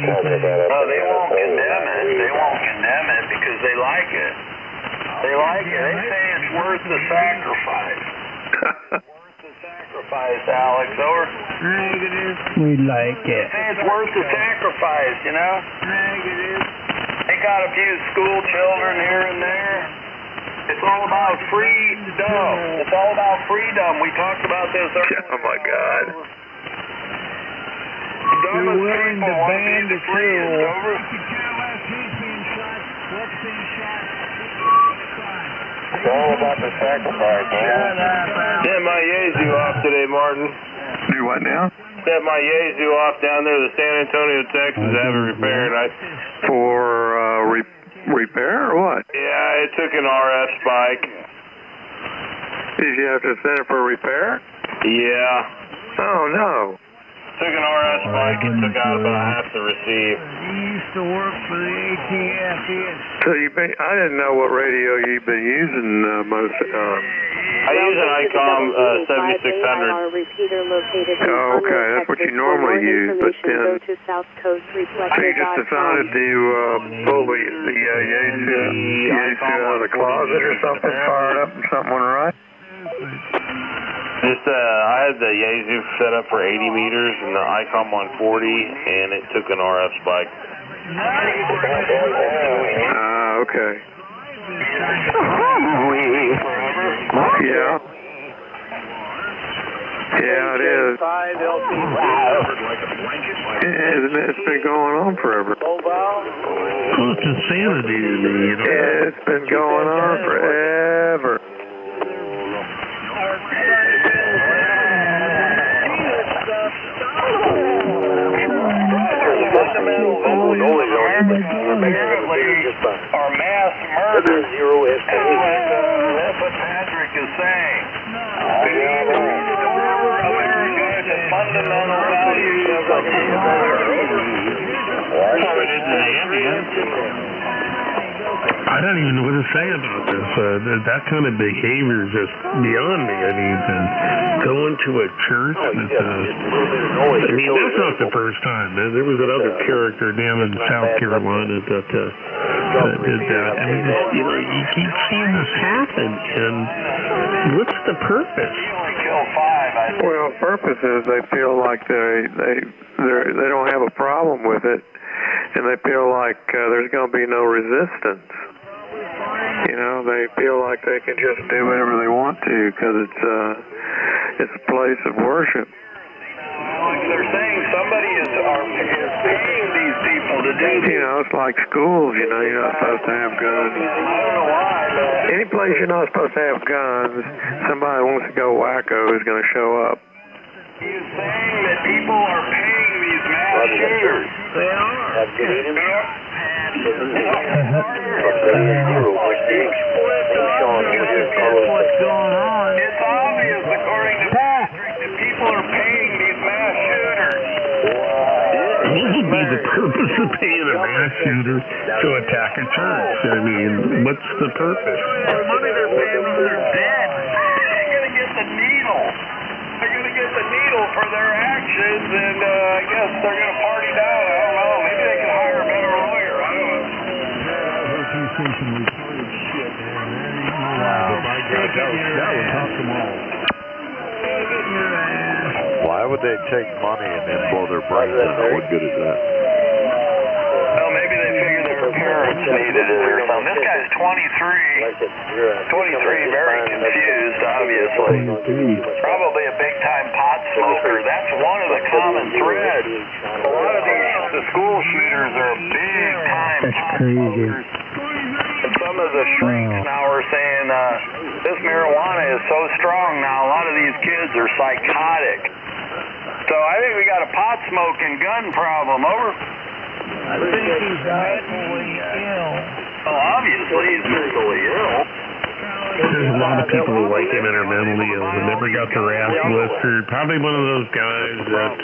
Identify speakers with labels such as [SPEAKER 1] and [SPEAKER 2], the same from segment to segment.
[SPEAKER 1] Well, they won't condemn it. They won't condemn it because they like it. They like it. They say it's worth the sacrifice. Worth the sacrifice, Alex. Over.
[SPEAKER 2] Negative.
[SPEAKER 3] We like it.
[SPEAKER 1] They say it's worth the sacrifice, you know?
[SPEAKER 2] Negative.
[SPEAKER 1] They got a few school children here and there. It's all about freedom. It's all about freedom. We talked about this earlier.
[SPEAKER 4] Oh, my God.
[SPEAKER 2] They're willing to ban the tool.
[SPEAKER 1] It's all about the sacrifice, man. Set my Yezu off today, Martin.
[SPEAKER 4] Do what now?
[SPEAKER 1] Set my Yezu off down there to San Antonio, Texas, to have it repaired.
[SPEAKER 4] For repair or what?
[SPEAKER 1] Yeah, it took an RF spike.
[SPEAKER 4] Did you have to send it for repair?
[SPEAKER 1] Yeah.
[SPEAKER 4] Oh, no.
[SPEAKER 1] Took an RF spike and took out about half the receive.
[SPEAKER 2] He used to work for the ATF.
[SPEAKER 4] So I didn't know what radio you've been using most.
[SPEAKER 1] I use an ICOM 7600.
[SPEAKER 4] Oh, okay, that's what you normally use, but then
[SPEAKER 5] South Coast Reflector.
[SPEAKER 4] so you just decided to pull the Yezu out of the closet or something, fire it up and something went right?
[SPEAKER 1] Just, I had the Yezu set up for 80 meters and the ICOM 140, and it took an RF spike.
[SPEAKER 4] Okay. Yeah. Yeah, it is. It's been going on forever.
[SPEAKER 3] It's insanity to me, you know.
[SPEAKER 4] It's been going on forever.
[SPEAKER 1] Fundamental are mass murder. That's what Patrick is saying. America is a fundamental value of
[SPEAKER 3] I don't even know what to say about this. That kind of behavior is just beyond me. I mean, going to a church with, I mean, that's not the first time. There was another character down in South Carolina that did that. I mean, you keep seeing this happen, and what's the purpose?
[SPEAKER 4] Well, purpose is they feel like they don't have a problem with it, and they feel like there's going to be no resistance. You know, they feel like they can just do whatever they want to because it's a place of worship.
[SPEAKER 1] They're saying somebody is paying these people to do this.
[SPEAKER 4] You know, it's like schools. You know, you're not supposed to have guns.
[SPEAKER 1] I don't know why, but
[SPEAKER 4] Any place you're not supposed to have guns, somebody wants to go wacko is going to show up.
[SPEAKER 1] he is saying that people are paying these mass shooters.
[SPEAKER 2] They are.
[SPEAKER 1] Have good eating.
[SPEAKER 2] What's going on?
[SPEAKER 1] It's obvious, according to Patrick, that people are paying these mass shooters.
[SPEAKER 3] What would be the purpose of paying a mass shooter to attack a church? I mean, what's the purpose?
[SPEAKER 1] The money they're paying them, they're dead. They're going to get the needle. They're going to get the needle for their actions, and I guess they're going to party down. I don't know. Maybe they can hire a better lawyer. I don't know.
[SPEAKER 6] That would cost them all. Why would they take money and then blow their brains out? What good is that?
[SPEAKER 1] Well, maybe they figure their parents needed it or something. This guy's 23. 23, very confused, obviously. Probably a big-time pot smoker. That's one of the common threads. A lot of the school shooters are big-time pot smokers. And some of the shrinks now are saying this marijuana is so strong now, a lot of these kids are psychotic. So I think we got a pot smoking gun problem. Over.
[SPEAKER 2] I think he's mentally ill.
[SPEAKER 1] Well, obviously he's mentally ill.
[SPEAKER 3] There's a lot of people who like him and are mentally ill and never got their ass blistered. Probably one of those guys that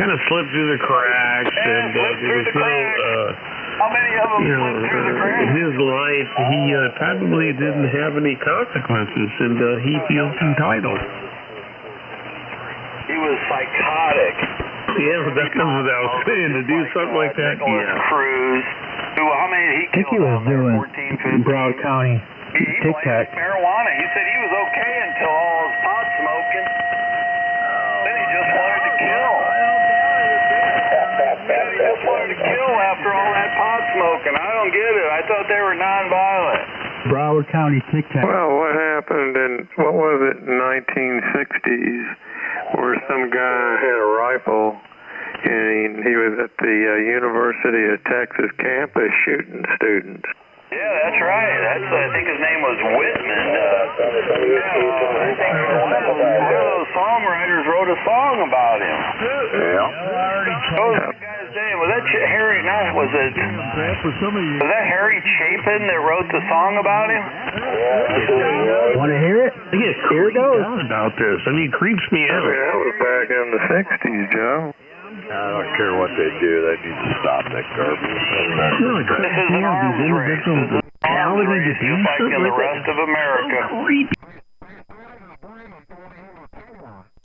[SPEAKER 3] kind of slipped through the cracks, and there was no,
[SPEAKER 1] how many of them slipped through the cracks?
[SPEAKER 3] in his life, he probably didn't have any consequences, and he feels entitled.
[SPEAKER 1] He was psychotic.
[SPEAKER 3] Yeah, that comes without saying, to do something like that.
[SPEAKER 1] Nicholas Cruz, who, how many did he
[SPEAKER 2] I think he
[SPEAKER 1] kill
[SPEAKER 2] was
[SPEAKER 1] down there?
[SPEAKER 2] doing
[SPEAKER 1] 14, 15?
[SPEAKER 2] Broward County
[SPEAKER 1] He
[SPEAKER 2] Tic
[SPEAKER 1] blamed
[SPEAKER 2] Tac.
[SPEAKER 1] marijuana. He said he was okay until all his pot smoking. Then he just wanted to kill. He just wanted to kill after all that pot smoking. I don't get it. I thought they were nonviolent.
[SPEAKER 2] Broward County Tic Tac.
[SPEAKER 4] Well, what happened in, what was it, 1960s, where some guy had a rifle, and he was at the University of Texas campus shooting students.
[SPEAKER 1] Yeah, that's right. I think his name was Whitman. I think one of those songwriters wrote a song about him.
[SPEAKER 6] Yeah.
[SPEAKER 1] What was that guy's name? Was that Harry? Not was it? Was that Harry Chapin that wrote the song about him?
[SPEAKER 2] Want to hear it?
[SPEAKER 3] I get creeped out about this. I mean, it creeps me
[SPEAKER 4] I
[SPEAKER 3] out.
[SPEAKER 4] mean, that was back in the 60s, Joe.
[SPEAKER 6] I don't care what they do. They need to stop that garbage.
[SPEAKER 1] This is an arms race. This is an arms race just like in the rest of America.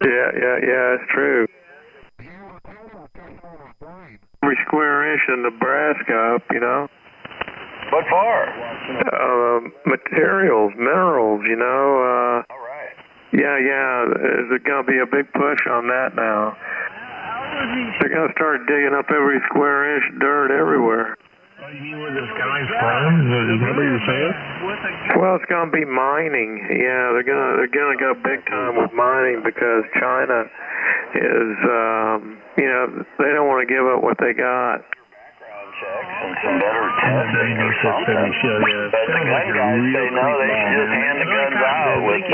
[SPEAKER 4] Yeah, it's true. Every square inch in Nebraska up, you know.
[SPEAKER 1] What for?
[SPEAKER 4] Materials, minerals, you know.
[SPEAKER 1] All right.
[SPEAKER 4] Yeah, there's going to be a big push on that now. They're going to start digging up every square inch dirt everywhere.
[SPEAKER 3] Oh, you mean where this guy's from? Is that what you're saying?
[SPEAKER 4] Well, it's going to be mining. Yeah, they're going to go big time with mining because China is, they don't want to give up what they got.
[SPEAKER 1] Checks and some better testing or something. But the gun guys say no, they should just hand the guns out with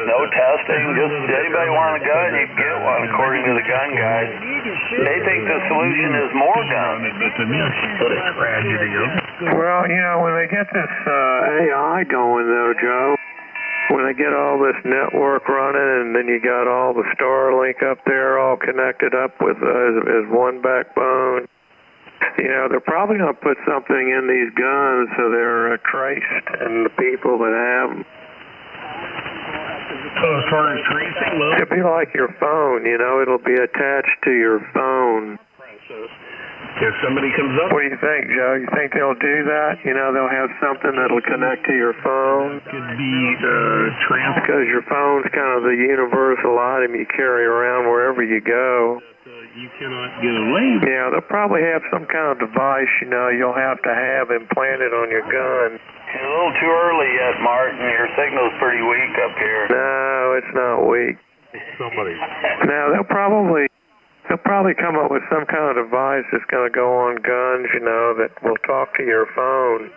[SPEAKER 1] no testing. Just anybody want a gun, you can get one, according to the gun guys. They think the solution is more guns.
[SPEAKER 4] Well, you know, when they get this AI going, though, Joe, when they get all this network running, and then you got all the Starlink up there all connected up with as one backbone. You know, they're probably going to put something in these guns so they're traced and the people that have them.
[SPEAKER 3] So as far as tracing, well,
[SPEAKER 4] It'll be like your phone, you know, it'll be attached to your phone.
[SPEAKER 3] if somebody comes up,
[SPEAKER 4] What do you think, Joe? You think they'll do that? You know, they'll have something that'll connect to your phone?
[SPEAKER 3] could be
[SPEAKER 4] Because your phone's kind of the universal item you carry around wherever you go.
[SPEAKER 3] you cannot get away.
[SPEAKER 4] Yeah, they'll probably have some kind of device, you know, you'll have to have implanted on your gun.
[SPEAKER 1] It's a little too early yet, Martin. Your signal's pretty weak up here.
[SPEAKER 4] No, it's not weak.
[SPEAKER 6] Somebody.
[SPEAKER 4] Now, they'll probably come up with some kind of device that's going to go on guns, you know, that will talk to your phone.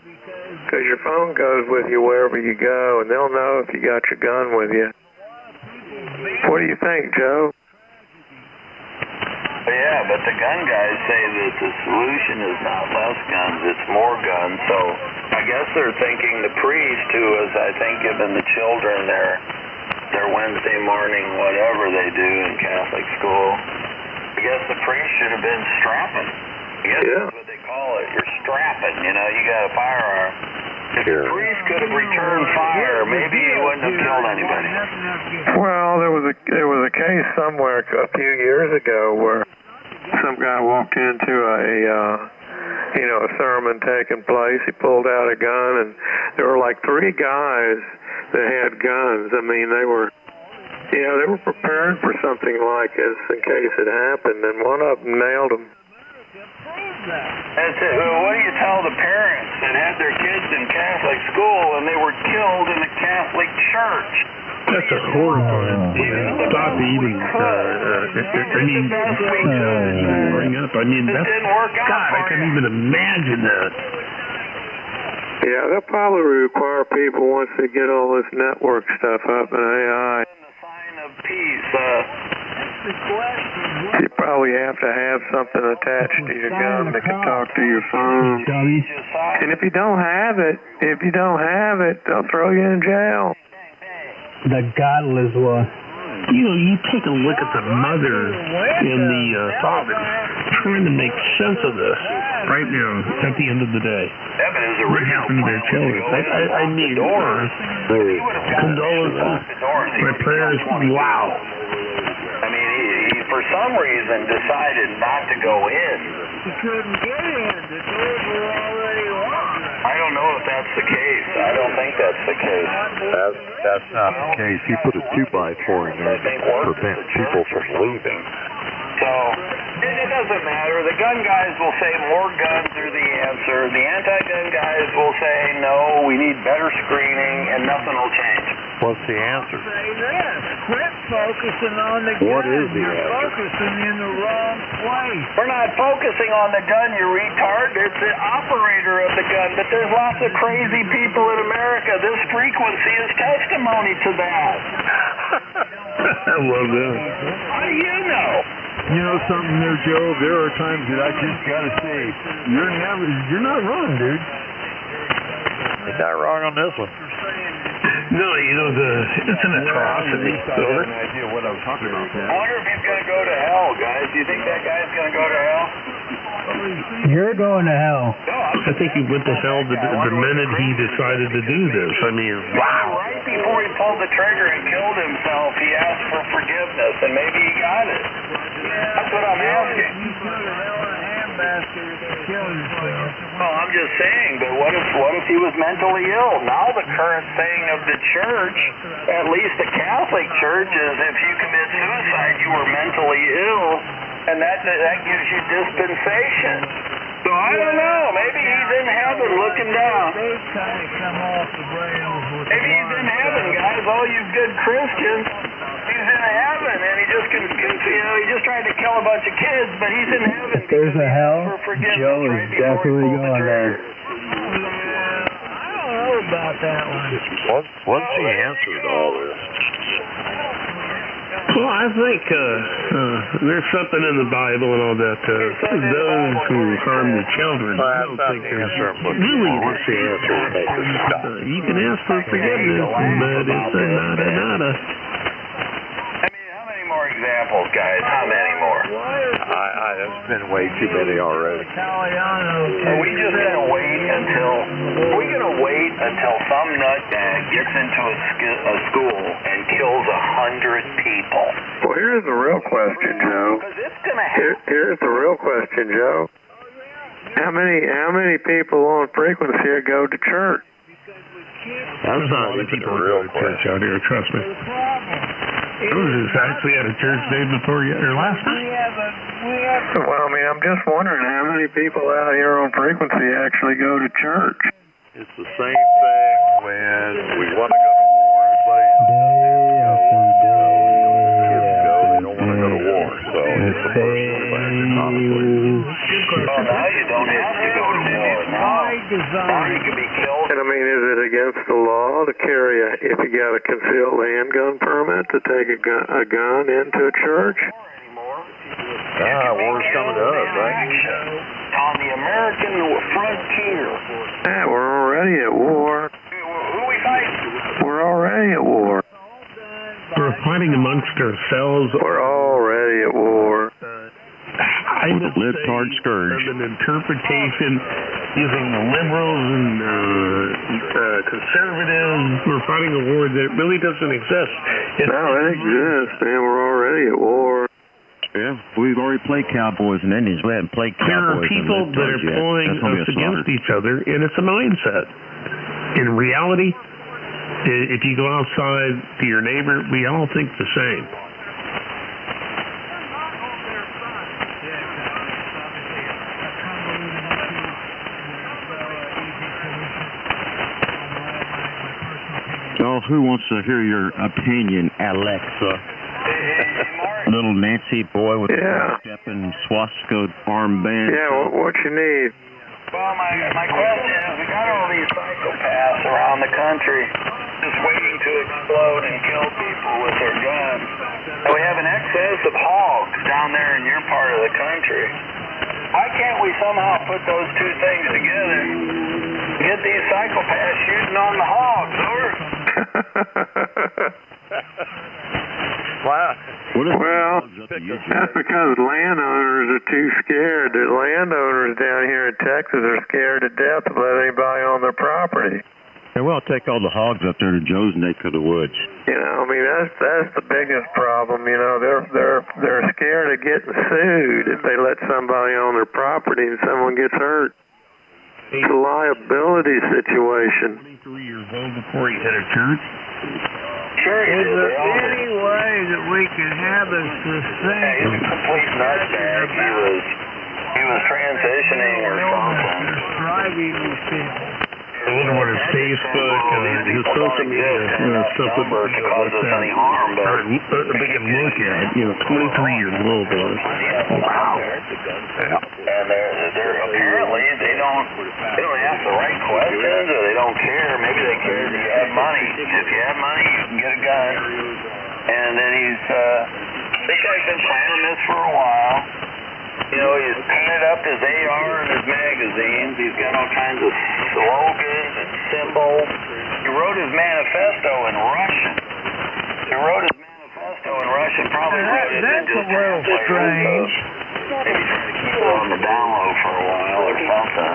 [SPEAKER 4] Because your phone goes with you wherever you go, and they'll know if you got your gun with you. What do you think, Joe?
[SPEAKER 1] Yeah, but the gun guys say that the solution is not less guns, it's more guns. So I guess they're thinking the priest, who is, I think, giving the children their Wednesday morning whatever they do in Catholic school, I guess the priest should have been strapping. I guess that's what they call it. You're strapping, you know, you got a firearm. If the priest could have returned fire, maybe he wouldn't have killed anybody.
[SPEAKER 4] Well, there was a case somewhere a few years ago where some guy walked into a sermon taking place. He pulled out a gun, and there were like 3 guys that had guns. I mean, they were prepared for something like this in case it happened, and one of them nailed him.
[SPEAKER 1] That's it. Well, what do you tell the parents that had their kids in Catholic school and they were killed in the Catholic Church?
[SPEAKER 3] That's a horrifying. Stop eating. Bring up. I mean, that's,
[SPEAKER 1] didn't work out.
[SPEAKER 3] God, I can't even imagine that.
[SPEAKER 4] Yeah, they'll probably require people once they get all this network stuff up in AI.
[SPEAKER 1] The sign of peace.
[SPEAKER 4] You probably have to have something attached to your gun that can talk to your phone. And if you don't have it, they'll throw you in jail.
[SPEAKER 2] The godless one.
[SPEAKER 3] You take a look at the mothers and the fathers trying to make sense of this right now at the end of the day.
[SPEAKER 1] Yeah, but his
[SPEAKER 3] What
[SPEAKER 1] original
[SPEAKER 3] happened to their children? I mean, condolences, my prayers, wow.
[SPEAKER 1] I mean, he for some reason, decided not to go in.
[SPEAKER 2] He couldn't get in. The doors were already locked.
[SPEAKER 1] I don't know if that's the case. I don't think that's the case.
[SPEAKER 6] That's not the case. He put a 2x4 in there to prevent people from leaving.
[SPEAKER 1] So, it doesn't matter. The gun guys will say more guns are the answer. The anti-gun guys will say, no, we need better screening, and nothing will change.
[SPEAKER 6] What's the answer?
[SPEAKER 2] Say this. Quit focusing on the gun.
[SPEAKER 6] What is the
[SPEAKER 2] You're
[SPEAKER 6] answer?
[SPEAKER 2] focusing in the wrong place.
[SPEAKER 1] We're not focusing on the gun, you retard. It's the operator of the gun. But there's lots of crazy people in America. This frequency is testimony to that.
[SPEAKER 3] I love that.
[SPEAKER 1] How do you know?
[SPEAKER 6] You know something there, Joe? There are times that I just gotta say, you're not wrong, dude. You're not wrong on this one.
[SPEAKER 3] No, you know, it's an atrocity.
[SPEAKER 6] I have an idea what I was talking about.
[SPEAKER 1] I wonder if he's going to go to hell, guys. Do you think that guy's going to go to hell?
[SPEAKER 5] You're going to hell.
[SPEAKER 1] No,
[SPEAKER 3] I think he went to hell the minute he decided to do this. I mean, wow.
[SPEAKER 1] Right before he pulled the trigger and killed himself, he asked for forgiveness, and maybe he got it. That's what I'm asking.
[SPEAKER 2] You put it in a handbasket and kill yourself.
[SPEAKER 1] Well, I'm just saying, but what if he was mentally ill? Now the current saying of the church, at least the Catholic Church, is if you commit suicide, you were mentally ill, and that gives you dispensation. So I don't know. Maybe he's in heaven looking down.
[SPEAKER 2] They kind of come off the rails with
[SPEAKER 1] Maybe he's in heaven, guys. All you good Christians. He's in heaven, and he just tried to kill a bunch of kids, but he's in heaven.
[SPEAKER 5] If there's a hell,
[SPEAKER 1] for forgiveness
[SPEAKER 5] Joe is
[SPEAKER 1] right before he
[SPEAKER 5] definitely
[SPEAKER 1] pulled the
[SPEAKER 5] going there.
[SPEAKER 1] trigger.
[SPEAKER 2] I don't know about that one.
[SPEAKER 6] What's the answer to all this?
[SPEAKER 3] Well, I think there's something in the Bible and all that. Those who harm the children, I don't think there's really an answer. You can ask for forgiveness, but it's a nada.
[SPEAKER 1] I mean, how many more examples, guys? How many more?
[SPEAKER 6] There's been way too many already.
[SPEAKER 1] Are we just gonna wait until some nutbag gets into a school and kills 100 people?
[SPEAKER 4] Well, here's the real question, Joe.
[SPEAKER 1] Because it's gonna happen.
[SPEAKER 4] Here's the real question, Joe. How many people on frequency go to church?
[SPEAKER 3] There's a lot of people who go to church out here, trust me. I was actually at a church day before last night.
[SPEAKER 4] Well, I mean, I'm just wondering how many people out here on frequency actually go to church.
[SPEAKER 6] It's the same thing when we want to go to war. They don't want to go to war, so it's the first conflict.
[SPEAKER 1] Well, now you don't have to go to war. Now you can be killed.
[SPEAKER 4] And I mean, is it against the law to carry if you got a concealed handgun permit to take a gun into a church?
[SPEAKER 6] War's coming to us, right?
[SPEAKER 1] On the American frontier.
[SPEAKER 4] Yeah, we're already at war.
[SPEAKER 1] Who we fighting?
[SPEAKER 4] We're already at war.
[SPEAKER 3] We're fighting amongst ourselves.
[SPEAKER 4] We're already at war.
[SPEAKER 3] I would
[SPEAKER 6] libtard
[SPEAKER 3] say
[SPEAKER 6] scourge.
[SPEAKER 3] Of an interpretation using the liberals and conservatives. We're fighting a war that really doesn't exist.
[SPEAKER 4] No, it exists, man. We're already at war.
[SPEAKER 7] Yeah, we've already played cowboys and Indians. We haven't played
[SPEAKER 3] There are
[SPEAKER 7] cowboys
[SPEAKER 3] people
[SPEAKER 7] and
[SPEAKER 3] that are
[SPEAKER 7] libtards yet.
[SPEAKER 3] pulling
[SPEAKER 7] That's gonna be
[SPEAKER 3] us
[SPEAKER 7] a
[SPEAKER 3] against
[SPEAKER 7] slaughter.
[SPEAKER 3] each other, and it's a mindset. In reality, if you go outside to your neighbor, we all think the same.
[SPEAKER 7] So, who wants to hear your opinion, Alexa? Little Nancy boy with the stepping swastika armband.
[SPEAKER 4] Yeah, what you need?
[SPEAKER 1] Well, my question is, we got all these psychopaths around the country just waiting to explode and kill people with their guns. And we have an excess of hogs down there in your part of the country. Why can't we somehow put those two things together? Get these psychopaths shooting on the hogs, over?
[SPEAKER 6] Wow.
[SPEAKER 4] Well, that's because landowners are too scared. The landowners down here in Texas are scared to death to let anybody on their property.
[SPEAKER 7] Hey, well, I'll take all the hogs up there to Joe's neck of the woods.
[SPEAKER 4] You know, I mean, that's the biggest problem. You know, they're scared of getting sued if they let somebody on their property and someone gets hurt. It's a liability situation.
[SPEAKER 3] 23 years old before he hit a church.
[SPEAKER 1] Sure,
[SPEAKER 2] Is there any way that we can have a succinct...
[SPEAKER 1] He's a complete nutbag. He was transitioning or something.
[SPEAKER 2] Describing these people.
[SPEAKER 3] I wonder what his Facebook and his social media stuff would
[SPEAKER 1] cause us any harm, but
[SPEAKER 3] they can look at. 23 years old. Wow.
[SPEAKER 1] And they're apparently they don't ask the right questions, or they don't care. Maybe they care if you have money. If you have money, you can get a gun. And then this guy's been planning this for a while. You know, he's painted up his AR and his magazines. He's got all kinds of slogans and symbols. He wrote his manifesto in Russian. Probably wrote it
[SPEAKER 2] That's a little strange.
[SPEAKER 1] Maybe trying to keep it on the down low for a while or something.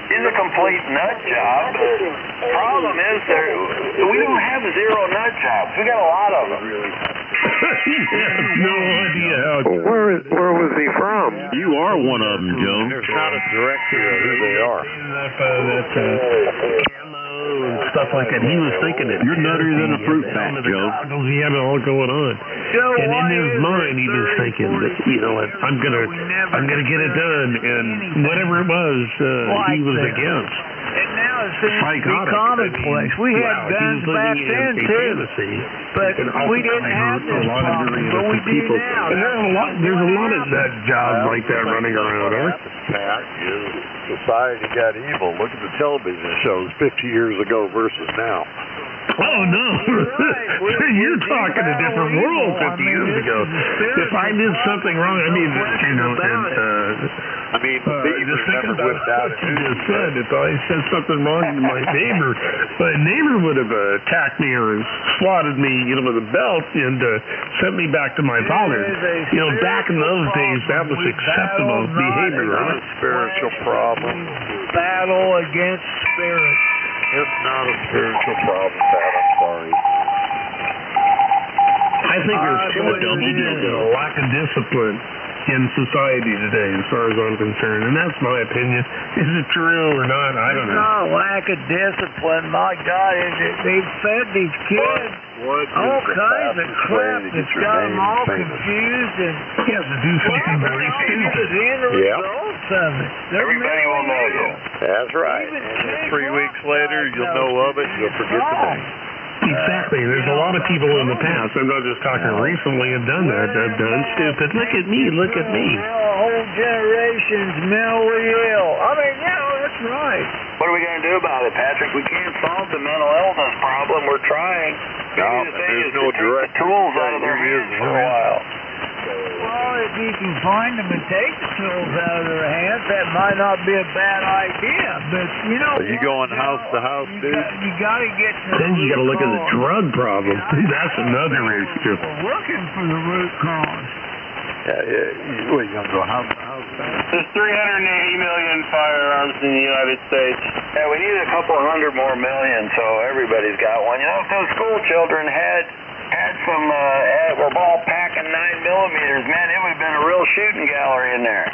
[SPEAKER 1] He's a complete nut job, but the problem is we don't have zero nut jobs. We got a lot of them.
[SPEAKER 3] No idea how.
[SPEAKER 4] Where was he from?
[SPEAKER 7] You are one of them, Joe.
[SPEAKER 6] There's not a directory of who they are.
[SPEAKER 3] And stuff like that. He was thinking that
[SPEAKER 7] You're nuttier than a fruit bat, Joe.
[SPEAKER 3] He had it all going on. And in his mind, he was thinking that, you know what, I'm gonna get it done. And whatever it was, he was against.
[SPEAKER 2] And now it seems to be commonplace. We had guns back then, too. But we didn't have this problem, but we do now.
[SPEAKER 3] And there's a lot of jobs like that running around, huh?
[SPEAKER 6] Fact is, society got evil. Look at the television shows 50 years ago versus now.
[SPEAKER 3] Oh, no. You're talking a different world 50 years ago. If I did something wrong, I mean, you know,
[SPEAKER 6] thieves never whipped out
[SPEAKER 3] what you just said. If I said something wrong to my neighbor would have attacked me or swatted me, you know, with a belt and sent me back to my father. You know, back in those days, that was acceptable behavior, right?
[SPEAKER 6] Spiritual problem.
[SPEAKER 2] Battle against spirits.
[SPEAKER 6] It's not a spiritual problem, Pat. I'm sorry.
[SPEAKER 3] I think there's too much lack of discipline in society today, as far as I'm concerned, and that's my opinion. Is it true or not? I don't know.
[SPEAKER 2] No, lack of discipline. My God, they've fed these kids all kinds of crap that's got them all confused, and
[SPEAKER 3] He has to do something very stupid.
[SPEAKER 2] seeing the results of it.
[SPEAKER 1] Everybody will know you.
[SPEAKER 6] That's right. And 3 weeks later, you'll know of it, you'll forget the name.
[SPEAKER 3] Exactly. There's a lot of people in the past, I'm not just talking recently, have done that. They've done stupid. Look at me.
[SPEAKER 2] Now a whole generation's mentally ill. I mean, that's right.
[SPEAKER 1] What are we going to do about it, Patrick? We can't solve the mental illness problem. We're trying.
[SPEAKER 6] No,
[SPEAKER 1] Maybe the thing
[SPEAKER 6] there's
[SPEAKER 1] is
[SPEAKER 6] no
[SPEAKER 1] to take
[SPEAKER 6] direct
[SPEAKER 1] the tools out of their hands for a while.
[SPEAKER 2] Well, if you can find them and take the tools out of their hands, that might not be a bad idea. But, you know,
[SPEAKER 6] Are you going house to house, dude?
[SPEAKER 2] You got to get to
[SPEAKER 3] Then you got to look at the
[SPEAKER 2] root cause.
[SPEAKER 3] drug problem. That's another issue.
[SPEAKER 2] We're looking for the root cause.
[SPEAKER 6] What, you going to go house to house, Pat?
[SPEAKER 1] There's 380 million firearms in the United States. Yeah, we need a couple hundred more million, so everybody's got one. You know, if those school children had some, were all packing 9mm, man, it would have been a real shooting gallery in there.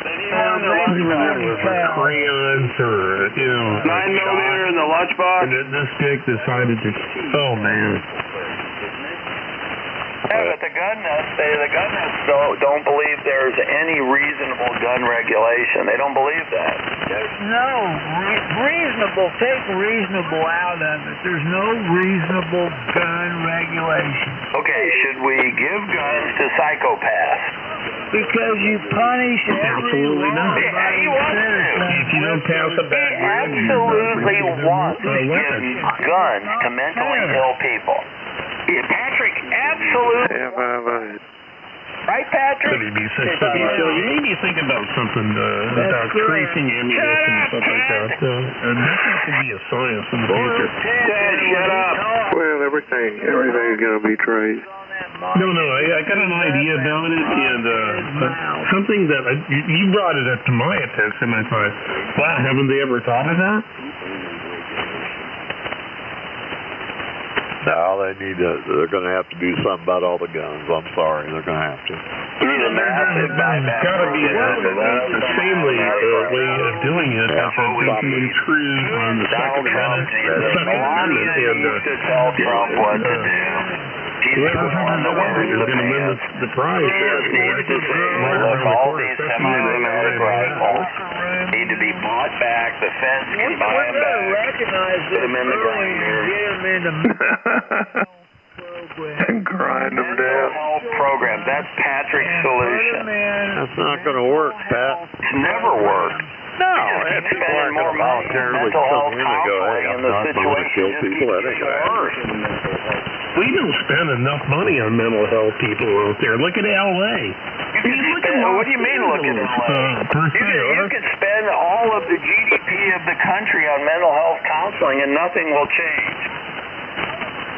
[SPEAKER 3] Crayons or, you know.
[SPEAKER 1] 9mm in the lunchbox.
[SPEAKER 3] And then this dick decided to, oh man.
[SPEAKER 1] Yeah, but the gun nuts don't believe there's any reasonable gun regulation. They don't believe that.
[SPEAKER 2] There's no reasonable. Take reasonable out of it. There's no reasonable gun regulation.
[SPEAKER 1] Okay, should we give guns to psychopaths?
[SPEAKER 2] Because you punish
[SPEAKER 3] Absolutely not.
[SPEAKER 1] He wants to.
[SPEAKER 3] If you don't pass a bad grade,
[SPEAKER 1] Absolutely wants to give guns to mentally ill people. Yeah, Patrick, absolutely. Right, Patrick?
[SPEAKER 3] Could he be 6 feet? So you made me think about something about tracing ammunition and stuff like that. And that has to be a science in the future.
[SPEAKER 1] Dad, shut up.
[SPEAKER 4] Well, everything's going to be traced.
[SPEAKER 3] No, I got an idea about it, and something that you brought it up to my attention. I thought, wow, haven't they ever thought of that?
[SPEAKER 6] No, they're going to have to do something about all the guns. I'm sorry, they're going to have to.
[SPEAKER 1] There's
[SPEAKER 3] got to be a sanely way of doing it.
[SPEAKER 1] That's what we need.
[SPEAKER 3] On the
[SPEAKER 1] Donald Trump, Melania used to tell Trump what to do. She's the one that wears the pants.
[SPEAKER 3] The prize.
[SPEAKER 1] She just needs to say, look, all these semi-automatic rifles need to be bought back. The feds can buy them back. Put them in the grinder.
[SPEAKER 4] And grind them down.
[SPEAKER 1] Health programs. That's Patrick's solution.
[SPEAKER 6] That's not going to work, Pat.
[SPEAKER 1] It's never worked.
[SPEAKER 6] No, if people aren't going to voluntarily come in and go, hey, I'm not going to kill people, that ain't going to work.
[SPEAKER 3] We don't spend enough money on mental health people out there. Look at L.A.
[SPEAKER 1] What do you mean, look at L.A.? You could spend all of the GDP of the country on mental health counseling and nothing will change.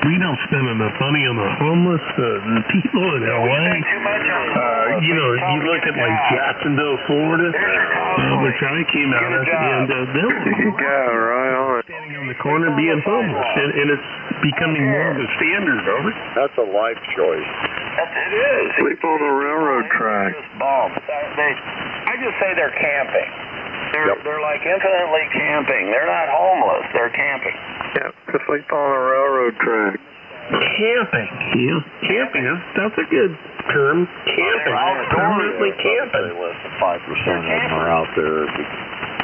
[SPEAKER 3] We don't spend enough money on the homeless, the people in L.A. You look at like Jacksonville, Florida, which I came out of, and
[SPEAKER 4] you got it right on.
[SPEAKER 3] Standing on the corner being homeless, and it's becoming more of a standard, over.
[SPEAKER 6] That's a life choice.
[SPEAKER 1] It is.
[SPEAKER 4] Sleep on the railroad track.
[SPEAKER 1] I just say they're camping. They're like infinitely camping. They're not homeless. They're camping.
[SPEAKER 4] Yeah, to sleep on the railroad track.
[SPEAKER 3] Camping. Yeah. Camping. That's a good term. Camping. Permanently camping.
[SPEAKER 6] Less than 5% of them are out there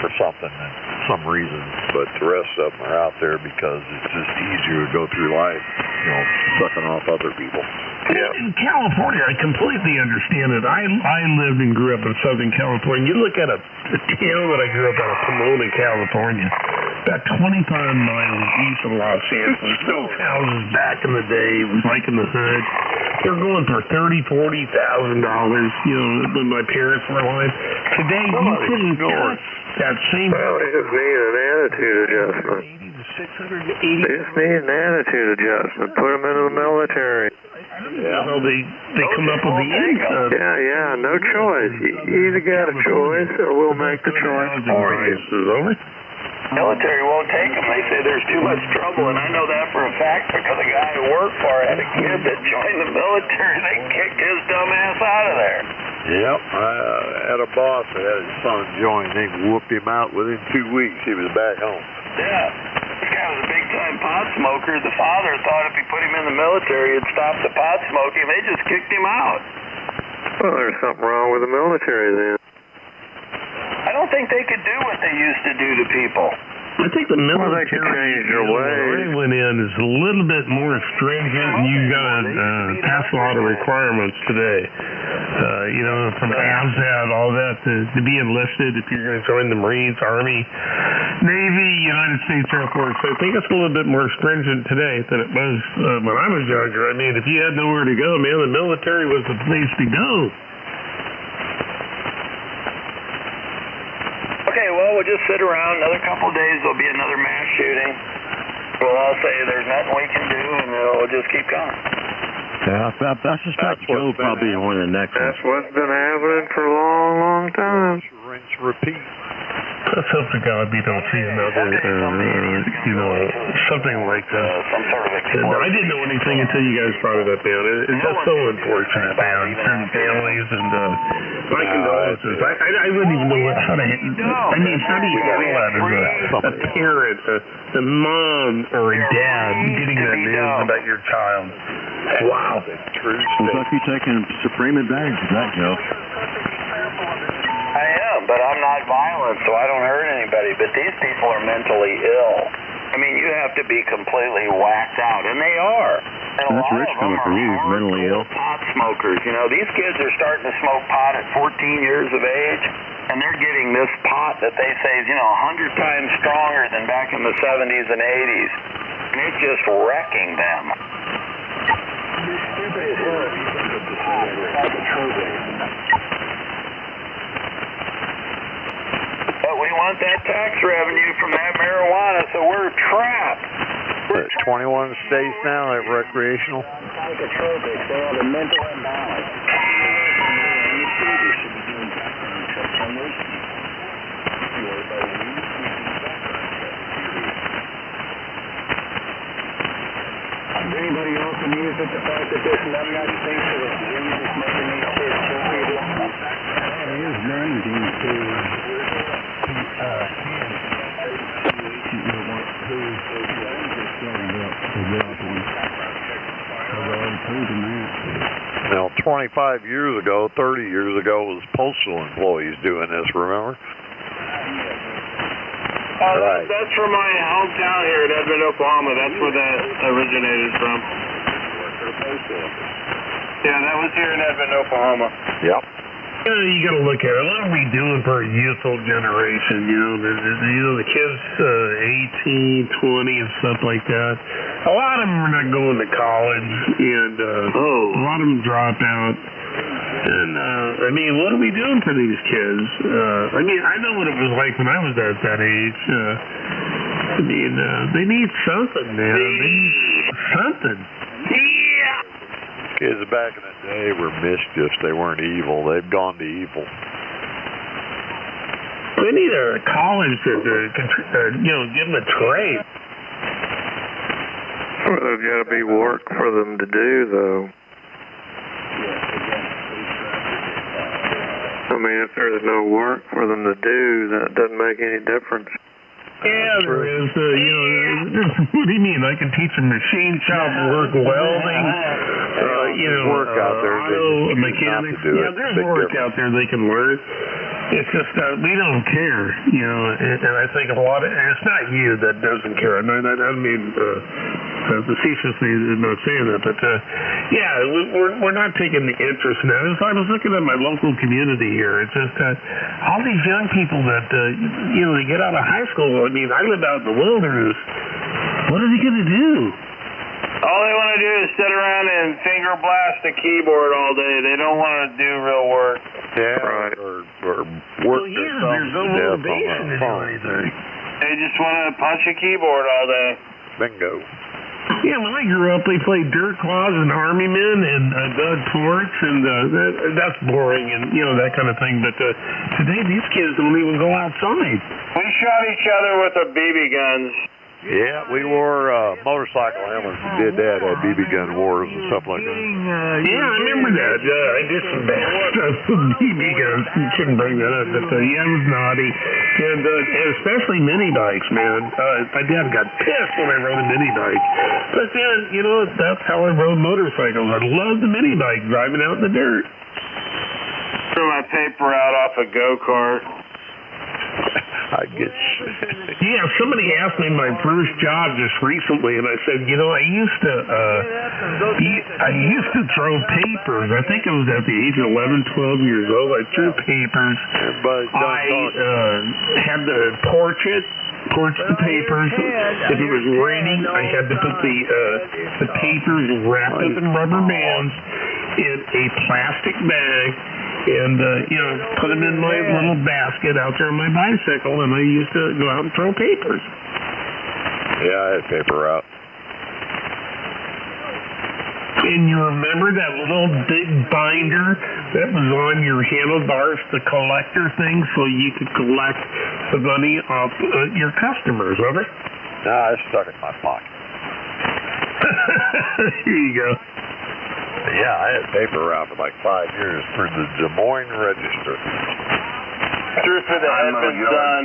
[SPEAKER 6] for something, some reason, but the rest of them are out there because it's just easier to go through life, sucking off other people.
[SPEAKER 3] Yeah. In California, I completely understand it. I lived and grew up in Southern California. You look at a town that I grew up in, Pomona, California, about 25 miles east of Los Angeles. Those houses back in the day, it was like in the hood. They're going for $30,000, $40,000, when my parents were alive. Today, you couldn't touch that same...
[SPEAKER 4] Well, they just need an attitude adjustment. They just need an attitude adjustment. Put them into the military.
[SPEAKER 3] Yeah. Well, they come up with the income.
[SPEAKER 4] Yeah, no choice. You either got a choice or we'll make the choice for you.
[SPEAKER 1] Military won't take them. They say there's too much trouble, and I know that for a fact because a guy I worked for had a kid that joined the military. They kicked his dumb ass out of there.
[SPEAKER 6] Yep, I had a boss that had his son join. They whooped him out within 2 weeks. He was back home.
[SPEAKER 1] Yeah. This guy was a big-time pot smoker. The father thought if he put him in the military, it'd stop the pot smoking. They just kicked him out.
[SPEAKER 4] Well, there's something wrong with the military then.
[SPEAKER 1] I don't think they could do what they used to do to people.
[SPEAKER 3] I think the military,
[SPEAKER 4] they could change their ways.
[SPEAKER 3] Went in is a little bit more stringent, and you got to pass a lot of requirements today. From ASVAB, all that, to be enlisted if you're going to join the Marines, Army, Navy, United States Air Force. I think it's a little bit more stringent today than it was when I was younger. I mean, if you had nowhere to go, man, the military was the place to go.
[SPEAKER 1] Okay, well, we'll just sit around. Another couple of days, there'll be another mass shooting. We'll all say there's nothing we can do, and it'll just keep going.
[SPEAKER 7] Yeah, I suspect Joe probably one of the next ones.
[SPEAKER 4] That's what's been happening for a long, long time.
[SPEAKER 6] Rinse, repeat.
[SPEAKER 3] Let's hope to God we don't see another, something like that.
[SPEAKER 1] Some sort of explosion.
[SPEAKER 3] I didn't know anything until you guys brought it up, man. It's just so unfortunate, man. Certain families and my condolences. I wouldn't even know how to. How do you handle that as a parent, a mom or a dad getting that news about your child? Wow.
[SPEAKER 7] Looks like you're taking supreme advantage of that, Joe.
[SPEAKER 1] I am, but I'm not violent, so I don't hurt anybody. But these people are mentally ill. I mean, you have to be completely whacked out, and they are. And a
[SPEAKER 7] That's
[SPEAKER 1] lot
[SPEAKER 7] Rich
[SPEAKER 1] of them
[SPEAKER 7] coming from you, mentally ill.
[SPEAKER 1] Pot smokers. These kids are starting to smoke pot at 14 years of age, and they're getting this pot that they say is, 100 times stronger than back in the 70s and 80s. And it's just wrecking them. But we want that tax revenue from that marijuana, so we're trapped.
[SPEAKER 6] We're 21 states now at recreational.
[SPEAKER 1] Psychotropics, they have a mental imbalance.
[SPEAKER 8] at the fact that this numbnut thinks that it's Jesus making these kids kill people?
[SPEAKER 5] It is damaging to
[SPEAKER 6] Now, 25 years ago, 30 years ago, was postal employees doing this, remember?
[SPEAKER 1] Right. That's from my hometown here in Edmond, Oklahoma. That's where that originated from. Yeah, that was here in Edmond, Oklahoma.
[SPEAKER 6] Yep.
[SPEAKER 3] You know, you got to look at it. What are we doing for a youthful generation? The kids 18, 20, and stuff like that. A lot of them are not going to college, and a lot of them drop out. And, I mean, what are we doing for these kids? I mean, I know what it was like when I was at that age. I mean, they need something, man. They need something. Yeah!
[SPEAKER 6] Kids back in the day were mischief. They weren't evil. They've gone to evil.
[SPEAKER 3] They need a college to give them a trade.
[SPEAKER 4] Well, there's got to be work for them to do, though. I mean, if there's no work for them to do, that doesn't make any difference.
[SPEAKER 3] Yeah, there is. What do you mean? I can teach them machine shop work, welding,
[SPEAKER 6] work out there.
[SPEAKER 3] Auto mechanics. Yeah, there's work out there they can learn. It's just we don't care, and I think a lot of it's not you that doesn't care. I don't mean facetiously not saying that, but we're not taking the interest in that. I was looking at my local community here. It's just all these young people that they get out of high school. I mean, I live out in the wilderness. What are they going to do?
[SPEAKER 1] All they want to do is sit around and finger blast a keyboard all day. They don't want to do real work.
[SPEAKER 6] Yeah, right. Or work
[SPEAKER 3] there's no motivation to do anything.
[SPEAKER 1] They just want to punch a keyboard all day.
[SPEAKER 6] Bingo.
[SPEAKER 3] Yeah, when I grew up, they played dirt claws and army men and dug forts, and that's boring and that kind of thing. But today, these kids don't even go outside.
[SPEAKER 1] We shot each other with our BB guns.
[SPEAKER 6] Yeah, we wore motorcycle helmets and did that at BB gun wars and stuff like that.
[SPEAKER 3] Yeah, I remember that. I did some bad stuff with BB guns. You shouldn't bring that up, but it was naughty. And especially mini bikes, man. My dad got pissed when I rode a mini bike. But then, that's how I rode motorcycles. I loved the mini bike, driving out in the dirt.
[SPEAKER 1] Threw my paper out off a go-kart.
[SPEAKER 6] I get you.
[SPEAKER 3] Yeah, somebody asked me my first job just recently, and I said, I used to throw papers. I think it was at the age of 11, 12 years old. I threw papers. I had to torch the papers. If it was raining, I had to put the papers wrapped up in rubber bands in a plastic bag. And, put them in my little basket out there on my bicycle, and I used to go out and throw papers.
[SPEAKER 6] Yeah, I had paper out.
[SPEAKER 3] And you remember that little big binder that was on your handlebars, the collector thing, so you could collect the money off your customers, remember?
[SPEAKER 6] No, I stuck it in my pocket.
[SPEAKER 3] Here you go.
[SPEAKER 6] Yeah, I had paper around for like 5 years for the Des Moines Register.
[SPEAKER 1] Through for the Edmond Sun.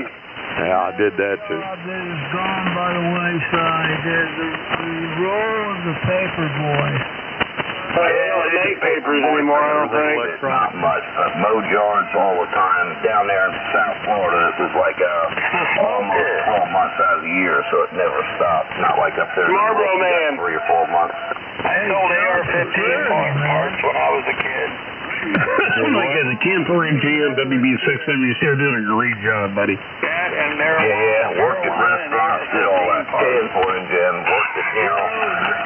[SPEAKER 6] Yeah, I did that too.
[SPEAKER 2] It's gone by the wayside. There's the role of the paper boy.
[SPEAKER 1] They don't make papers anymore, I don't think.
[SPEAKER 9] Not much, but mow yards all the time. Down there in South Florida, it was like almost 12 months out of the year, so it never stopped. Not like up there.
[SPEAKER 1] Marlboro Man.
[SPEAKER 9] 3 or 4 months.
[SPEAKER 1] I sold AR-15 parts when I was a kid.
[SPEAKER 3] Like a Camper and GM WB6 you're doing a great job, buddy.
[SPEAKER 1] That and marijuana.
[SPEAKER 9] Yeah, worked at restaurants, did all that Camper and GM, worked at,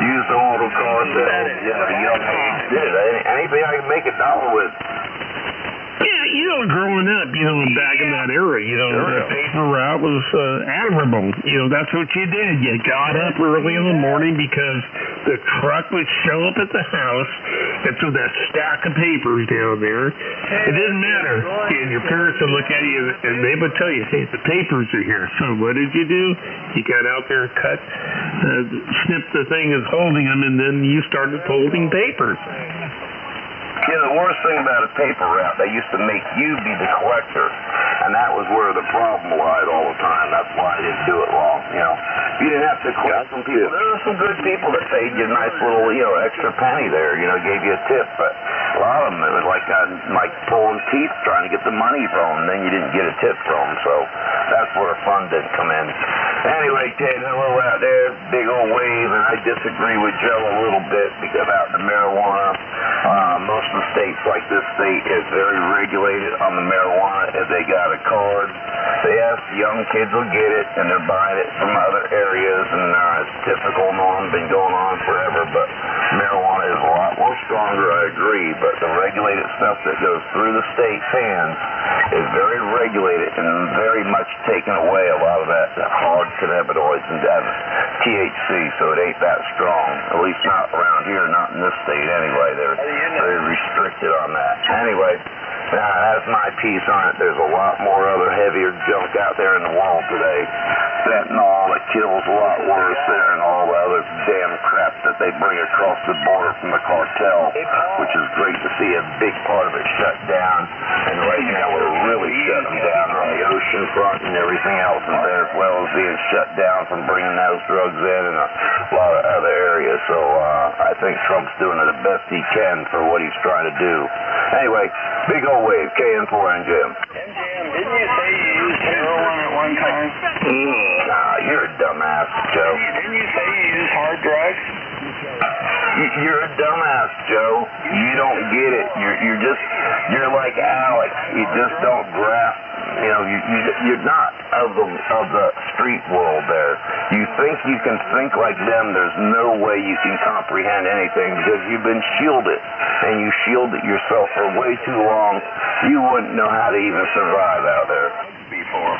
[SPEAKER 9] used the auto car sales, young age, did anything I could make $1 with.
[SPEAKER 3] Yeah, growing up, back in that era, the paper route was admirable. That's what you did. You got up early in the morning because the truck would show up at the house, and so that stack of papers down there, it didn't matter. And your parents would look at you, and they would tell you, hey, the papers are here. So what did you do? You got out there, cut, snipped the thing as holding them, and then you started folding papers.
[SPEAKER 9] Yeah, the worst thing about a paper route, they used to make you be the collector, and that was where the problem lied all the time. That's why I didn't do it long, you know. You didn't have to collect some people. There were some good people that paid you a nice little, you know, extra penny there, you know, gave you a tip, but a lot of them, it was like pulling teeth trying to get the money from them, then you didn't get a tip from them, so that's where fun didn't come in. Anyway, Ted, hello out there, big old wave, and I disagree with Joe a little bit about the marijuana. Most of the states, like this state, is very regulated on the marijuana. If they got a card, yes, young kids will get it, and they're buying it from other areas, and it's typical norm, been going on forever, but marijuana is a lot more stronger, I agree, but the regulated stuff that goes through the state's hands is very regulated and very much taking away a lot of that hard cannabinoids and THC, so it ain't that strong, at least not around here, not in this state anyway. They're very restricted on that. Anyway, that's my piece on it. There's a lot more other heavier junk out there in the world today. Fentanyl that kills a lot worse there, and all the other damn crap that they bring across the border from the cartel, which is great to see a big part of it shut down. And right now we're really shutting down on the ocean front and everything else is there, as well as being shut down from bringing those drugs in and a lot of other areas. So I think Trump's doing the best he can for what he's trying to do. Anyway, big old wave, KN4 and Jim.
[SPEAKER 1] Didn't you say you used heroin at one time?
[SPEAKER 9] Nah, you're a dumbass, Joe.
[SPEAKER 1] Didn't you say you used hard drugs?
[SPEAKER 9] You're a dumbass, Joe. You don't get it. You're like Alex. You just don't grasp. You know, you're not of the street world there. You think you can think like them. There's no way you can comprehend anything because you've been shielded, and you shielded yourself for way too long. You wouldn't know how to even survive out there.
[SPEAKER 1] Before.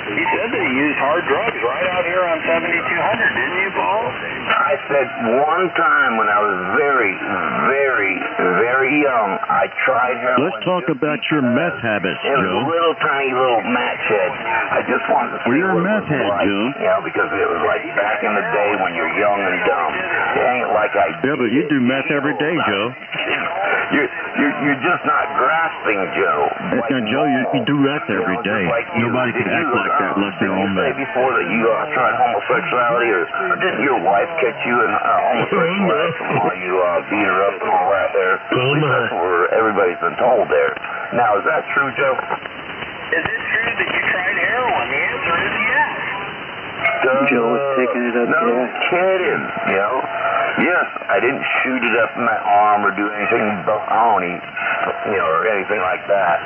[SPEAKER 1] He said that he used hard drugs right out here on 7200, didn't you, Paul?
[SPEAKER 9] I said one time when I was very, very, very young, I tried heroin.
[SPEAKER 7] Let's talk about your meth habits,
[SPEAKER 9] It was
[SPEAKER 7] Joe.
[SPEAKER 9] a little tiny little match head. I just wanted to see
[SPEAKER 7] Well, you're a
[SPEAKER 9] what
[SPEAKER 7] meth
[SPEAKER 9] it was
[SPEAKER 7] head,
[SPEAKER 9] like.
[SPEAKER 7] Joe.
[SPEAKER 9] You know, because it was like back in the day when you're young and dumb. It ain't like I...
[SPEAKER 7] Yeah, but you do meth every day, Joe.
[SPEAKER 9] You're just not grasping, Joe.
[SPEAKER 7] Now, Joe, you do meth every day. Nobody can act like that unless they're on meth.
[SPEAKER 9] Did you say before that you tried homosexuality, or didn't your wife catch you in homosexuality while you beat her up and all that there? That's where everybody's been told there. Now, is that true, Joe?
[SPEAKER 1] Is it true that you tried heroin? The answer is yes.
[SPEAKER 8] Joe was picking it up.
[SPEAKER 9] No kidding, you know. Yes, I didn't shoot it up in my arm or do anything bony, you know, or anything like that.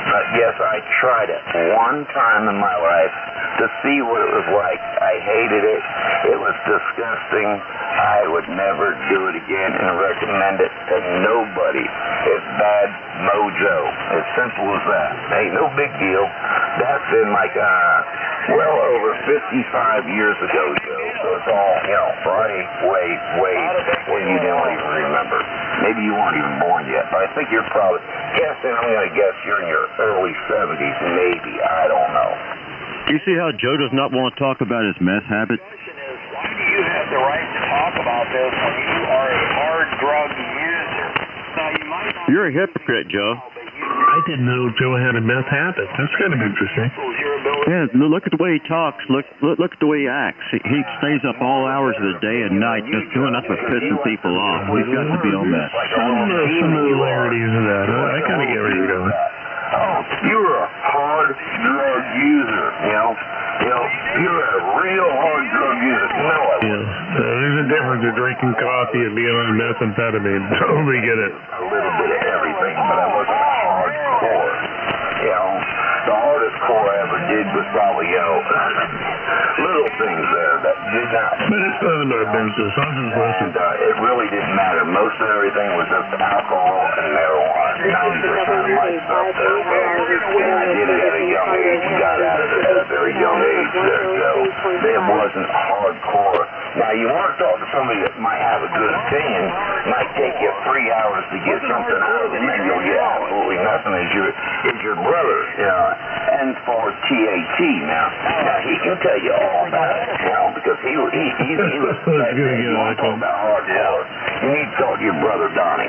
[SPEAKER 9] But yes, I tried it one time in my life to see what it was like. I hated it. It was disgusting. I would never do it again and recommend it to nobody. It's bad mojo. As simple as that. Ain't no big deal. That's been like, well over 55 years ago, Joe. So it's all, you know, way when you don't even remember. Maybe you weren't even born yet, but I think you're probably, I'm going to guess you're in your early 70s, maybe. I don't know.
[SPEAKER 7] You see how Joe does not want to talk about his meth habit?
[SPEAKER 1] Why do you have the right to talk about this when you are a hard drug user? Now, you might not...
[SPEAKER 7] You're a hypocrite, Joe.
[SPEAKER 3] I didn't know Joe had a meth habit. That's kind of interesting.
[SPEAKER 7] Yeah, look at the way he talks. Look at the way he acts. He stays up all hours of the day and night just doing nothing but pissing people off. He's got to be on that.
[SPEAKER 3] Some similarities of that. I kind of get where you're going.
[SPEAKER 9] Oh, you're a hard drug user, you know. You're a real hard drug user. No, I wouldn't.
[SPEAKER 3] There's a difference in drinking coffee and being on methamphetamine. Totally get it.
[SPEAKER 9] A little bit of everything, but I wasn't hardcore. You know, the hardest core I ever did was probably, you know, little things there that did not.
[SPEAKER 3] But it's none of my business. I'll just listen.
[SPEAKER 9] And it really didn't matter. Most of everything was just alcohol and marijuana. 90% of my stuff there. And I did it at a young age. Got out of it at a very young age there, Joe. It wasn't hardcore. Now, you want to talk to somebody that might have a good opinion, might take you 3 hours to get something out of him, and you'll get absolutely nothing is your brother, N4TAT. Now, he can tell you all about it, because he was talking about hardcore. You need to talk to your brother, Donnie.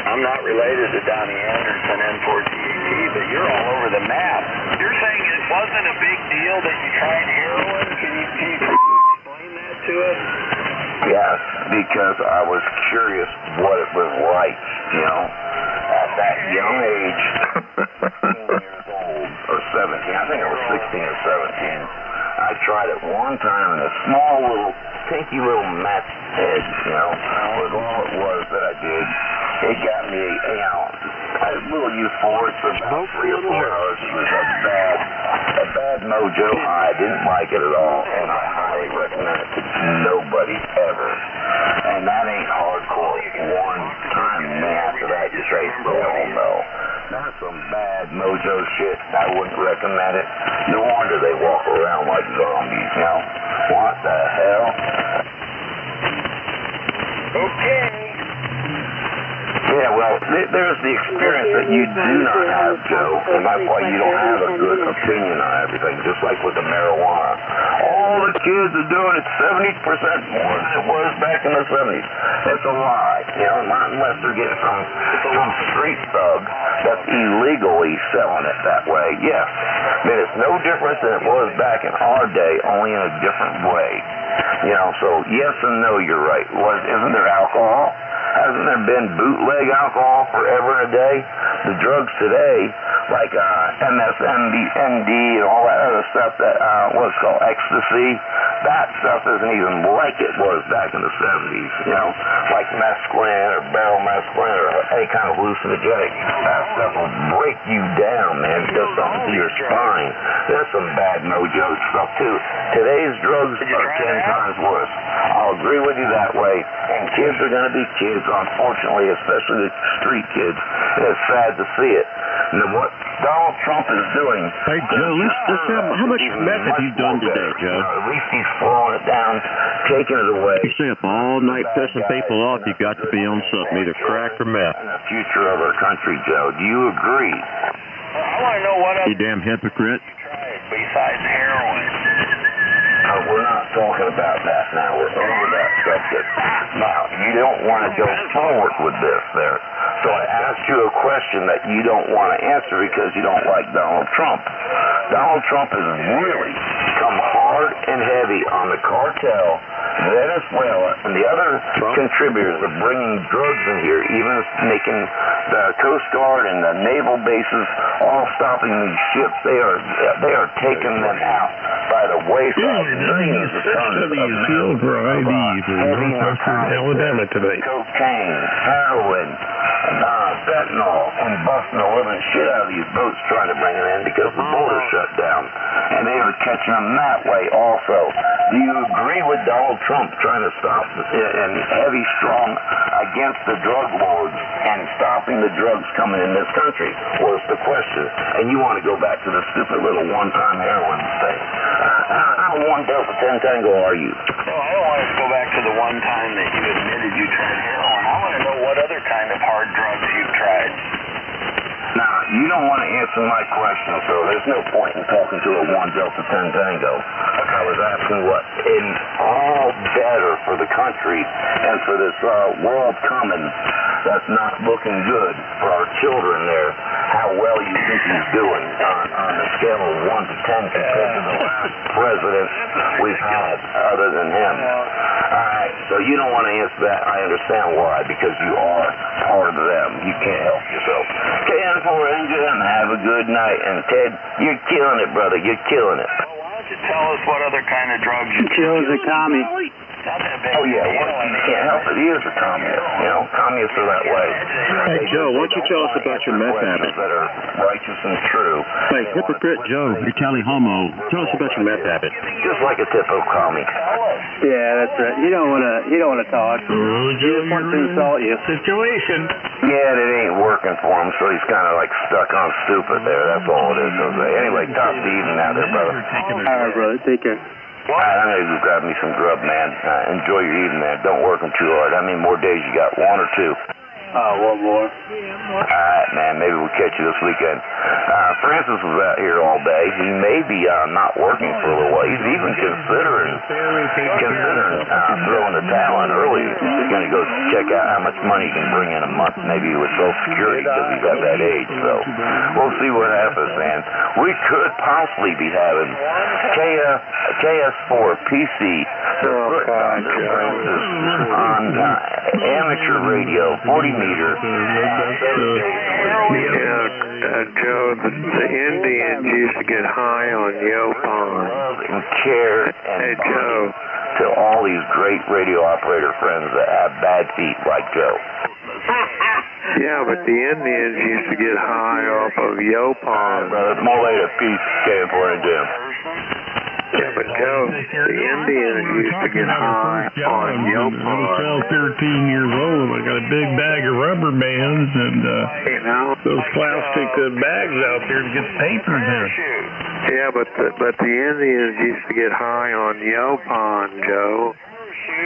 [SPEAKER 1] I'm not related to Donnie Anderson, N4TAT, but you're all over the map. You're saying it wasn't a big deal that you tried heroin? Can you explain that to us?
[SPEAKER 9] Yes, because I was curious what it was like, at that young age, 16 years old, or 17, I think I was 16 or 17. I tried it one time in a small little, pinky little match head, was all it was that I did. It got me, a little euphoric for about 3 or 4 hours. It was a bad mojo high. I didn't like it at all, and I highly recommend it to nobody ever. And that ain't hardcore. One time, and then after that, you say, hell no. That's some bad mojo shit. I wouldn't recommend it. No wonder they walk around like zombies, What the hell?
[SPEAKER 1] Okay.
[SPEAKER 9] Yeah, well, there's the experience that you do not have, Joe, and that's why you don't have a good opinion on everything, just like with the marijuana. All the kids are doing it 70% more than it was back in the 70s. It's a lie, not unless they're getting some street thug that's illegally selling it that way. Yes, it's no different than it was back in our day, only in a different way. So yes and no, you're right. Isn't there alcohol? Hasn't there been bootleg alcohol forever and a day? The drugs today, like MSND and all that other stuff that what's called ecstasy, that stuff isn't even like it was back in the 70s, like mescaline or barrel mescaline or any kind of hallucinogenic. That stuff will break you down, man. It does something to your spine. There's some bad mojo stuff, too. Today's drugs are 10 times worse. I'll agree with you that way. And kids are going to be kids, unfortunately, especially the street kids. And it's sad to see it. And what Donald Trump is doing...
[SPEAKER 7] Hey, Joe, let's have, how much meth have you done today, Joe?
[SPEAKER 9] At least he's slowing it down, taking it away.
[SPEAKER 7] You stay up all night pissing people off, you got to be on something, either crack or meth.
[SPEAKER 9] In the future of our country, Joe, do you agree?
[SPEAKER 1] I want to know what else
[SPEAKER 7] you damn hypocrite.
[SPEAKER 1] you tried besides heroin.
[SPEAKER 9] We're not talking about that now. We're over that subject. Now, you don't want to go forward with this there. So I asked you a question that you don't want to answer because you don't like Donald Trump. Donald Trump has really come hard and heavy on the cartel, Venezuela, and the other contributors of bringing drugs in here, even making the Coast Guard and the naval bases all stopping these ships. They are taking them out by the wayside. Millions of tons of
[SPEAKER 3] field for ID for northwestern Alabama today.
[SPEAKER 9] Cocaine, heroin, fentanyl, and busting the living shit out of these boats trying to bring them in because the border shut down. And they are catching them that way also. Do you agree with Donald Trump trying to stop and heavy strong against the drug lords and stopping the drugs coming in this country? Was the question. And you want to go back to the stupid little one-time heroin thing. How one Delta 10 Tango are you?
[SPEAKER 1] No, I don't want to go back to the one time that you admitted you tried heroin. I want to know what other kind of hard drugs you've tried.
[SPEAKER 9] Now, you don't want to answer my question, so there's no point in talking to a 1 Delta 10 Tango. I was asking what in all better for the country and for this world coming that's not looking good for our children there, how well you think he's doing on the scale of 1 to 10 compared to the last president we've had other than him. All right, so you don't want to answer that. I understand why, because you are part of them. You can't help yourself. KN4NJ, have a good night. And Ted, you're killing it, brother. You're killing it.
[SPEAKER 1] Well, why don't you tell us what other kind of drugs you
[SPEAKER 8] Joe's a commie.
[SPEAKER 9] Oh, yeah, you can't help it. He is a communist. Communists are that way.
[SPEAKER 7] Hey, Joe, why don't you tell us about your meth habit?
[SPEAKER 9] That are righteous and true.
[SPEAKER 7] Hey, hypocrite Joe, Italian homo, tell us about your meth habit.
[SPEAKER 9] Just like a typical commie.
[SPEAKER 8] Yeah, that's right. You don't want to talk. He just wants to insult you.
[SPEAKER 2] Situation.
[SPEAKER 9] Yeah, it ain't working for him, so he's kind of like stuck on stupid there. That's all it is, Jose. Anyway, top to evening out there, brother.
[SPEAKER 8] All right, brother. Take care.
[SPEAKER 9] All right, I'm going to grab me some grub, man. Enjoy your evening, man. Don't work them too hard. How many more days you got? 1 or 2?
[SPEAKER 8] One more.
[SPEAKER 9] All right, man. Maybe we'll catch you this weekend. Francis was out here all day. He may be not working for a little while. He's even considering throwing the towel in early. He's going to go check out how much money he can bring in a month, maybe with Social Security, because he's at that age. So we'll see what happens, man. We could possibly be having KS4 PC on amateur radio, 40 meters.
[SPEAKER 4] Joe, the Indians used to get high on Yopon.
[SPEAKER 9] And care and Joe, to all these great radio operator friends that have bad feet like Joe.
[SPEAKER 4] Yeah, but the Indians used to get high off of Yopon.
[SPEAKER 9] Brother, more later, peace, KS4 and Jim.
[SPEAKER 4] Yeah, but Joe, the Indians used to get high on Yopon.
[SPEAKER 3] I was 13 years old. I got a big bag of rubber bands and those plastic bags out there to get the papers in.
[SPEAKER 4] Yeah, but the Indians used to get high on Yopon, Joe.
[SPEAKER 1] You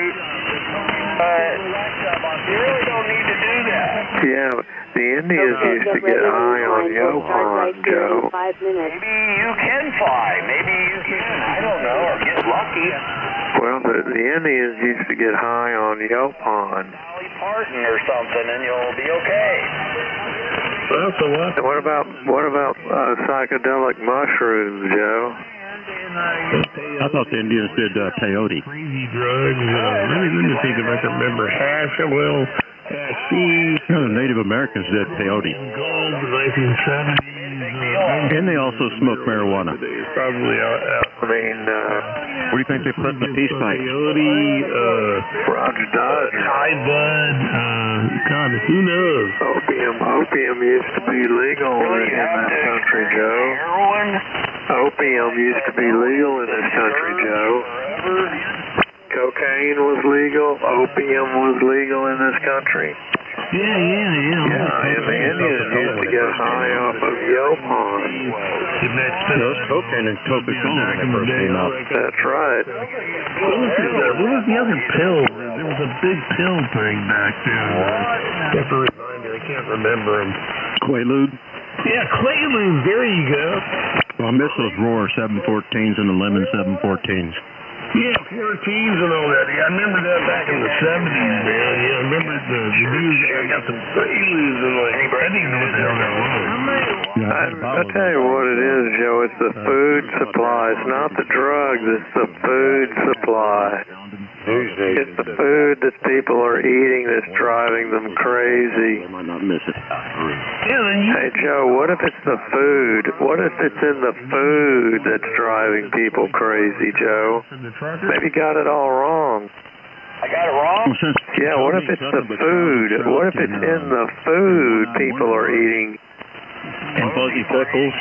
[SPEAKER 1] really don't need to do that.
[SPEAKER 4] Yeah, the Indians used to get high on Yopon, Joe.
[SPEAKER 1] Maybe you can fly. Maybe you can. I don't know. Or get lucky.
[SPEAKER 4] Well, the Indians used to get high on Yopon.
[SPEAKER 1] Dolly Parton or something, and you'll be okay.
[SPEAKER 3] Well, so what?
[SPEAKER 4] What about psychedelic mushrooms, Joe?
[SPEAKER 7] I thought the Indians did peyote.
[SPEAKER 3] Crazy drugs. Let me think if I can remember. Hash, well, hashish.
[SPEAKER 7] The Native Americans did peyote.
[SPEAKER 3] Gold, the 1970s.
[SPEAKER 7] And they also smoked marijuana.
[SPEAKER 3] Probably
[SPEAKER 4] I mean,
[SPEAKER 7] what do you think they put in the peace pipe?
[SPEAKER 3] Peyote,
[SPEAKER 4] Roger Dodger.
[SPEAKER 3] Tide Bud, God, who knows?
[SPEAKER 4] Opium used to be legal in this country, Joe.
[SPEAKER 1] Heroin.
[SPEAKER 4] Opium used to be legal in this country, Joe. Cocaine was legal. Opium was legal in this country.
[SPEAKER 3] Yeah.
[SPEAKER 4] And the Indians used to get high off of Yopon.
[SPEAKER 7] Those cocaine and Coca-Cola when they first came out.
[SPEAKER 4] That's right.
[SPEAKER 3] What was the other pill? There was a big pill thing back then. I can't remember them.
[SPEAKER 7] Quaalude?
[SPEAKER 3] Yeah, Quaalude. There you go.
[SPEAKER 7] Well, I miss those Roar 714s and the Lemon 714s.
[SPEAKER 3] Yeah, 14s and all that. Yeah, I remember that back in the 70s, man. Yeah, I remember the news. I got the Quaaludes and like, I didn't know what the hell that was.
[SPEAKER 4] I tell you what it is, Joe. It's the food supply. It's not the drugs. It's the food supply. It's the food that people are eating that's driving them crazy.
[SPEAKER 7] I might not miss it.
[SPEAKER 4] Hey, Joe, what if it's the food? What if it's in the food that's driving people crazy, Joe? Maybe got it all wrong.
[SPEAKER 1] I got it wrong?
[SPEAKER 4] Yeah, what if it's the food? What if it's in the food people are eating?
[SPEAKER 7] And fuzzy pickles?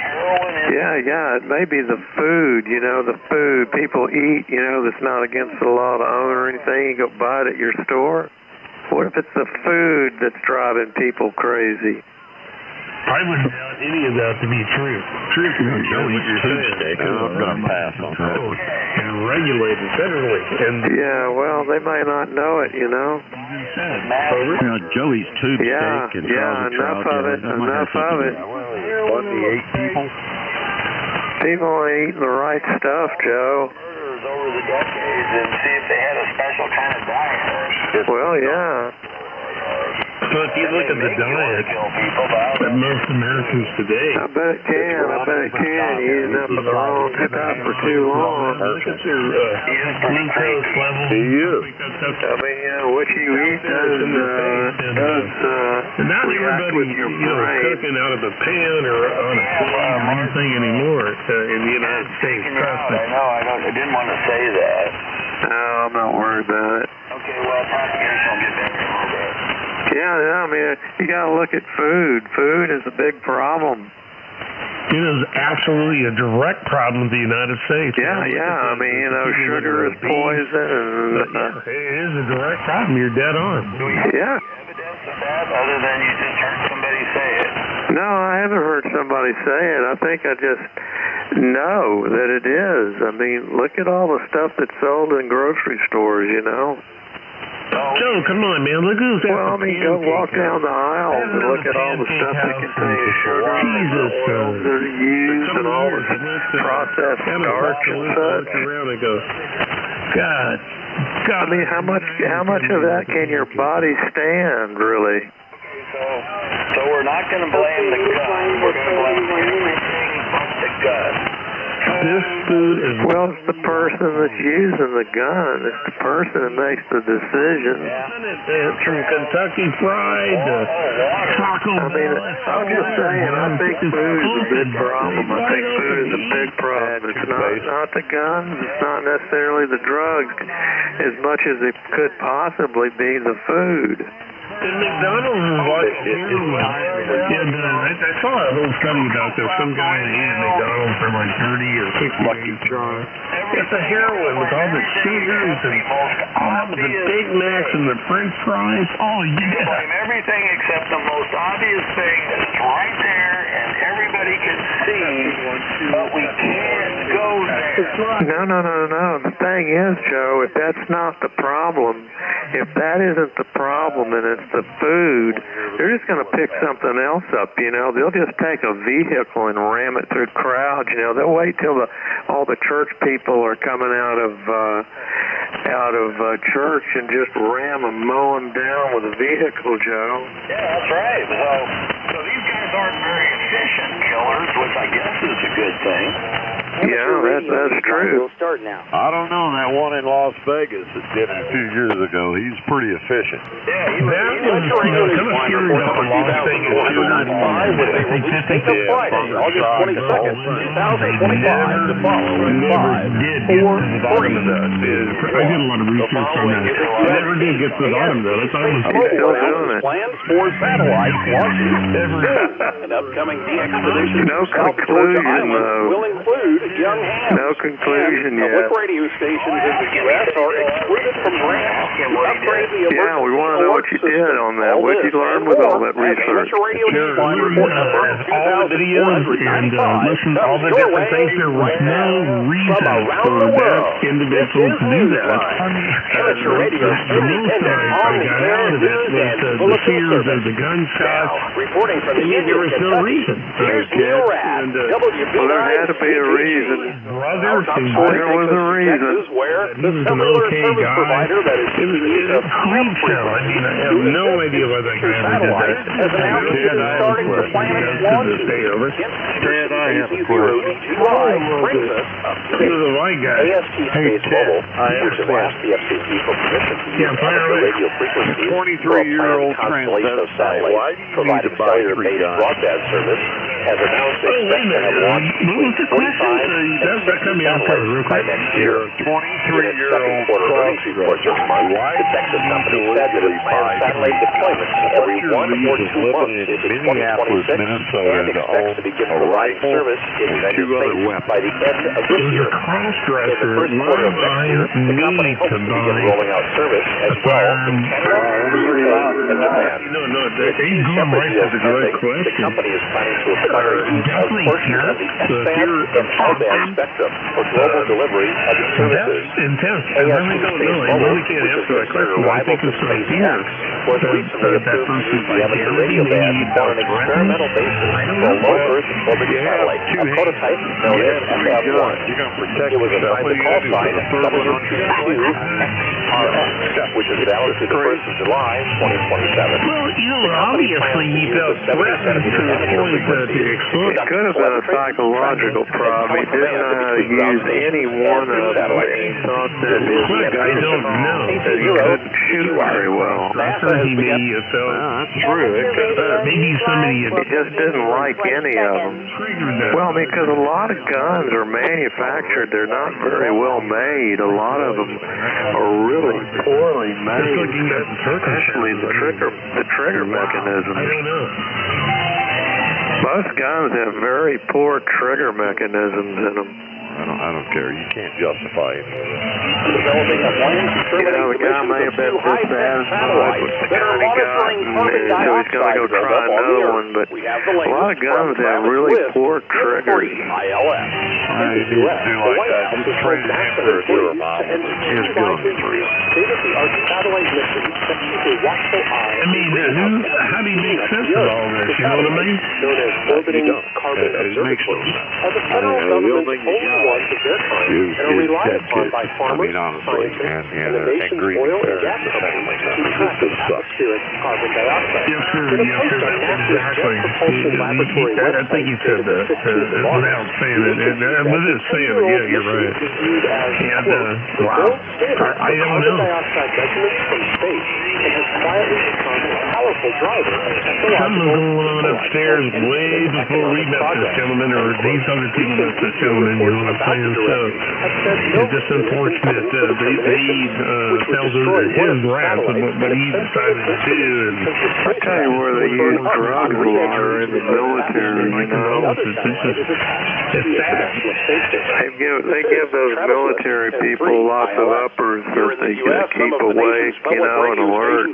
[SPEAKER 4] Yeah, it may be the food, the food people eat, that's not against the law to own or anything. You go buy it at your store. What if it's the food that's driving people crazy?
[SPEAKER 3] I wouldn't doubt any of that to be true. True,
[SPEAKER 7] Joe eats food steak. I'm going to pass on that.
[SPEAKER 3] And regulated federally.
[SPEAKER 4] Yeah, well, they may not know it,
[SPEAKER 7] Joe eats tube steak and
[SPEAKER 4] enough of it.
[SPEAKER 6] 28 people?
[SPEAKER 4] People ain't eating the right stuff, Joe.
[SPEAKER 1] Over the decades and see if they had a special kind of diet.
[SPEAKER 4] Well, yeah.
[SPEAKER 3] So if you look at the diet of most Americans today,
[SPEAKER 4] I bet it can. You eat enough of the wrong stuff for too long.
[SPEAKER 3] Look at their glucose level.
[SPEAKER 4] I mean, what you eat does
[SPEAKER 3] not
[SPEAKER 4] react
[SPEAKER 3] everybody,
[SPEAKER 4] with your brain.
[SPEAKER 3] cooking out of a pan or on a plate or anything anymore in the United States. Trust me.
[SPEAKER 1] I know. I didn't want to say that.
[SPEAKER 4] No, I'm not worried about it.
[SPEAKER 1] Okay, well, propagation will get better in a little bit.
[SPEAKER 4] Yeah, I mean, you got to look at food. Food is a big problem.
[SPEAKER 3] It is absolutely a direct problem in the United States.
[SPEAKER 4] Yeah. I mean, sugar is poison. And,
[SPEAKER 3] it is a direct problem. You're dead on.
[SPEAKER 4] Yeah.
[SPEAKER 1] Evidence of that other than you just heard somebody say it?
[SPEAKER 4] No, I haven't heard somebody say it. I think I just No, that it is. I mean, look at all the stuff that's sold in grocery stores, you know.
[SPEAKER 3] Joe, come on, man. Look who's at
[SPEAKER 4] Well, I mean, go walk down the aisles and look at all the stuff that contains sugar,
[SPEAKER 3] Jesus,
[SPEAKER 4] oils that are used, and all the processed starch and such.
[SPEAKER 3] Around and go, God.
[SPEAKER 4] I mean, how much of that can your body stand, really?
[SPEAKER 1] So we're not going to blame the gun. We're going to blame everything but the gun.
[SPEAKER 3] This food is...
[SPEAKER 4] Well, it's the person that's using the gun. It's the person that makes the decision.
[SPEAKER 3] It's from Kentucky Fried to Taco Bell.
[SPEAKER 4] I mean, I'm just saying, I think food is a big problem. I think food is a big problem. It's not the guns. It's not necessarily the drugs as much as it could possibly be the food.
[SPEAKER 3] And McDonald's is like heroin. I saw a whole study about this. Some guy that ate at McDonald's for like 30 or 60 days. It's a heroin with all the sugars and all the Big Macs and the French fries. Oh, yeah.
[SPEAKER 1] Blame everything except the most obvious thing that's right there and everybody can see, but we can't go there.
[SPEAKER 4] No. The thing is, Joe, if that's not the problem, if that isn't the problem and it's the food, they're just going to pick something else up, you know. They'll just take a vehicle and ram it through crowds, you know. They'll wait till all the church people are coming out of church and just mow them down with a vehicle, Joe.
[SPEAKER 1] Yeah, that's right. So these guys aren't very efficient killers, which I guess is a good thing.
[SPEAKER 4] Yeah, that's true.
[SPEAKER 8] We'll start now.
[SPEAKER 6] I don't know. That one in Las Vegas that did it a few years ago, he's pretty efficient.
[SPEAKER 1] Yeah,
[SPEAKER 3] that was, I'm curious about the Las Vegas
[SPEAKER 8] 295 with a release date of Friday, August 22nd, 2025 to follow in 5, 4, 3, 2, 1.
[SPEAKER 3] I did a lot of research on that. I never did get to the bottom, though. That's all I was
[SPEAKER 4] still doing it.
[SPEAKER 8] Plans for satellite launches an upcoming de-expedition
[SPEAKER 4] No
[SPEAKER 8] to South Coast
[SPEAKER 4] conclusion, though.
[SPEAKER 8] will include young hams.
[SPEAKER 4] No conclusion
[SPEAKER 8] and
[SPEAKER 4] yet.
[SPEAKER 8] public radio stations in the U.S. are excluded from grants to upgrade the emergency
[SPEAKER 4] Yeah, we want to know what you did on that. What did you learn with all that research?
[SPEAKER 8] Radio Newsline report number
[SPEAKER 3] all the videos and listen to all the different things. There was no reason for that individual to do that. The news stories I got out of it was the fears of the gunshots.
[SPEAKER 8] Reporting from the
[SPEAKER 3] there was no reason.
[SPEAKER 8] Here's Neil Rath,
[SPEAKER 4] Well, there had to be a reason. There was a reason.
[SPEAKER 8] Where
[SPEAKER 3] He was an okay guy. It was a creep show. I mean, I have no idea why that guy ever did that.
[SPEAKER 8] has announced it is starting to plan its launches.
[SPEAKER 6] Ted, I have a question.
[SPEAKER 8] Brings us up to
[SPEAKER 3] He was a white guy.
[SPEAKER 8] AST Space Mobile, which has asked the FCC for permission to use amateur radio frequencies for a
[SPEAKER 6] 23-year-old
[SPEAKER 8] constellation of satellites
[SPEAKER 6] why do you need
[SPEAKER 8] providing
[SPEAKER 6] to buy 3
[SPEAKER 8] cellular-based
[SPEAKER 6] guns?
[SPEAKER 8] broadband service, has announced it expects to have launched
[SPEAKER 3] What was the question? That's coming out real
[SPEAKER 8] by
[SPEAKER 3] quick.
[SPEAKER 8] next year.
[SPEAKER 6] 23-year-old
[SPEAKER 8] Quarter earnings report this month, the Texas company said that it plans satellite deployments every 1 or 2 months into 2026 and expects to begin providing service in space by the end of this year. In the first quarter of next year, the company hopes to begin rolling out service as well in Canada, the UK, and Japan.
[SPEAKER 3] No, he's going right to the right
[SPEAKER 8] The
[SPEAKER 3] question.
[SPEAKER 8] company is planning to acquire a portion of the S-band and L-band spectrum for global delivery of its services.
[SPEAKER 3] That's intense. I really don't know. I really can't answer that question. I think it's right here.
[SPEAKER 8] Was recently approved to use the amateur radio band on an experimental basis for a low Earth orbit satellite, a prototype known as FF1. It was assigned the call sign W22RX, which is valid through the 1st of July, 2027.
[SPEAKER 3] Well, obviously he felt threatened to the point that the
[SPEAKER 4] It could have been a psychological problem. He didn't know how to use any one of them. He thought that
[SPEAKER 3] I don't know.
[SPEAKER 4] that he couldn't shoot very well.
[SPEAKER 3] That's what he maybe felt.
[SPEAKER 6] That's true. It could have.
[SPEAKER 3] Maybe somebody
[SPEAKER 4] He just didn't like any of them.
[SPEAKER 3] triggered that.
[SPEAKER 4] Well, because a lot of guns are manufactured. They're not very well made. A lot of them are really poorly made,
[SPEAKER 3] looking at the
[SPEAKER 4] especially the trigger mechanism.
[SPEAKER 3] I don't know.
[SPEAKER 4] Most guns have very poor trigger mechanisms in them.
[SPEAKER 6] I don't care. You can't justify any of this.
[SPEAKER 8] Developing a plan to terminate
[SPEAKER 4] the guy may have been dissatisfied with the gun he got, so he's going to go try another one, but a lot of guns have really poor triggers.
[SPEAKER 6] You need to do like that. Just trade it in for a newer model. His gun free.
[SPEAKER 3] I mean, how do you make sense of all this? You know what I mean?
[SPEAKER 6] It makes no sense. The only thing you got is dead kids. I mean, honestly, and green parents. This just sucks.
[SPEAKER 3] Yes, sir. Exactly. I think you said that without saying it. With it saying it, yeah, you're right. And, wow. I don't know. Something's going on upstairs way before we met this gentleman or these other people met this gentleman, you know what I'm saying? So it's just unfortunate they fell to his wrath of what he decided to do. And
[SPEAKER 4] I tell you where they use drugs a lot are in the military, you know.
[SPEAKER 3] It's sad.
[SPEAKER 4] They give those military people lots of uppers so they can keep awake, you know, and alert.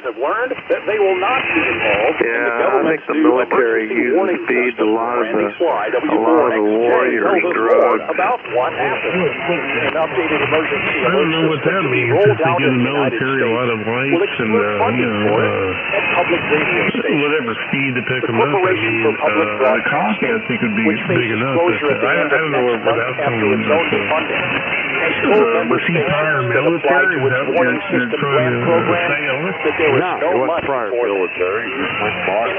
[SPEAKER 4] Yeah, I think the military feeds a lot of the warriors drugs.
[SPEAKER 3] I don't know what that means. If they give the military a lot of lights and whatever speed to pick them up. I mean, the cost I think would be big enough. But I don't know without someone. Was he prior military? Is that what you're trying to say on it?
[SPEAKER 6] No, he wasn't prior military. He just went bought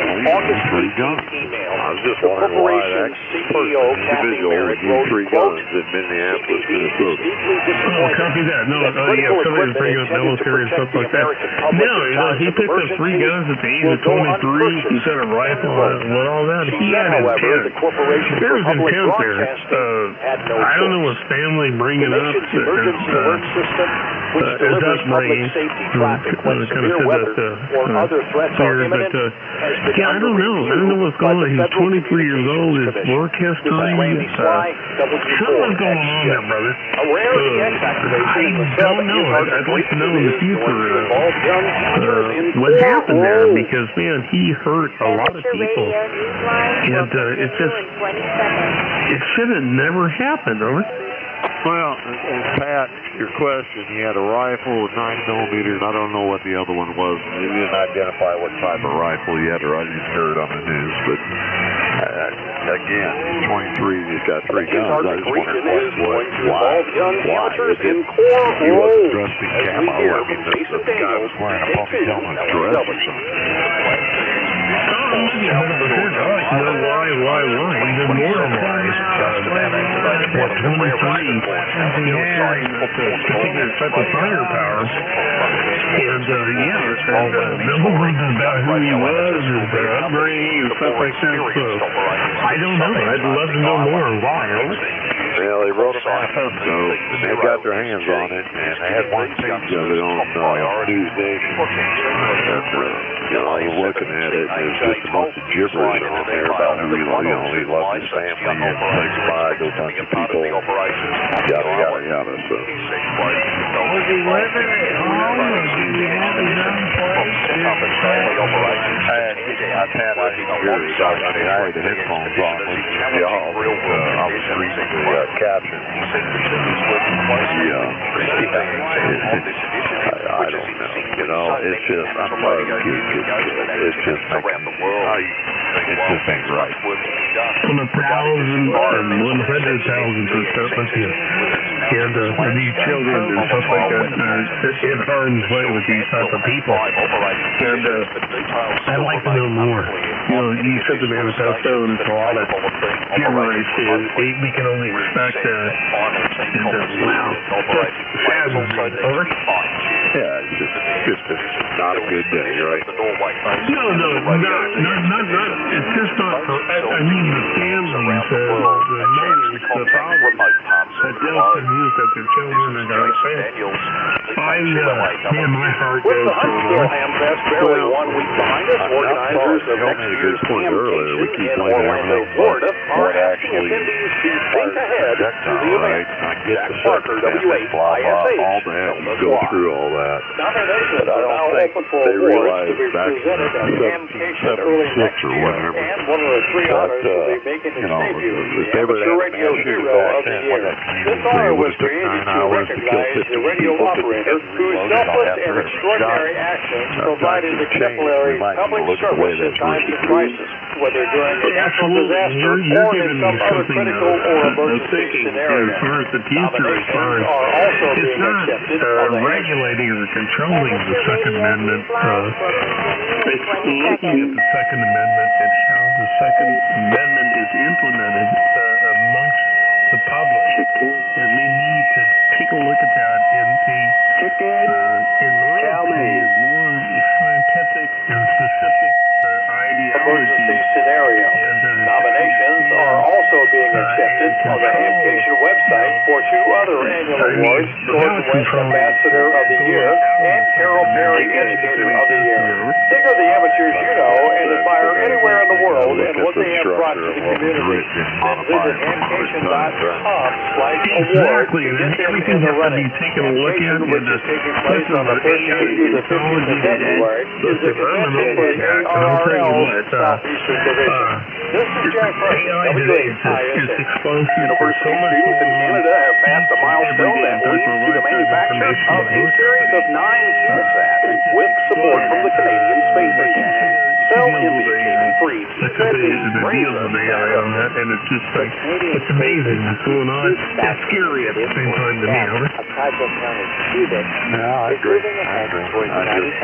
[SPEAKER 6] three guns. I was just wondering why that individual would use three guns in Minneapolis, Minnesota.
[SPEAKER 3] Oh, copy that. No, yeah, somebody was bringing up military and stuff like that. No, you know, he picked up three guns at the age of 23 instead of rifle and all that. He had intent. There was intent there. I don't know his family bringing up his upbringing. Kind of said that fear, but yeah, I don't know. I don't know what's going on. He's 23 years old. His work history. Something's going on there, brother. I don't know. I'd like to know in the future what happened there, because man, he hurt a lot of people, and it should have never happened, over.
[SPEAKER 6] Well, and Pat, your question, he had a rifle, 9mm, and I don't know what the other one was. He didn't identify what type of rifle he had, or I didn't hear it on the news, but again, 23, he's got three guns. I just wondered why? He wasn't dressed in camo. I mean, the guy was wearing a ponytail and a dress or something.
[SPEAKER 3] Why? He's immortalized. What, 23? He had a particular type of firepower. And, the whole thing about who he was, his upbringing, and stuff like that. So, I don't know. I'd love to know more. Why?
[SPEAKER 6] Well, they wrote a manifesto. They got their hands on it, and they had one page of it on News Nation. And, looking at it, there's just a bunch of gibberish on there about who he loved his family and takes pride, those kinds of people, yada, yada, yada. So.
[SPEAKER 2] Was he living at home, or did he have his own place?
[SPEAKER 6] I've had it here. I had the headphones on with y'all. I was reading the caption. I don't know. It's just, I'm like, it's just ain't right.
[SPEAKER 3] On a thousand and 100,000 or something. And these children and stuff like that in harm's way with these type of people. And I'd like to know more. You know, you said the manifesto and it's a lot of gibberish. We can only expect over.
[SPEAKER 6] Yeah, it's just not a good day, right?
[SPEAKER 3] No, not. It's just not. I mean, the families, the mothers, the fathers that dealt with news that their children are going to say. Man, my heart
[SPEAKER 8] With
[SPEAKER 3] goes
[SPEAKER 8] the
[SPEAKER 3] to
[SPEAKER 8] Huntsville Ham Fest barely 1 week behind us, organizers of next year's Hamcation in Orlando, Florida are asking attendees to think ahead to the event. Jack Parker, W8, ISH,
[SPEAKER 6] go through all that.
[SPEAKER 8] Nominations are now open for awards to be presented at Hamcation early next year, and one of the 3 honors will be making its debut, the Amateur Radio Hero of the Year. This honor was created to recognize the radio operator whose selfless and extraordinary actions provided exemplary public service in times of crisis, whether during a natural disaster or in some other critical or emergency scenario. Nominations are also being accepted on the
[SPEAKER 3] regulating or controlling the Second Amendment. It's looking at the Second Amendment and how the Second Amendment is implemented amongst the public, and we need to take a look at that in my opinion, more scientific and specific ideology.
[SPEAKER 8] Emergency scenario. Nominations are also being accepted on the Hamcation website for 2 other annual awards, George West Ambassador of the Year and Carol Perry Educator of the Year. Think of the amateurs you know and admire anywhere in the world and what they have brought to the community. Then visit hamcation.com/awards
[SPEAKER 3] Exactly,
[SPEAKER 8] to
[SPEAKER 3] and
[SPEAKER 8] get them
[SPEAKER 3] everything
[SPEAKER 8] in the
[SPEAKER 3] has to be
[SPEAKER 8] running.
[SPEAKER 3] taken a look at,
[SPEAKER 8] Which is taking place on the 13th through the 15th of February, is the convention for the ARRL Southeastern Division. This is Jack Parker, W8 ISH. University students in Canada have passed a milestone that leads to the manufacture of a series of 9 CubeSats with support from the Canadian Space Agency. Cell MBKB-free
[SPEAKER 3] the deals with AI on that, and it's just like, it's amazing what's going on. It's scary at the same time to me,
[SPEAKER 10] A project known as Cubic is moving ahead towards manufacturing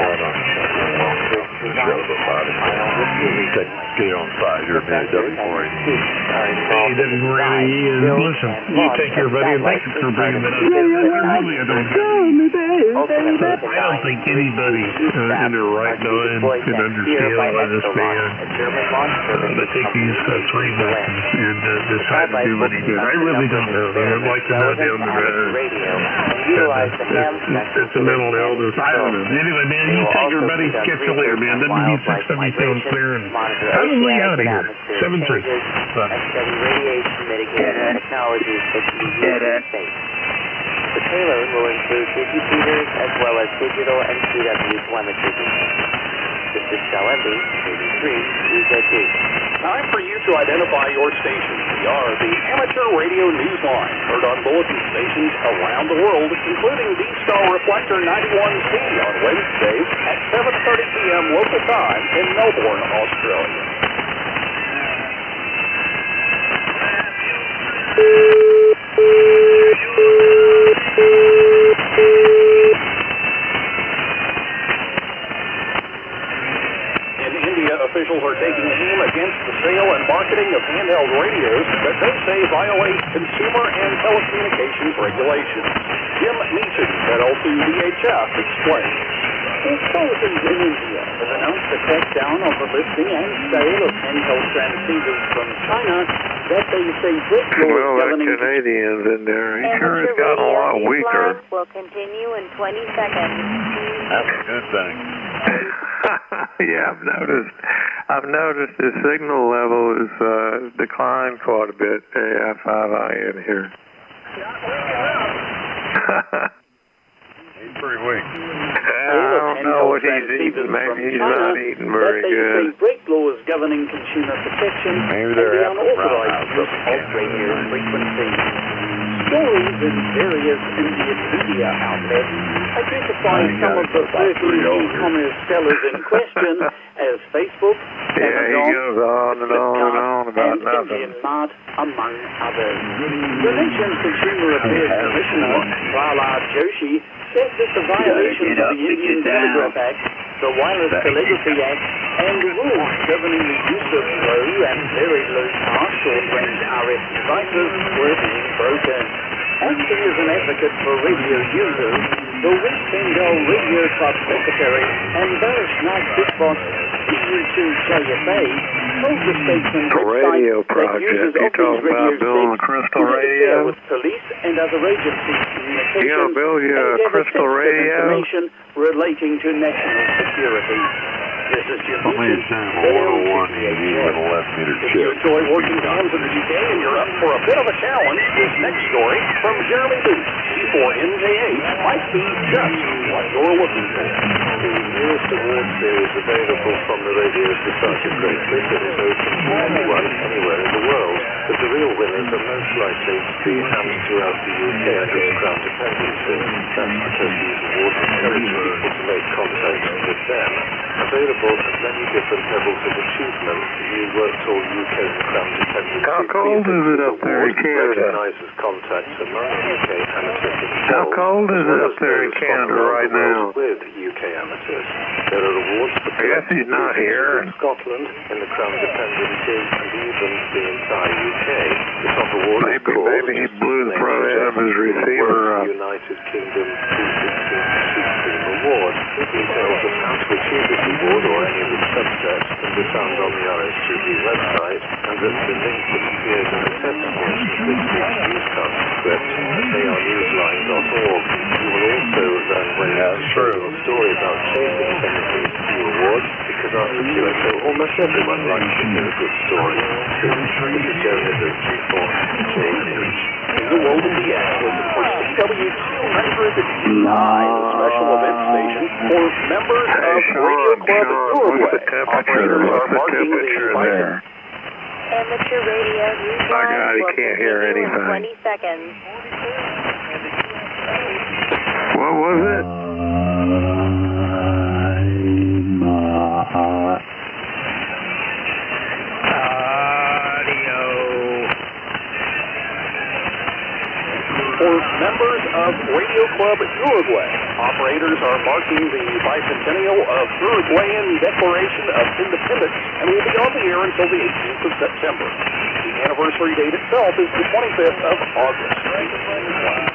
[SPEAKER 6] Get on side here, man.
[SPEAKER 3] Hey, listen, you take care, buddy, and thank you for bringing that up. Really, I don't think anybody in their right mind can understand why this man to take these 3 weapons and decide to do what he did. I really don't know. I'd like to know down the road. It's a mental illness. I don't know. Anyway, man, you take care, buddy. Catch you later, man. WB670 sounds clear, and I'm way out of here. 7-3.
[SPEAKER 10] Radiation mitigating technologies that can be used in space. The payload will include digipeters as well as digital and CW telemetry beacons. This is Cell MB-83 EZD.
[SPEAKER 8] Time for you to identify your station. We are the Amateur Radio News Line, heard on bulletin stations around the world, including the Star Reflector 91C on Wednesdays at 7:30 p.m. local time in Melbourne, Australia. Officials are taking aim against the sale and marketing of handheld radios that they say violate consumer and telecommunications regulations. Jim Meaton at L2DHF explains.
[SPEAKER 11] Authorities in India have announced a crackdown on the listing and sale of handheld transceivers from China that they say break laws governing...
[SPEAKER 4] Well, that Canadians in there, he sure has gotten a lot weaker.
[SPEAKER 12] Will continue in 20 seconds.
[SPEAKER 6] That's a good thing.
[SPEAKER 4] Yeah, I've noticed the signal level is declined quite a bit. A5IN here.
[SPEAKER 6] He's pretty weak.
[SPEAKER 4] I don't know what he's eating. Maybe he's not eating very good.
[SPEAKER 11] Break laws governing consumer protection
[SPEAKER 6] Maybe they're
[SPEAKER 11] and the unauthorized use of radio frequencies. Stories in various Indian media outlets identify some of the 13 e-commerce sellers in question as Facebook,
[SPEAKER 4] Amazon, he goes on and on and on about nothing.
[SPEAKER 11] Indian Mart, among others. The nation's Consumer Affairs Commissioner, Prahlad Joshi, said that the violations of the Indian Telegraph Act, the Wireless Telegraphy Act, and rules governing the use of low and very low-power short-range RF devices were being broken. Acting as an advocate for radio users, the West Bengal Radio Club Secretary and Barishnath Big Boss EU2 JFA told the statesman's
[SPEAKER 4] radio
[SPEAKER 11] website that users
[SPEAKER 4] project. You
[SPEAKER 11] of these
[SPEAKER 4] talking
[SPEAKER 11] radio
[SPEAKER 4] about building a
[SPEAKER 11] stations
[SPEAKER 4] crystal
[SPEAKER 11] could interfere
[SPEAKER 4] radio?
[SPEAKER 11] with police and other agencies' communications
[SPEAKER 4] You gonna build you
[SPEAKER 11] and
[SPEAKER 4] a
[SPEAKER 11] give
[SPEAKER 4] crystal
[SPEAKER 11] sensitive
[SPEAKER 4] radio?
[SPEAKER 11] information relating to national security. This is Jim
[SPEAKER 6] Put me in channel 101 EV with a left meter
[SPEAKER 11] If you
[SPEAKER 6] chip.
[SPEAKER 11] enjoy working dams in the UK and you're up for a bit of a challenge, this next story from Jeremy Booth, G4NJH, might be just what you're looking for.
[SPEAKER 13] The newest award series available from the Radio Society of Great Britain is open to anyone, anywhere in the world, but the real winners are most likely to be hams throughout the UK under its Crown dependency. That's because these awards encourage people to make contact with them. Available at many different levels of achievement, the worked all UK and Crown dependency.
[SPEAKER 4] How cold is it up there in Canada?
[SPEAKER 13] Recognizes contacts among UK amateurs themselves.
[SPEAKER 4] How cold is it up there in Canada right now?
[SPEAKER 13] With UK amateurs. There are awards for
[SPEAKER 4] I guess he's not here.
[SPEAKER 13] Scotland, in the Crown dependency, and even the entire UK. The top award, of course,
[SPEAKER 4] Maybe he blew the front end of his receiver up.
[SPEAKER 13] United Kingdom 216 Supreme Award. Details of how to achieve this award or any of its subsets can be found on the RSGB website, and at the link that appears in the text portion of this week's newscast script at arnewsline.org. You will also learn when to share your story about chasing some of these few awards, because after QSO, almost everyone likes to hear a good story. This is Jeremy at G4NJH.
[SPEAKER 11] In the world of DX was for CW200DI, the special event station for members of Radio Club Uruguay. Operators are marking the license.
[SPEAKER 12] Amateur radio news
[SPEAKER 4] My God,
[SPEAKER 12] line
[SPEAKER 4] he
[SPEAKER 12] will
[SPEAKER 4] can't hear
[SPEAKER 12] continue in
[SPEAKER 4] anything.
[SPEAKER 12] 20 seconds.
[SPEAKER 4] What was it?
[SPEAKER 11] For members of Radio Club Uruguay, operators are marking the bicentennial of Uruguayan Declaration of Independence and will be on the air until the 18th of September. The anniversary date itself is the 25th of August,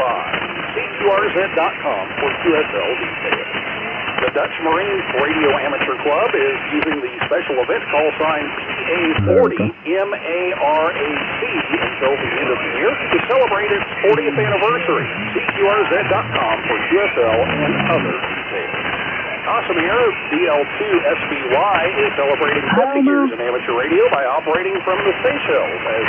[SPEAKER 11] 1925. CQRZ.com for QSL details. The Dutch Marine Radio Amateur Club is using the special event call sign PA40MARAC until the end of the year to celebrate its 40th anniversary. CQRZ.com for QSL and other details. Cossimir DL2SBY is celebrating 50 years in amateur radio by operating from the Seychelles as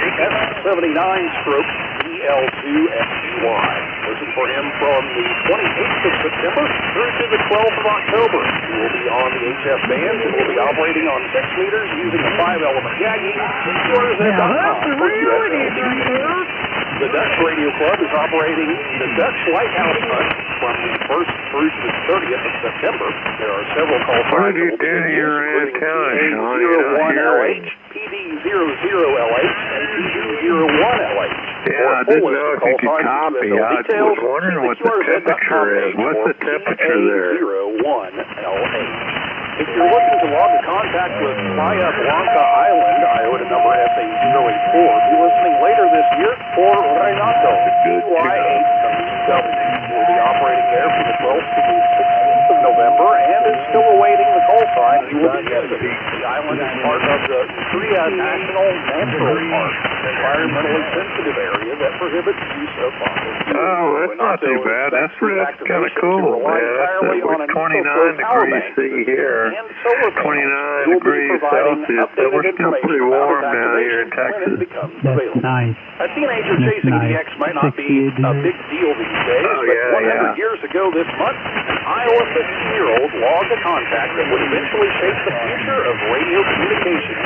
[SPEAKER 11] S79/DL2SBY. Listen for him from the 28th of September through to the 12th of October. He will be on the HF band and will be operating on 6 meters using a 5-element Yagi. CQRZ.com for QSL details. The Dutch Radio Club is operating the Dutch Lighthouse Hunt from the 1st through to the 30th of September. There are several call signs that will be in use, including PD01LH, PD00LH, and PD01LH.
[SPEAKER 4] Yeah, I didn't know if you could copy. I was wondering what the temperature is. What's the temperature there?
[SPEAKER 11] PD01LH. If you're looking to log a contact with Playa Blanca Island, Iota number SA084, be listening later this year for Renato, CY8WW. We'll be operating there from the 12th to the 16th of November and is still awaiting the call sign he will be using. The island is part of the Utria National Natural Park, an environmentally sensitive area that prohibits use of fossil fuels.
[SPEAKER 4] Oh, that's not too bad. That's kind of cool. Yeah, that's 29 degrees C here. 29 degrees Celsius, so we're still pretty warm down here in Texas.
[SPEAKER 5] That's nice.
[SPEAKER 11] A teenager chasing EX might not be a big deal these days, but 100 years ago this month, an Iowa 15-year-old logged a contact that would eventually shape the future of radio communications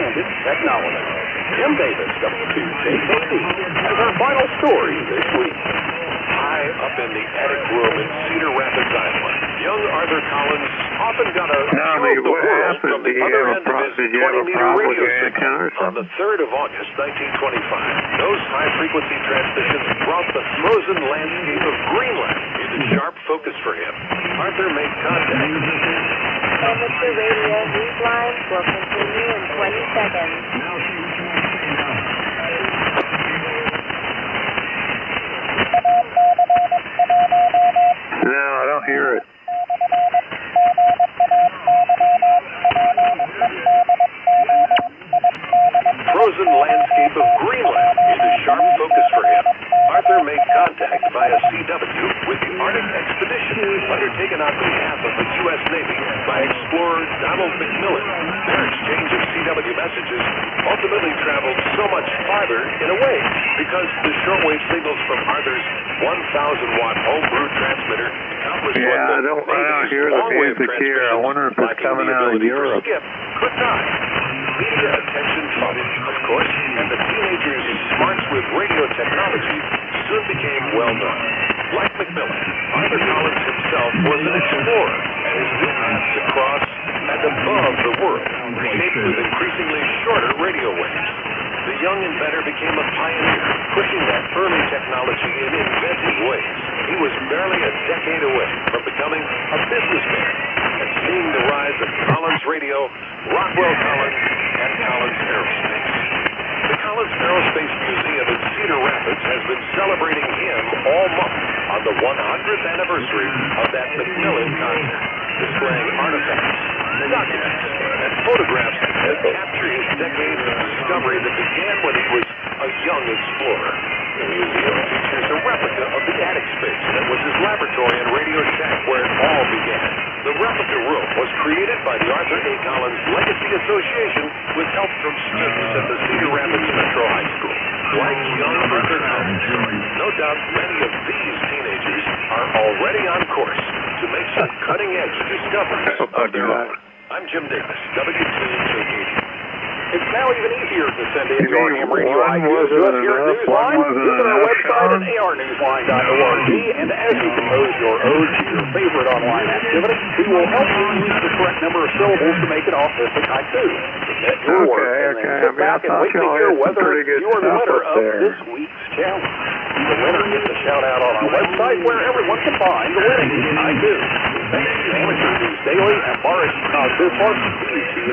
[SPEAKER 11] and its technology. Jim Davis, W2JKD, has our final story this week.
[SPEAKER 8] High up in the attic room in Cedar Rapids, Iowa, young Arthur Collins often got a view of the world from the other end of his 20-meter radio signal. On the 3rd of August, 1925, those high-frequency transmissions brought the frozen landscape of Greenland into sharp focus for him. Arthur made contact.
[SPEAKER 12] Amateur radio news lines will continue in 20 seconds.
[SPEAKER 4] No, I don't hear it.
[SPEAKER 14] via CW with the Arctic Expedition, undertaken on behalf of the U.S. Navy by explorer Donald McMillan. Their exchange of CW messages ultimately traveled so much farther in a way because the shortwave signals from Arthur's 1,000-watt homebrew transmitter accomplished what
[SPEAKER 4] I don't hear the music here. I wonder if it's coming out of Europe.
[SPEAKER 14] Could not. Media attention followed, of course, and the teenagers' smarts with radio technology soon became well known. Like McMillan, Arthur Collins himself was an explorer, and his new paths across and above the world shaped with increasingly shorter radio waves. The young inventor became a pioneer, pushing that early technology in inventive ways. He was barely a decade away from becoming a businessman and seeing the rise of Collins Radio, Rockwell Collins, and Collins Aerospace. The Collins Aerospace Museum in Cedar Rapids has been celebrating him all month on the 100th anniversary of that McMillan concert, displaying artifacts, documents, and photographs that capture his decades of discovery that began when he was a young explorer. The museum features a replica of the attic space that was his laboratory and radio shack where it all began. The replica room was created by the Arthur A. Collins Legacy Association with help from students at the Cedar Rapids Metro High School. Like young Arthur Collins, no doubt many of these teenagers are already on course to make some cutting-edge discoveries of their own. I'm Jim Davis, W2JKD. It's now even easier to send in your ham radio ideas to us here at Newsline. Visit our website at arnewsline.org, and as you compose your ode to your favorite online activity, we will help you use the correct number of syllables to make an authentic haiku. Submit your work, and then sit back and wait to hear whether you are the winner of this week's challenge. The winner gets a shout-out on our website where everyone can find the winning haiku. Thanks to Amateur News Daily and Boris Bismarck,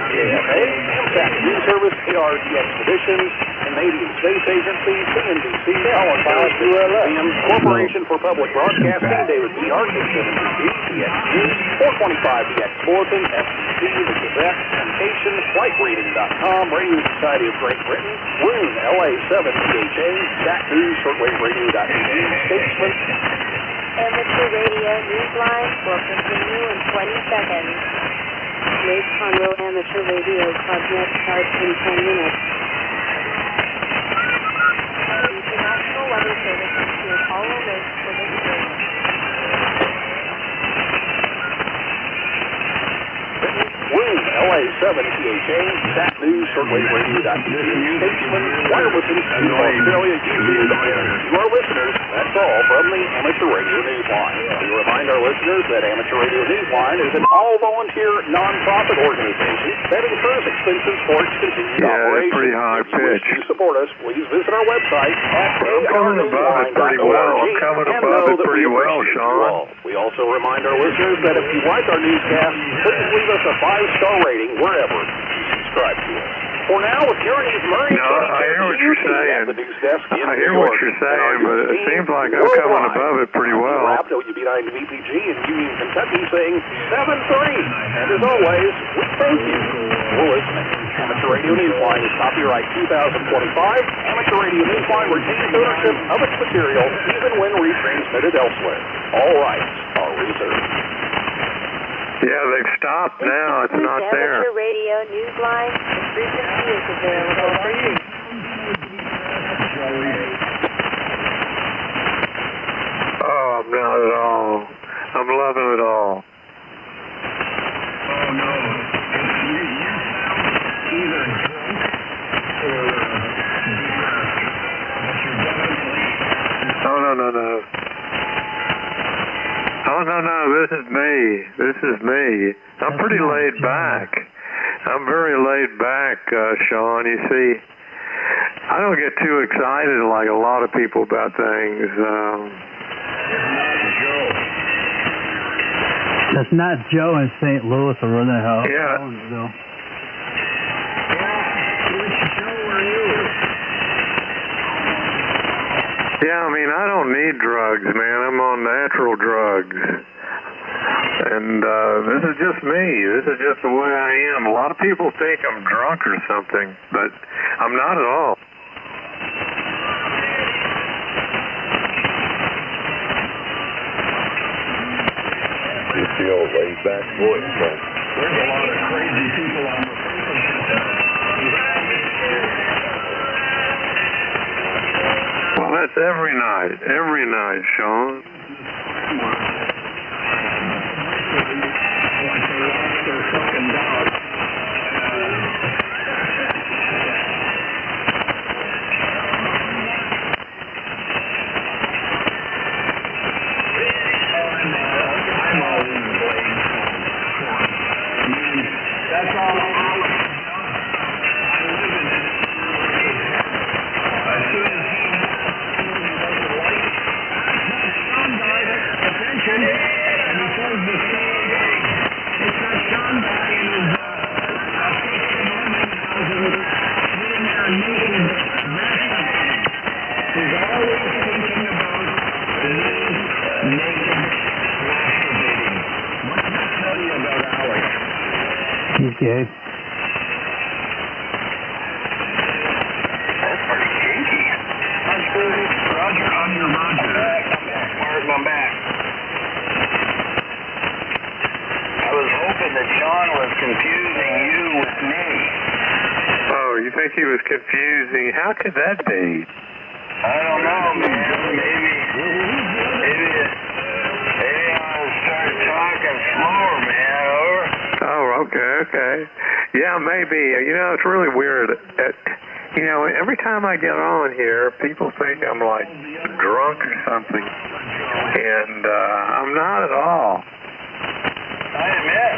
[SPEAKER 14] KFA, AMSAC News Service, ARD Expeditions, Canadian Space Agency, CNBC, College ULM, Corporation for Public Broadcasting, David B. Arkin, CNBC, DX News, 425DX Bulletin, FCC, The Gazette, Temptation, FlightRating.com, Radio Society of Great Britain, Roon, LA7THA, Sat News, ShortwaveRadio.tv, Statesman.
[SPEAKER 12] Amateur Radio Newsline will continue in 20 seconds. Lake Conroe Amateur Radio Clubnet starts in 10 minutes. International Weather Service will follow this for this day.
[SPEAKER 14] Room, LA7THA, Sat News, ShortwaveRadio.tv, Statesman, Wireless Institute of Australia, YouTube, and to our listeners, that's all from the Amateur Radio Newsline. We remind our listeners that Amateur Radio Newsline is an all-volunteer, non-profit organization that incurs expenses for its continued operation.
[SPEAKER 4] Pretty high pitch.
[SPEAKER 14] If you support us, please visit our website at
[SPEAKER 4] arnewsline.org and know that we appreciate you all.
[SPEAKER 14] We also remind our listeners that if you like our newscast, please leave us a 5-star rating wherever you subscribe to us. For now, with Kearney's Murray,
[SPEAKER 4] I hear what you're saying. I hear what you're saying, but it seems like I'm coming above it pretty well.
[SPEAKER 14] WB9 VPG in Union, Kentucky, saying 7-3. And as always, we thank you for listening. Amateur Radio Newsline is copyright 2025. Amateur Radio Newsline retains ownership of its material even when retransmitted elsewhere. All rights are reserved.
[SPEAKER 4] Yeah, they've stopped now. It's not there.
[SPEAKER 12] Amateur Radio Newsline, the frequency is available for you.
[SPEAKER 4] Oh, I'm not at all. I'm loving it all.
[SPEAKER 5] Oh, no. Either
[SPEAKER 4] No. Oh, no, this is me. This is me. I'm pretty laid back. I'm very laid back, Sean. You see, I don't get too excited like a lot of people about things.
[SPEAKER 15] That's not Joe in St. Louis or where the hell.
[SPEAKER 4] Yeah. Yeah, I mean, I don't need drugs, man. I'm on natural drugs. And this is just me. This is just the way I am. A lot of people think I'm drunk or something, but I'm not at all.
[SPEAKER 9] real laid back voice. So.
[SPEAKER 5] There's a lot of crazy people on the
[SPEAKER 4] Well, that's every night, Sean.
[SPEAKER 5] Like they lost their fucking dog. I'm all in the blade. That's all Alex. I live in it. As soon as he doesn't like it, some guy, attention, and he says the same thing. It's that Sean guy in his sitting there naked, masturbating. He's always thinking about naked masturbating. What can I tell you about Alex?
[SPEAKER 15] He's gay.
[SPEAKER 1] That's pretty kinky.
[SPEAKER 5] Roger, I'm your Roger.
[SPEAKER 1] Mark, I'm back. I was hoping that Sean was confusing you with me.
[SPEAKER 4] Oh, you think he was confusing? How could that be?
[SPEAKER 1] I don't know, man. Maybe I ought to start talking slower, man. Over.
[SPEAKER 4] Oh, okay. Yeah, maybe. You know, it's really weird. You know, every time I get on here, people think I'm like drunk or something, and I'm not at all.
[SPEAKER 1] I admit,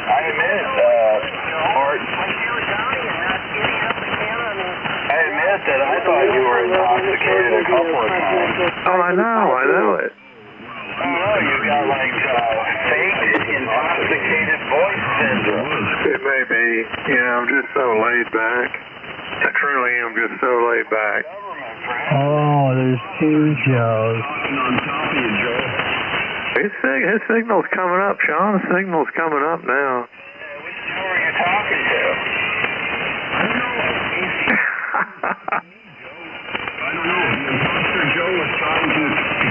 [SPEAKER 1] Martin. I admit that I thought you were intoxicated a couple of times.
[SPEAKER 4] Oh, I know it.
[SPEAKER 1] Oh, you got like fake intoxicated voice syndrome.
[SPEAKER 4] It may be. You know, I'm just so laid back. I truly am just so laid back.
[SPEAKER 15] Oh, there's two Joes.
[SPEAKER 5] On top of you, Joe.
[SPEAKER 4] His signal's coming up, Sean. His signal's coming up now.
[SPEAKER 1] Which Joe are you talking to?
[SPEAKER 5] I don't know. The imposter Joe was trying to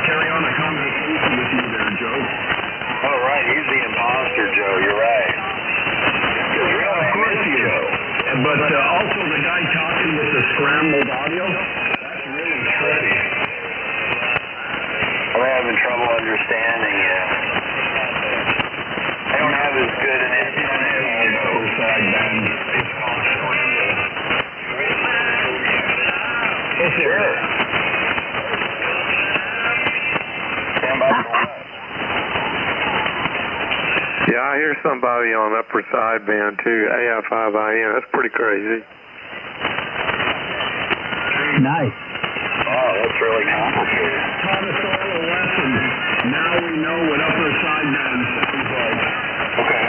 [SPEAKER 5] carry on a conversation with you there, Joe.
[SPEAKER 1] Oh, right. He's the imposter, Joe. You're right. His real name is Joe.
[SPEAKER 5] But also the guy talking with the scrambled audio, that's really tricky.
[SPEAKER 1] I'm having trouble understanding you. I don't have as good an internet as you know. Sure. Stand by for what?
[SPEAKER 4] Yeah, I hear somebody on upper sideband too. AI5IN. That's pretty crazy.
[SPEAKER 15] Nice.
[SPEAKER 1] Oh, that's really complicated.
[SPEAKER 5] Taught us all a lesson. Now we know what upper sideband sounds like.
[SPEAKER 1] Okay.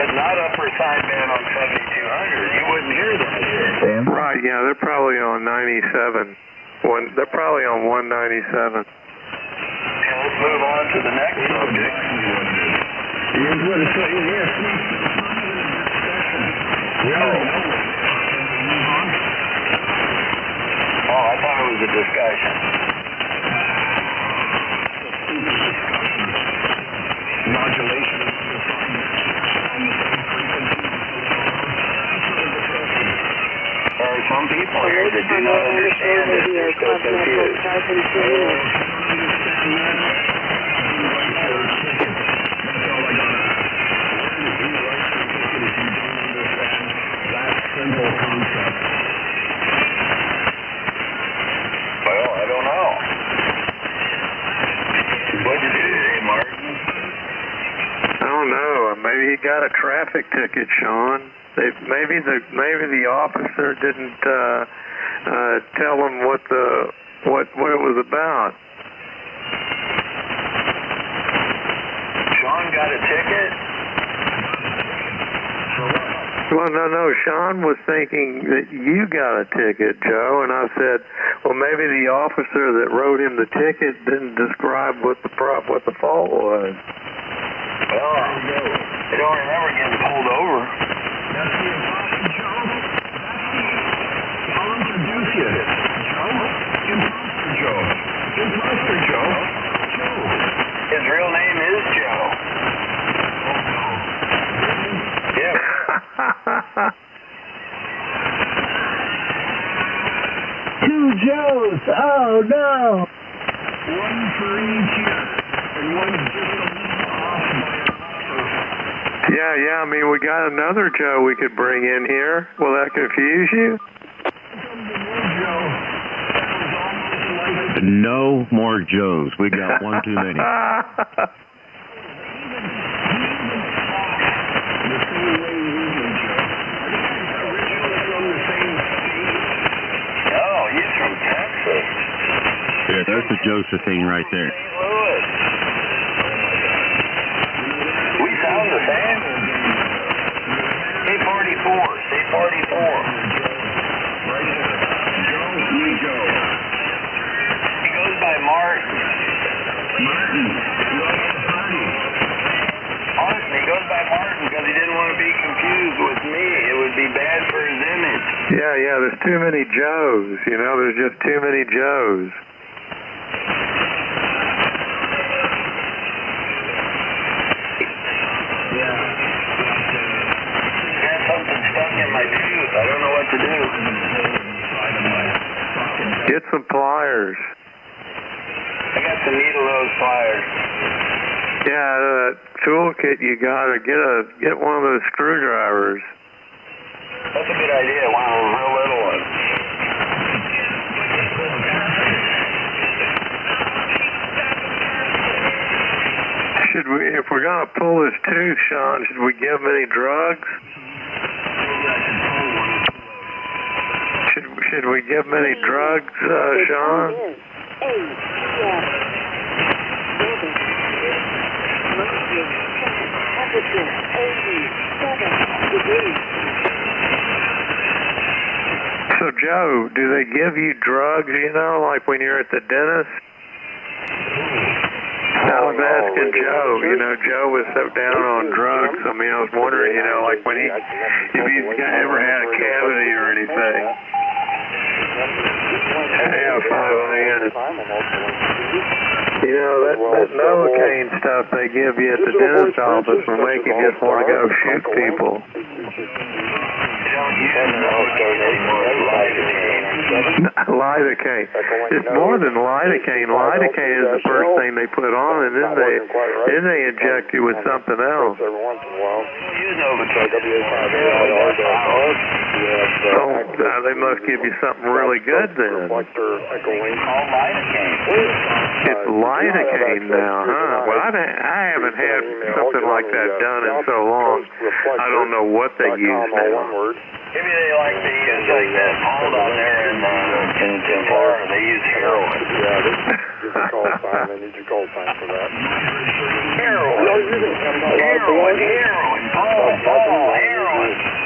[SPEAKER 1] But not upper sideband on 7200. You wouldn't hear that here.
[SPEAKER 4] Right, yeah, they're probably on 97. They're probably on 197.
[SPEAKER 1] Okay, let's move on to the next subject.
[SPEAKER 5] Here's what it's like. Yes.
[SPEAKER 1] Oh, I thought it was a discussion.
[SPEAKER 5] Modulation.
[SPEAKER 1] There are some people here that do not understand this. They're so confused.
[SPEAKER 5] Simple concept.
[SPEAKER 1] Well, I don't know. What'd you do today, Martin?
[SPEAKER 4] I don't know. Maybe he got a traffic ticket, Sean. Maybe the officer didn't tell him what it was about.
[SPEAKER 1] Sean got a ticket?
[SPEAKER 4] Well, no. Sean was thinking that you got a ticket, Joe, and I said, well, maybe the officer that wrote him the ticket didn't describe what the fault was.
[SPEAKER 1] Well, I don't remember getting pulled over.
[SPEAKER 5] That's the imposter, Joe. I'll introduce you. Joe? Imposter Joe. Imposter Joe. Joe.
[SPEAKER 1] His real name is Joe.
[SPEAKER 5] One for each year. And one's just a little off by a
[SPEAKER 4] Yeah, I mean, we got another Joe we could bring in here. Will that confuse you?
[SPEAKER 7] No more Joes. We got one too many.
[SPEAKER 1] Oh, he's from Texas.
[SPEAKER 7] Yeah, there's the Josephine right there.
[SPEAKER 1] We sound the same. Stay 44. Stay 44. He goes by Martin. Martin. He goes by Martin because he didn't want to be confused with me. It would be bad for his image.
[SPEAKER 4] Yeah, there's too many Joes. You know, there's just too many Joes.
[SPEAKER 1] Got something stuck in my tooth. I don't know what to do.
[SPEAKER 4] Get some pliers.
[SPEAKER 1] I got some needle nose pliers.
[SPEAKER 4] Yeah, that toolkit you got, or get one of those screwdrivers.
[SPEAKER 1] That's a good idea. One of those real little ones.
[SPEAKER 4] Should we, if we're gonna pull this tooth, Sean, should we give him any drugs? Should we give him any drugs, Sean? So, Joe, do they give you drugs, you know, like when you're at the dentist? I was asking Joe, you know, Joe was so down on drugs. I mean, I was wondering, you know, like when if he's ever had a cavity or anything. Yeah, 5 You know, that Novocaine stuff they give you at the dentist office will make you just want to go shoot people. Lidocaine. It's more than lidocaine. Lidocaine is the first thing they put on, and then they inject you with something else. Oh, they must give you something really good then. It's lidocaine now, huh? Well, I haven't had something like that done in so long. I don't know what they use now.
[SPEAKER 1] Maybe they like to use like that pole down there in Florida. They use heroin.
[SPEAKER 13] Yeah, they need your call sign for that.
[SPEAKER 1] Heroin. Heroin.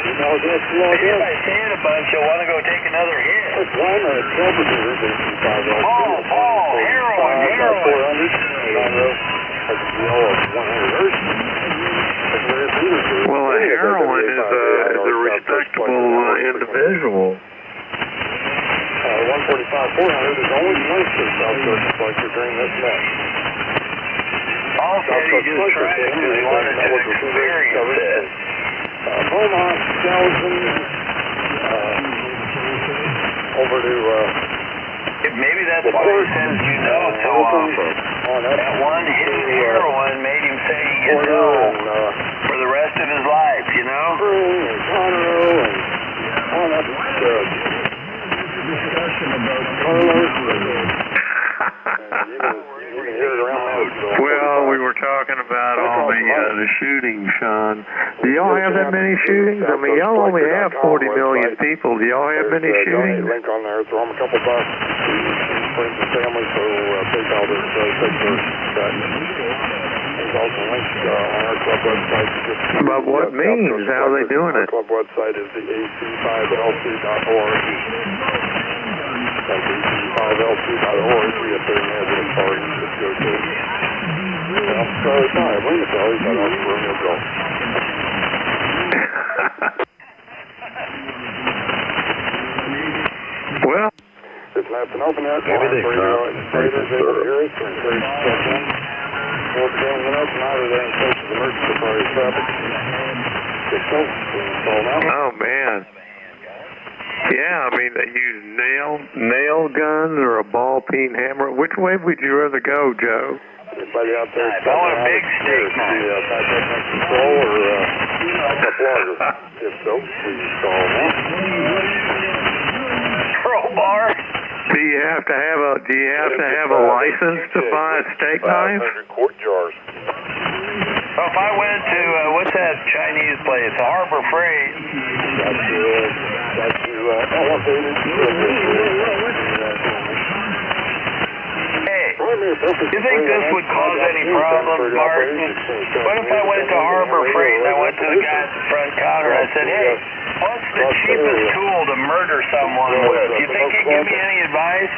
[SPEAKER 1] If I say it a bunch, you'll want to go take another hit. Paul,
[SPEAKER 4] Well, a heroin is a respectable individual.
[SPEAKER 13] 145-400 is only nice for South Coast Reflector during this match.
[SPEAKER 1] Paul said he just tried it because he wanted to experience it.
[SPEAKER 13] Beaumont, Galveston, over to...
[SPEAKER 1] Maybe that's why he says you know so often. That one hidden heroin made him say you know for the rest of his life, you know?
[SPEAKER 13] And Conroe and... Oh, that's good. Discussion about Carlos. You can hear it around there.
[SPEAKER 4] Well, we were talking about all the shootings, Sean. Do y'all have that many shootings? I mean, y'all only have 40 million people. Do y'all have many shootings?
[SPEAKER 13] Link on there. Throw them a couple bucks. Friends and family, so PayPal does take their cut. There's also links on our club website.
[SPEAKER 4] But what means? How are they doing it?
[SPEAKER 13] Our club website is the ac5lc.org. That's ac5lc.org. We have 30 minutes of authority to just go to. Sorry, I blame the Charlie, but I'll bring it go.
[SPEAKER 4] Well,
[SPEAKER 13] it's an open air call for you. Invaders able to hear us and encourage to check in. We'll begin with an open out of there in case of emergency priority traffic.
[SPEAKER 4] Oh, man. Yeah, I mean, they use nail guns or a ball peen hammer. Which way would you rather go, Joe?
[SPEAKER 13] Anybody out there?
[SPEAKER 1] I want a big steak knife.
[SPEAKER 13] Control or backup logger? If so, please call now.
[SPEAKER 1] Crowbar.
[SPEAKER 4] Do you have to have a license to buy a steak knife?
[SPEAKER 13] 500 quart jars.
[SPEAKER 1] So if I went to what's that Chinese place? Harbor Freight.
[SPEAKER 13] Got you elevated.
[SPEAKER 1] You think this would cause any problems, Martin? What if I went to Harbor Freight and I went to the guy at the front counter and I said, hey, what's the cheapest tool to murder someone with? You think he'd give me any advice?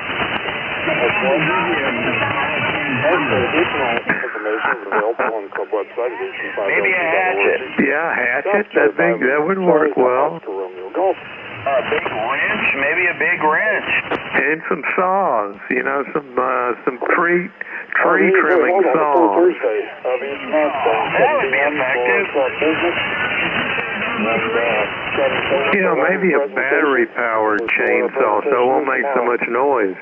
[SPEAKER 1] Maybe a hatchet.
[SPEAKER 4] Yeah, a hatchet. That would work well.
[SPEAKER 1] A big wrench, maybe a big wrench.
[SPEAKER 4] And some saws, some tree trimming saws.
[SPEAKER 1] That would be effective.
[SPEAKER 4] Maybe a battery-powered chainsaw, so it won't make so much noise.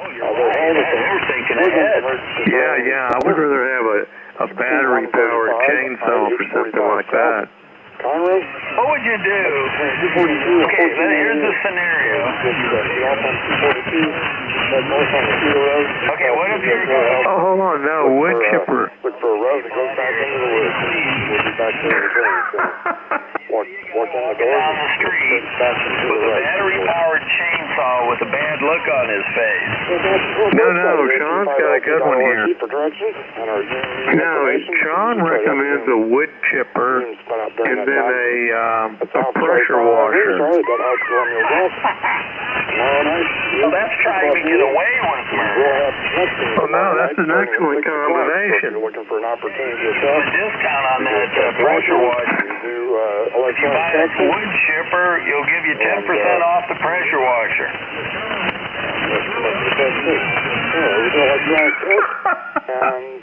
[SPEAKER 1] You're thinking ahead.
[SPEAKER 4] Yeah, I would rather have a battery-powered chainsaw for something like that.
[SPEAKER 1] What would you do? Okay, then here's the scenario. Okay, what if you're...
[SPEAKER 4] Oh, hold on, no, wood chipper.
[SPEAKER 13] Look for a road that goes back into the woods. We'll be back there in the drain. Walk down the door.
[SPEAKER 1] Down the street with a battery-powered chainsaw with a bad look on his face.
[SPEAKER 4] No, Sean's got a good one here. No, Sean recommends a wood chipper and then a pressure washer.
[SPEAKER 1] Well, that's trying to get away with murder.
[SPEAKER 4] Oh, no, that's an excellent combination.
[SPEAKER 13] Looking for an opportunity to
[SPEAKER 1] A discount on that pressure washer. If you buy a wood chipper, you'll give you 10% off the pressure washer.
[SPEAKER 13] And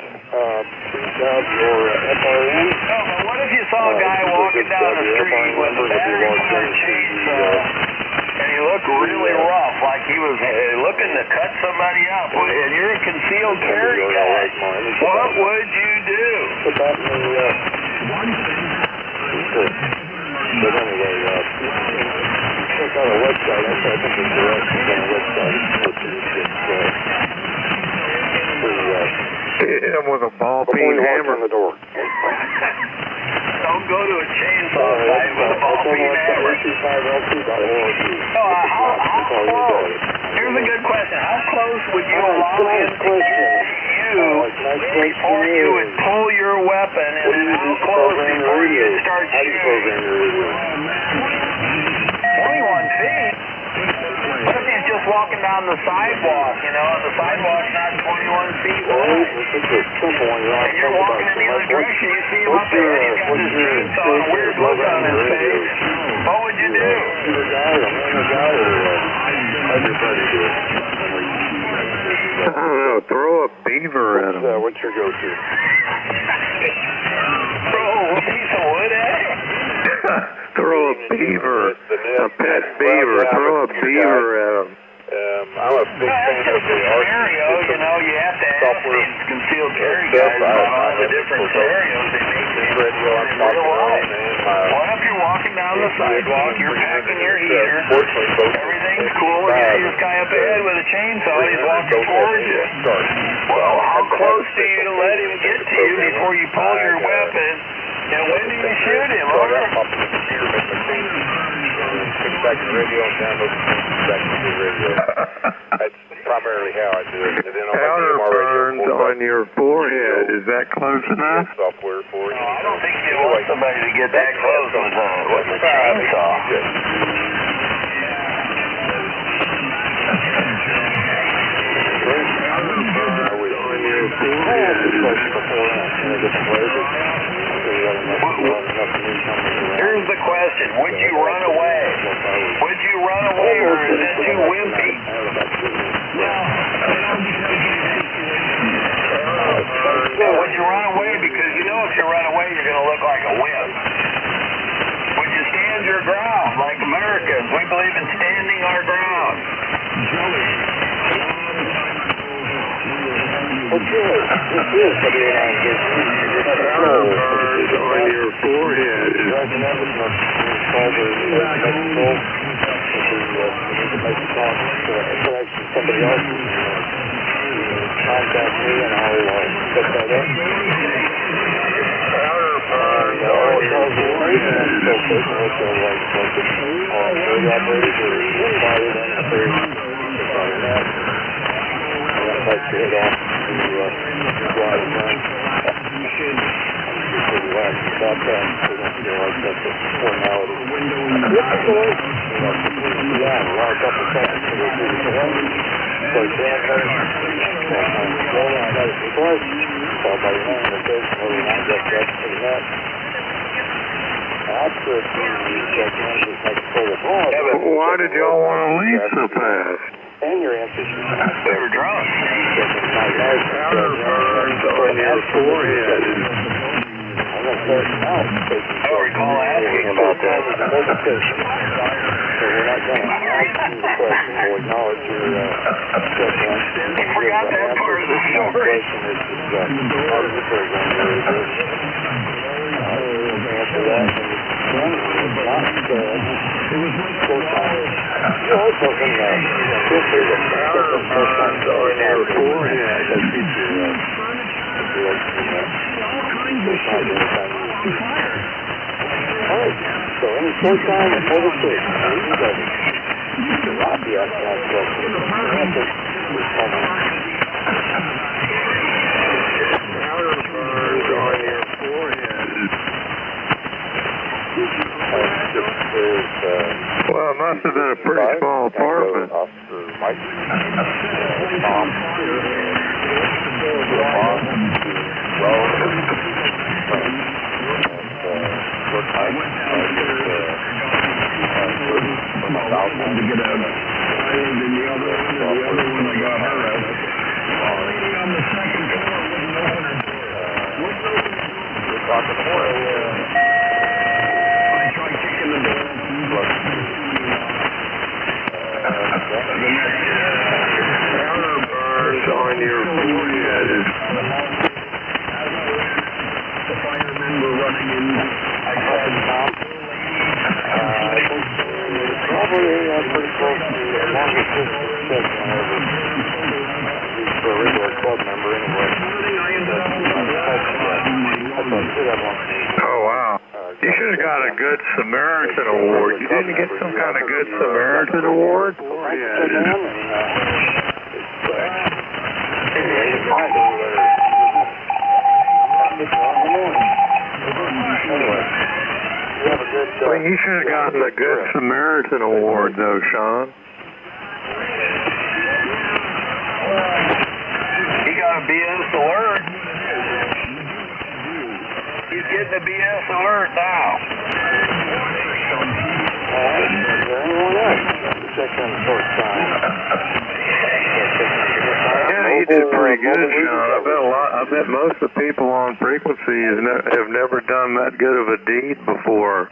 [SPEAKER 13] please have your FRN.
[SPEAKER 1] No, but what if you saw a guy walking down the street with a battery-powered chainsaw and he looked really rough, like he was looking to cut somebody up, and you're a concealed carry guy? What would you do?
[SPEAKER 13] Put that in the... But anyway, check out our website. I think there's directions on our website.
[SPEAKER 4] Hit him with a ball peen hammer.
[SPEAKER 13] On the door.
[SPEAKER 1] Don't go to a chainsaw site with a ball peen hammer. No, how close? Here's a good question. How close would you allow him to get you before you would pull your weapon, and then how close before you start shooting? 21 feet? What if he's just walking down the sidewalk, and the sidewalk's not 21 feet wide? And you're walking in the other direction, you see him up there, and he's got this chainsaw and a weird look on his face. What would you do?
[SPEAKER 4] I don't know, throw a beaver at him.
[SPEAKER 13] What's your go-to?
[SPEAKER 1] Throw a piece of wood at him?
[SPEAKER 4] Throw a beaver, a pet beaver, throw a beaver at him.
[SPEAKER 13] I'm a big fan of the
[SPEAKER 1] scenario, you have to ask these concealed carry guys about all the different scenarios they make in real life. What if you're walking down the sidewalk, you're packing your heater, everything's cool, and you see this guy up ahead with a chainsaw, he's walking towards you. Well, how close do you let him get to you before you pull your weapon, and when do you shoot him,
[SPEAKER 13] back to the radio and download back to the radio. That's primarily how I do it. And then
[SPEAKER 4] powder burns on your forehead. Is that close enough?
[SPEAKER 13] Software for you.
[SPEAKER 1] I don't think you want somebody to get that close with a chainsaw. Here's the question. Would you run away? Would you run away, or is it too wimpy? Would you run away? Because if you run away, you're going to look like a wimp. Would you stand your ground like Americans? We believe in standing our ground.
[SPEAKER 4] On your forehead.
[SPEAKER 11] Contact me and I'll set that up.
[SPEAKER 4] Why did y'all want to leave so fast?
[SPEAKER 11] And your answers.
[SPEAKER 1] We were drunk.
[SPEAKER 4] Powder burns on your forehead.
[SPEAKER 1] I don't recall asking about that.
[SPEAKER 11] So we're not going to ask you the question or acknowledge your
[SPEAKER 1] I forgot that part of the story.
[SPEAKER 11] Part of the program. Answer that. It was full time. You also can feel free to
[SPEAKER 4] Powder burns on your forehead.
[SPEAKER 11] Alright, so any short time and over six, easy does it. The Rocky asked that question. The answer is
[SPEAKER 4] Powder burns on your forehead. Well, it must have been a pretty small apartment. Powder burns on your forehead. The firemen were running in.
[SPEAKER 11] probably pretty close to the longest distance session I ever used for a regular club member anyway.
[SPEAKER 4] Oh, wow. You should have got a Good Samaritan Award. You didn't get some kind of Good Samaritan Award? Well, you should have gotten a Good Samaritan Award, though, Sean.
[SPEAKER 1] He got a BS alert. He's getting a BS alert now.
[SPEAKER 4] Yeah, you did pretty good, Sean. I bet most of the people on frequencies have never done that good of a deed before.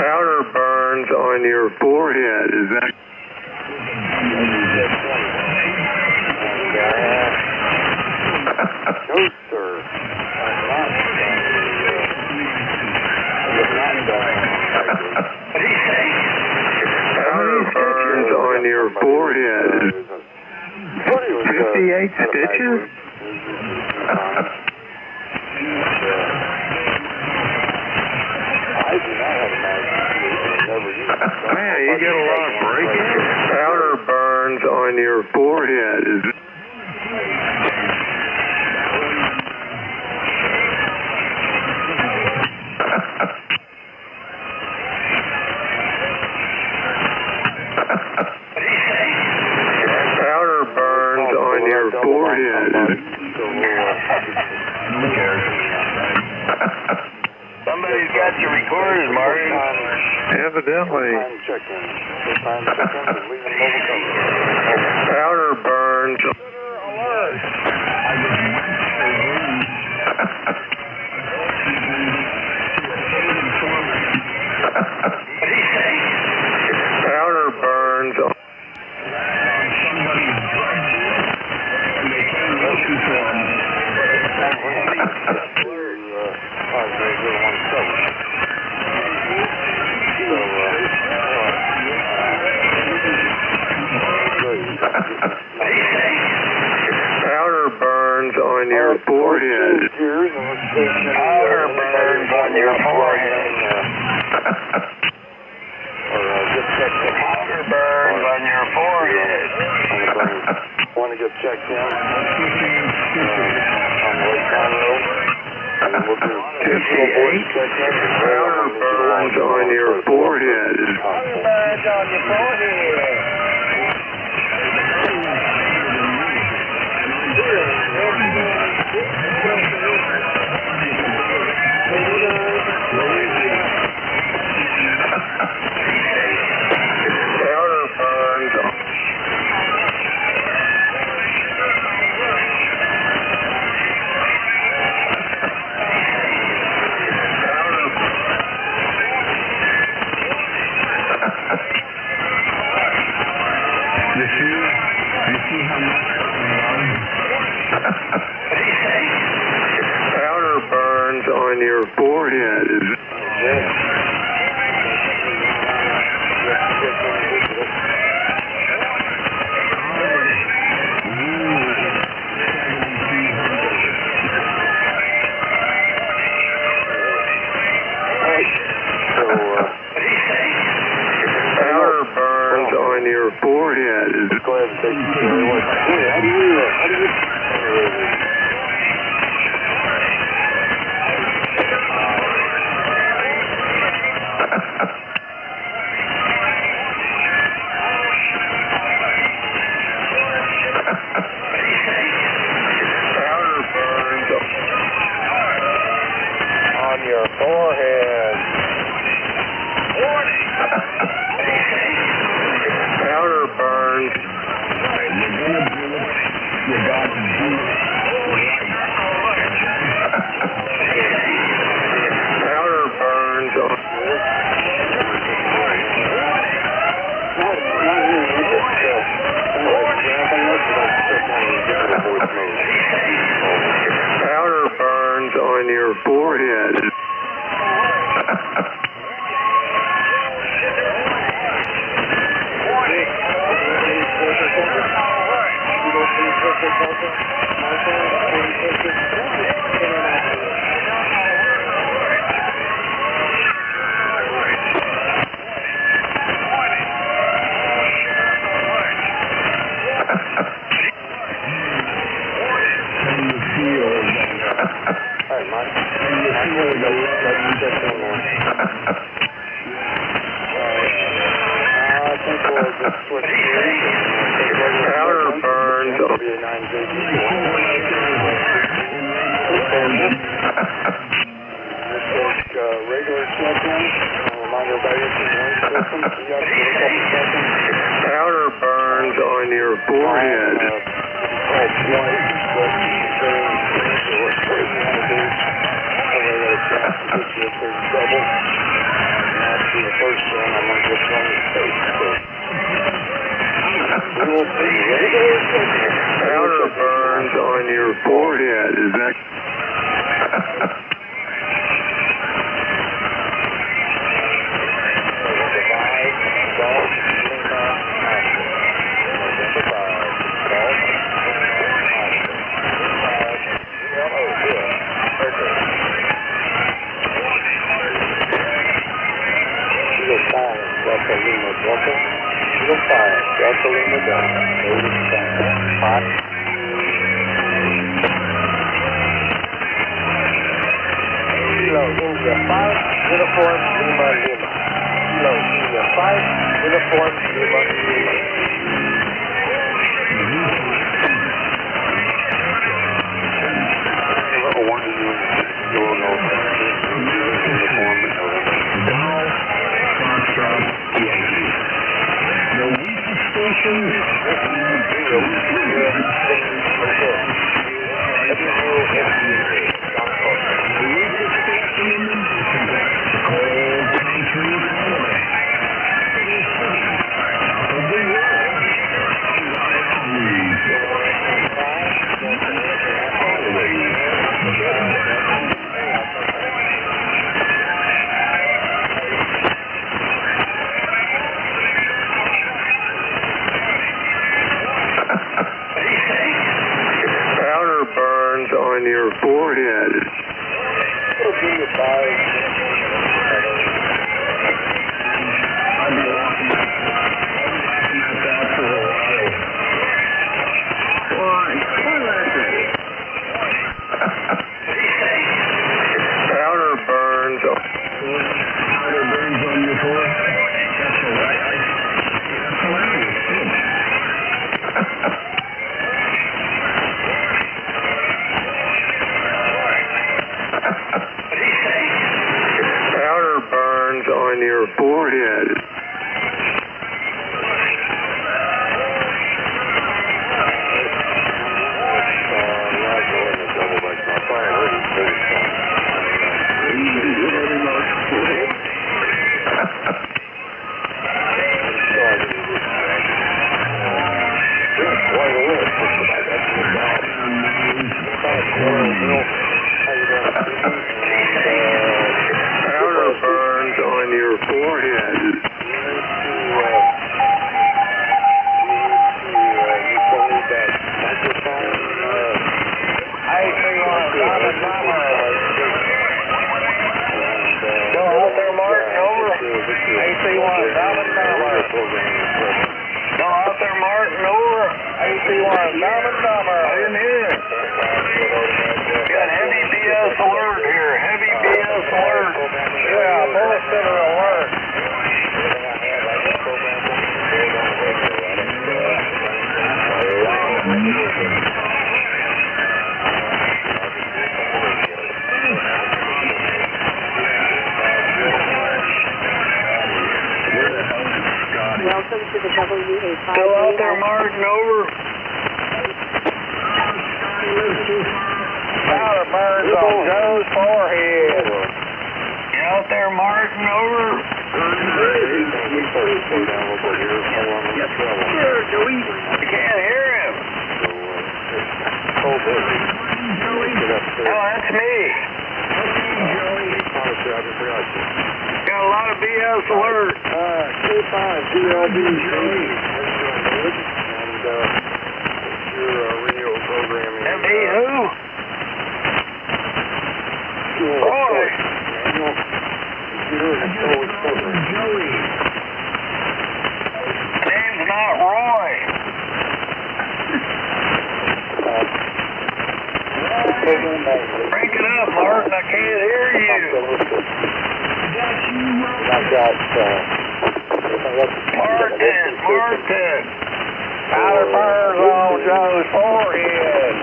[SPEAKER 4] Powder burns on your forehead, is that?
[SPEAKER 11] No, sir.
[SPEAKER 4] Powder burns on your forehead. 58 stitches? Man, you get a lot of break-ins. Powder burns on your forehead. Is it? evidently.
[SPEAKER 13] Check-in. Full-time check-in and leaving mobile coverage.
[SPEAKER 4] Outer burns. Outer burns. Outer burns on your forehead.
[SPEAKER 1] Outer burns on your forehead. Outer burns on your forehead.
[SPEAKER 13] Want to get checked in on the Lake Conroe, and then we'll do
[SPEAKER 4] 58. Outer burns on your forehead.
[SPEAKER 2] Outer burns on your forehead.
[SPEAKER 4] Outer burns on. Outer burns on your forehead. Outer burns on your forehead.
[SPEAKER 13] Go ahead and take the how do you
[SPEAKER 4] Outer burns
[SPEAKER 13] on your forehead.
[SPEAKER 4] Outer burns. Outer burns on. Outer burns on your forehead. Outer burns on.
[SPEAKER 13] Regular check-in. Reminder about your system. You got a couple seconds.
[SPEAKER 4] Outer burns on your forehead. Outer burns on your forehead. Is that? Powder burns on your forehead. Powder burns on your forehead. Powder burns on your forehead. Powder burns on your forehead.
[SPEAKER 1] Go out there, Martin, over. AC-1, Number. I didn't hear it. Got heavy BS alert here. Heavy BS alert. Yeah, bullet center alert.
[SPEAKER 12] Welcome to the WA5.
[SPEAKER 1] Still out there, Martin, over. Powder burns on Joe's forehead. You out there, Martin, over. I can't hear him. Oh, that's me. Got a lot of BS alert.
[SPEAKER 13] K5, DLB, Joey. And your radio programming.
[SPEAKER 1] MD who? Roy.
[SPEAKER 13] Joey.
[SPEAKER 1] Name's not Roy. Break it up, Martin. I can't hear you.
[SPEAKER 13] I've got,
[SPEAKER 1] Martin. Powder burns on Joe's forehead.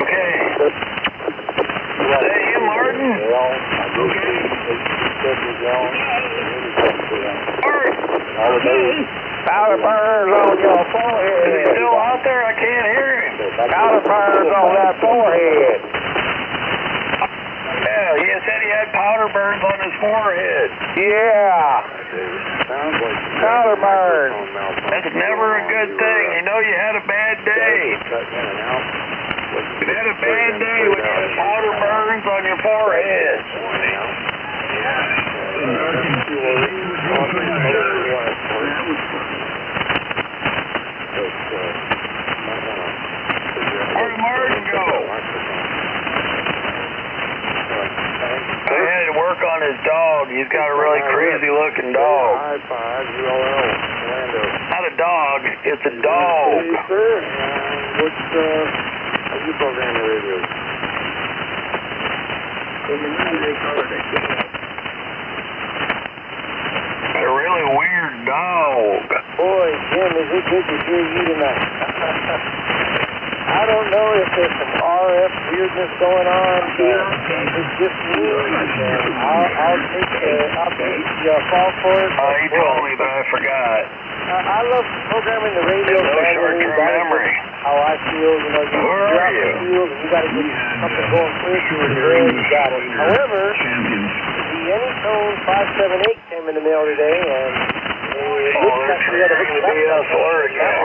[SPEAKER 1] Okay. Is that you, Martin? Powder burns on your forehead. Is he still out there? I can't hear him. Powder burns on that forehead. Yeah, he said he had powder burns on his forehead. Yeah. Powder burns. That's never a good thing. You know you had a bad day. You had a bad day when you had powder burns on your forehead. Where'd Martin go? I had to work on his dog. He's got a really crazy looking dog. Not a dog, it's a dog.
[SPEAKER 13] What's you program the radio?
[SPEAKER 1] A really weird dog.
[SPEAKER 10] Boy, Jim, is it good to hear you tonight. I don't know if there's some
[SPEAKER 5] RF weirdness going on. It's just me, and I'll take the fall for it.
[SPEAKER 1] You told me, but I forgot.
[SPEAKER 5] I love programming the radio.
[SPEAKER 1] No short-term memory.
[SPEAKER 5] How I feel, you know, you're out in the field and you got to get something going quick, you got it. However, the Anytone 578 came in the mail today, and it looks like we had a big that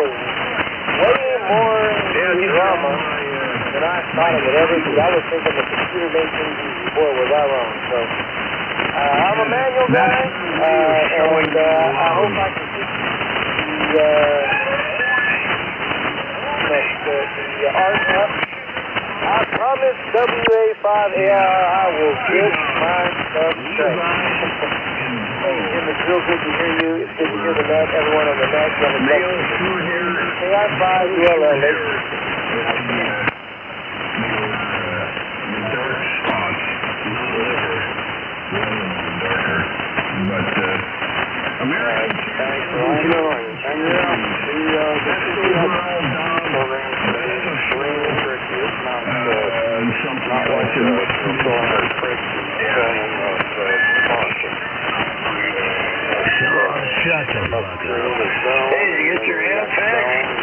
[SPEAKER 5] was way more drama than I thought it would ever be. I was thinking the computer made things easy. Boy, was I wrong. So, I'm a manual guy, and I hope I can keep the art up. I promise WA5AR I will get my stuff straight. Hey, Jim, it's real good to hear you. It's good to hear the net, everyone on the net. KI5ULL.
[SPEAKER 16] Dark spots, but American
[SPEAKER 2] Shut the fuck up.
[SPEAKER 1] Hey, did you get your amp fixed?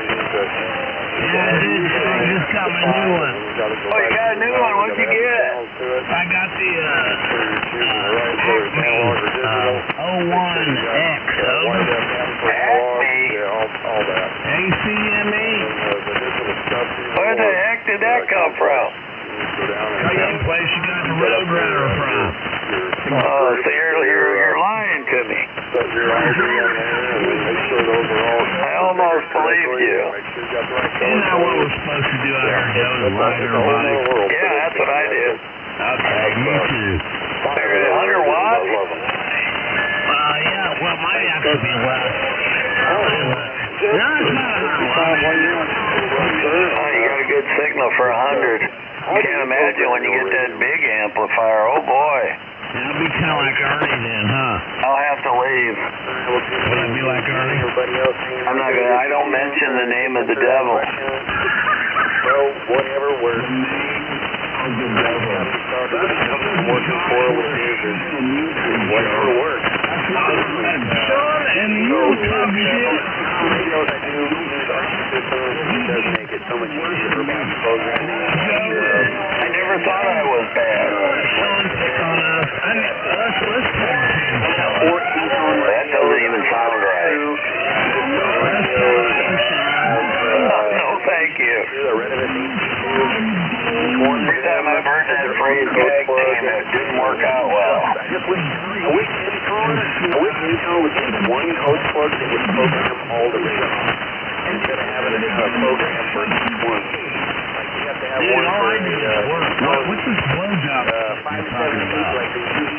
[SPEAKER 2] Yeah, I did. I just got my new one.
[SPEAKER 1] Oh, you got a new one? What'd you get?
[SPEAKER 2] I got the Acme 01X.
[SPEAKER 1] Acme?
[SPEAKER 2] ACME.
[SPEAKER 1] Where the heck did that come from?
[SPEAKER 2] Same place you got the Roadrunner from.
[SPEAKER 1] Oh, so you're lying to me. I almost believed you.
[SPEAKER 2] Isn't that what we're supposed to do out here, Joe? To lie to everybody?
[SPEAKER 1] Yeah, that's what I did.
[SPEAKER 2] Okay, me too.
[SPEAKER 1] 100 watts?
[SPEAKER 2] Yeah, well, might have to be less. No, it's not 100 watts.
[SPEAKER 1] Oh, you got a good signal for 100. I can't imagine when you get that big amplifier. Oh, boy.
[SPEAKER 2] That'll be kind of like Ernie then, huh?
[SPEAKER 1] I'll have to leave.
[SPEAKER 2] Will it be like Ernie?
[SPEAKER 1] I'm not gonna. I don't mention the name of the devil.
[SPEAKER 13] Well, whatever works. Working for with music. Whatever works.
[SPEAKER 2] Sean, and you talk shit.
[SPEAKER 13] Radios I do use our system. It does make it so much easier for me to program.
[SPEAKER 1] I never thought I was bad. That doesn't even sound right. No, thank you. Every time I've heard that phrase gag team, it didn't work out well.
[SPEAKER 13] I wish Anytone would take one code plug that would program all the radios instead of having a program for each one. Like you have to have one for
[SPEAKER 2] what's this blowjob you're talking about?
[SPEAKER 13] like they use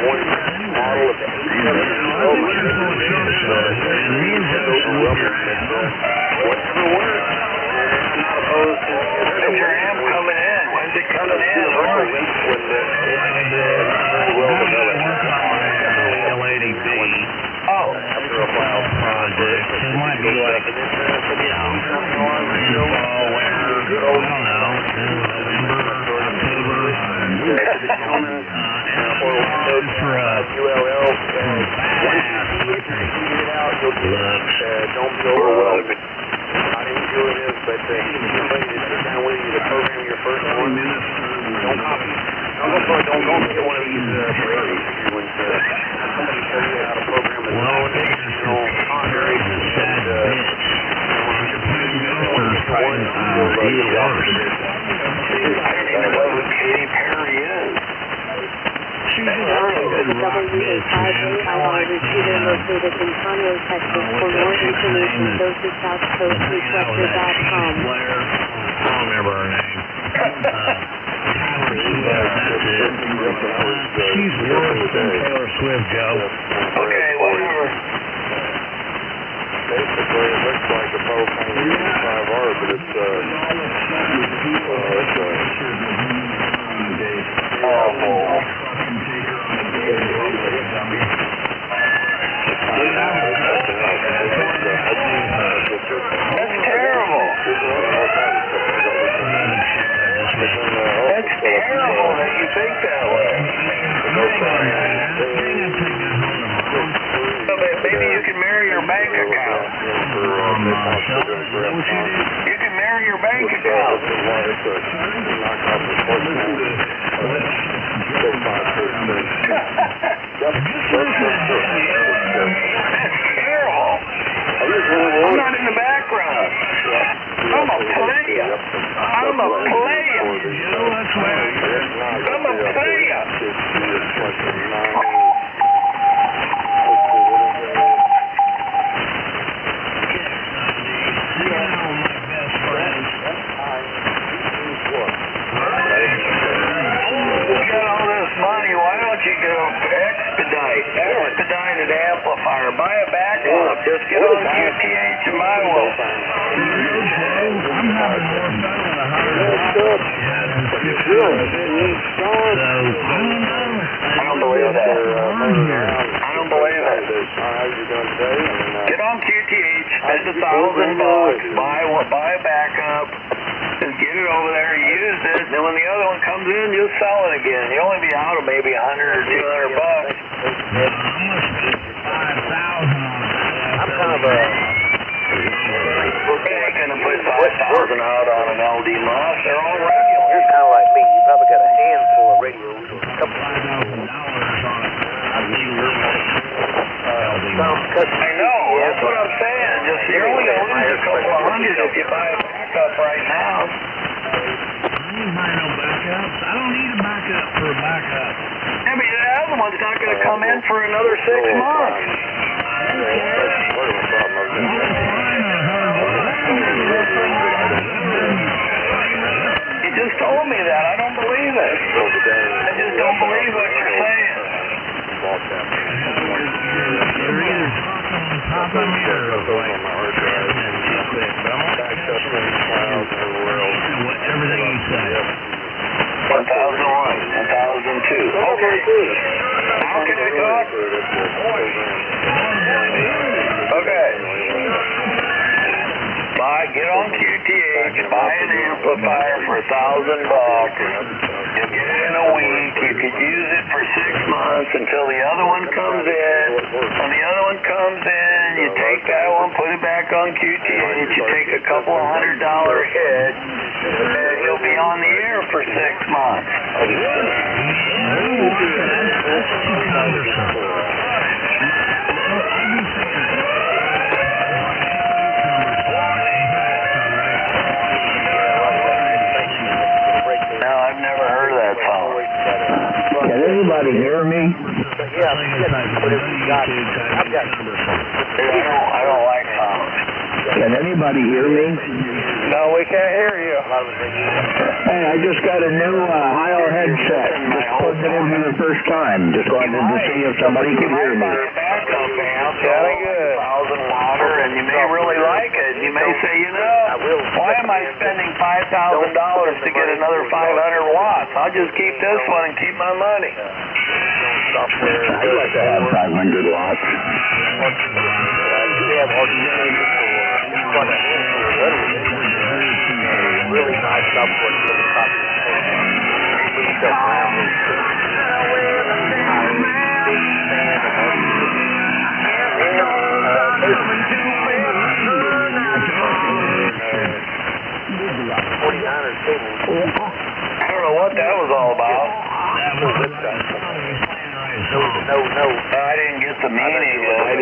[SPEAKER 13] one model of the 870. Whatever works. I'm not opposed to
[SPEAKER 1] When's your amp coming in? When's it coming in? Oh.
[SPEAKER 2] After a while project. It might be like, in fall, winter, I don't know, November, October. For
[SPEAKER 13] ULL. Don't be overwhelmed. Not intuitive, but somebody that's just kind of willing to program your first one. Don't copy. Don't get one of these parades when somebody tells you how to program it.
[SPEAKER 2] Well, Terry is a sad bitch.
[SPEAKER 1] I don't even know who Katy Perry is.
[SPEAKER 2] She's a good rock bitch, man. I like
[SPEAKER 12] located in Conroe, Texas. For more information, go to southcoastreflector.com.
[SPEAKER 2] I don't remember her name. She's worse than Taylor Swift, Joe.
[SPEAKER 1] Okay, whatever.
[SPEAKER 13] Basically, it looks like a propane 5R, but it's
[SPEAKER 1] That's terrible. You can mirror your bank account. That's terrible. I'm not in the background. I'm a player. I'm a player. I'm a player. Expedited amplifier. Buy a backup. Just get on QTH and buy one. I don't believe that. I don't believe it. Get on QTH, spend $1,000, buy a backup, and get it over there, use it, and then when the other one comes in, just sell it again. You'll only be out of maybe $100 or $200.
[SPEAKER 5] I'm kind of a...
[SPEAKER 1] They ain't gonna put 5,000 out on an LD MOS. They're all regular.
[SPEAKER 5] You're kind of like me. You probably got a handful of radios or a couple of
[SPEAKER 1] I know, that's what I'm saying. Just you're only gonna lose a couple of hundred if you buy a backup right now.
[SPEAKER 2] I ain't buying no backups. I don't need a backup for a backup.
[SPEAKER 1] I mean, the other one's not going to come in for another 6 months. You just told me that. I don't believe it. I just don't believe what you're saying.
[SPEAKER 2] Everything you say.
[SPEAKER 1] 1001, 1002. Okay. Now can I talk? Okay. Get on QTH, buy an amplifier for $1,000. You'll get it in a week. You could use it for 6 months until the other one comes in. When the other one comes in, you take that one, put it back on QTH. You take a couple of $100 hit, and you'll be on the air for 6 months.
[SPEAKER 17] Can anybody hear me?
[SPEAKER 5] Yeah, whatever you got. I've got.
[SPEAKER 1] I don't like sound.
[SPEAKER 17] Can anybody hear me?
[SPEAKER 4] No, we can't hear you.
[SPEAKER 17] Hey, I just got a new Hio headset. Just plugged it in for the first time. Just wanted to see if somebody could hear me.
[SPEAKER 1] Very good. 1,000 water, and you may really like it. You may say, why am I spending $5,000 to get another 500 watts? I'll just keep this one and keep my money.
[SPEAKER 17] I'd like to have 500 watts.
[SPEAKER 5] Really nice software for the top of
[SPEAKER 1] I don't know what that was all about. No. I didn't get the meaning. I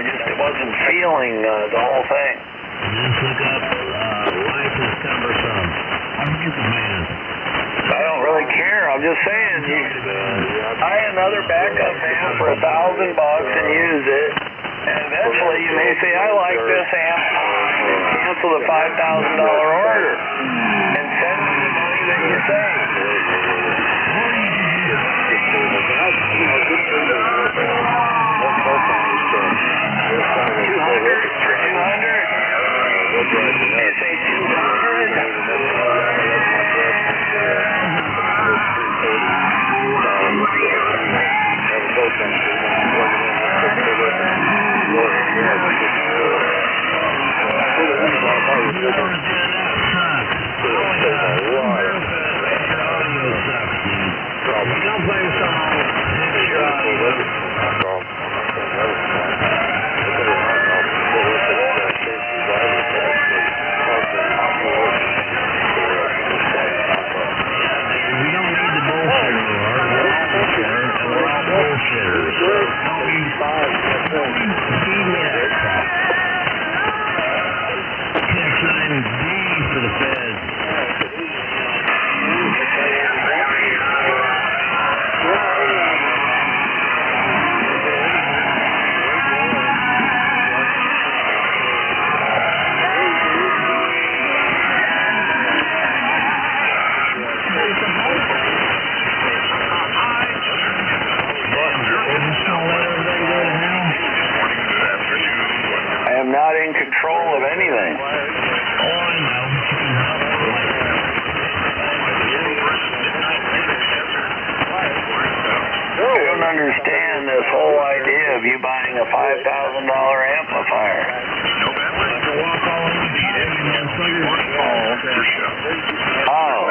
[SPEAKER 1] just wasn't feeling the whole thing.
[SPEAKER 2] Just look up, life is cumbersome. I forget the man.
[SPEAKER 1] I don't really care. I'm just saying, buy another backup amp for $1,000 and use it. And eventually you may say, I like this amp, and cancel the $5,000 order. And send me the money that you save. not in control of anything. I don't understand this whole idea of you buying a $5,000 amplifier. Oh.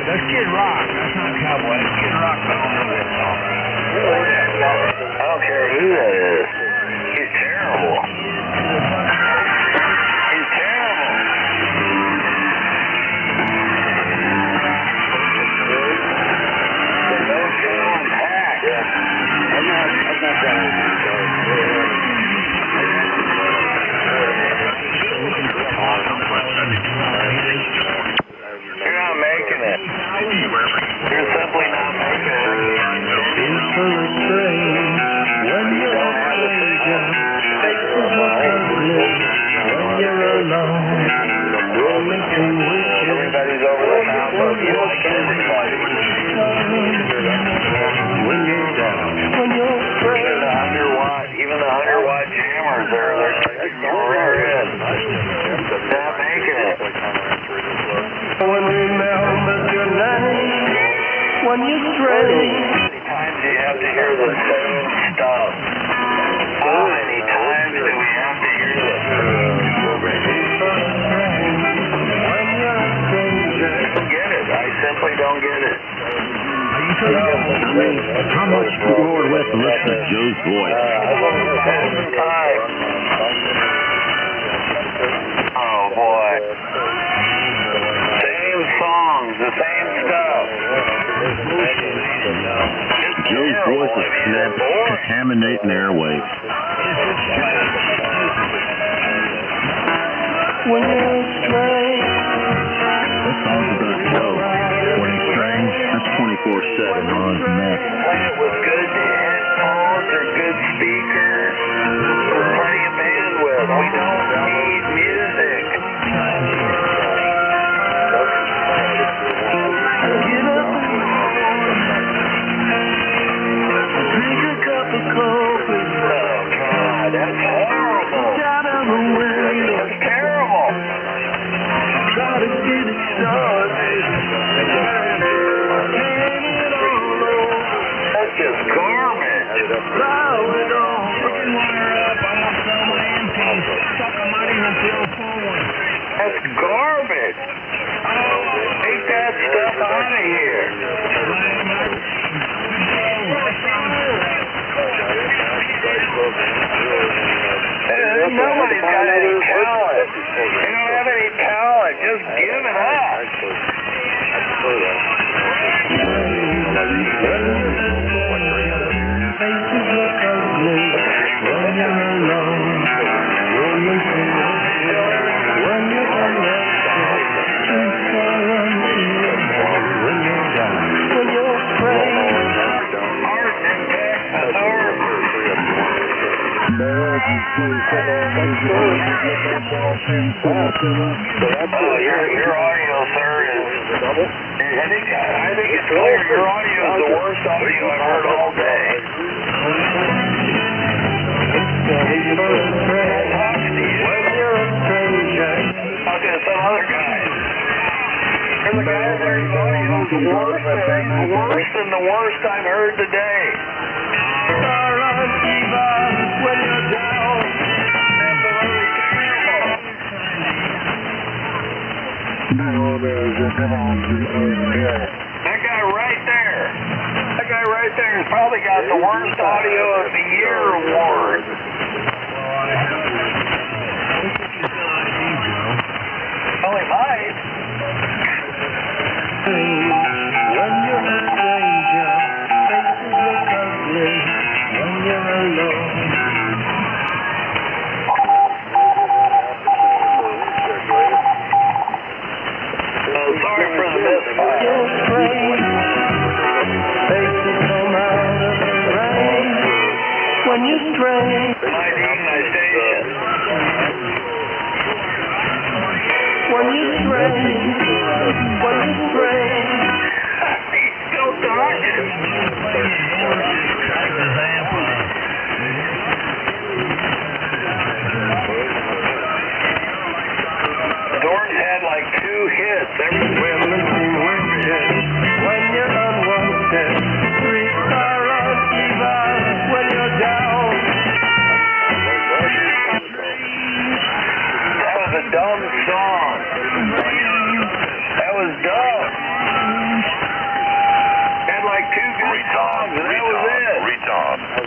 [SPEAKER 2] That's Kid Rock. That's not Cowboy. That's Kid Rock. I
[SPEAKER 1] don't care who that is. He's terrible. He's terrible. The no show and pack. I'm not You're not making it. You're simply not making it. Everybody's over the top of you like everybody. Even the 100-watt jammers they're in. Not making it.
[SPEAKER 2] Remember your name when you stray.
[SPEAKER 1] How many times do you have to hear the same stuff? How many times do we have to hear this? I don't get it. I simply don't get it.
[SPEAKER 7] How much more left to listen to Joe's voice?
[SPEAKER 1] 1,000 times. Oh boy. Same songs, the same stuff.
[SPEAKER 7] Joe's voice is contaminating the airwaves.
[SPEAKER 2] When you're straight.
[SPEAKER 7] This song's about Joe. When he's strange, that's 24/7 on his neck.
[SPEAKER 1] Play it with good headphones or good speakers. There's plenty of bandwidth. We don't need music.
[SPEAKER 2] Drink a cup of coffee.
[SPEAKER 1] Oh God, that's horrible. That's terrible.
[SPEAKER 2] Try to get it started.
[SPEAKER 1] That's just garbage.
[SPEAKER 2] Blow it on. Put your wire up. I want some empty. Suck them out even feel forward.
[SPEAKER 1] That's garbage. Take that stuff out of here. Nobody's got any talent. They don't have any talent. Just give it up. Your audio, sir, is... I think it's clear. Your audio is the worst audio I've heard all day. Talking to some other guy. There's a guy there whose audio is worse than the worst I've heard today.
[SPEAKER 2] When you're down.
[SPEAKER 1] That guy right there has probably got the worst audio of the year award. Oh, he might.
[SPEAKER 2] When you're a stranger, faces look ugly.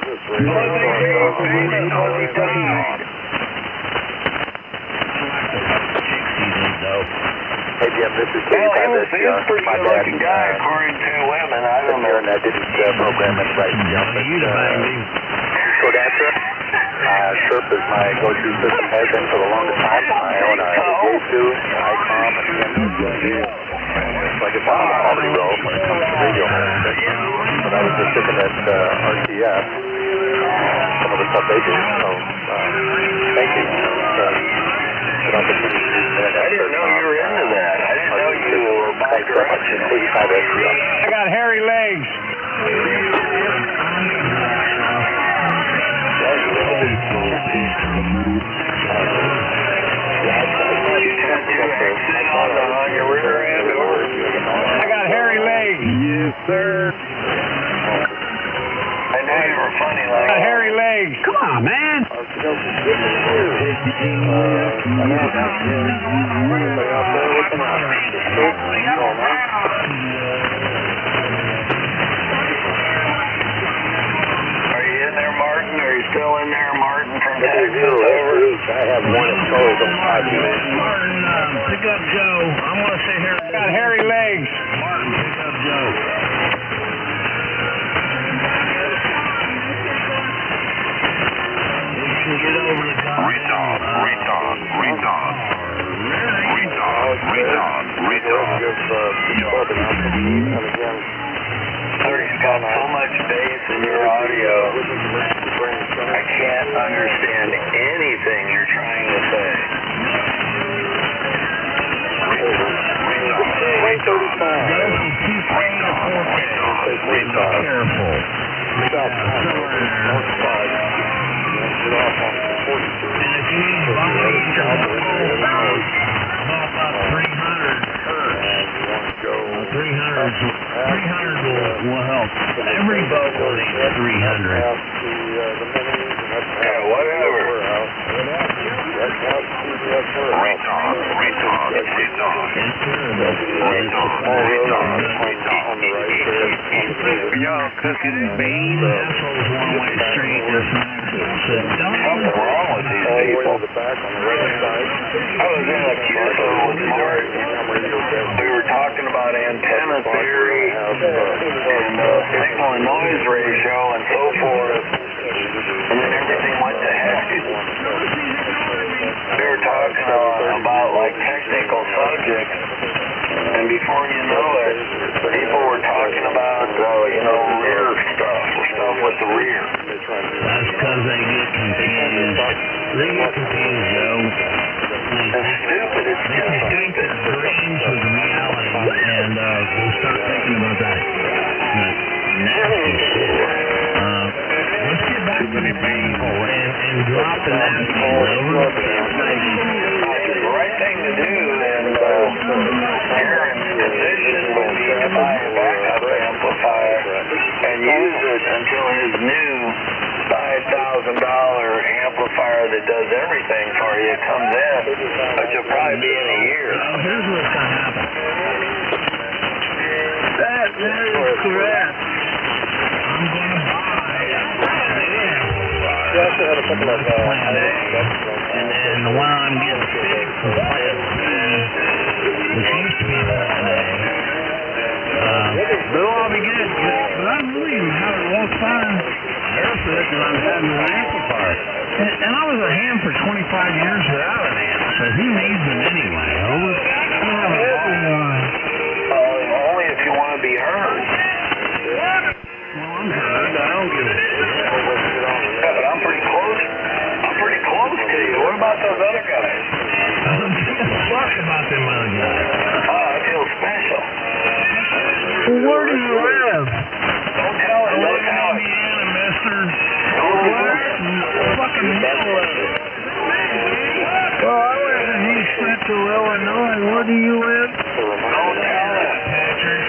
[SPEAKER 8] Hey Jim, this is
[SPEAKER 1] Well, he was a pretty good-looking guy, according to women. I don't know.
[SPEAKER 8] And I didn't program it right, Jim. Short answer, SERP is my go-to system, has been for the longest time. I own a J2, ICOM, and NVIS. So I guess I'm on the quality roll when it comes to radio management. But I was just looking at RTF, some of the stuff they do. So thank you. I
[SPEAKER 1] didn't know you were into that. I didn't know you were bi-directional.
[SPEAKER 17] I got hairy legs. I got hairy legs. Yes, sir.
[SPEAKER 1] I knew you were funny like that.
[SPEAKER 17] Hairy legs. Come on, man.
[SPEAKER 1] Are you in there, Martin? Are you still in there, Martin, from Texas?
[SPEAKER 8] I have one at total of 5 minutes.
[SPEAKER 2] Martin, pick up Joe. I'm going to sit here.
[SPEAKER 17] I got hairy legs.
[SPEAKER 2] Martin, pick up Joe. Get over the
[SPEAKER 16] Retard.
[SPEAKER 1] Sir, you've got so much bass in your audio. I can't understand anything you're trying to say.
[SPEAKER 2] Will help. Every boat will need 300.
[SPEAKER 1] Yeah, whatever.
[SPEAKER 2] Y'all cooking beans? Assholes one-way street.
[SPEAKER 1] Something wrong with these people. I was in a QSO with Martin. We were talking about antenna theory and signal and noise ratio and so forth. And then everything went to heck. We were talking about like technical subjects. And before you know it, people were talking about, rear stuff with the rear.
[SPEAKER 2] That's because they get confused. Joe.
[SPEAKER 1] It's stupid. It's just stupid.
[SPEAKER 2] Dreams with reality, and we start thinking about that nasty shit. Let's get back to the people and drop the nasty over.
[SPEAKER 1] The right thing to do, and Aaron's position would be to buy a backup amplifier and use it until his new $5,000 amplifier that does everything for you comes in, which will probably be in a year.
[SPEAKER 2] Here's what's going to happen. That is correct. I'm going to buy Plan A, and then the one I'm getting fixed is Plan B, which used to be Plan A. They'll all be good, but I really am having a lot of fun. Barefoot, and I'm having an amplifier. And I was a ham for 25 years without an amp, so who needs them anyway? Over? I'm having everyone.
[SPEAKER 1] Only if you want to be heard.
[SPEAKER 2] Well, I'm heard. I don't give a shit.
[SPEAKER 1] Yeah, but I'm pretty close. I'm pretty close to you. What about those other guys?
[SPEAKER 2] I don't give a fuck about them other guys.
[SPEAKER 1] Oh, I feel special.
[SPEAKER 2] Where do you live?
[SPEAKER 1] Don't tell it. Don't tell it.
[SPEAKER 2] Indiana, mister. Where? Fucking middle of it. Well, I live in East Central Illinois. Where do you live?
[SPEAKER 1] Don't tell it, Patrick.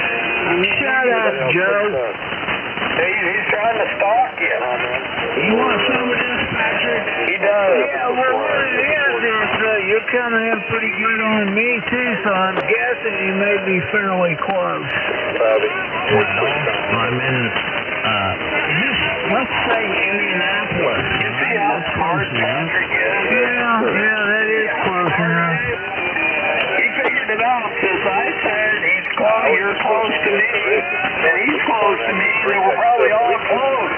[SPEAKER 2] Shut up, Joe.
[SPEAKER 1] He's trying to stalk you.
[SPEAKER 2] You want some of this, Patrick?
[SPEAKER 1] He does.
[SPEAKER 2] Yeah, well, what it is you're coming in pretty good on me, too, so I'm guessing you may be fairly close.
[SPEAKER 8] Bobby.
[SPEAKER 2] Well, I'm in, let's say Indianapolis.
[SPEAKER 1] You see how smart Patrick is?
[SPEAKER 2] Yeah, that is close enough.
[SPEAKER 1] He figured it out since I said you're close to me, and he's close to me, and we're probably all close.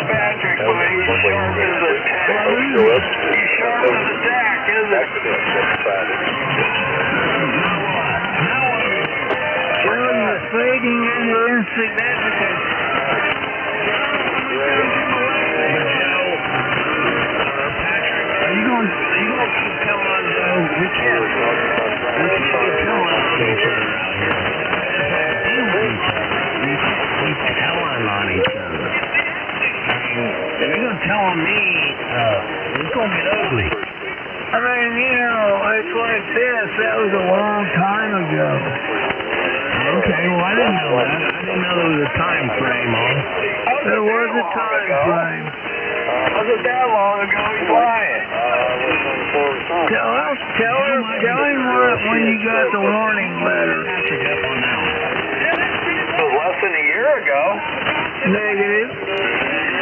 [SPEAKER 1] Patrick, boy, he's sharp as a tack. He's sharp as a tack, isn't it?
[SPEAKER 2] Well, you're fading into insignificance. Are you going to keep telling on Joe? We can't keep telling on each other out here. We can't keep telling on each other. If you're going to tell on me, it's going to get ugly. I mean, it's like this. That was a long time ago. Okay, well, I didn't know that. I didn't know there was a time frame on. There was a time frame.
[SPEAKER 1] Wasn't that long ago? He's lying.
[SPEAKER 2] Tell him when you got the warning letter.
[SPEAKER 1] It was less than a year ago.
[SPEAKER 2] Negative.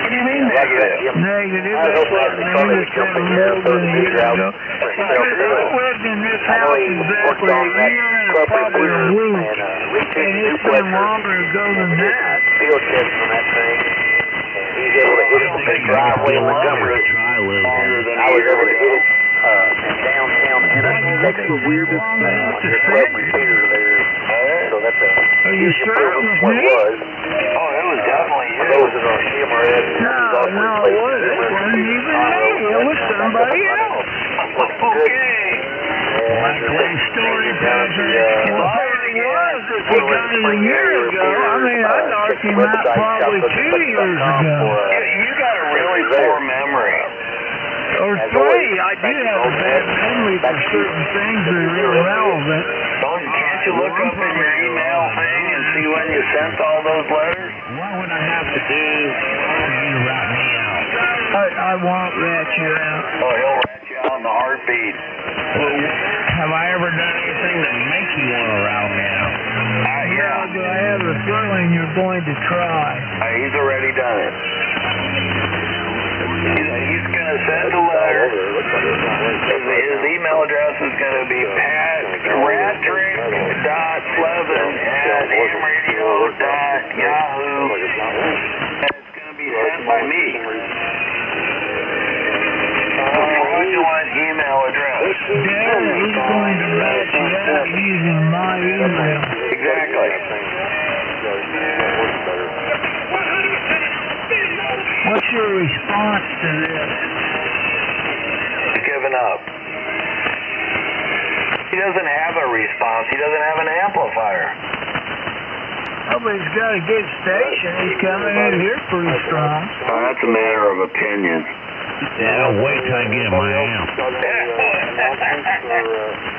[SPEAKER 1] What do you mean negative?
[SPEAKER 2] Negative. That's what I mean. It's been more than a year ago. I lived in this house exactly a year and probably a week. And it's been longer ago than that.
[SPEAKER 5] Field testing on that thing. He's able to hit it from the driveway in Montgomery. I was able to hit it in downtown Ennis, Texas. On your club repeater there. So that's a...
[SPEAKER 2] Are you certain it was me?
[SPEAKER 1] Oh, it was definitely you.
[SPEAKER 5] Those are on CMRS.
[SPEAKER 2] No, it wasn't. It wasn't even me. It was somebody else.
[SPEAKER 1] Okay.
[SPEAKER 2] Likely story, Patrick. Well, it was if he got it a year ago. I mean, I knocked him out probably 2 years ago.
[SPEAKER 1] You got a really poor memory.
[SPEAKER 2] Or 3. I do have a bad memory for certain things that are irrelevant.
[SPEAKER 1] Can't you look up in your email thing and see when you sent all those letters?
[SPEAKER 2] What would I have to do for you to rat me out? I won't rat you out.
[SPEAKER 1] Oh, he'll rat you out in the heartbeat.
[SPEAKER 2] Have I ever done anything that makes you want to rat me out?
[SPEAKER 1] Yeah.
[SPEAKER 2] But I have a feeling you're going to try.
[SPEAKER 1] He's already done it. He's going to send a letter. His email address is going to be patrick.slevin@amradio.yahoo. And it's going to be sent by me. Fraudulent email address.
[SPEAKER 2] Dad, he's going to rat you out using my email.
[SPEAKER 1] Exactly.
[SPEAKER 2] What's your response to this?
[SPEAKER 1] He's given up. He doesn't have a response. He doesn't have an amplifier.
[SPEAKER 2] Oh, but he's got a good station. He's coming in here pretty strong.
[SPEAKER 1] That's a matter of opinion.
[SPEAKER 2] Yeah, I'll wait till I get my amp.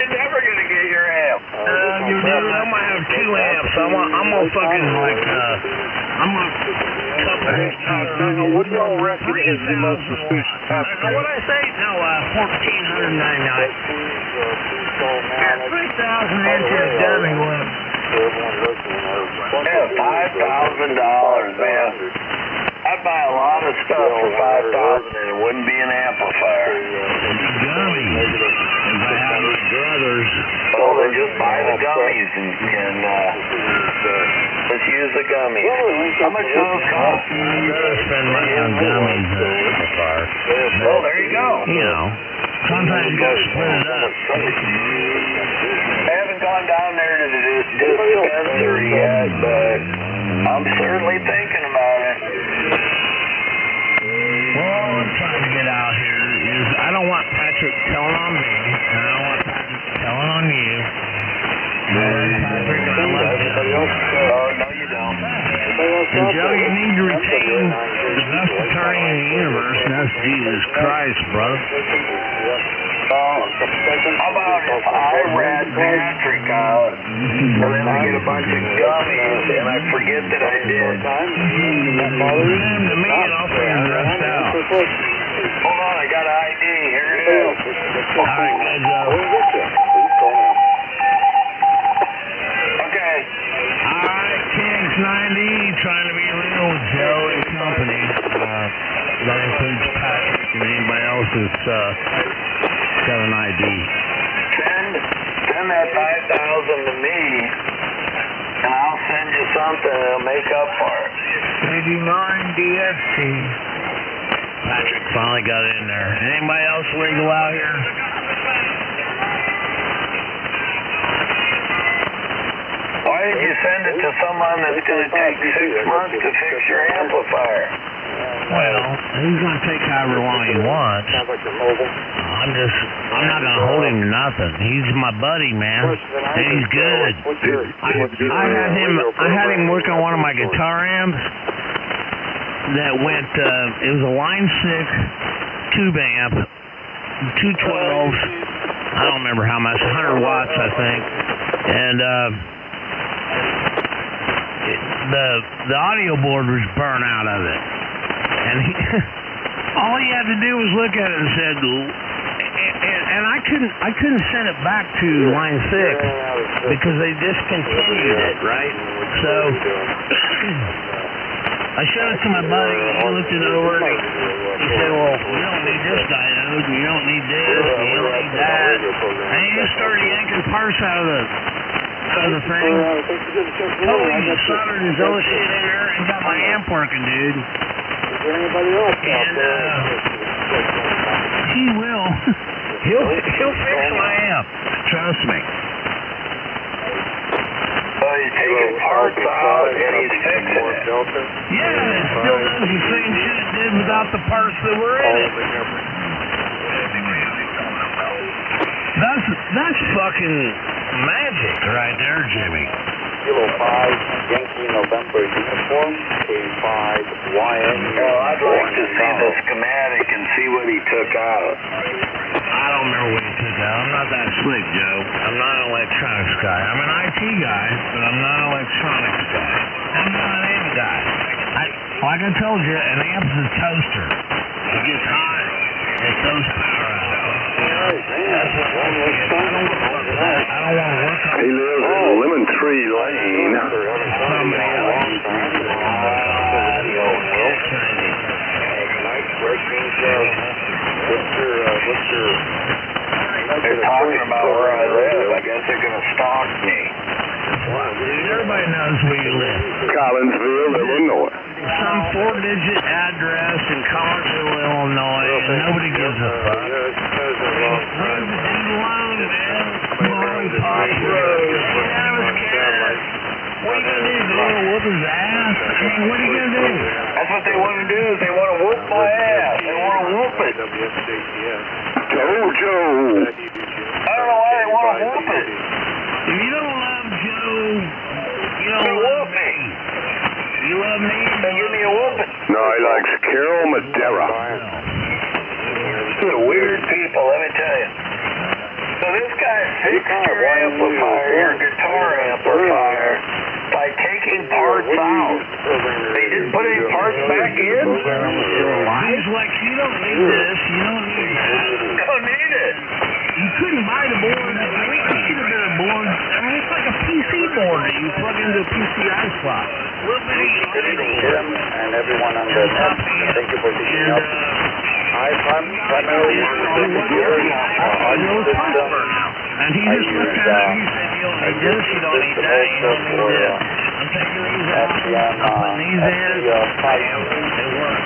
[SPEAKER 1] You're never going to get your amp.
[SPEAKER 2] I'm going to have 2 amps. I'm going to fucking I'm going to
[SPEAKER 6] what do y'all reckon is the most suspicious type of
[SPEAKER 2] what I say? No, $1,499. Yeah, 3,000 into a dummy one.
[SPEAKER 1] Yeah, $5,000, man. I'd buy a lot of stuff for $5,000 and it wouldn't be an amplifier.
[SPEAKER 2] Gummies. If I have my druthers.
[SPEAKER 1] Well, then just buy the gummies and let's use the gummies. How much do those cost?
[SPEAKER 2] I'd rather spend money on gummies than an amplifier.
[SPEAKER 1] Well, there you go.
[SPEAKER 2] You know, sometimes you got to split it up.
[SPEAKER 1] I haven't gone down there to the dispensary yet, but I'm certainly thinking about it.
[SPEAKER 2] Well, what I'm trying to get out here is I don't want Patrick telling on me, and I don't want Patrick telling on you. I love Patrick and I love Joe.
[SPEAKER 1] Oh, no, you don't.
[SPEAKER 2] And Joe, you need to retain the best attorney in the universe, and that's Jesus Christ, brother.
[SPEAKER 1] How about if I rat Patrick out, and then I get a bunch of gummies, and I forget that I did?
[SPEAKER 2] Send them to me, and I'll figure the rest out.
[SPEAKER 1] Hold on, I got an ID. Here it is.
[SPEAKER 2] All right, good, Joe. is got an ID.
[SPEAKER 1] Send that 5,000 to me, and I'll send you something that'll make up for it.
[SPEAKER 2] 89 DFT. Patrick finally got in there. Anybody else legal out here?
[SPEAKER 1] Why did you send it to someone that's going to take 6 months to fix your amplifier?
[SPEAKER 2] Well, he's going to take however long he wants. I'm not going to hold him to nothing. He's my buddy, man. And he's good. I had him work on one of my guitar amps that went, it was a line 6 tube amp, 212s. I don't remember how much, 100 watts, I think. And, the audio board was burnt out of it. And all he had to do was look at it and said, and I couldn't send it back to line 6 because they discontinued it, right? So I showed it to my buddy. He looked it over and he said, well, you don't need this diode, you don't need this, you don't need that. And he just started yanking parts out of the thing. Totally soldered his own shit in there and got my amp working, dude. And he will. He'll fix my amp. Trust me.
[SPEAKER 1] So he's taking parts out and he's fixing it.
[SPEAKER 2] Yeah, it still does the same shit it did without the parts that were in it. That's fucking magic right there, Jimmy.
[SPEAKER 8] Kilo 5, Yankee November uniform, K5, YN.
[SPEAKER 1] Well, I'd like to see the schematic and see what he took out.
[SPEAKER 2] I don't remember what he took out. I'm not that slick, Joe. I'm not an electronics guy. I'm an IT guy, but I'm not an electronics guy. I'm not an amp guy. Like I told you, an amp's a toaster. It gets hot, it throws power out. I don't want to work on
[SPEAKER 17] He lives in Lemon Tree Lane.
[SPEAKER 1] They're talking about where I live. I guess they're going to stalk me.
[SPEAKER 2] Everybody knows where you live.
[SPEAKER 17] Collinsville, Illinois.
[SPEAKER 2] Some 4-digit address in Collinsville, Illinois, and nobody gives a fuck. Leave the dude alone, man. Posh Road. Get out of his car. What are you going to do? Go and whoop his ass? I mean, what are you going to do?
[SPEAKER 1] That's what they want to do. Is they want to whoop my ass. They want to whoop it.
[SPEAKER 17] Joe.
[SPEAKER 1] I don't know why they want to whoop it.
[SPEAKER 2] If you don't love Joe, you don't
[SPEAKER 1] whoop me.
[SPEAKER 2] You love me?
[SPEAKER 1] Then give me a whooping.
[SPEAKER 17] No, he likes Carol Madera.
[SPEAKER 1] They're weird people, let me tell you. So this guy fixed your amplifier, your guitar amplifier, by taking parts out. They didn't put any parts back in?
[SPEAKER 2] He's like, you don't need this, you don't need that.
[SPEAKER 1] You don't need it.
[SPEAKER 2] You couldn't buy the board. We should have been a board. I mean, it's like a PC board that you plug into a PCI slot.
[SPEAKER 8] And everyone on the net, thank you for picking up. I primarily use the computer audio system.
[SPEAKER 2] And he just looked at it and he said, you don't need this, you don't need that, you don't need this. I'm taking these out, I'm putting these in. They work.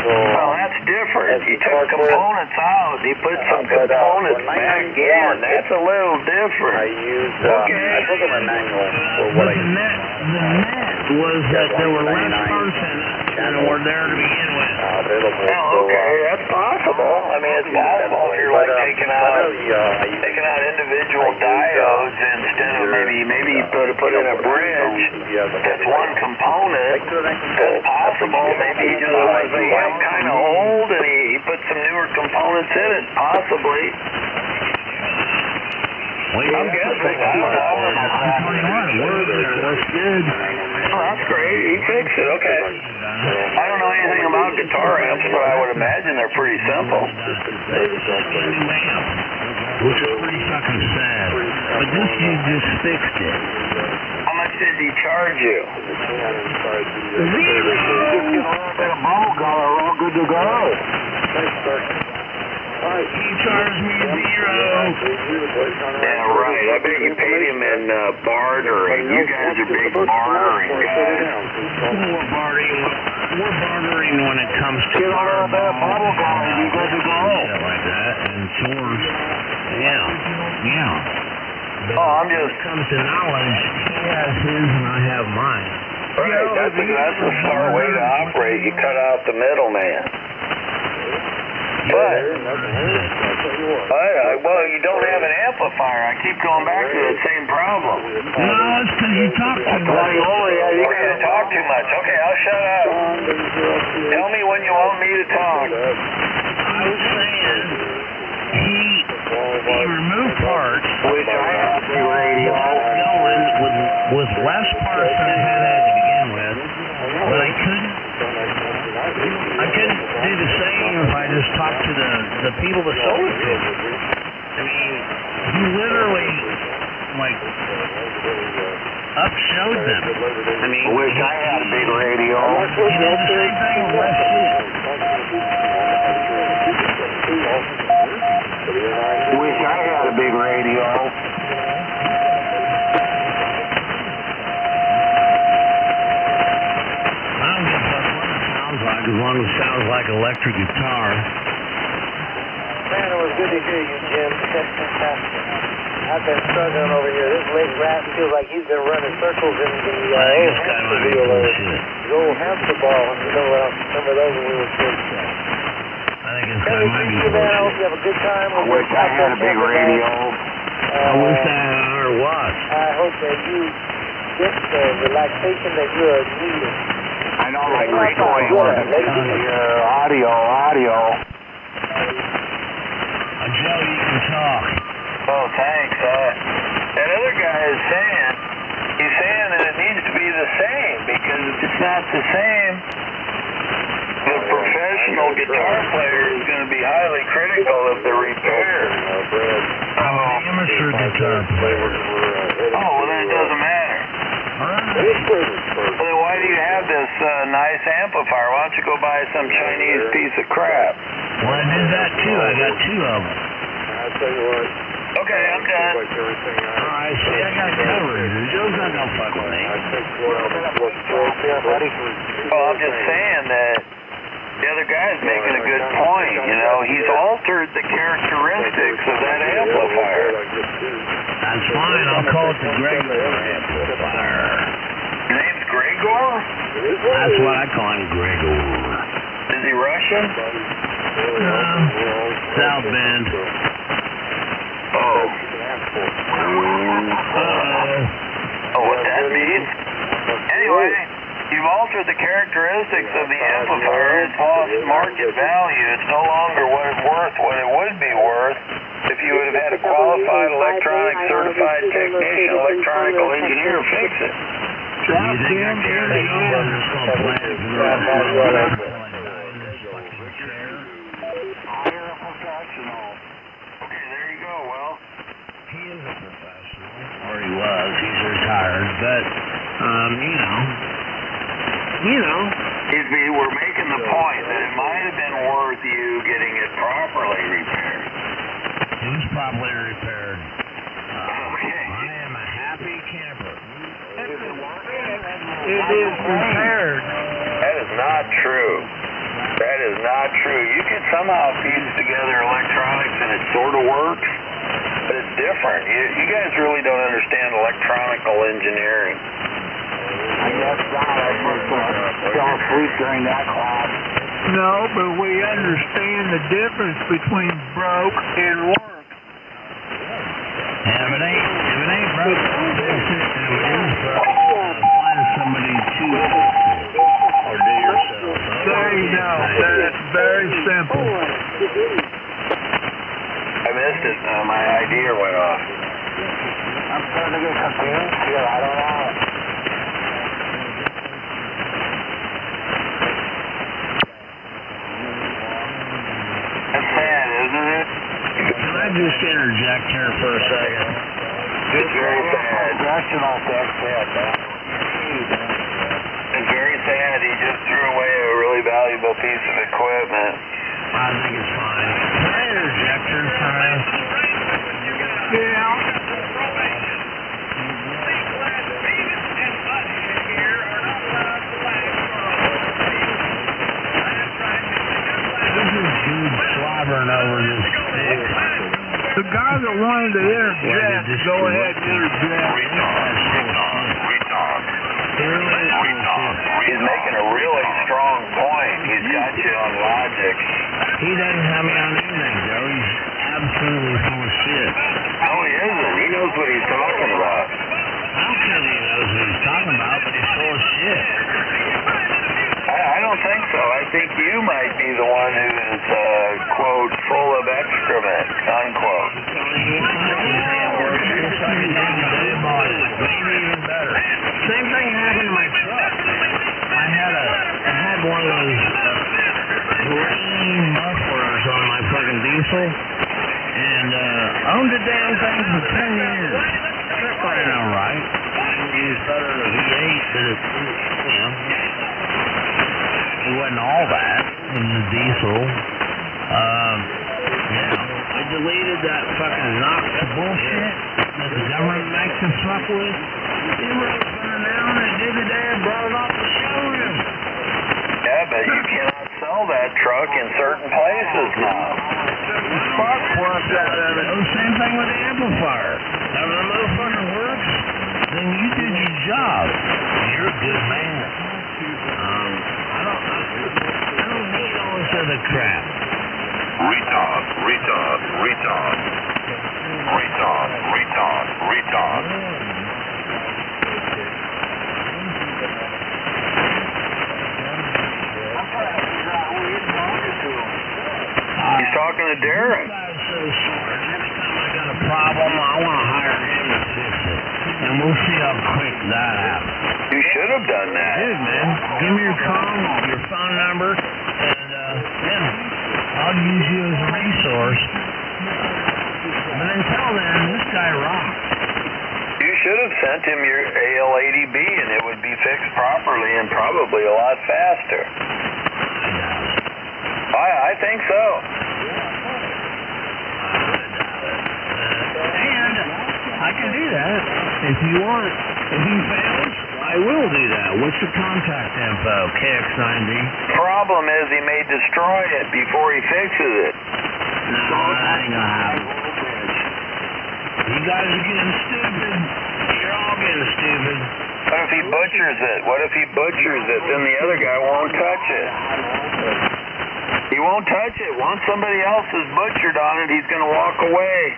[SPEAKER 1] Well, that's different. He took components out, he put some components back in. That's a little different.
[SPEAKER 8] I use, I took him a manual for what I use.
[SPEAKER 2] The net was that there were less parts in it than were there to begin with.
[SPEAKER 1] Well, okay, that's possible. I mean, it's possible if you're like taking out individual diodes instead of maybe you put in a bridge. That's one component. That's possible. Maybe he just was the amp kind of old and he put some newer components in it. Possibly. I'm guessing. I don't know.
[SPEAKER 2] Looks good.
[SPEAKER 1] Oh, that's great. He fixed it. Okay. I don't know anything about guitar amps, but I would imagine they're pretty simple.
[SPEAKER 2] Which is pretty fucking sad. But this dude just fixed it.
[SPEAKER 1] How much did he charge you?
[SPEAKER 2] $0.
[SPEAKER 1] Bit of bubble color, we're all good to go.
[SPEAKER 2] I He charged me $0.
[SPEAKER 1] Yeah, right. I bet you paid him in bartering. You guys are big bartering guys.
[SPEAKER 2] We're bartering when it comes to bubble gum. You go to go. Shit like that. And chores. Yeah.
[SPEAKER 1] Oh, I'm just...
[SPEAKER 2] When it comes to knowledge, he has his and I have mine.
[SPEAKER 1] Right, that's a smart way to operate. You cut out the middleman. But, well, you don't have an amplifier. I keep going back to the same problem.
[SPEAKER 2] No, it's because you talk too much.
[SPEAKER 1] You can't talk too much. Okay, I'll shut up. Tell me when you want me to talk.
[SPEAKER 2] I was saying, he removed parts, which I had to going with less parts than I had to begin with, but I couldn't do the same if I just talked to the people that sold it to me. I mean, he literally, like, upshowed them. I mean,
[SPEAKER 1] I wish I had a big radio.
[SPEAKER 2] He did the same thing with less shit.
[SPEAKER 1] Wish I had a big radio.
[SPEAKER 2] I don't give a fuck what it sounds like, as long as it sounds like electric guitar.
[SPEAKER 5] Man, it was good to hear you, Jim. I've been struggling over here. This late rat feels like he's been running circles in the old hamster wheel. The old hamster ball. You know, some of those when we were kids.
[SPEAKER 2] I think it's kind of might be
[SPEAKER 5] man, I hope you have a good time.
[SPEAKER 1] I wish I had a big radio.
[SPEAKER 2] I wish I had our watch.
[SPEAKER 5] I hope that you get the relaxation that you're needing.
[SPEAKER 1] I know, like we're going audio.
[SPEAKER 2] Joe, you can talk.
[SPEAKER 1] Oh, thanks. That other guy is saying, he's saying that it needs to be the same, because if it's not the same, the professional guitar player is going to be highly critical of the repair.
[SPEAKER 2] I'm an amateur guitar player.
[SPEAKER 1] Oh, well then it doesn't matter. Well, then why do you have this nice amplifier? Why don't you go buy some Chinese piece of crap?
[SPEAKER 2] Well, I did that too. I got two of them.
[SPEAKER 1] Okay, I'm done.
[SPEAKER 2] Alright, see, I got covered. Joe's not gonna fuck with me.
[SPEAKER 1] Well, I'm just saying that the other guy's making a good point. You know, he's altered the characteristics of that amplifier.
[SPEAKER 2] That's fine. I'll call it the Gregor amplifier.
[SPEAKER 1] Your name's Gregor?
[SPEAKER 2] That's what I call him, Gregor.
[SPEAKER 1] Is he Russian?
[SPEAKER 2] South Bend.
[SPEAKER 1] Oh, what that means? Anyway, you've altered the characteristics of the amplifier. It's lost market value. It's no longer worth what it would be worth if you would have had a qualified electronic certified technician, electronical engineer fix it.
[SPEAKER 2] You think I care that you guys are so bland? He is a professional, or he was. He's retired, but
[SPEAKER 1] We're making the point that it might have been worth you getting it properly repaired.
[SPEAKER 2] It was properly repaired. I am a happy camper. It is repaired.
[SPEAKER 1] That is not true. That is not true. You can somehow piece together electronics and it sort of works, but it's different. You guys really don't understand electronical engineering.
[SPEAKER 17] I guess not. I must fell asleep during that class.
[SPEAKER 15] No, but we understand the difference between broke and work.
[SPEAKER 2] Yeah, if it ain't broke, don't fix it. And if it is broke, find somebody to fix it. Or do yourself.
[SPEAKER 15] There you go. That's very simple.
[SPEAKER 1] I missed it. My idea went off.
[SPEAKER 17] I'm starting to get confused here. I don't know.
[SPEAKER 1] That's sad, isn't it?
[SPEAKER 2] Can I just interject here for a second?
[SPEAKER 1] It's very sad.
[SPEAKER 17] Professional fix it.
[SPEAKER 1] It's very sad. He just threw away a really valuable piece of equipment.
[SPEAKER 2] I think it's fine. Can I interject?
[SPEAKER 15] that wanted to interject, go ahead and interject.
[SPEAKER 1] He's making a really strong point. He's got you on logic.
[SPEAKER 2] He doesn't have me on anything, Joe. He's absolutely full of shit.
[SPEAKER 1] No, he isn't. He knows what he's talking about.
[SPEAKER 2] I don't care if he knows what he's talking about, but he's full of shit.
[SPEAKER 1] I don't think so. I think you might be the one who is, quote, full of excrement, unquote.
[SPEAKER 2] Maybe even better. Same thing happened to my truck. I had one of those green mufflers on my fucking diesel, and owned the damn thing for 10 years. Truck ran all right. It's better than a V8, but it, you know, it wasn't all that. It was a diesel. I deleted that fucking Knox bullshit that the government makes us fuck with. It was running down and did the day I brought it off the showroom.
[SPEAKER 1] Yeah, but you cannot sell that truck in certain places now.
[SPEAKER 2] Spark plugs out of it. Same thing with the amplifier. Now, when the motherfucker works, then you did your job. You're a good man. I don't need all this other crap.
[SPEAKER 8] Retard.
[SPEAKER 1] He's talking to Derek.
[SPEAKER 2] Next time I got a problem, I want to hire him to fix it. And we'll see how quick that happens.
[SPEAKER 1] You should have done that.
[SPEAKER 2] Dude, man, give me your phone number, and I'll use you as a resource. But until then, this guy rocks.
[SPEAKER 1] You should have sent him your AL80B, and it would be fixed properly and probably a lot faster. I think so.
[SPEAKER 2] And I can do that if you want. If he fails, I will do that. What's your contact info, KX9D?
[SPEAKER 1] Problem is he may destroy it before he fixes it.
[SPEAKER 2] No, that ain't gonna happen. You guys are getting stupid. You're all getting stupid.
[SPEAKER 1] What if he butchers it? Then the other guy won't touch it. He won't touch it. Once somebody else is butchered on it, he's going to walk away.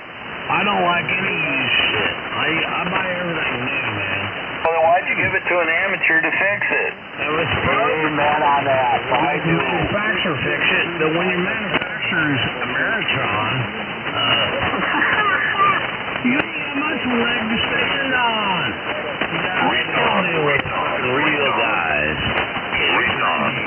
[SPEAKER 2] I don't like any used shit. I buy everything new, man.
[SPEAKER 1] Well, then why'd you give it to an amateur to fix it?
[SPEAKER 2] It was broken. Why do manufacturer fix it? But when your manufacturer's Ameritron, you don't have much leg to stand on. You gotta deal with the real guys.
[SPEAKER 8] Retard.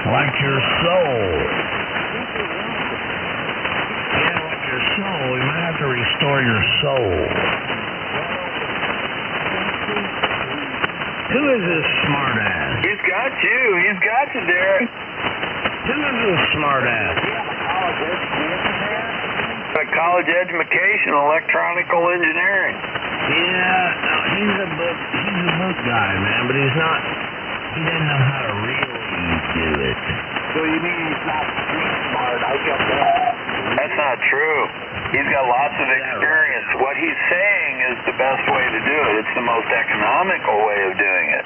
[SPEAKER 2] Like your soul. Yeah, like your soul. You might have to restore your soul. Who is this smart ass?
[SPEAKER 1] He's got you, Derek.
[SPEAKER 2] Who is this smart ass?
[SPEAKER 1] A college education, electronical engineering.
[SPEAKER 2] Yeah, no, he's a book guy, man, but he didn't know how to really do it.
[SPEAKER 17] So you mean he's not street smart? I get that.
[SPEAKER 1] That's not true. He's got lots of experience. What he's saying is the best way to do it. It's the most economical way of doing it.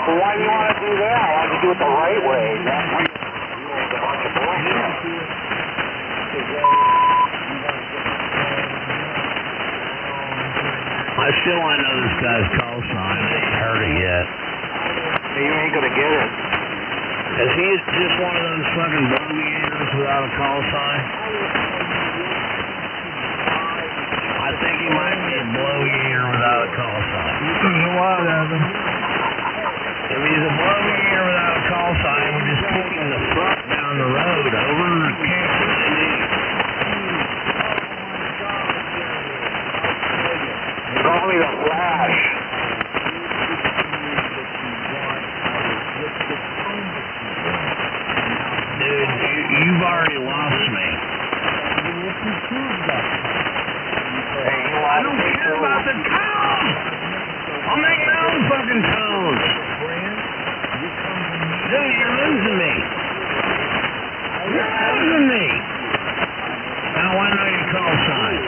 [SPEAKER 17] Well, why do you want to do that? Why don't you do it the right way?
[SPEAKER 2] I still want to know this guy's call sign. I ain't heard it yet.
[SPEAKER 17] You ain't going to get it.
[SPEAKER 2] Is he just one of those fucking bloviators without a call sign? I think he might be a bloviator without a call sign.
[SPEAKER 15] There's a lot of them.
[SPEAKER 2] If he's a bloviator without a call sign, we're just kicking the fuck down the road over
[SPEAKER 17] Call me the Flash.
[SPEAKER 2] I'll make my own fucking tones. Dude, you're losing me. You're losing me. Now I know your call sign.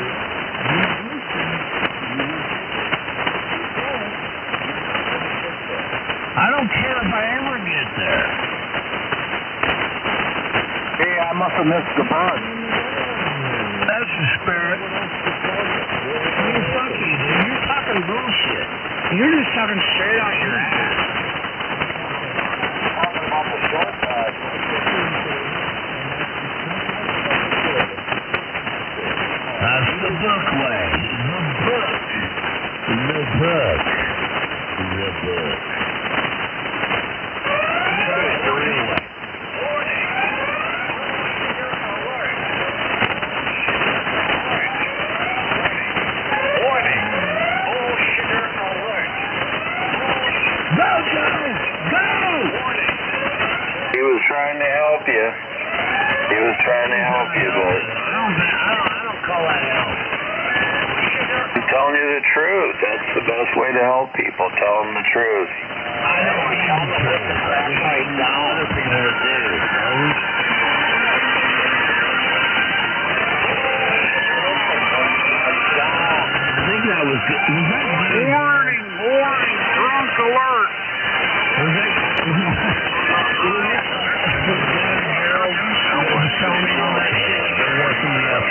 [SPEAKER 2] I don't care if I ever get there.
[SPEAKER 17] Hey, I must have missed the bus.
[SPEAKER 2] That's the spirit. Man, fuck you, dude. You're talking bullshit. You're just talking straight out your ass. That's the book way. The book. The book. The book. Anyway.
[SPEAKER 1] He was trying to help you. He was trying to help you, but
[SPEAKER 2] I don't call that help.
[SPEAKER 1] he's telling you the truth. That's the best way to help people. Tell them the truth.
[SPEAKER 2] I don't want to tell the truth. That's how you got other people to do. I think that was good. Was that good?
[SPEAKER 15] Warning, warning, drunk alert.
[SPEAKER 2] Was that telling me all that shit? Or something else?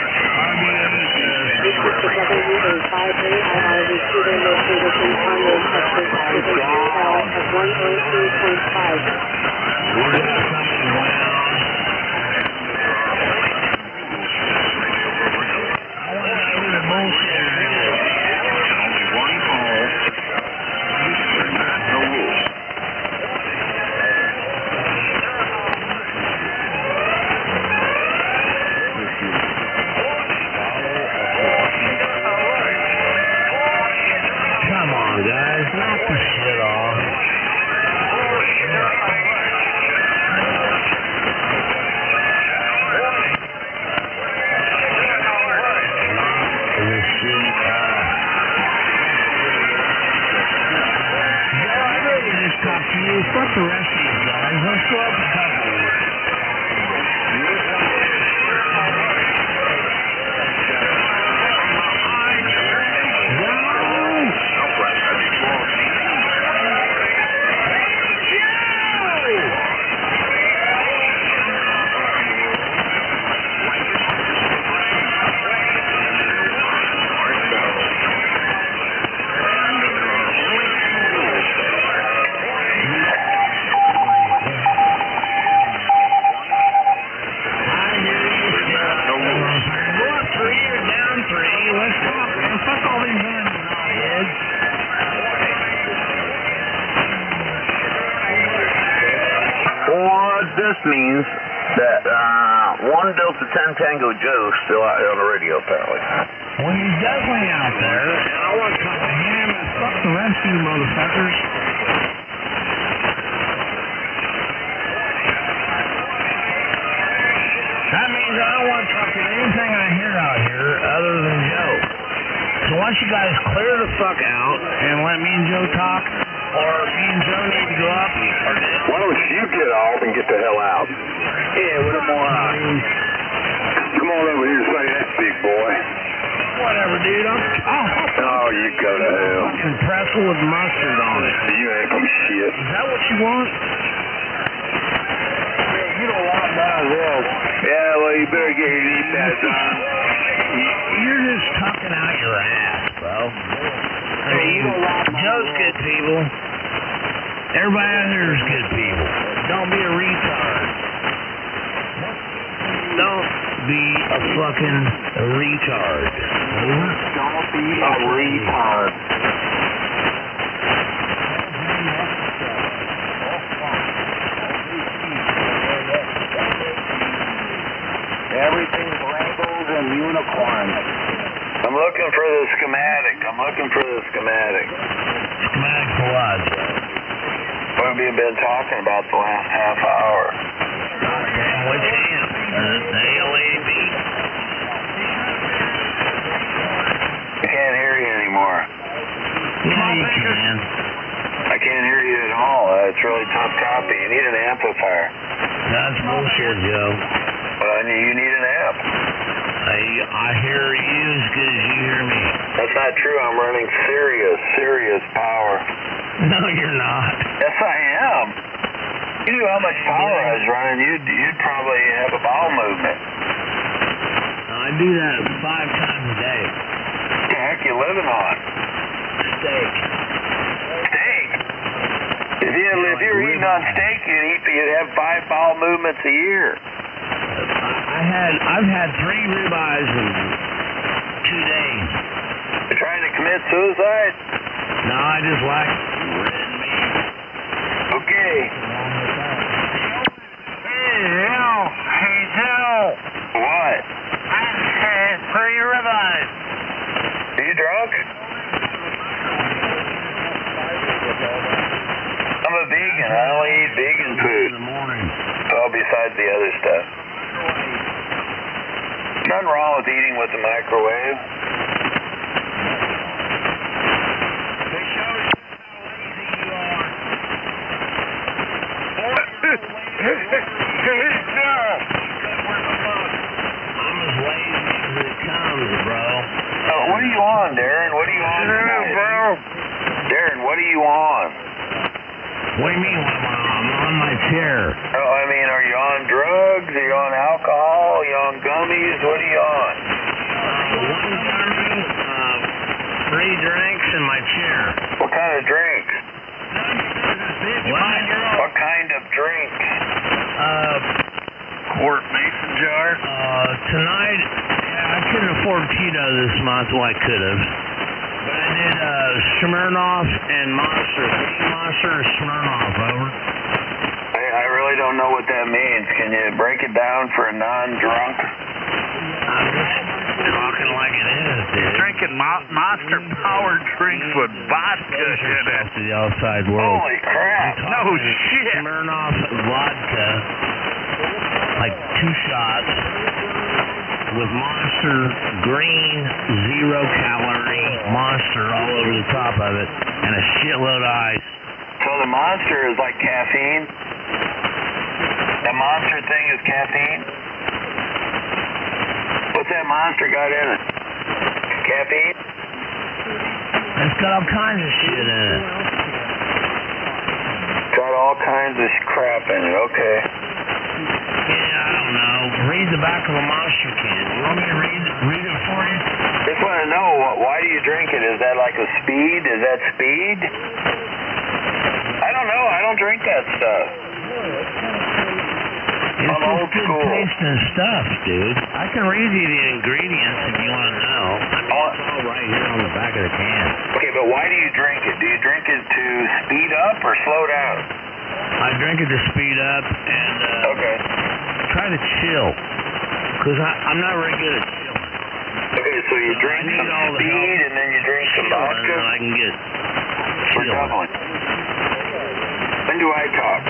[SPEAKER 2] Fuck the rest of you guys. Let's go up a couple.
[SPEAKER 9] This means that 1 Delta 10 Tango Joe's still out here on the radio, apparently.
[SPEAKER 2] Well, he's definitely out there, and I want to talk to him and fuck the rest of you motherfuckers. That means I don't want to talk to anything I hear out here other than Joe. So why don't you guys clear the fuck out and let me and Joe talk, or me and Joe need to go up and
[SPEAKER 17] Why don't you get off and get the hell out?
[SPEAKER 9] Yeah, what a moron.
[SPEAKER 17] Come on over here and say that, big boy.
[SPEAKER 2] Whatever, dude.
[SPEAKER 17] Oh, you go to hell.
[SPEAKER 2] Fucking pretzel with mustard on it.
[SPEAKER 17] You ain't some shit.
[SPEAKER 2] Is that what you want?
[SPEAKER 17] You don't want none of this.
[SPEAKER 9] Yeah, well, you better get your knee pads on.
[SPEAKER 2] You're just tucking out your ass, bro. I mean,
[SPEAKER 17] you don't want
[SPEAKER 2] Joe's good people. Everybody out here is good people. Don't be a retard. Don't be a fucking retard.
[SPEAKER 17] Don't be a retard. Everything's rainbows and unicorns.
[SPEAKER 1] I'm looking for the schematic. Schematic
[SPEAKER 2] for what?
[SPEAKER 1] What have you been talking about the last half hour?
[SPEAKER 2] Which amp? The LAB.
[SPEAKER 1] I can't hear you anymore.
[SPEAKER 2] you can.
[SPEAKER 1] I can't hear you at all. It's really tough copy. You need an amplifier.
[SPEAKER 2] That's bullshit, Joe.
[SPEAKER 1] You need an amp.
[SPEAKER 2] I hear you as good as you hear me.
[SPEAKER 1] That's not true. I'm running serious power.
[SPEAKER 2] No, you're not.
[SPEAKER 1] Yes, I am. You knew how much power I was running. You'd probably have a bowel movement.
[SPEAKER 2] I do that 5 times a day.
[SPEAKER 1] What the heck you living on?
[SPEAKER 2] Steak.
[SPEAKER 1] Steak? If you were eating on steak, you'd have 5 bowel movements a year.
[SPEAKER 2] I've had 3 ribeyes in 2 days.
[SPEAKER 1] You're trying to commit suicide?
[SPEAKER 2] No, I just like red meat.
[SPEAKER 1] Okay.
[SPEAKER 15] Hey, Joe.
[SPEAKER 1] What?
[SPEAKER 15] I had 3 ribeyes.
[SPEAKER 1] Are you drunk? I'm a vegan. I only eat vegan food.
[SPEAKER 2] In the morning.
[SPEAKER 1] Well, besides the other stuff. Nothing wrong with eating with the microwave.
[SPEAKER 2] I'm as lazy as it comes, bro.
[SPEAKER 1] What are you on, Darren? What are you on tonight? Darren, what are you on?
[SPEAKER 2] What do you mean what am I on? I'm on my chair.
[SPEAKER 1] Oh, I mean, are you on drugs? Are you on alcohol? Are you on gummies? What are you on?
[SPEAKER 2] 1 gummy, 3 drinks, in my chair.
[SPEAKER 1] What kind of drinks? What kind of drinks? Quart mason jar?
[SPEAKER 2] Tonight, I couldn't afford Tito this month. Well, I could have. But I did Smirnoff and Monster. Monster or Smirnoff, over.
[SPEAKER 1] I really don't know what that means. Can you break it down for a non-drunk?
[SPEAKER 2] I'm just talking like it is, dude.
[SPEAKER 15] Drinking Monster powered drinks with vodka in it.
[SPEAKER 2] To the outside world.
[SPEAKER 1] Holy crap.
[SPEAKER 15] No shit.
[SPEAKER 2] Smirnoff vodka, like 2 shots, with Monster green, 0-calorie Monster all over the top of it, and a shitload of ice.
[SPEAKER 1] So the Monster is like caffeine? The Monster thing is caffeine? What's that Monster got in it? Caffeine?
[SPEAKER 2] It's got all kinds of shit in it.
[SPEAKER 1] Got all kinds of crap in it, okay.
[SPEAKER 2] Yeah, I don't know. Read the back of a Monster can. You want me to read it for you?
[SPEAKER 1] Just want to know, why do you drink it? Is that like a speed? Is that speed? I don't know. I don't drink that stuff.
[SPEAKER 2] It's
[SPEAKER 1] I'm old
[SPEAKER 2] good
[SPEAKER 1] school.
[SPEAKER 2] tasting stuff, dude. I can read you the ingredients if you want to know. It's all right here on the back of the can.
[SPEAKER 1] Okay, but why do you drink it? Do you drink it to speed up or slow down?
[SPEAKER 2] I drink it to speed up and
[SPEAKER 1] okay.
[SPEAKER 2] Try to chill. Because I'm not very good at chilling.
[SPEAKER 1] Okay, so you drink some speed and then you drink some vodka?
[SPEAKER 2] And then I can get
[SPEAKER 1] We're
[SPEAKER 2] chilling.
[SPEAKER 1] doubling. When do I talk?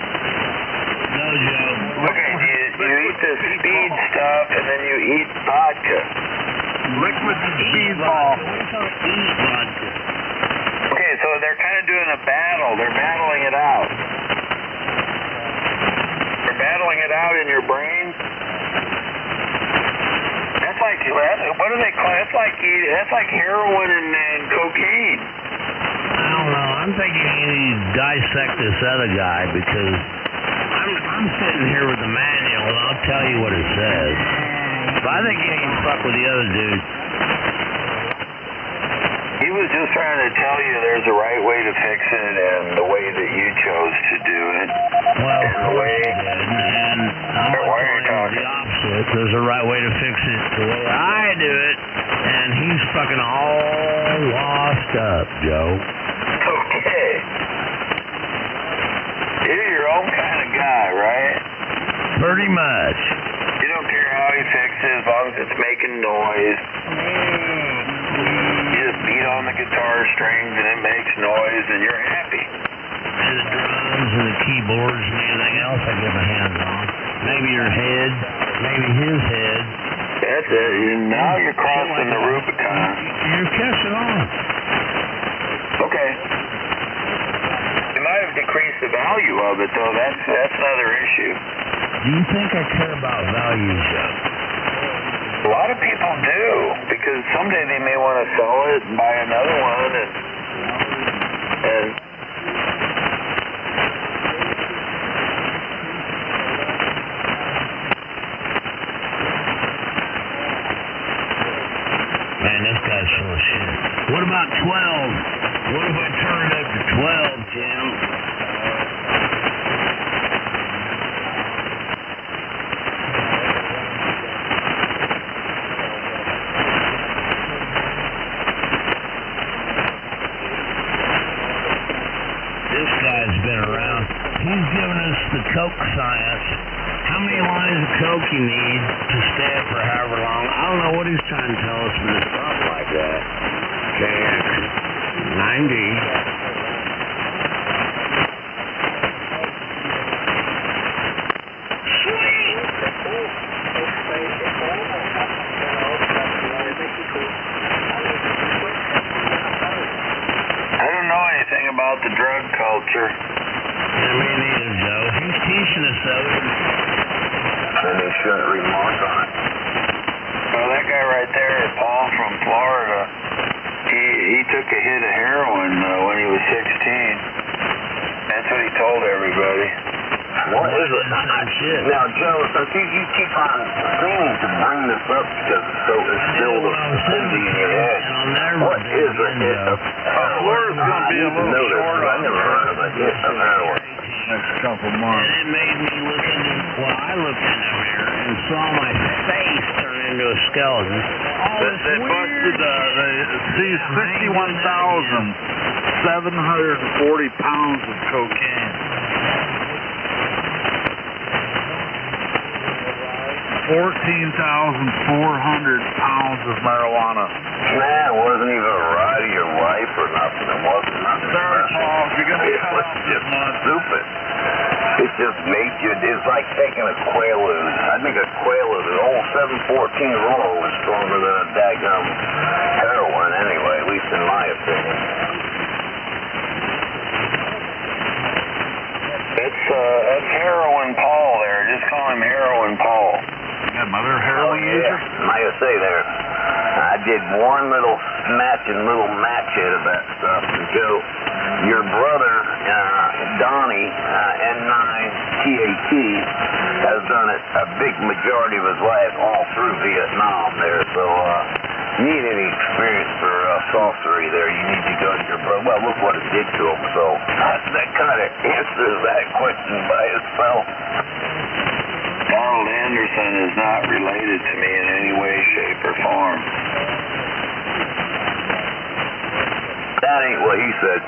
[SPEAKER 2] No, Joe.
[SPEAKER 1] Okay, you eat the speed stuff and then you eat vodka.
[SPEAKER 15] Liquid speedball.
[SPEAKER 2] Eat vodka.
[SPEAKER 1] Okay, so they're kind of doing a battle. They're battling it out. They're battling it out in your brain. That's like, what do they call it? That's like heroin and cocaine.
[SPEAKER 2] I don't know. I'm thinking you need to dissect this other guy because I'm sitting here with the manual and I'll tell you what it says. But I think you need to fuck with the other dude.
[SPEAKER 1] He was just trying to tell you there's a right way to fix it and the way that you chose to do it.
[SPEAKER 2] Well,
[SPEAKER 1] and the way,
[SPEAKER 2] and I'm the opposite. There's a right way to fix it the way I do it, and he's fucking all lost up, Joe.
[SPEAKER 1] Okay. You're your own kind of guy, right?
[SPEAKER 2] Pretty much.
[SPEAKER 1] You don't care how he fixes it as long as it's making noise. You just beat on the guitar strings and it makes noise and you're happy.
[SPEAKER 2] And the drums and the keyboards and anything else I get my hands on. Maybe your head, maybe his head.
[SPEAKER 1] That's it. Now you're crossing the Rubicon.
[SPEAKER 2] You're catching on.
[SPEAKER 1] Okay. of it, though. That's another issue.
[SPEAKER 2] Do you think I care about values yet?
[SPEAKER 1] A lot of people do, because someday they may want to sell it and buy another one, and
[SPEAKER 2] man, this guy's full of shit. What about 12? What if I turn it up to 12, Jim? This guy's been around. He's given us the Coke science. How many lines of Coke you need to stay up for however long? I don't know what he's trying to tell us with stuff like that. KX 90.
[SPEAKER 1] I don't know anything about the drug culture.
[SPEAKER 2] Yeah, me neither, Joe. He's teaching us of it.
[SPEAKER 9] And they shouldn't remark on it.
[SPEAKER 1] Well, that guy right there, Paul from Florida, he took a hit of heroin when he was 16. That's what he told everybody.
[SPEAKER 9] What is it? Now, Joe, since you keep on seeming to bring this up because it's so instilled into your head, what is a hit of
[SPEAKER 6] Florida's going to be a little short
[SPEAKER 9] I never heard of a hit of heroin.
[SPEAKER 6] Next couple months.
[SPEAKER 2] And it made me look into, well, I looked in the mirror and saw my face turn into a skeleton.
[SPEAKER 6] They busted, they seized 61,740 pounds of cocaine. 14,400 pounds of marijuana.
[SPEAKER 9] Man, it wasn't even a ride of your life or nothing. It wasn't nothing.
[SPEAKER 6] Sorry, Paul, you're going to cut
[SPEAKER 9] It's
[SPEAKER 6] off
[SPEAKER 9] just stupid. It just makes you, it's like taking a Quaalude. I think a Quaalude, an old 714 roll is stronger than a daggum heroin anyway, at least in my opinion.
[SPEAKER 1] That's Heroin Paul there. Just call him Heroin Paul.
[SPEAKER 6] Yeah, mother heroin user?
[SPEAKER 9] Like I say there, I did one little snatching little match hit of that stuff. And Joe, your brother, Donnie, N9TAT, has done it a big majority of his life all through Vietnam there. So, you need any experience for sorcery there, you need to go to your brother. Well, look what it did to him. So, that kind of answers that question by itself.
[SPEAKER 1] Donald Anderson is not related to me in any way, shape, or form.
[SPEAKER 9] That ain't what he said.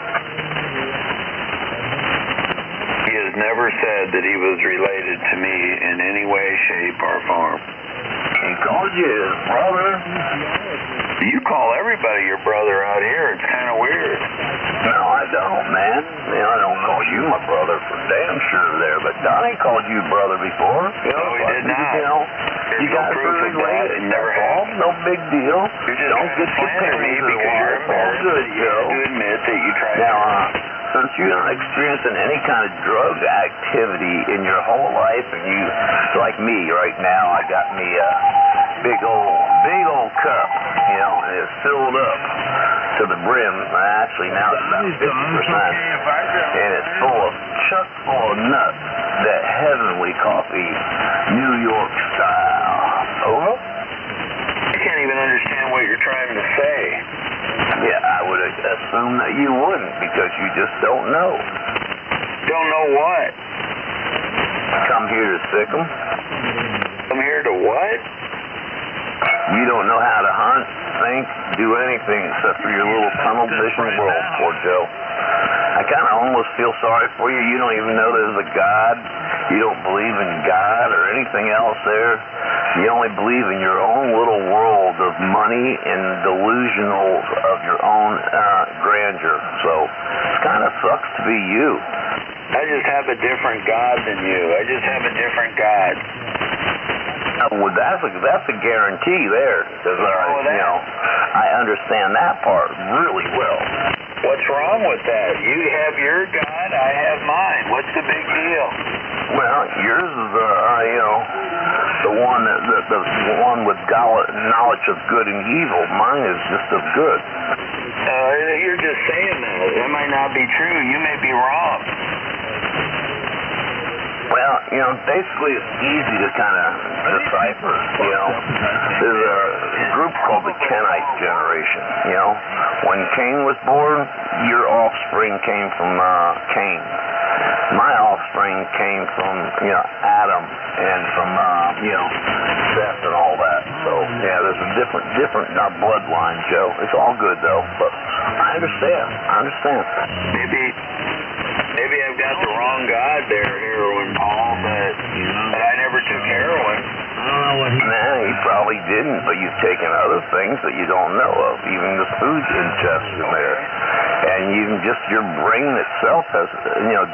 [SPEAKER 1] He has never said that he was related to me in any way, shape, or form.
[SPEAKER 9] He called you his brother?
[SPEAKER 1] You call everybody your brother out here. It's kind of weird.
[SPEAKER 9] No, I don't, man. I don't call you my brother for damn sure there, but Donnie called you brother before.
[SPEAKER 1] No, he did not.
[SPEAKER 9] You guys are related.
[SPEAKER 1] Never have.
[SPEAKER 9] No big deal.
[SPEAKER 1] You're just
[SPEAKER 9] don't get your
[SPEAKER 1] me because you're embarrassed.
[SPEAKER 9] Good,
[SPEAKER 1] you have to admit that you tried
[SPEAKER 9] now, since you're not experiencing any kind of drug activity in your whole life, and you, like me right now, I got me a big old cup, and it's filled up to the brim. Actually, now it's about 50%, and it's chock full of nuts. That heavenly coffee, New York style. Over?
[SPEAKER 1] I can't even understand what you're trying to say.
[SPEAKER 9] Yeah, I would assume that you wouldn't, because you just don't know.
[SPEAKER 1] Don't know what?
[SPEAKER 9] Come here to sick 'em.
[SPEAKER 1] Come here to what?
[SPEAKER 9] You don't know how to hunt, think, do anything except for your little tunnel vision world, poor Joe. I kind of almost feel sorry for you. You don't even know there's a God. You don't believe in God or anything else there. You only believe in your own little world of money and delusionals of your own grandeur. So it kind of sucks to be you.
[SPEAKER 1] I just have a different God than you. I just have a different God.
[SPEAKER 9] Well, that's a guarantee there, because I understand that part really well.
[SPEAKER 1] What's wrong with that? You have your God, I have mine. What's the big deal?
[SPEAKER 9] Well, yours is, the one the one with knowledge of good and evil. Mine is just of good.
[SPEAKER 1] You're just saying that. That might not be true. You may be wrong.
[SPEAKER 9] Well, basically it's easy to kind of decipher, There's a group called the Kenite generation, When Cain was born, your offspring came from Cain. My offspring came from, Adam and from, Seth and all that. So, yeah, there's a different bloodline, Joe. It's all good, though. But I understand.
[SPEAKER 1] Maybe I've got the wrong God there, heroin, Paul, but I never took heroin.
[SPEAKER 2] I don't know what
[SPEAKER 9] Nah, you probably didn't, but you've taken other things that you don't know of, even the food ingest in there. And even just your brain itself has,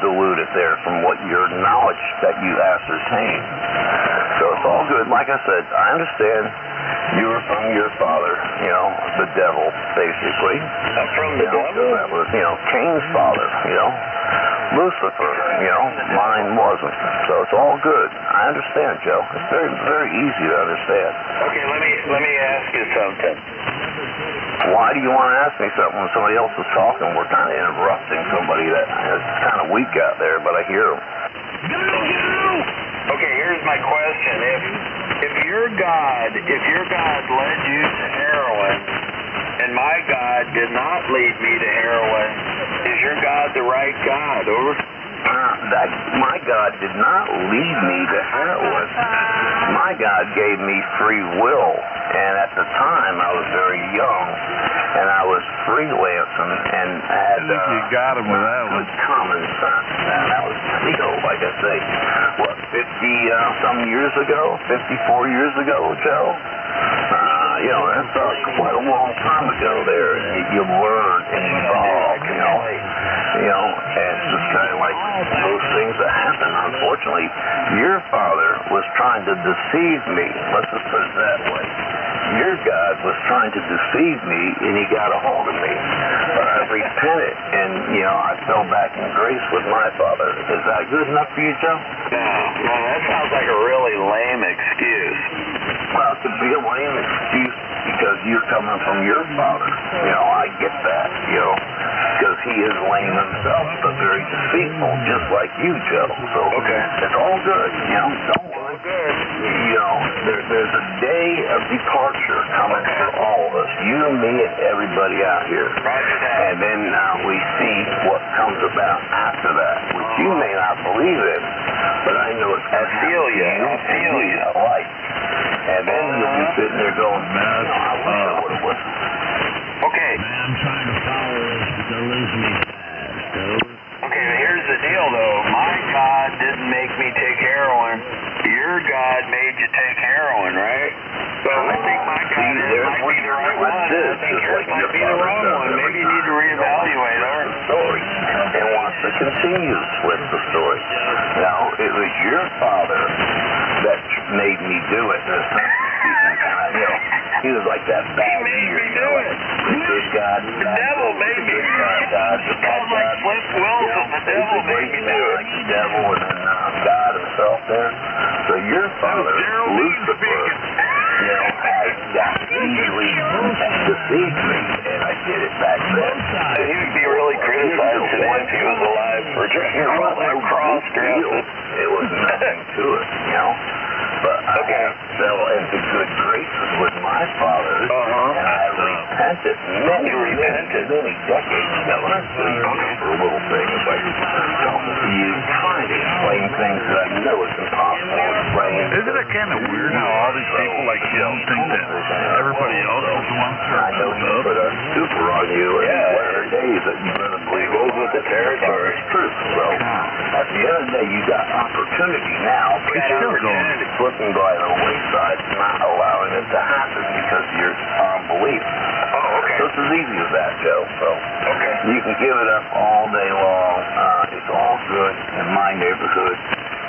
[SPEAKER 9] diluted there from what your knowledge that you ascertain. So it's all good. Like I said, I understand you were from your father, the devil, basically.
[SPEAKER 1] I'm from the devil?
[SPEAKER 9] That was, Cain's father, Lucifer, mine wasn't. So it's all good. I understand, Joe. It's very, very easy to understand.
[SPEAKER 1] Okay, let me ask you something.
[SPEAKER 9] Why do you want to ask me something when somebody else is talking? We're kind of interrupting somebody that is kind of weak out there, but I hear them.
[SPEAKER 1] Okay, here's my question. If your God led you to heroin, and my God did not lead me to heroin, is your God the right God? Over?
[SPEAKER 9] My God did not lead me to heroin. My God gave me free will, and at the time I was very young, and I was freelancing, and had
[SPEAKER 6] you got him with that one.
[SPEAKER 9] Common sense, and that was like I say, 50-some years ago, 54 years ago, Joe? That's quite a long time ago there. You learn and evolve, and it's just kind of like those things that happen. Unfortunately, your father was trying to deceive me. Let's just put it that way. Your God was trying to deceive me, and he got a hold of me. But I repented, and, I fell back in grace with my father. Is that good enough for you, Joe?
[SPEAKER 1] No, that sounds like a really lame excuse.
[SPEAKER 9] Well, it could be a lame excuse because you're coming from your father. I get that, because he is lame himself, but very deceitful, just like you, Joe. So, it's all good, don't worry. There's a day of departure coming for all of us, you, me, and everybody out here. And then we see what comes about after that, which you may not believe in, but I know it's going to happen to you. Right. And then you'll be sitting there going, man, I wish I would have listened.
[SPEAKER 1] Okay.
[SPEAKER 2] Man, I'm trying to follow this, but they're losing me fast.
[SPEAKER 1] Okay, here's the deal, though. My God didn't make me take heroin. Your God made you take heroin, right? So I think my God might be the right one. I think yours might be the wrong one. Maybe you need to reevaluate our
[SPEAKER 9] story and wants to continue to split the story. Now, it was your father that made me do it. He was like that bad leader. Good God.
[SPEAKER 1] The devil made me do it. Sounds like Flip Wilson. The devil made me do it.
[SPEAKER 9] The devil and then God himself there. So your father, Lucifer, had easily deceived me, and I did it back then.
[SPEAKER 1] He would be really criticized today if he was alive for all that cross-dressing.
[SPEAKER 9] It was nothing to it, But I fell into good graces with my father, and I repented many decades ago. And I'm still using for a little thing. It's like, you trying to explain things that I know is impossible to explain.
[SPEAKER 6] Isn't it kind of weird how all these people like you don't think that everybody else is the one
[SPEAKER 9] I know you put a super on you in latter days that you better believe goes with the territory. It's true. So, at the end of the day, you got opportunity now, but you're flipping by the wayside, not allowing it to happen because of your unbelief. So it's as easy as that, Joe. So you can give it up all day long. It's all good in my neighborhood.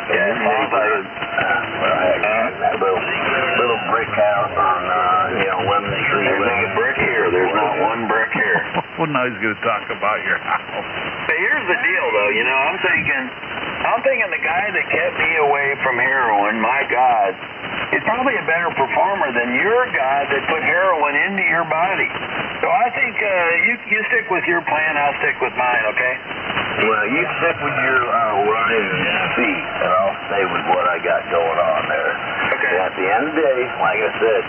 [SPEAKER 9] In your neighborhood, that little brick house on Lemon Tree.
[SPEAKER 1] There's a brick here. There's not one brick here.
[SPEAKER 6] Well, now he's going to talk about your house.
[SPEAKER 1] But here's the deal, though. You know, I'm thinking the guy that kept me away from heroin, my God, is probably a better performer than your guy that put heroin into your body. So I think you stick with your plan, I'll stick with mine, okay?
[SPEAKER 9] Well, you stick with your line and see, and I'll stay with what I got going on there.
[SPEAKER 1] Okay.
[SPEAKER 9] And at the end of the day, like I said,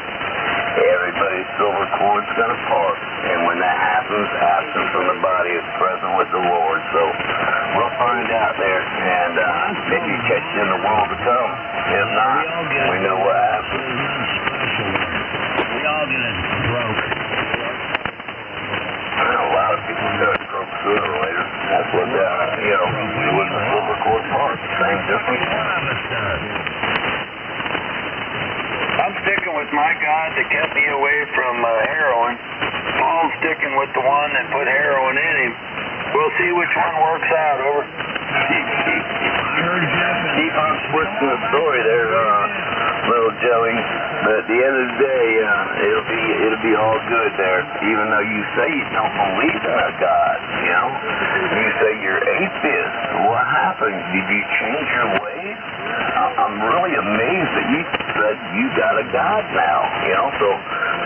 [SPEAKER 9] everybody's silver cord's going to part. And when that happens, absence from the body is present with the Lord. So we'll find out there, and maybe catch you in the world to come. If not, we know what happens.
[SPEAKER 2] We all get broke.
[SPEAKER 9] A lot of people get broke sooner or later. That's what, with the silver cord part, same difference.
[SPEAKER 1] I'm sticking with my God that kept me away from heroin. Paul's sticking with the one that put heroin in him. We'll see which one works out, over.
[SPEAKER 9] Keep on twisting the story there, little Joey. But at the end of the day, it'll be all good there. Even though you say you don't believe in a God, you know. You say you're atheist. What happened? Did you change your ways? I'm really amazed that you said you got a God now, you know.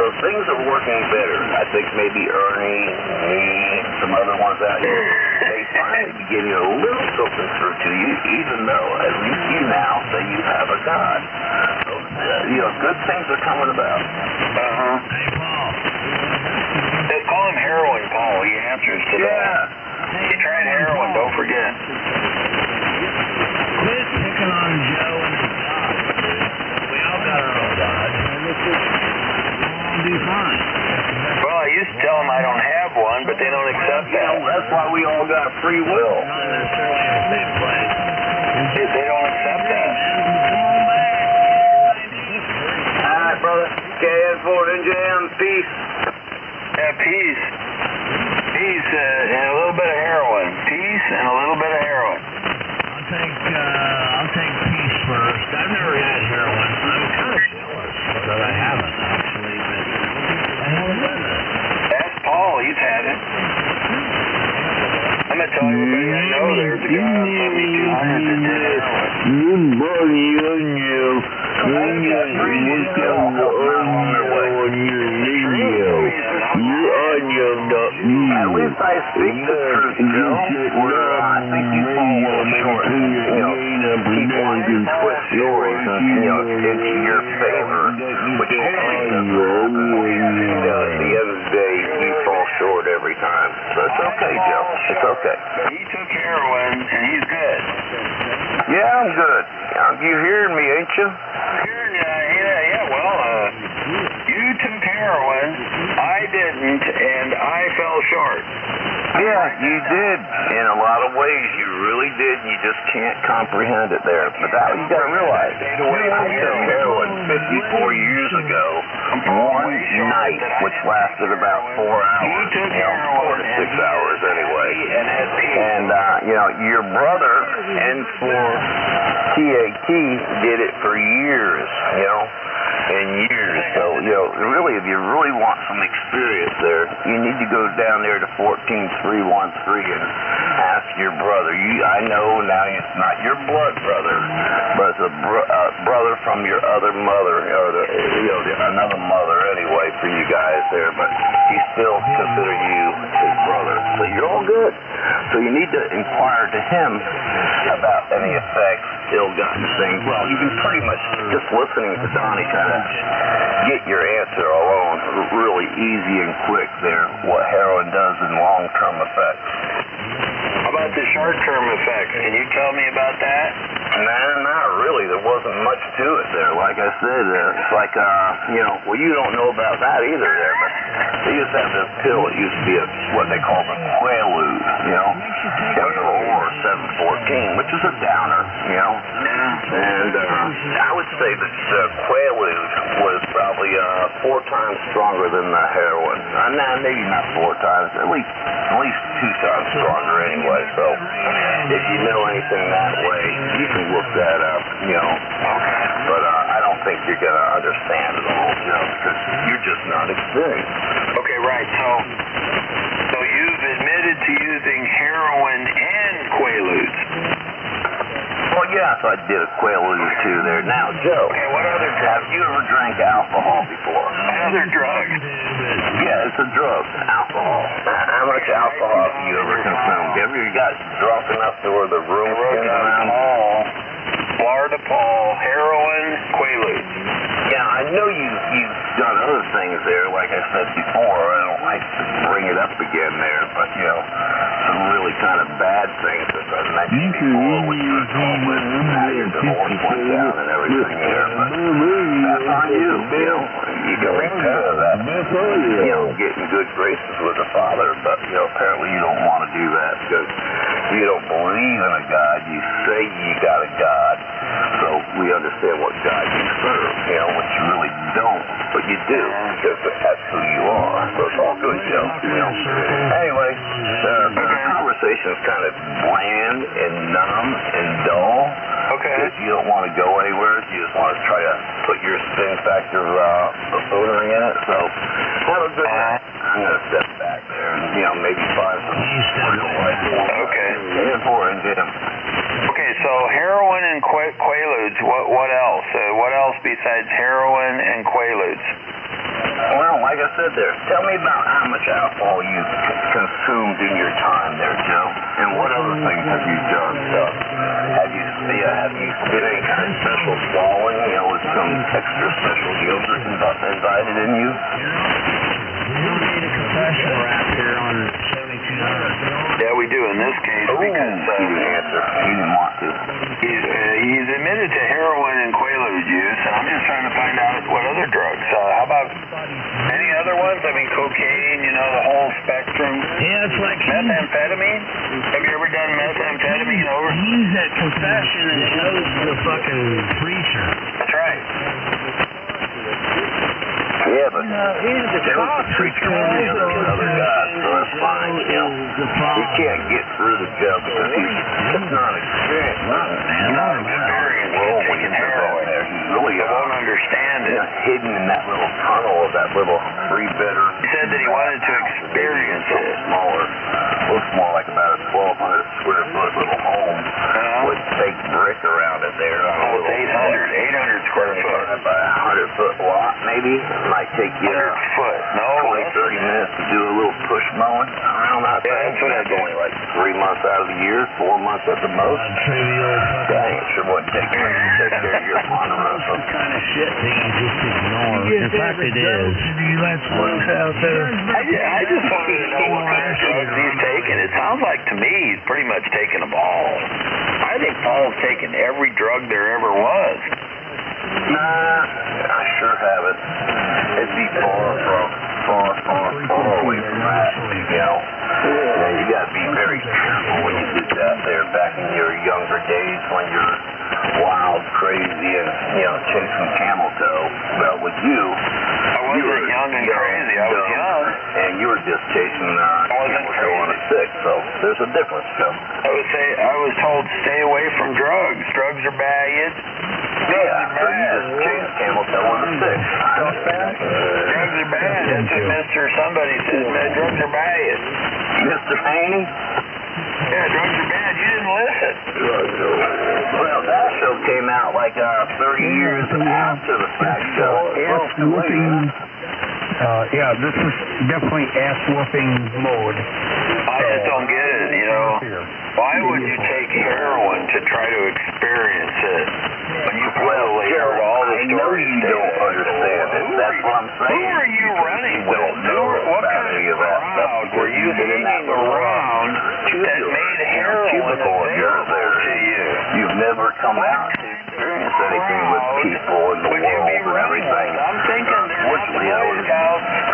[SPEAKER 9] So things are working better. I think maybe Ernie, me, some other ones out here, they finally be getting a little something through to you, even though at least you now say you have a God. So, good things are coming about.
[SPEAKER 1] Uh-huh. Hey, Paul. They call him Heroin Paul. He answers to that. He tried heroin, don't forget.
[SPEAKER 2] Quit picking on Joe and his God. We all got our own God. We'll be fine.
[SPEAKER 1] Well, I used to tell them I don't have one, but they don't accept that.
[SPEAKER 9] That's why we all got free will.
[SPEAKER 2] Not necessarily in the same place.
[SPEAKER 1] They don't accept that.
[SPEAKER 9] All right, brother. KN4 NJM, peace.
[SPEAKER 1] Yeah, peace. Peace and a little bit of heroin. Peace and a little bit of heroin.
[SPEAKER 2] I'll take peace first. I've never had heroin. I'm kind of jealous that I haven't, actually, but I haven't done that.
[SPEAKER 1] Ask Paul, he's had it. I'm going to tell everybody I know there's a guy on 7200 that did heroin.
[SPEAKER 9] At least I speak the truth, Joe. I think you fall a little short. Keep wanting to twist stories, into your favor, which hopefully doesn't happen. At the end of the day, you fall short every time. So it's okay, Joe. It's okay.
[SPEAKER 1] He took heroin, and he's good.
[SPEAKER 9] Yeah, I'm good. You hearing me, ain't you?
[SPEAKER 1] Hearing you, yeah, well, you took heroin, I didn't, and I fell short.
[SPEAKER 9] Yeah, you did. In a lot of ways, you really did. You just can't comprehend it there. But that you got to realize, I took heroin 54 years ago, one night, which lasted about 4 hours. 4 to 6 hours anyway. And your brother, N4TAT, did it for years. And years. So, really, if you really want some experience there, you need to go down there to 14313 and ask your brother. I know now it's not your blood brother, but it's a brother from your other mother, or another mother anyway for you guys there, but he still consider you his brother. So you're all good. So you need to inquire to him about any effects, ill-gotten things. Well, you can pretty much, just listening to Donnie kind of get your answer alone really easy and quick there, what heroin does in long-term effects.
[SPEAKER 1] How about the short-term effects? Can you tell me about that?
[SPEAKER 9] Nah, not really. There wasn't much to it there. Like I said, it's like, you don't know about that either there, but they used to have this pill. It used to be what they call the Quaalude, or 714, which is a downer, And I would say that Quaalude was probably 4 times stronger than the heroin. Maybe not 4 times, at least 2 times stronger anyway. So if you know anything that way, you can look that up, But I don't think you're going to understand it all, because you're just not experienced.
[SPEAKER 1] Okay, right. So
[SPEAKER 9] I did a quaalude or two there. Now, Joe, have you ever drank alcohol before?
[SPEAKER 1] Another drug.
[SPEAKER 9] Yeah, it's a drug, alcohol. How much alcohol have you ever consumed? Have you got drunk enough to where the room spins around?
[SPEAKER 1] Florida Paul, heroin, quaaludes.
[SPEAKER 9] Yeah, I know you've done other things there, like I said before. I don't like to bring it up again there, but, you know, some really kind of bad things that I mentioned before when you were going with your divorce went down and everything there, but that's on you, you know. You can repent of that, you know, getting good graces with the Father, but, you know, apparently you don't want to do that because you don't believe in a God. You say you got a God, so we understand what God you serve, you know, which you really don't, but you do, because that's who you are. So it's all good, Joe, you know. Anyway, the conversation's kind of bland and numb and dull.
[SPEAKER 1] Okay.
[SPEAKER 9] Because you don't want to go anywhere. You just want to try to put your spin factor owner in it. So have a good night. I'm going to step back there and, you know, maybe find some real life.
[SPEAKER 1] Okay.
[SPEAKER 9] And Jim.
[SPEAKER 1] Okay, so heroin and quaaludes, what else? What else besides heroin and quaaludes?
[SPEAKER 9] Well, like I said there, tell me about how much alcohol you consumed in your time there, Joe. And what other things have you done? Have you did any kind of special swallowing, you know, with some extra special yogurt invited in you?
[SPEAKER 2] We need a confession wrap here on 7200.
[SPEAKER 1] Yeah, we do in this case because
[SPEAKER 9] he didn't answer. He didn't want to.
[SPEAKER 1] He's admitted to heroin and quaalude use, and I'm just trying to find out what other drugs. How about any other ones? I mean, cocaine, you know, the whole spectrum.
[SPEAKER 2] Yeah, it's like
[SPEAKER 1] methamphetamine. Have you ever done methamphetamine over?
[SPEAKER 2] He's at confession and shows the fucking preacher.
[SPEAKER 1] That's right.
[SPEAKER 9] Yeah, but Joe's the preacher from the other God, so that's fine, you know. He can't get through to Joe because he's just not experienced. He's not experienced when he's heroin there. He's really
[SPEAKER 1] won't understand it.
[SPEAKER 9] Hidden in that little tunnel of that little three-bedder.
[SPEAKER 1] He said that he wanted to experience it.
[SPEAKER 9] Smaller. Looks more like about a 1,200 square foot little home with fake brick around it there.
[SPEAKER 1] Oh, it's 800 square foot.
[SPEAKER 9] About a 100-foot lot, maybe. Might take you
[SPEAKER 1] 100 foot. No,
[SPEAKER 9] 20, 30 minutes to do a little push mowing around that thing.
[SPEAKER 1] That's what I do.
[SPEAKER 9] Only like 3 months out of the year, 4 months at the most. Dang, it sure wouldn't take you to take care of your Ponderosa.
[SPEAKER 2] Kind of shit that you just ignore. In fact, it is.
[SPEAKER 1] I just wanted to know what kind of drugs he's taking. It sounds like to me he's pretty much taking them all. I think Paul's taken every drug there ever was.
[SPEAKER 9] Nah, I sure haven't. It'd be far away from that, you know. And you gotta be very careful when you did that there back in your younger days when you're wild, crazy, and, you know, chasing camel toe. Well, with you,
[SPEAKER 1] I wasn't young and crazy. I was young.
[SPEAKER 9] And you were just chasing camel toe on a stick, so there's a difference, Joe.
[SPEAKER 1] I was told stay away from drugs. Drugs are bad.
[SPEAKER 9] Yeah, so you just chase camel toe on a stick.
[SPEAKER 1] Drugs are bad. That's what Mr. Somebody said. Drugs are bad.
[SPEAKER 9] Mr. Haney?
[SPEAKER 1] Yeah, drugs are bad. You didn't listen.
[SPEAKER 9] Well, that show came out like 30 years after the fact.
[SPEAKER 17] Yeah, this is definitely ass-whooping mode.
[SPEAKER 1] I just don't get it, you know. Why would you take heroin to try to experience it when you probably heard all the stories?
[SPEAKER 9] You don't understand it. That's what I'm saying.
[SPEAKER 1] Who are you running with? What kind of crowd were you hanging around that made heroin available to you?
[SPEAKER 9] You've never come out to experience anything with people in the world and everything.
[SPEAKER 1] I'm thinking
[SPEAKER 9] Unfortunately, I was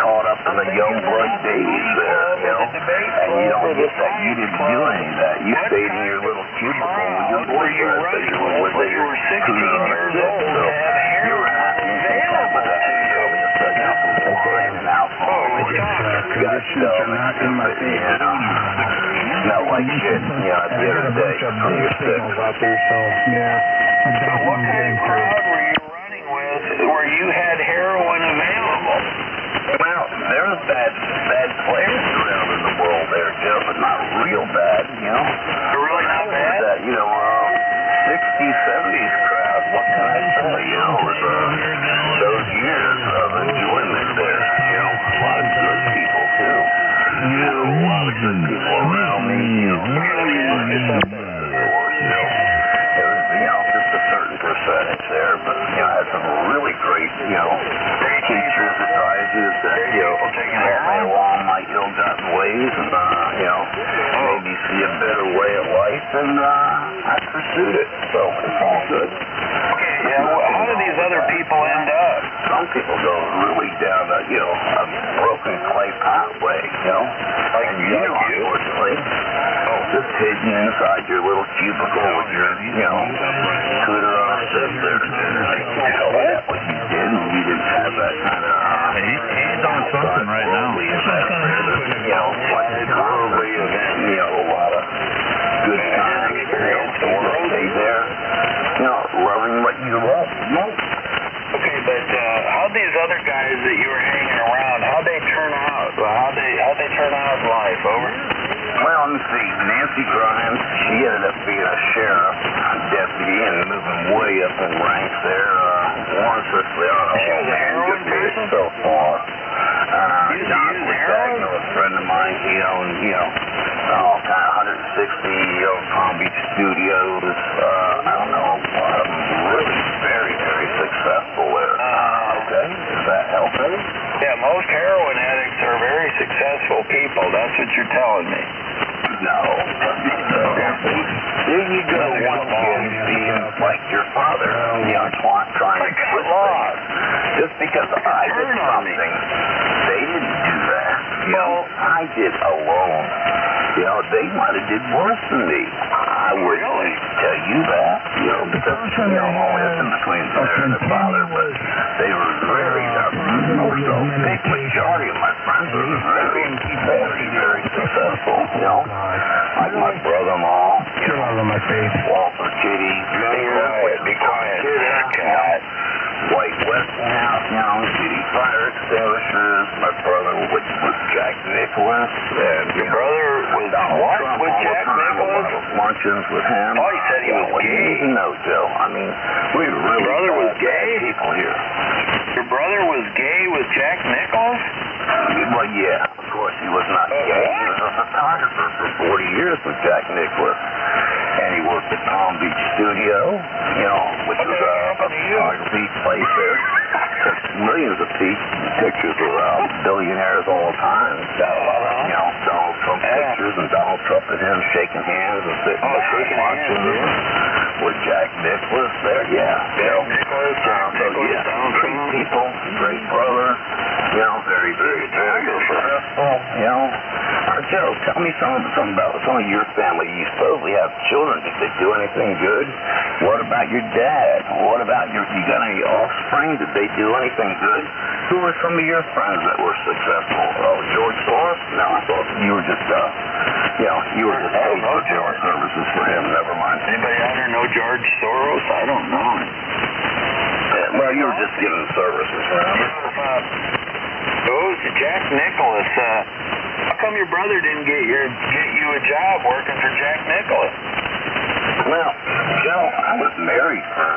[SPEAKER 9] caught up in the young blood days there, you know, and you don't get that. You didn't do any of that. You stayed in your little cubicle with your boyfriend that you were with there. You were 16 years old to have heroin available to you. Setting out some wine and alcohol. You got stuff in my face. Smell like shit, you know, at the end of the day from your six.
[SPEAKER 1] What kind of crowd were you running with where you had heroin available?
[SPEAKER 9] Well, there was bad players around in the world there, Joe, but not real bad, you know.
[SPEAKER 1] They're really not bad?
[SPEAKER 9] You know, 60, 70 it was those years of enjoyment there. You know, a lot of good people too. You know, a lot of good people around me. You know, just a certain percentage there, but you know, I had some really great, you know, teachers, advisors that, you know, helped me along my ill-gotten ways and, you know, made me see a better way of life, and I pursued it, so it's all good.
[SPEAKER 1] Yeah, well, how do these other people end up?
[SPEAKER 9] Some people go really down a, you know, a broken clay pathway, you know, like you, unfortunately. Just hidden inside your little cubicle with your, you know, scooter on a sister. I can't tell that what you did, and you didn't have that kind of...
[SPEAKER 6] He's on something right now.
[SPEAKER 9] You know, probably, you know, a lot of good time experience. You want to stay there, you know, loving what you love.
[SPEAKER 1] Okay, but how'd these other guys that you were hanging around, how'd they turn out? How'd they turn out in life? Over?
[SPEAKER 9] Well, let me see. Nancy Grimes, she ended up being a sheriff deputy and moving way up in ranks there. Warren Siciliano, just made it so far. John Witagno, a friend of mine, he owned, you know, kind of 160, you know, Palm Beach studios. I don't know, really very, very successful there. Okay, does that help any?
[SPEAKER 1] Yeah, most heroin addicts are very successful people. That's what you're telling me.
[SPEAKER 9] No. There you go, one kid being like your father, you know, trying to quit laws. Just because I did something, they didn't do that. You know, I did alone. You know, they might have did worse than me. I wouldn't tell you that, you know, because, you know, only it's in between there and the father, but they were very, most of the big majority of my friends were very, very successful, you know. Like my brother-in-law, you know, Walter Kitty, be quiet, cat, White Westinghouse, you know, Kitty Fire Extinguishers, my brother was Jack Nicholas, and
[SPEAKER 1] your brother was what with Jack Nicholas?
[SPEAKER 9] Luncheons with him.
[SPEAKER 1] Oh, he said he was gay.
[SPEAKER 9] No, Joe. I mean, we really.
[SPEAKER 1] Your brother was gay?
[SPEAKER 9] People here.
[SPEAKER 1] Your brother was gay with Jack Nicholas?
[SPEAKER 9] Well, yeah. Of course, he was not gay. He was a photographer for 40 years with Jack Nicholas. And he worked at Palm Beach Studio, you know, which was a photography place there. Took millions of pictures of billionaires all the time. You know, Donald Trump pictures and Donald Trump and him shaking hands and sitting shaking luncheons with Jack Nicholas there. Yeah.
[SPEAKER 1] Jack Nicholas,
[SPEAKER 9] Great people, great brother. You know, very, very, very successful. You know, Joe, tell me something about some of your family. You supposedly have children. Did they do anything good? What about your dad? What about you got any offspring? Did they do anything good? Who were some of your friends that were successful? Oh, George Soros? No, I thought you were just, you know, you were just paid for doing services for him. Never mind.
[SPEAKER 1] Anybody out there know George Soros? I don't know.
[SPEAKER 9] Well, you were just giving services for him.
[SPEAKER 1] Goes to Jack Nicholas. How come your brother didn't get you a job working for Jack Nicholas?
[SPEAKER 9] Well, Joe, I was married for,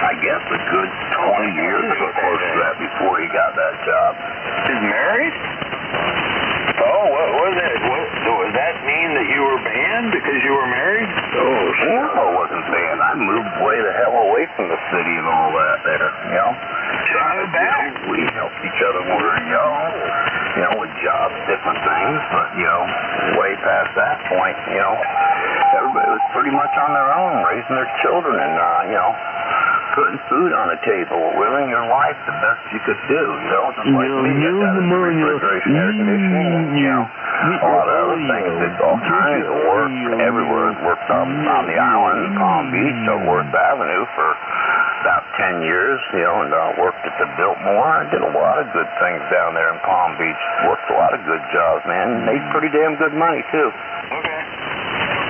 [SPEAKER 9] I guess, a good 20 years or close to that before he got that job.
[SPEAKER 1] He's married? Oh, what was it? Does that mean that you were banned because you were married?
[SPEAKER 9] Oh, sure. I wasn't banned. I moved way the hell away from the city and all that there, you know. We helped each other when we were young, you know, with jobs, different things, but, you know, way past that point, you know, everybody was pretty much on their own, raising their children and, you know, putting food on the table, living your life the best you could do, you know, just like me. Refrigeration, air conditioning, you know, a lot of other things. Did all kinds of work everywhere. Worked on the island, Palm Beach, on Worth Avenue for about 10 years, you know, and worked at the Biltmore. I did a lot of good things down there in Palm Beach. Worked a lot of good jobs, man. Made pretty damn good money, too.
[SPEAKER 1] Okay.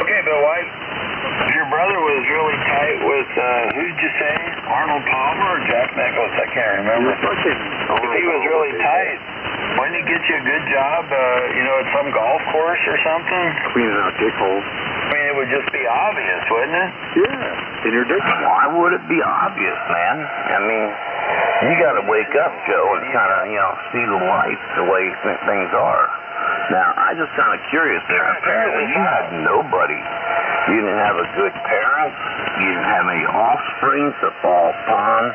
[SPEAKER 1] Okay, Bill White. Your brother was really tight with, who'd you say? Arnold Palmer or Jack Nicholas? I can't remember. If he was really tight, wouldn't he get you a good job, you know, at some golf course or something?
[SPEAKER 6] Cleaning out dick holes.
[SPEAKER 1] I mean, it would just be obvious, wouldn't it?
[SPEAKER 6] Yeah. And you're different.
[SPEAKER 9] Why would it be obvious, man? I mean, you got to wake up, Joe, and kind of, see the life the way things are. Now, I just kind of curious there. Apparently, you had nobody. You didn't have a good parent. You didn't have any offspring to fall upon.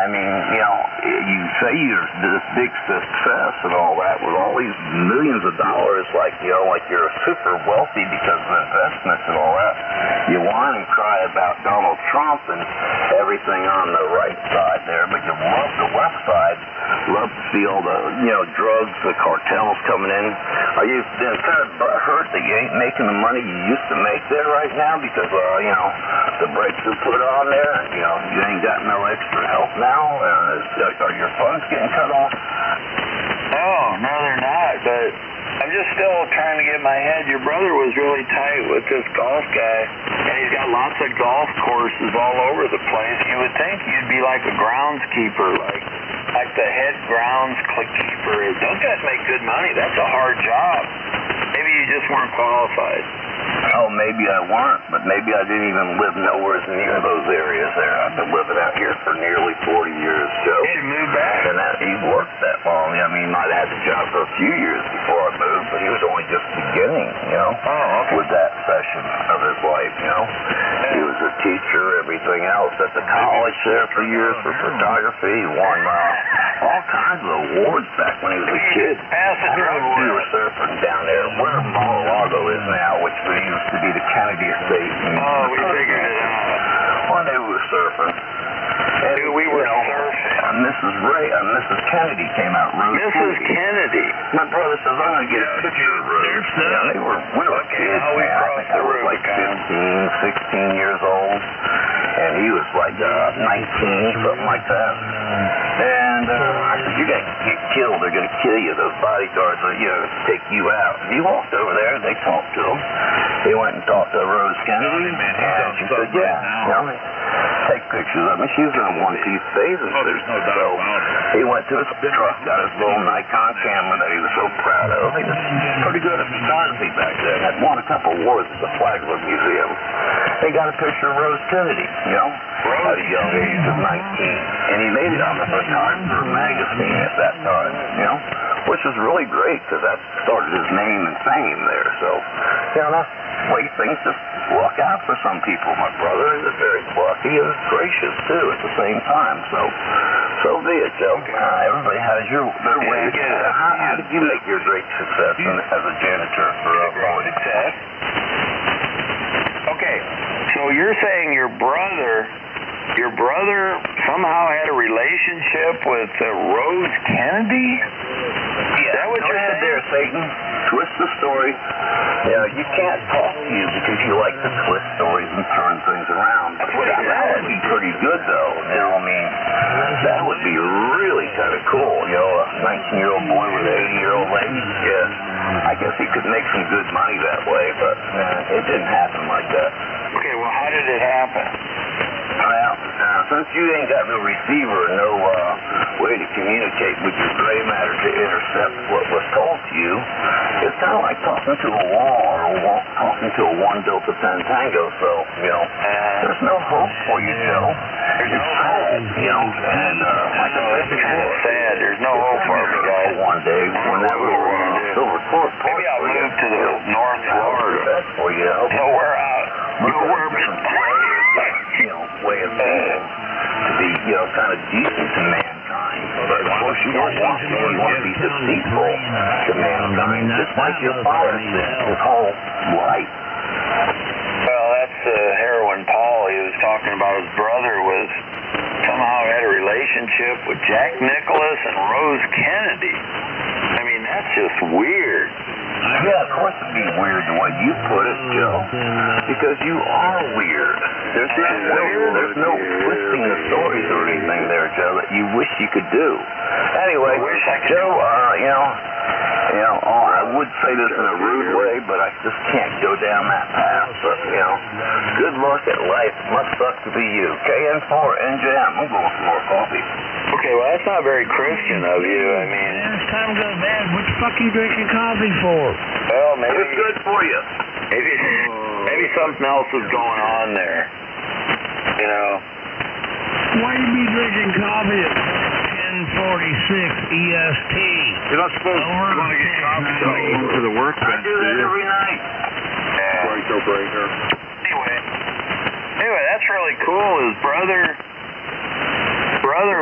[SPEAKER 9] I mean, you say you're this big success and all that with all these millions of dollars, like you're super wealthy because of investments and all that. You whine and cry about Donald Trump and everything on the right side there, but you love the left side. Love to see all the, drugs, the cartels coming in. Are you then kind of butthurt that you ain't making the money you used to make there right now because, the brakes are put on there and, you ain't got no extra help now? Are your funds getting cut off?
[SPEAKER 1] No, they're not, but I'm just still trying to get my head. Your brother was really tight with this golf guy, and he's got lots of golf courses all over the place. You would think you'd be like a groundskeeper, like the head groundskeeper. Those guys make good money. That's a hard job. Maybe you just weren't qualified.
[SPEAKER 9] Oh, maybe I weren't, but maybe I didn't even live nowhere near those areas there. I've been living out here for nearly 40 years, Joe.
[SPEAKER 1] You should move back.
[SPEAKER 9] And he worked that long. I mean, he might have had the job for a few years before I moved, but he was only just beginning, with that session of his life, He was a teacher, everything else at the college there for years for photography. He won all kinds of awards back when he was a kid. We were surfing down there where Mar-a-Lago is now, which used to be the Kennedy Estate.
[SPEAKER 1] We figured it out.
[SPEAKER 9] One day we were surfing.
[SPEAKER 1] And we were surfing.
[SPEAKER 9] Mrs. Kennedy came out.
[SPEAKER 1] Mrs. Kennedy.
[SPEAKER 9] My brother says, I'm going to get a picture of Rose. We were kids, man. I think I was like 15, 16 years old. And he was like 19, something like that. And I said, you're going to get killed. They're going to kill you. Those bodyguards are, take you out. He walked over there. They talked to him. He went and talked to Rose Kennedy. And she said, take pictures of me. She was in a one-piece bathing suit. So he went to his truck, got his little Nikon camera that he was so proud of. He was pretty good at photography back then. Had won a couple awards at the Flagler Museum. They got a picture of Rose Kennedy, at a young age of 19. And he made it on the Photographer magazine at that time, which was really great because that started his name and fame there. So, that's the way things just work out for some people. My brother is very lucky and gracious, too, at the same time. So be it, Joe. Everybody has their way. How did you make your great success as a janitor for a success?
[SPEAKER 1] Okay, so you're saying your brother somehow had a relationship with Rose Kennedy?
[SPEAKER 9] Yeah, that what you're saying there, Satan? Twist the story. You can't talk to you because you like to twist stories and turn things around. But that would be pretty good, though. That would be really kind of cool. A 19-year-old boy with an 80-year-old lady. Yeah, I guess he could make some good money that way, but it didn't happen like that.
[SPEAKER 1] Okay, well, how did it happen?
[SPEAKER 9] Well, since you ain't got no receiver or no way to communicate with your gray matter to intercept what was told to you, it's kind of like talking to a wall or talking to a 1 Delta 10 Tango. So, there's no hope for you, Joe. It's sad, and like I said before,
[SPEAKER 1] sad. There's no hope for me, guys.
[SPEAKER 9] One day, when that little silver court,
[SPEAKER 1] maybe I'll move to the North Florida.
[SPEAKER 9] That's for you.
[SPEAKER 1] Nowhere out.
[SPEAKER 9] Way of being to be, kind of decent to mankind. But of course, you don't want to. You want to be deceitful to mankind. Just like your father did his whole life.
[SPEAKER 1] Well, that's Heroin Paul. He was talking about his brother was somehow had a relationship with Jack Nicklaus and Rose Kennedy. I mean, that's just weird.
[SPEAKER 9] Yeah, of course it'd be weird the way you put it, Joe. Because you are weird. There's no twisting the stories or anything there, Joe, that you wish you could do. Anyway, Joe, I would say this in a rude way, but I just can't go down that path. But, good luck at life. It must suck to be you. KN4NJM. I'm going for more coffee.
[SPEAKER 1] Okay, well, that's not very Christian of you. I mean,
[SPEAKER 2] it's time to go to bed. What you fucking drinking coffee for?
[SPEAKER 1] Well, maybe
[SPEAKER 9] It's good for you.
[SPEAKER 1] maybe something else is going on there. You know.
[SPEAKER 2] Why you be drinking coffee at 10:46 EST?
[SPEAKER 6] You're not supposed to get coffee going to the workbench.
[SPEAKER 9] I do that every night.
[SPEAKER 6] Breaker.
[SPEAKER 1] Anyway, that's really cool. His brother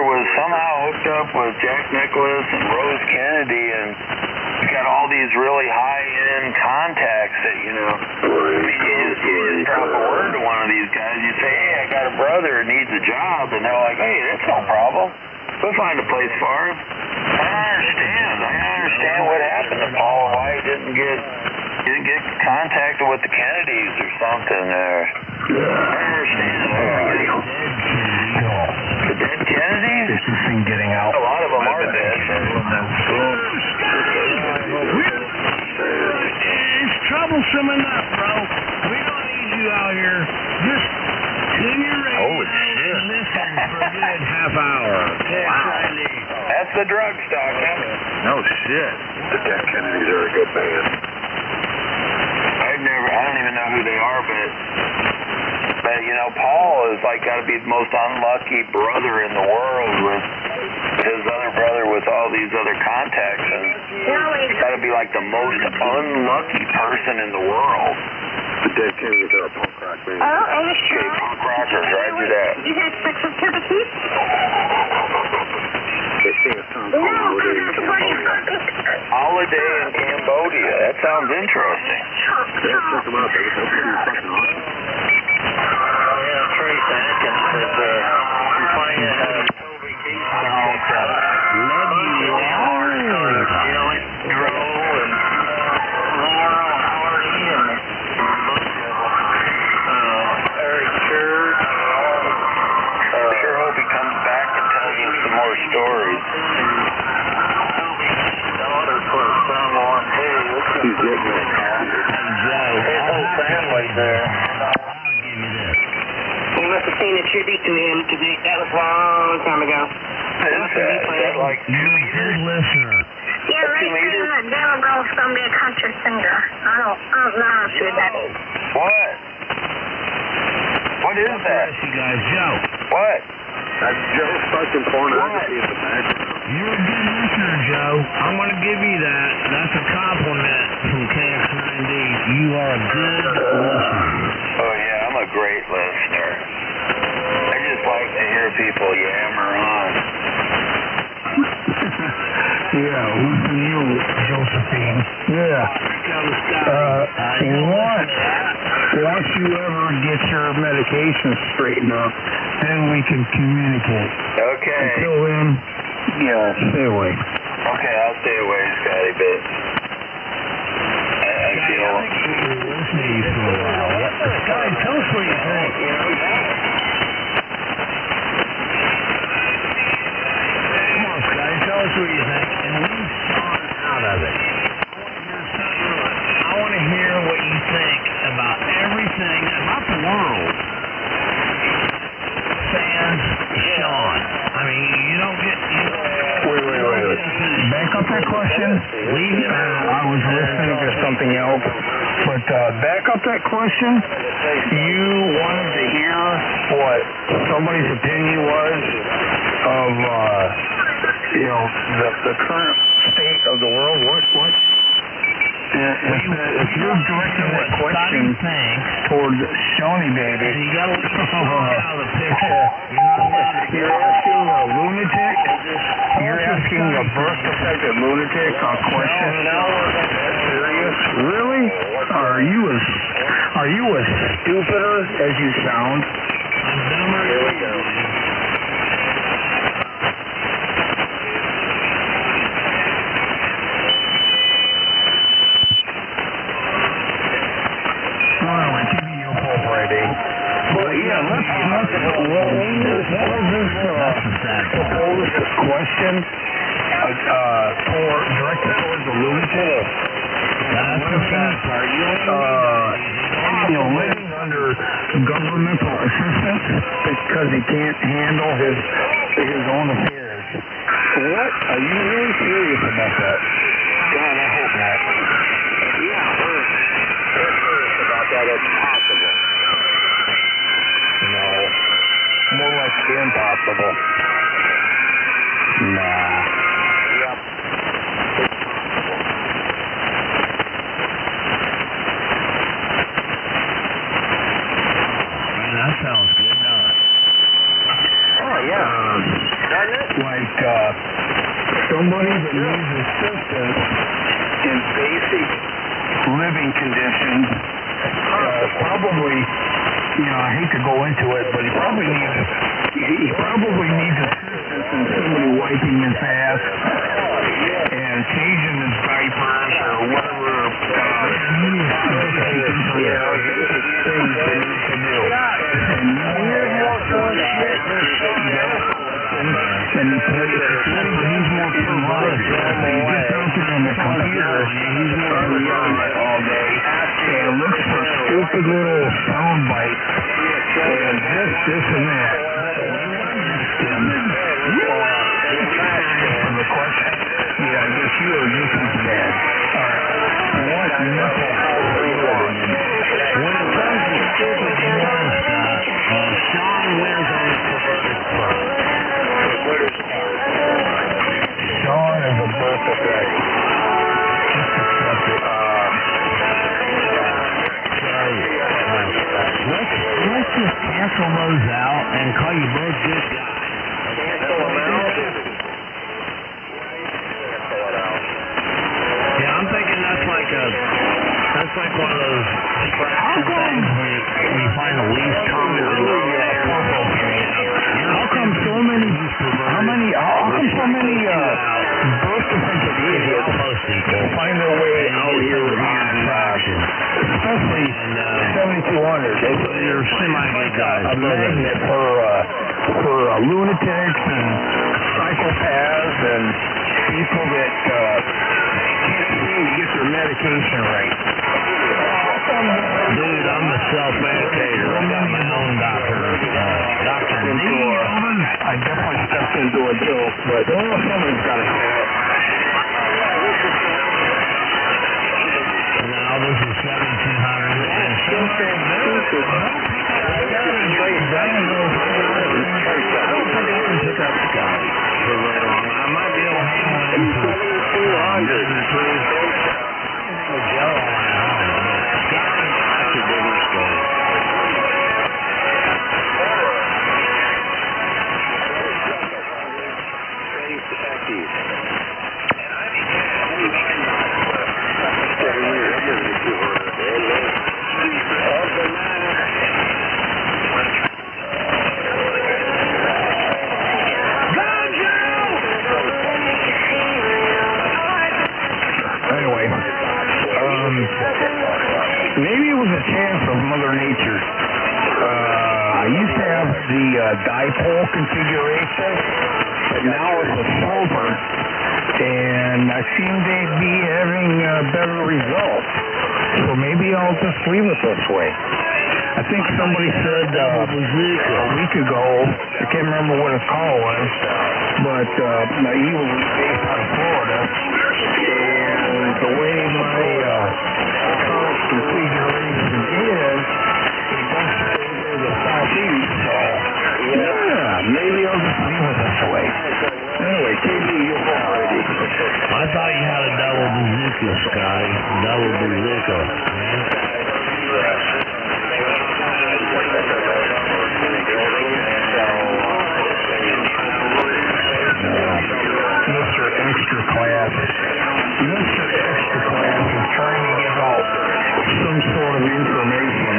[SPEAKER 1] was somehow hooked up with Jack Nicklaus and Rose Kennedy, and he's got all these really high-end contacts that, you know, you just drop a word to one of these guys, you say, hey, I got a brother who needs a job, and they're like, hey, that's no problem. We'll find a place for him. I understand what happened to Paul and why he didn't get contacted with the Kennedys or something. I understand. The dead Kennedys?
[SPEAKER 2] This is thing getting out.
[SPEAKER 1] A lot of them are dead.
[SPEAKER 2] It's troublesome enough, bro. We don't need you out here. Just tune your radio.
[SPEAKER 1] Holy shit.
[SPEAKER 2] And listen for a good half hour.
[SPEAKER 1] Wow. That's the drug stock, huh?
[SPEAKER 6] No shit.
[SPEAKER 9] The Dead Kennedys are a good band.
[SPEAKER 1] I don't even know who they are, but you know, Paul is like got to be the most unlucky brother in the world with his other brother with all these other contacts, and got to be like the most unlucky person in the world.
[SPEAKER 9] The Dead Kennedys are a punk rock band.
[SPEAKER 1] Okay, punk rockers, roger that.
[SPEAKER 12] You had sex with Timothy?
[SPEAKER 9] They sing a song called Holiday in Cambodia.
[SPEAKER 1] Holiday in Cambodia. That sounds interesting.
[SPEAKER 9] Yeah, check them out. They're pretty fucking awesome.
[SPEAKER 1] Yeah, Trace Atkins says I'm playing Toby Keith. Love you all. Felix, Grohl, and Laura and Hardy, and Eric Church. Sure hope he comes back and tells us some more stories. Daughter put a thumb on too.
[SPEAKER 9] He's getting it.
[SPEAKER 1] His whole family's there.
[SPEAKER 5] You must have seen a tribute to him today. That was a long time ago.
[SPEAKER 1] Is that like 2 meters?
[SPEAKER 2] Listener.
[SPEAKER 12] Yeah, they say that Devil Girl's gonna be a country singer. I don't know who that is.
[SPEAKER 1] What? What is that?
[SPEAKER 2] You guys, Joe.
[SPEAKER 1] What?
[SPEAKER 9] That's Joe's fucking pornography in the background.
[SPEAKER 2] You're a good listener, Joe. I'm going to give you that. That's a compliment from KX9D. You are a good listener.
[SPEAKER 1] Oh, yeah, I'm a great listener. I just like to hear people yammer on.
[SPEAKER 2] Yeah, listen to you, Josephine. Yeah. Once you ever get your medication straightened up, then we can communicate.
[SPEAKER 1] Okay.
[SPEAKER 2] Until then, yeah, stay away.
[SPEAKER 1] Okay, I'll stay away, Scotty, but I feel...
[SPEAKER 2] Listening to you for a while. Scotty, tell us what you think. Come on, Scotty, tell us what you think, and leave Sean out of it. I want to hear what you think about everything about the world. Sans Sean. I mean, you don't get... Wait. Back up that question. I was listening to something else. But back up that question. You wanted to hear what somebody's opinion was of, the current state of the world. What? If you're directing that question towards Shawnee Baby, you got to look out of the picture. You're asking a lunatic. You're asking a birth-affected lunatic a question. Serious? Really? Are you as stupider as you sound? Here we go. Propose this question directed towards the lunatic. That's the sad part. Living under governmental assistance because he can't handle his own affairs. What? Are you really serious about that? God, I hope not. Yeah.
[SPEAKER 17] possible. Nah.
[SPEAKER 2] That sounds good, doesn't it?
[SPEAKER 5] Oh, yeah. Doesn't it?
[SPEAKER 17] Like, somebody that needs assistance in basic living conditions, probably, I hate to go into it, but he probably needs assistance in somebody wiping his ass and changing his diapers or whatever, things that he can do. And he's more productive. He gets out there on the computer, he's more productive all day, and looks for stupid little sound bites, and this and that. For the question, yeah, I guess you are just as bad. What knuckle? When it comes to stupid stuff, Sean wins on the perverted part. Sean is a birth defect. Just accept it.
[SPEAKER 2] Let's just cancel those out and call you both good guys.
[SPEAKER 5] Cancel them out?
[SPEAKER 2] Yeah, I'm thinking that's like one of those fraction things when you find the least common denominator. How come so many
[SPEAKER 17] birth defective idiots find their way out here on, especially 7200?
[SPEAKER 2] They're semi-good guys.
[SPEAKER 17] A magnet for lunatics and psychopaths and people that can't seem to get their medication right.
[SPEAKER 2] Dude, I'm a self-medicator. I got my own doctor. Dr. D.
[SPEAKER 17] I definitely stepped into a joke, but somebody's got to have it.
[SPEAKER 2] Now this is 7200 and something stupid. I don't think I can pick up Scotty for very long. I might be able to hang on him for 200 or two. Joe on my home. Scotty, that's a different story.
[SPEAKER 17] Maybe it was a chance of Mother Nature. I used to have the dipole configuration, but now it's a silver, and I seem to be having better results. So maybe I'll just leave it this way. I think somebody said a week ago, I can't remember what his call was, but he was based out of Florida, and the way my current configuration is, it does favor the southeast, so yeah, maybe I'll just leave it this way. Anyway, KB, you're already.
[SPEAKER 2] I thought you had a double bazooka, Scotty. Double bazooka.
[SPEAKER 17] Mr. Extra Class is trying to give out some sort of information,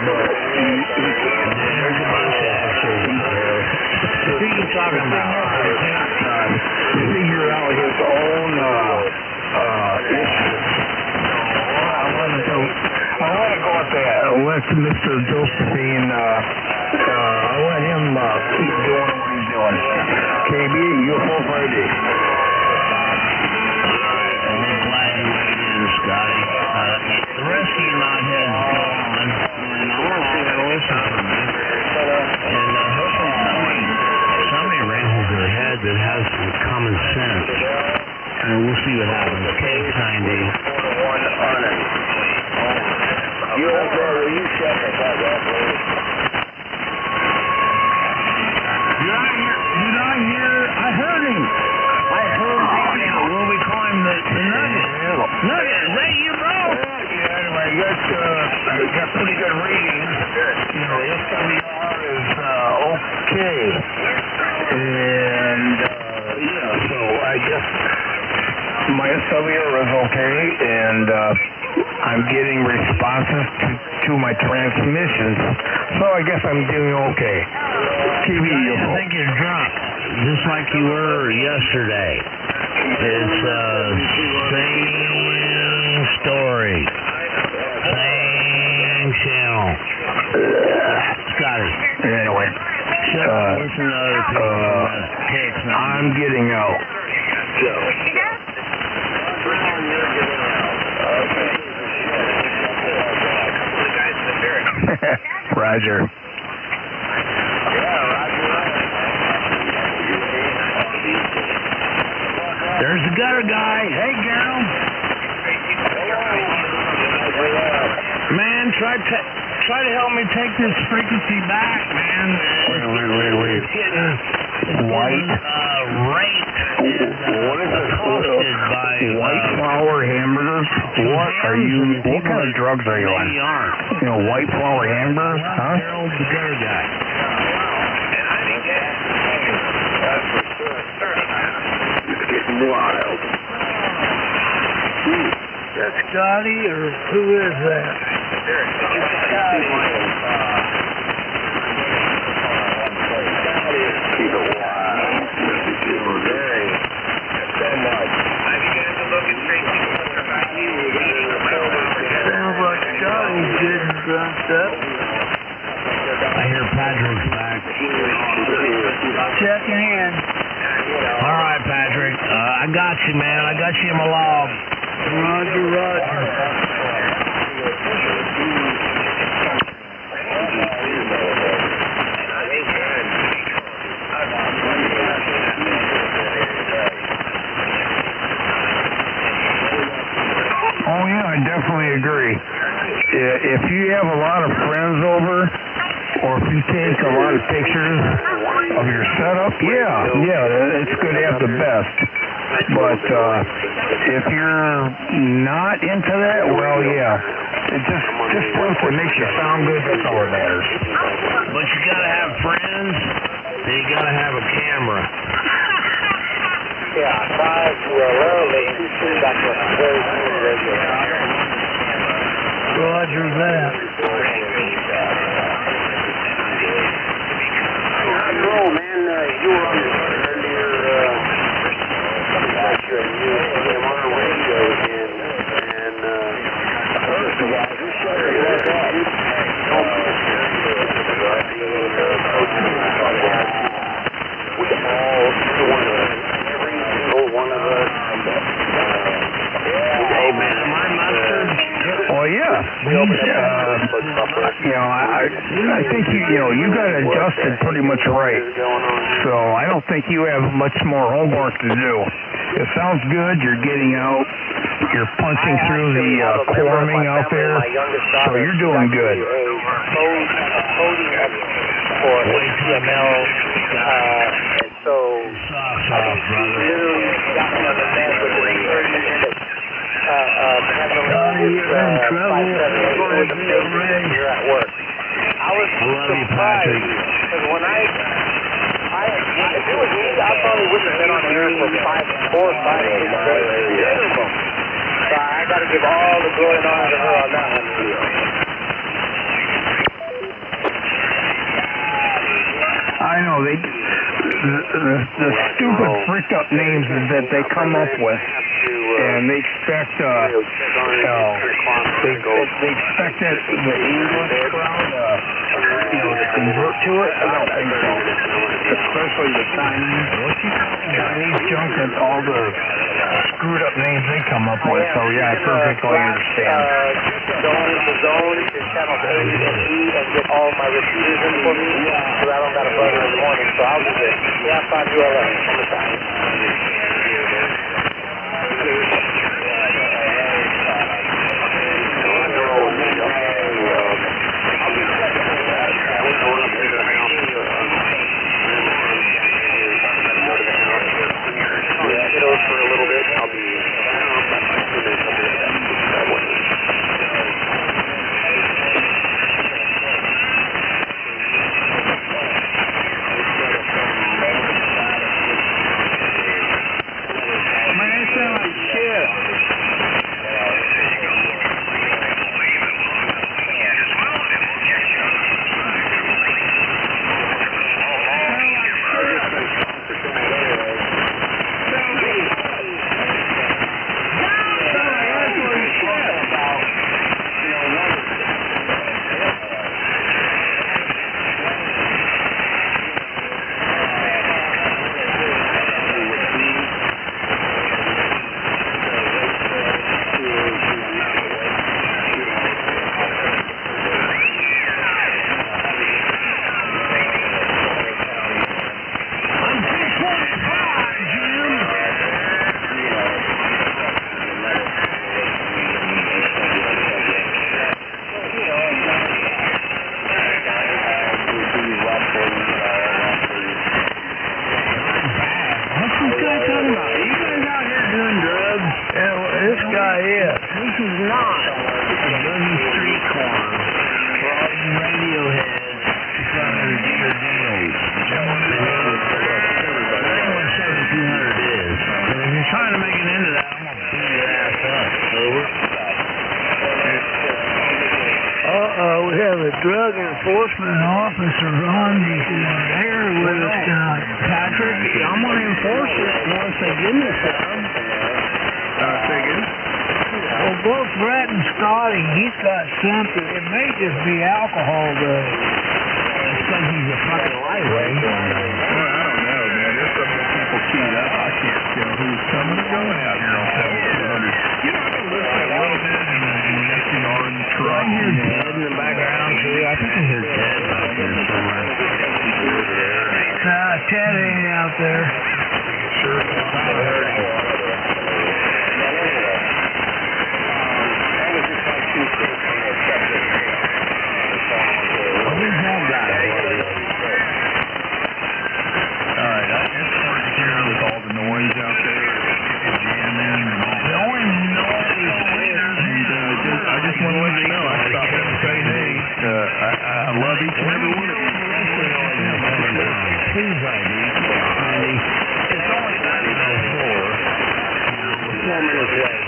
[SPEAKER 17] but
[SPEAKER 2] there's a bunch of extras. Who are you talking about?
[SPEAKER 17] Figure out his own issues. I want to go with that. Let Mr. Josephine, I'll let him keep doing what he's doing. KB, you're full Friday.
[SPEAKER 2] I'm glad you weighed in, Scotty. The rest of you knotheads go on, and I want you to listen to me. And hopefully somebody raises their head that has some common sense. And we'll see what happens. K90.
[SPEAKER 5] One on it. You over there, will you check if that please?
[SPEAKER 17] and I'm getting responses to my transmissions, so I guess I'm doing okay. TV.
[SPEAKER 2] I think you're drunk, just like you were yesterday. It's same story, same channel. Scotty.
[SPEAKER 17] Anyway,
[SPEAKER 2] listen to other people.
[SPEAKER 17] I'm getting out. Roger.
[SPEAKER 2] There's the gutter guy. Hey, girl. Man, try to help me take this frequency back, man.
[SPEAKER 17] Wait. White.
[SPEAKER 2] Raped and
[SPEAKER 17] what is it?
[SPEAKER 2] accosted by
[SPEAKER 17] White flour hamburgers? What are you? What kind of drugs are you on? You know, white flour hamburgers, huh?
[SPEAKER 2] Harold the gutter guy.
[SPEAKER 17] It's getting wild.
[SPEAKER 15] That's Scotty, or who is that? Sounds like Scotty's getting drunked up.
[SPEAKER 2] I hear Patrick's back.
[SPEAKER 15] Checking in.
[SPEAKER 2] All right, Patrick. I got you, man. I got you in my log.
[SPEAKER 15] Roger.
[SPEAKER 17] Oh yeah, I definitely agree. If you have a lot of friends over, or if you take a lot of pictures of your setup, yeah, it's good to have the best. But if you're not into that, well, yeah, it just once it makes you sound good, that's all that matters.
[SPEAKER 2] But you gotta have friends, and you gotta have a camera.
[SPEAKER 5] Yeah, 5 to 11, back to a very smooth radio.
[SPEAKER 15] Roger that.
[SPEAKER 5] Oh man, you were on earlier, lecture, and you came on the radio again, and one of us.
[SPEAKER 2] Hey man, am I mustard?
[SPEAKER 17] Oh yeah. I think you got it adjusted pretty much right. So I don't think you have much more homework to do. It sounds good. You're getting out. You're punching through the forming out there. So you're doing good.
[SPEAKER 5] For HTML, and so literally got me on the bed with the research you're at work. I was surprised because when if it was me, I probably wouldn't have been on the air for 4 or 5 days minimum. So I got to give all the glory and honor to her on that one.
[SPEAKER 17] I know the stupid fricked up names that they come up with, and they expect they expect that the English crowd to convert to it. I don't think so. Especially the Chinese junk and all the screwed up names they come up with. So yeah, I perfectly understand.
[SPEAKER 5] The zone is channels A and E, and get all my repeaters in for me, so I don't got a buzzer in the morning. So I'll do this. Yeah, 5 to 11 on the side. For a little bit, I'll be
[SPEAKER 2] This is not a Boogie Street corner for all you radio heads trying to do your deals. 917-200 is. And if you're trying to make it into that, I'm going to beat your ass up. Over.
[SPEAKER 15] We have a drug enforcement officer on the air with us tonight.
[SPEAKER 2] Patrick, I'm going to enforce it once they give me some.
[SPEAKER 3] Say again?
[SPEAKER 15] Well, both Brett and Scotty, he's got something. It may just be alcohol, though.
[SPEAKER 2] It's because he's a fucking lightweight.
[SPEAKER 3] Well, I don't know, man. There's some people keyed up. I can't tell who's coming or going out here on 700. You know, I can listen a little bit in the SDR in the truck.
[SPEAKER 2] I hear Ted in the background, too. I think I hear Ted back there somewhere.
[SPEAKER 15] Ted ain't out there.
[SPEAKER 3] Sure, I heard him. I love each and every one of you.
[SPEAKER 2] Please, Andy. It's only 9:04. We're 4 minutes late.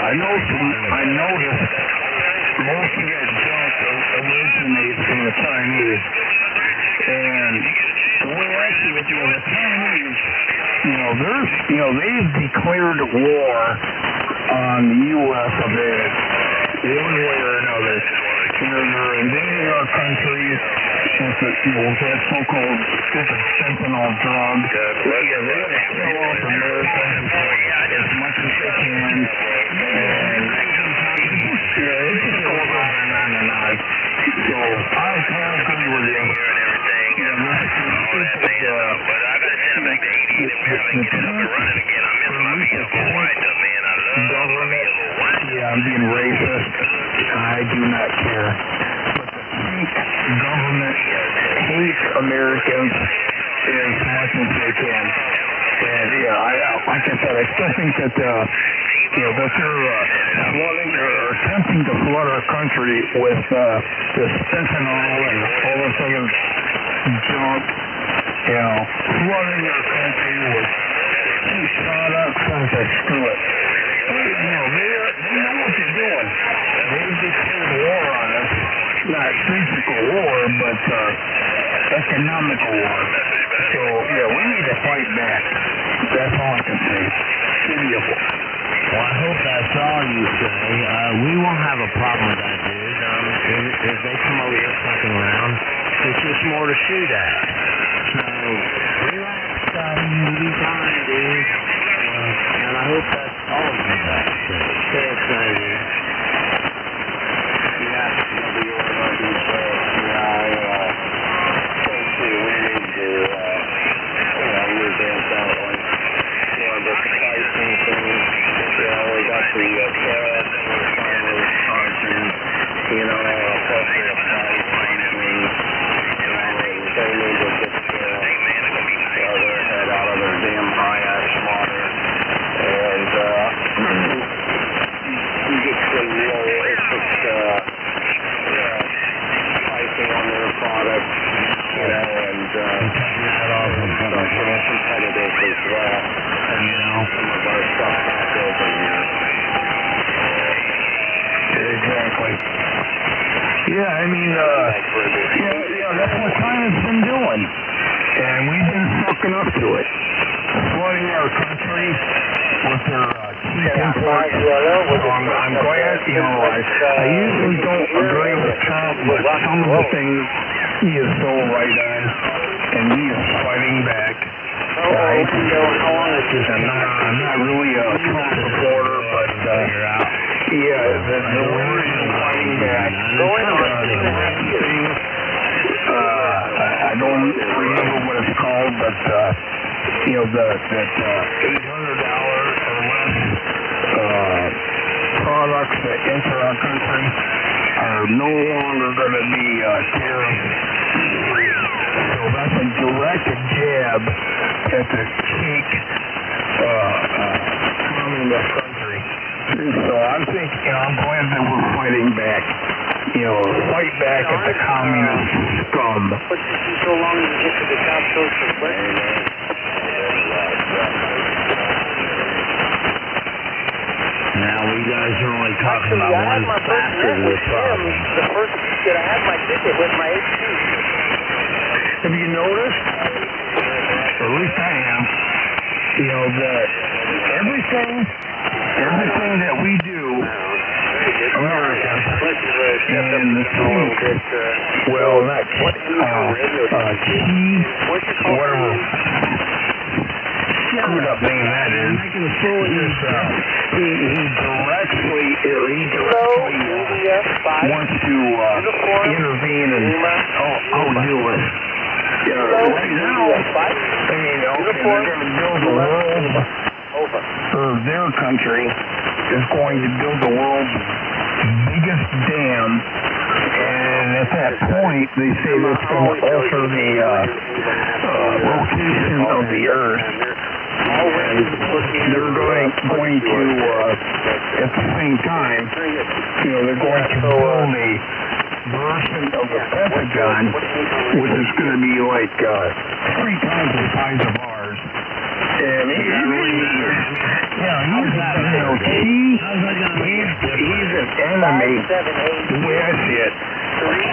[SPEAKER 17] I noticed most of that junk originates from the Chinese. And the way I see it, the Chinese, they've declared war on the U.S. of A. One way or another. They're invading our country with that so-called stupid fentanyl drug. They kill off Americans as much as they can. And it's just going on and on. So I can't agree with you. I'm being racist. I do not care. But the fake government hates Americans as much as they can. And like I said, I still think that that they're flooding or attempting to flood our country with this fentanyl and all this other junk. Flooding our country with products and to screw it. They know what they're doing. They've declared war on us. Not physical war, but economical war. So, we need to fight back. That's all I can say. Beautiful.
[SPEAKER 2] Well, I hope that's all you say. We won't have a problem with that, dude. If they come over here fucking around, it's just more to shoot at. So, relax, you'll be fine, dude. And I hope that's all you got to say. Thanks, Navy.
[SPEAKER 17] That's what China's been doing. And we've been sucking up to it. Flooding our country with their cheap imports. I'm glad, I usually don't agree with Trump, but some of the things he is so right on, and he is fighting back. I'm not really a Trump supporter, but the way they're fighting back.
[SPEAKER 5] Going on 2.5 years.
[SPEAKER 17] I don't remember what it's called, but that $800 or less products that enter our country are no longer going to be tariff-free. So that's a direct jab at the cheap communist country. So I'm thinking, I'm glad that we're fighting back. Fight back at the communist scum.
[SPEAKER 5] But you see so long as you get to the South Coast Reflector.
[SPEAKER 2] Now we guys are only talking about one facet of the problem.
[SPEAKER 5] The first week that I had my ticket with my HP.
[SPEAKER 17] Have you noticed, or at least I have, that everything that we do, America, and the think, well, not whatever screwed up name that is, he directly wants to intervene and outdo us. Right now, they're going to build the world, or their country is going to build the world's biggest dam, and at that point, they say that's going to alter the rotation of the Earth. And they're going to, at the same time, they're going to build a version of the Pentagon, which is going to be like 3 times the size of ours. And he's an enemy. The way I see it,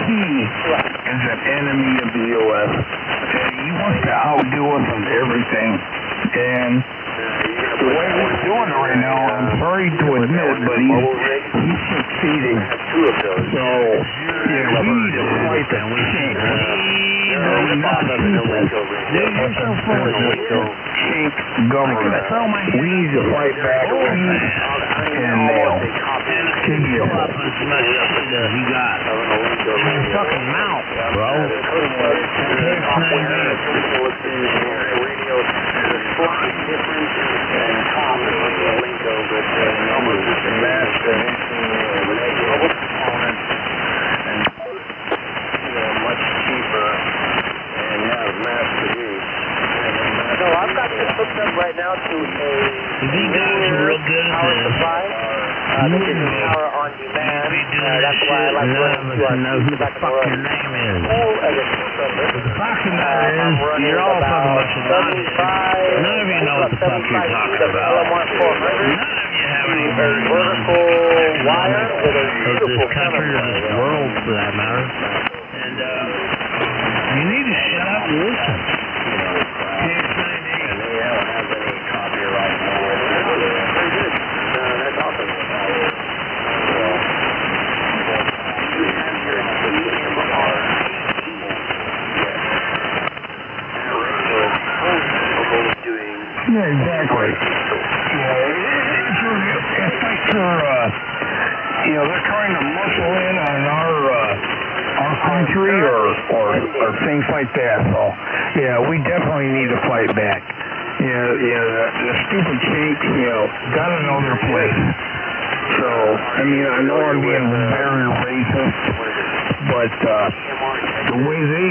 [SPEAKER 17] he is an enemy of the U.S. And he wants to outdo us on everything. And the way we're doing it right now, I'm sorry to admit, but he's succeeding. So, we need to fight the chink. Chink government. We need to fight back and nail.
[SPEAKER 2] He got his fucking mouth, bro.
[SPEAKER 5] Much cheaper and have mass produced. So I've got this hooked up right now to a power supply. This is power on demand. That's why I like running to our
[SPEAKER 2] know who the fuck your name is. The fact of the matter is, you're all fucking bunch of nonsense. None of you know what the fuck you're talking about. None of you have any
[SPEAKER 5] vertical wire with a
[SPEAKER 2] of this country or this world, for that matter. And you need to shut up and listen.
[SPEAKER 17] Yeah, exactly. It's like they're trying to muscle in on our country or things like that. So, yeah, we definitely need to fight back. The stupid chink, gotta know their place. So, I know I'm being very racist, but the way the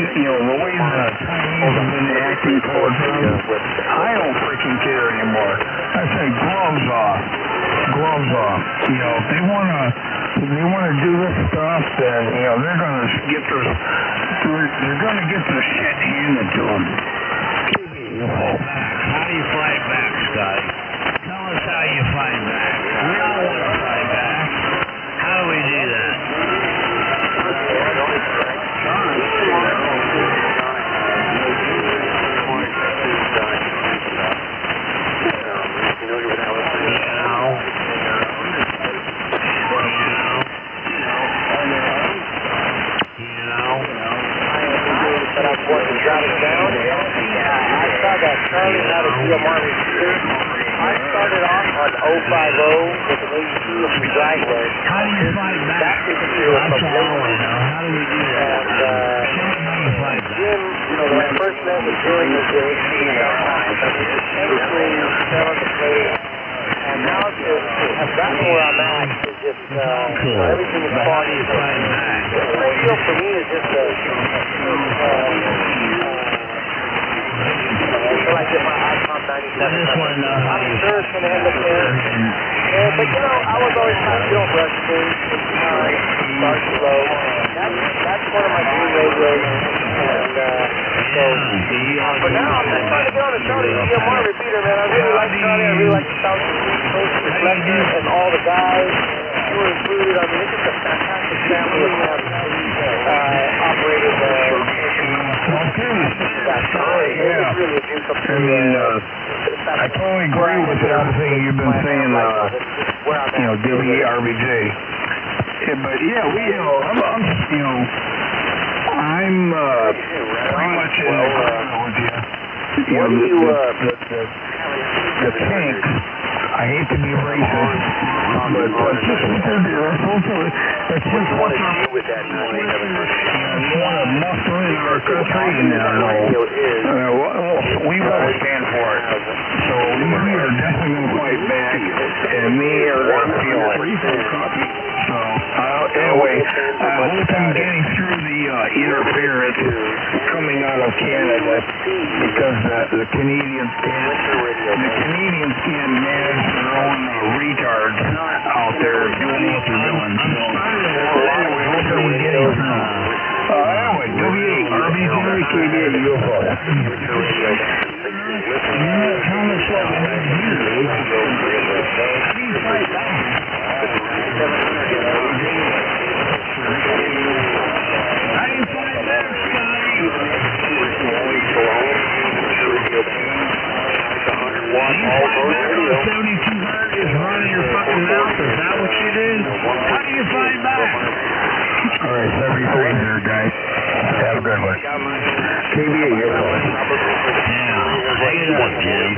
[SPEAKER 17] Chinese have been acting towards us, I don't freaking care anymore. I say gloves off. If they wanna do this stuff, then they're gonna get their shit handed to them.
[SPEAKER 2] How do you fight back, Scotty? Tell us how you fight back. We all want to fight back. How do we do that?
[SPEAKER 5] I started off on 050 driveway.
[SPEAKER 2] How do you fight back?
[SPEAKER 5] That's the computer
[SPEAKER 2] That's
[SPEAKER 5] from
[SPEAKER 2] all I want to know. How do we do that?
[SPEAKER 5] Jim, when I first met with Jim, was everything fell into place. And now to have gotten where I'm at is just, everything is falling. The radio for me is just I feel like if my iPhone 97, I'm sure it's going to end up there. But I was always trying to don't rush things, take time, start slow. That's one of my dream radios. And so for now, I'm just trying to get on the show to EMR repeater, man. I really like Charlie. I really like the South Coast Reflector and all the guys who were included. I mean, it's just a fantastic family of them operated
[SPEAKER 17] I totally agree with everything you've been saying, WRBJ. But I'm pretty much in agreement with you. The tanks, I hate to be racist, but that's just what they're doing. That's just what they're doing with that 97. You want to muster in our country, we won't stand for it. So we are definitely going to fight back, and me are going to feel it. So, anyway, I hope I'm getting through the interference coming out of Canada because the Canadians can't manage their own retards out there doing what they're doing. So, anyway, hope that we're getting through. Anyway, WRBJ, KBA, UFO. Thomas Logan,
[SPEAKER 2] is running your fucking mouth. Is that what you do? How do you fight back?
[SPEAKER 17] All right, 73 there, guys. Have a good one. KBA, you're calling.
[SPEAKER 2] Yeah. How you doing, Jim?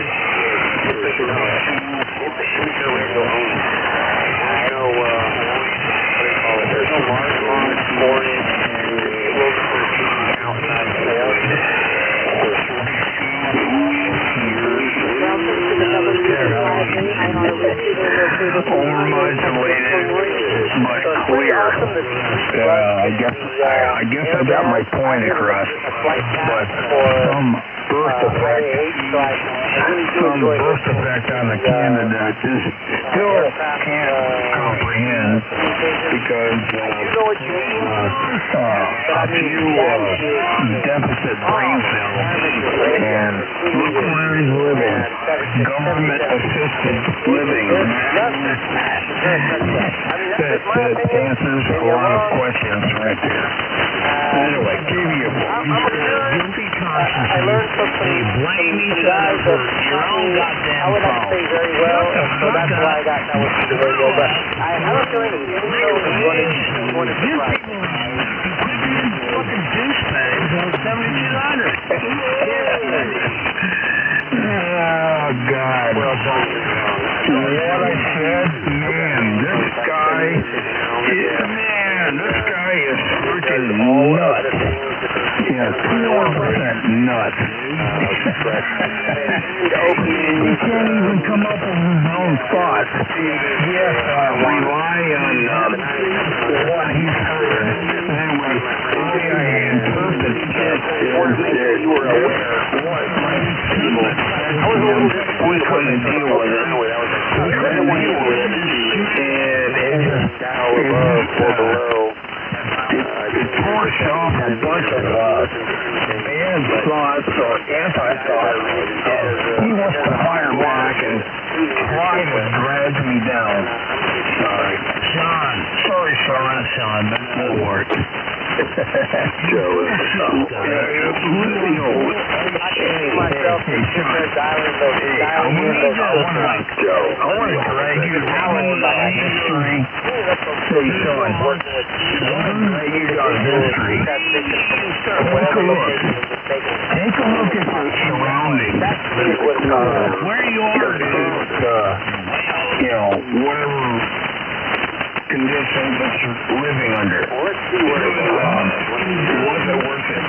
[SPEAKER 5] There's no large launch for it, and it will be outside sales.
[SPEAKER 17] Overmodulated, but clear. I guess I got my point across. But some burst effect on the Canada just still can't comprehend because a few deficit brain cells, and look where he's living. Government-assisted living. That answers a lot of questions right there. Anyway, give you
[SPEAKER 2] be cautious. I learned they blame each other for your own goddamn
[SPEAKER 5] I would like to say very well, so that's why I got that with the radio. But I have a feeling that the show is going to surprise.
[SPEAKER 2] Fucking douchebags on 7200.
[SPEAKER 17] Oh, God. What I said, this guy is freaking nuts. Yeah, 200% nuts. He can't even come up with his own thoughts. Yes, rely on what he's heard. Anyway, the way I interpret it is that you were aware of what people we couldn't deal with it. We couldn't deal with it. And it just down above or below. It forced off a bunch of bad thoughts or anti-thoughts. He wants to fire back and try to drag me down. Sorry, Sean, that won't work. Joe is I want to drag you down into history. Say, Sean, I want to drag you down history. Take a look at the surroundings. Where you are, whatever conditions that you're living under.
[SPEAKER 5] Well, let's see what it was.
[SPEAKER 17] Was it worth it?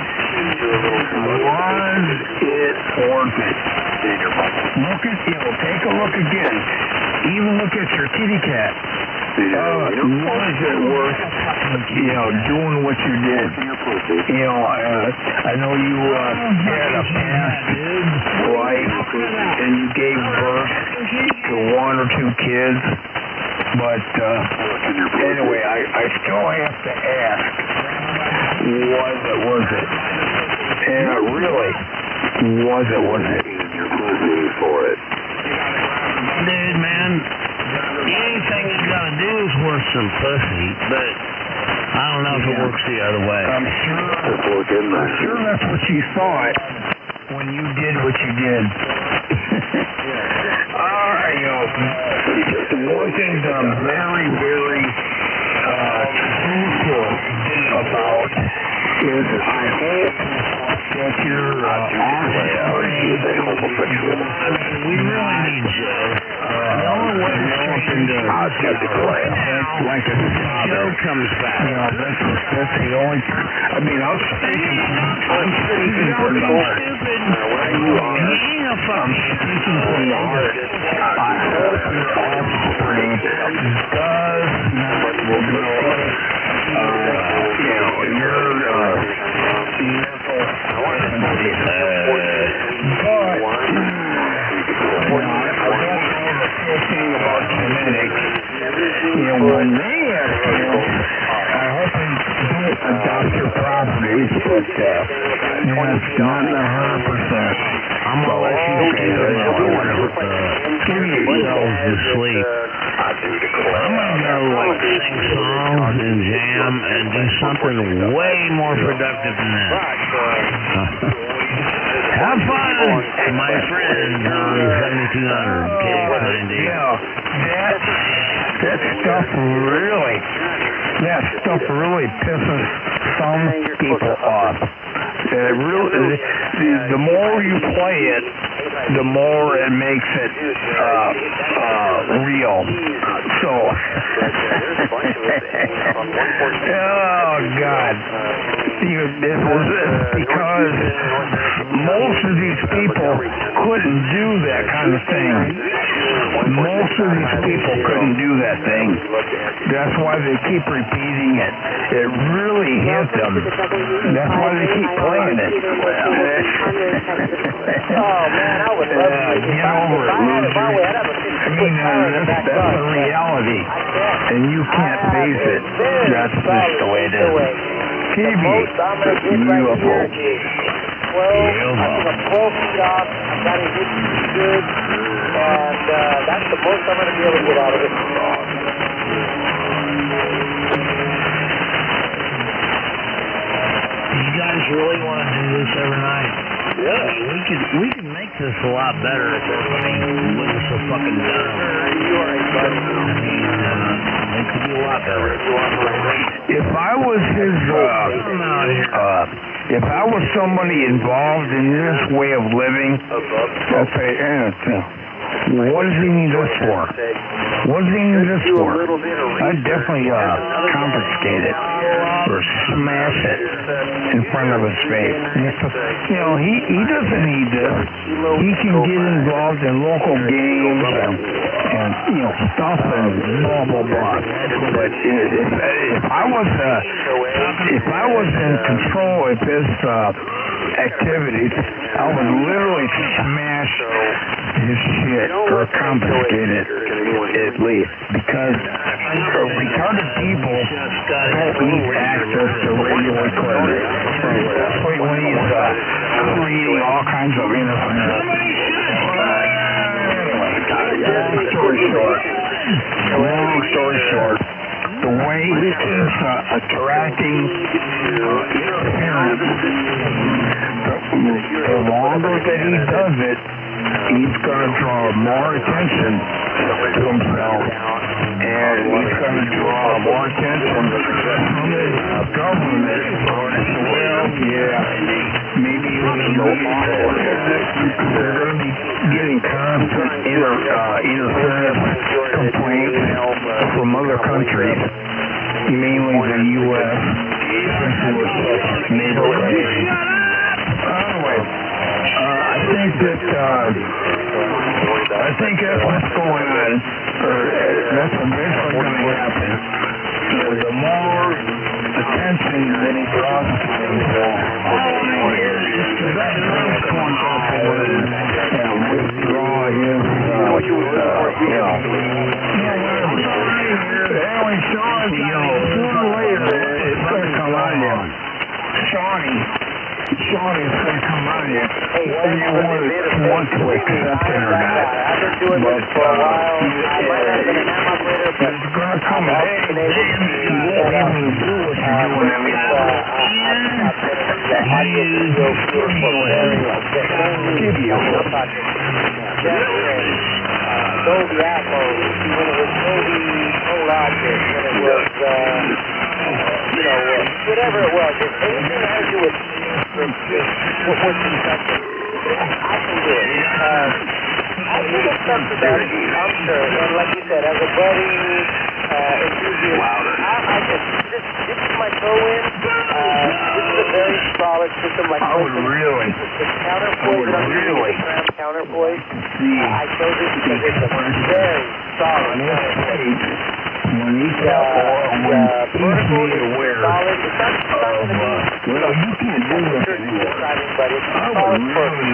[SPEAKER 17] Was it worth it? Look at, take a look again. Even look at your kitty cat. Was it worth, doing what you did? I know you had a past life and you gave birth to 1 or 2 kids, but anyway, I still have to ask, was it worth it? And really, was it worth it?
[SPEAKER 8] For it.
[SPEAKER 2] Dude, man, anything you gotta do is worth some pussy, but I don't know if it works the other way.
[SPEAKER 17] I'm sure that's what you thought when you did what you did. One thing that I'm very, very truthful about is I hope that you're
[SPEAKER 2] we really need Joe. The only way to jump into
[SPEAKER 17] like a
[SPEAKER 2] Joe comes back.
[SPEAKER 17] That's the only. I mean, I'm speaking from the heart. I'm speaking from the heart. I hope your offspring does not develop. Thing about genetics, when they have kids, I hope they don't adopt your properties, but it's not 100%.
[SPEAKER 2] I'm gonna let you say that give yourselves to sleep. I'm gonna go like sing songs and jam and do something way more productive than that. Have fun, my friends on 7200 KX90.
[SPEAKER 17] That stuff really pisses some people off. The more you play it, the more it makes it real. So, oh God, because most of these people couldn't do that kind of thing. Most of these people couldn't do that thing. That's why they keep repeating it. It really hit them. That's why they keep playing it.
[SPEAKER 5] Oh man, I would love to
[SPEAKER 17] get over it, loser. I mean, that's a reality, and you can't face it. That's just the way it is. TV, beautiful.
[SPEAKER 5] Well, I took a 12 feet off. I got it hit good, and that's the most I'm going to be able to get out of it.
[SPEAKER 2] You guys really want to do this every night?
[SPEAKER 5] Yeah.
[SPEAKER 2] I mean, we could make this a lot better if everybody wasn't so fucking dumb.
[SPEAKER 5] You are a buddy.
[SPEAKER 2] I mean, it could be a lot better.
[SPEAKER 17] If I was his, if I was somebody involved in this way of living, I'd say, what does he need this for? What does he need this for? I'd definitely confiscate it or smash it in front of his face. He doesn't need this. He can get involved in local games and stuff and blah blah blah. But if I was in control of his activities, I would literally smash his shit or confiscate it at least, because retarded people don't need access to radio equipment, especially when he's creating all kinds of interference. Long story short, the way he's attracting interference, the longer that he does it, he's going to draw more attention to himself, and he's going to draw more attention from the government. Well, maybe even the law. They're going to be getting constant interference complaints from other countries, mainly the U.S., since we're such NATO countries. Anyway, I think that's what's going on, or that's eventually going to happen. The more attention that he draws to himself, that's going to withdraw his, sooner or later, it's going to come on him. Shawnee's going to come on you, whether you want to accept it or not.
[SPEAKER 5] I've been doing this for a while. I might not have been a ham operator, but
[SPEAKER 17] it's going to come on. You won't be able to do what you're doing anymore.
[SPEAKER 5] Dolby Atmos, when it was Dolby Logic, when it was, whatever it was, if anything that has to do with what's construction, I can do it. I think it's something that I'm sure, and like you said, as a buddy, enthusiast, I just, this is my throw-in. This is a very solid system. Like
[SPEAKER 17] really?
[SPEAKER 5] The counterpoise that I'm using, the counterpoise, I chose it because it's a very solid counterpoise.
[SPEAKER 17] When you tell
[SPEAKER 5] vertical is
[SPEAKER 17] aware
[SPEAKER 5] solid. It's not
[SPEAKER 17] well, you can't do this anymore.
[SPEAKER 5] But it's
[SPEAKER 17] I would really,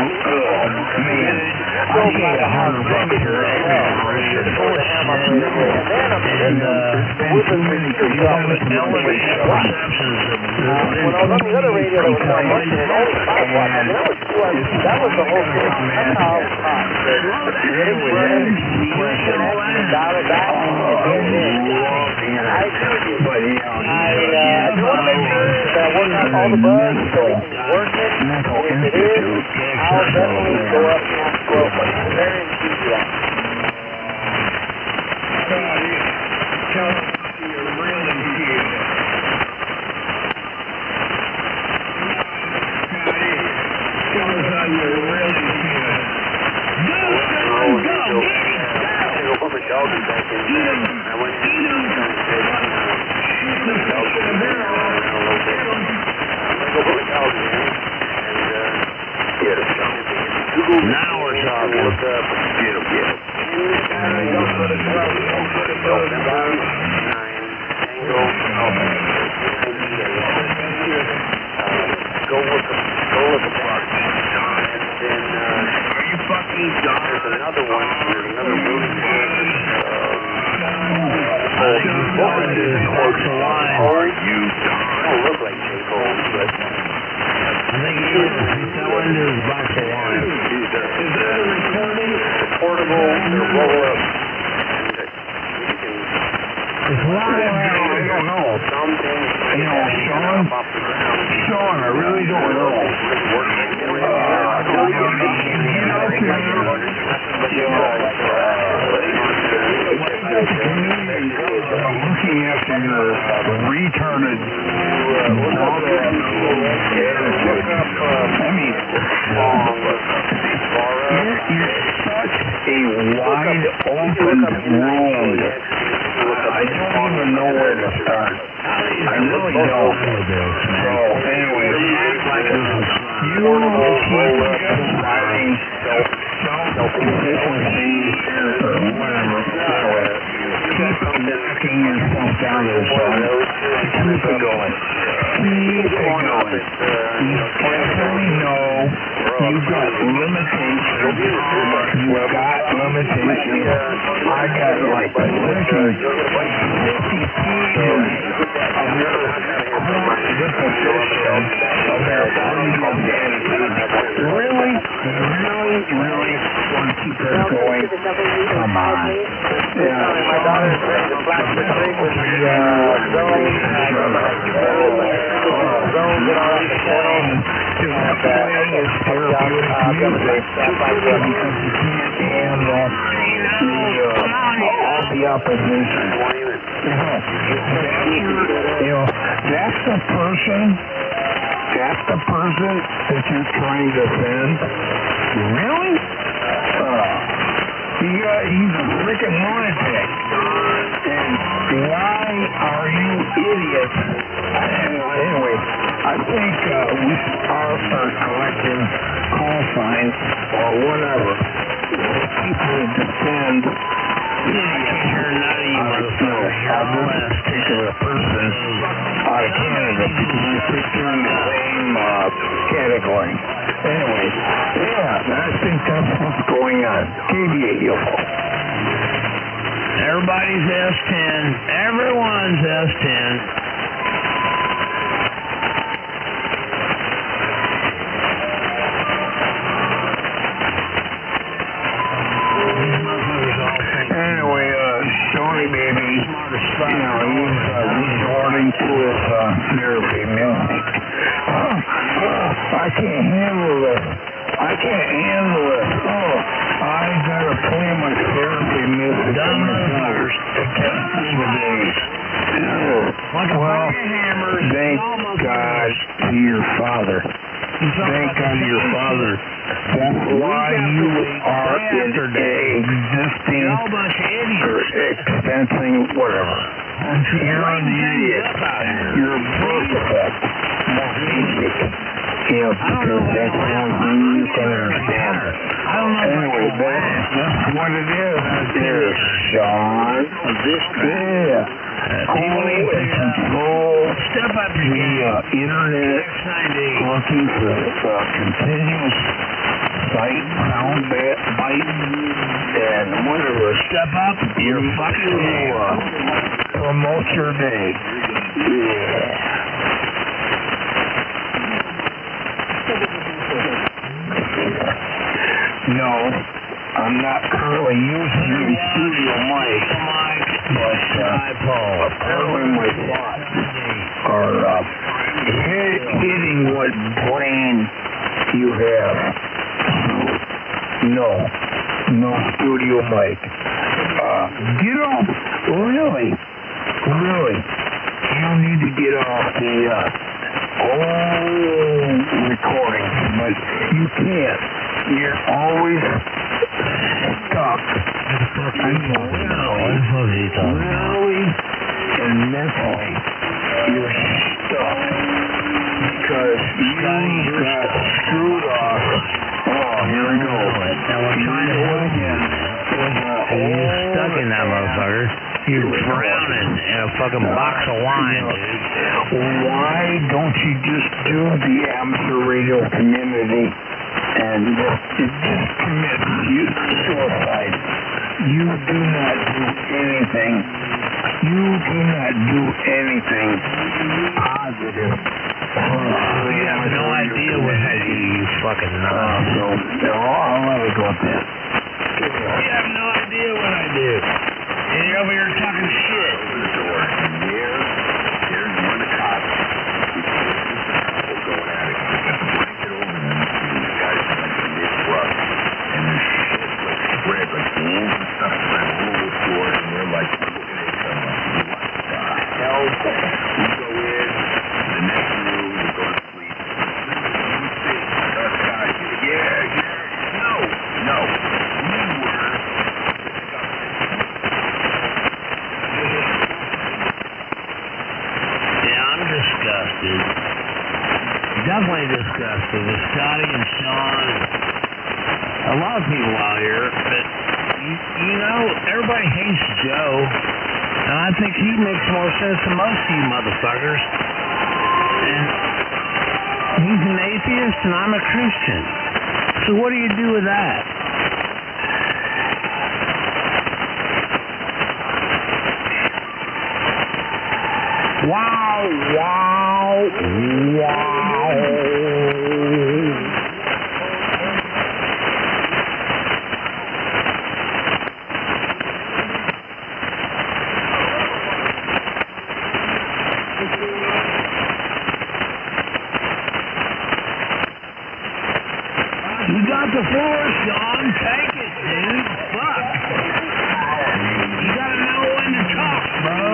[SPEAKER 17] man, I paid $100 here.
[SPEAKER 5] When I was on the other radio, there was no motion, and only 5 watts. That was the whole thing. That's how I was taught. Dial it back, and I agree with you. I just want to make sure that I work out all the bugs, so everything's working. And if it is, I'll definitely go up and ask for it. I'm very enthused with that.
[SPEAKER 17] Now we're talking.
[SPEAKER 5] Go look at that. And then, are you fucking done? There's another one. There's another movie. Are you done? I don't look like J. Cole, but
[SPEAKER 2] I think he is. That one is Black Line.
[SPEAKER 5] Is that a recording? Portable, roll up.
[SPEAKER 17] It's live. I don't know.
[SPEAKER 5] Something.
[SPEAKER 17] Sean, I really don't know. I'm looking after your retarded you're such a wide open road. I don't even know where to start. I really don't. So, anyway, you keep deciding self-sufficiency or whatever. Keep knocking yourself down to the bottom. Keep it going. Keep it going. You definitely know you've got limitations. You've got limitations. I got like 50 pages of your disposition of their body organic. Really want to keep this going? Come on. Yeah.
[SPEAKER 5] My daughter is ready to flash the tree with the zone and all that the channels.
[SPEAKER 17] All the opposition. That's the person that you're trying to offend. Really? He's a freaking lunatic. And why are you idiots? Anyway, I think we should all start collecting call signs or whatever. People defend this particular person out of Canada because they fit in the same category. Anyway, yeah, I think that's what's going on. KBA,
[SPEAKER 2] Everybody's S10. Everyone's S10.
[SPEAKER 17] Anyway, Shawnee baby, you know, he's resorting to his therapy music. I can't handle this. I can't handle this. Oh, I gotta play my therapy music. Dumb motherfuckers. To get through the days. Well, thank God to your father. Thank God to your father. That's why you are in existing or expensing whatever. You're an idiot. You're a birth defect. Most basic. You know, because that's the only thing you can understand. Anyway, that's what it is. There, Sean. Yeah. Only control the internet looking for continuous site, sound bite, and whatever. Step up, you're fucking promote your day. Yeah. No, I'm not currently using the studio mic, but apparently my thoughts are hitting what brain you have. No studio mic. Get off, really. You need to get off the recording, but you can't. You're always stuck. Really and mentally, you're stuck because you got screwed off. Oh, here we go.
[SPEAKER 2] Now we're trying to do it again. You're stuck in that motherfucker. You're drowning in a fucking box of wine, dude.
[SPEAKER 17] Why don't you just do the amateur radio community and just commit suicide? You do not do anything. You do not do anything positive.
[SPEAKER 2] You have no idea what I do, you fucking nut.
[SPEAKER 17] I'll let it go at that.
[SPEAKER 2] You have no idea what I do. And you're over here talking shit.
[SPEAKER 16] Here's one of the cops. We're going at it. We've got the blanket over them. These guys are like in this truck. And there's shit like spread, like balloons and stuff spread all over the floor. And we're like looking at each other like, what the hell? We go in the next room, we go to sleep. You see, us guys, yeah. No.
[SPEAKER 2] Disgusted. Definitely disgusted with Scotty and Sean and a lot of people out here. But, you know, everybody hates Joe. And I think he makes more sense than most of you motherfuckers. And he's an atheist and I'm a Christian. So what do you do with that? Wow. You got the floor, Sean. Take it, dude. Fuck. You gotta know when to talk, bro.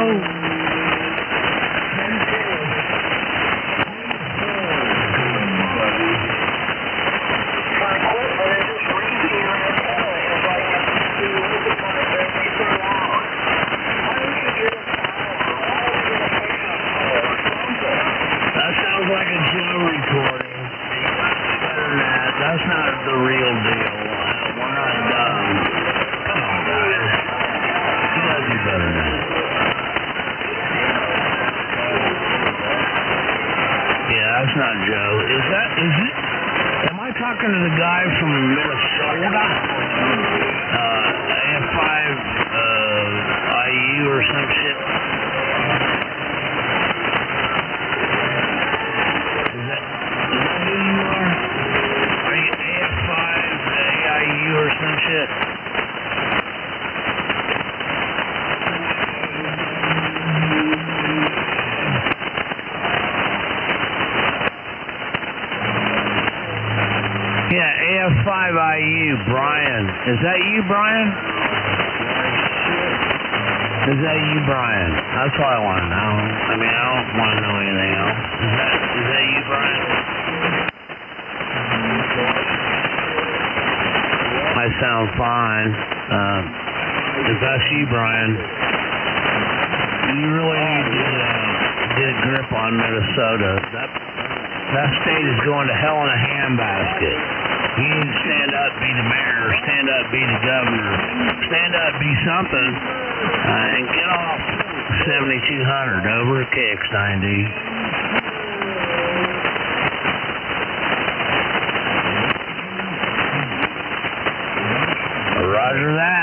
[SPEAKER 2] that's not Joe. Is it? Am I talking to the guy from Minnesota? AF5 IU or some shit? Is that who you are? Are you AF5 AIU or some shit? Yeah, AF5IU, Brian. Is that you, Brian? Is that you, Brian? That's what I want to know. I mean, I don't want to know anything else. Is that you, Brian? I sound fine. If that's you, Brian, you really need to get a grip on Minnesota. That state is going to hell in a handbasket. You need to stand up, be the mayor, stand up, be the governor, stand up, be something, and get off 7200 over at KX90. Roger that.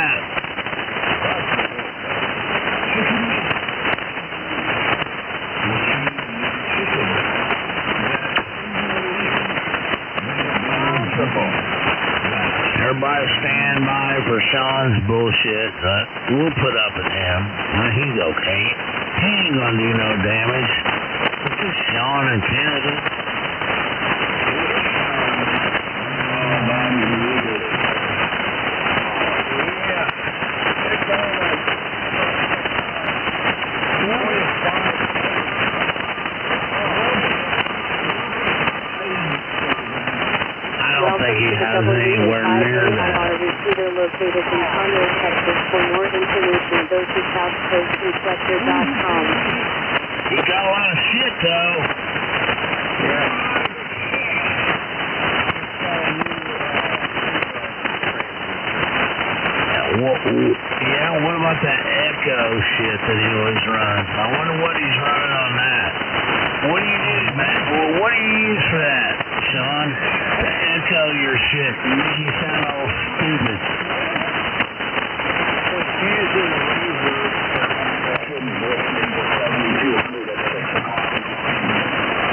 [SPEAKER 2] Everybody stand by for Sean's bullshit. We'll put up with him. He's okay. He ain't gonna do no damage. It's just Sean in Canada. I don't think he has anywhere near that.
[SPEAKER 12] Receiver located in Conroe, Texas. For more information, go to southcoastreflector.com.
[SPEAKER 2] He got a lot of shit, though. Yeah. What about that echo shit that he always runs? I wonder what he's running on that. What do you do, man? Well, what do you use for that, Sean? To echo your shit. You make you sound all stupid.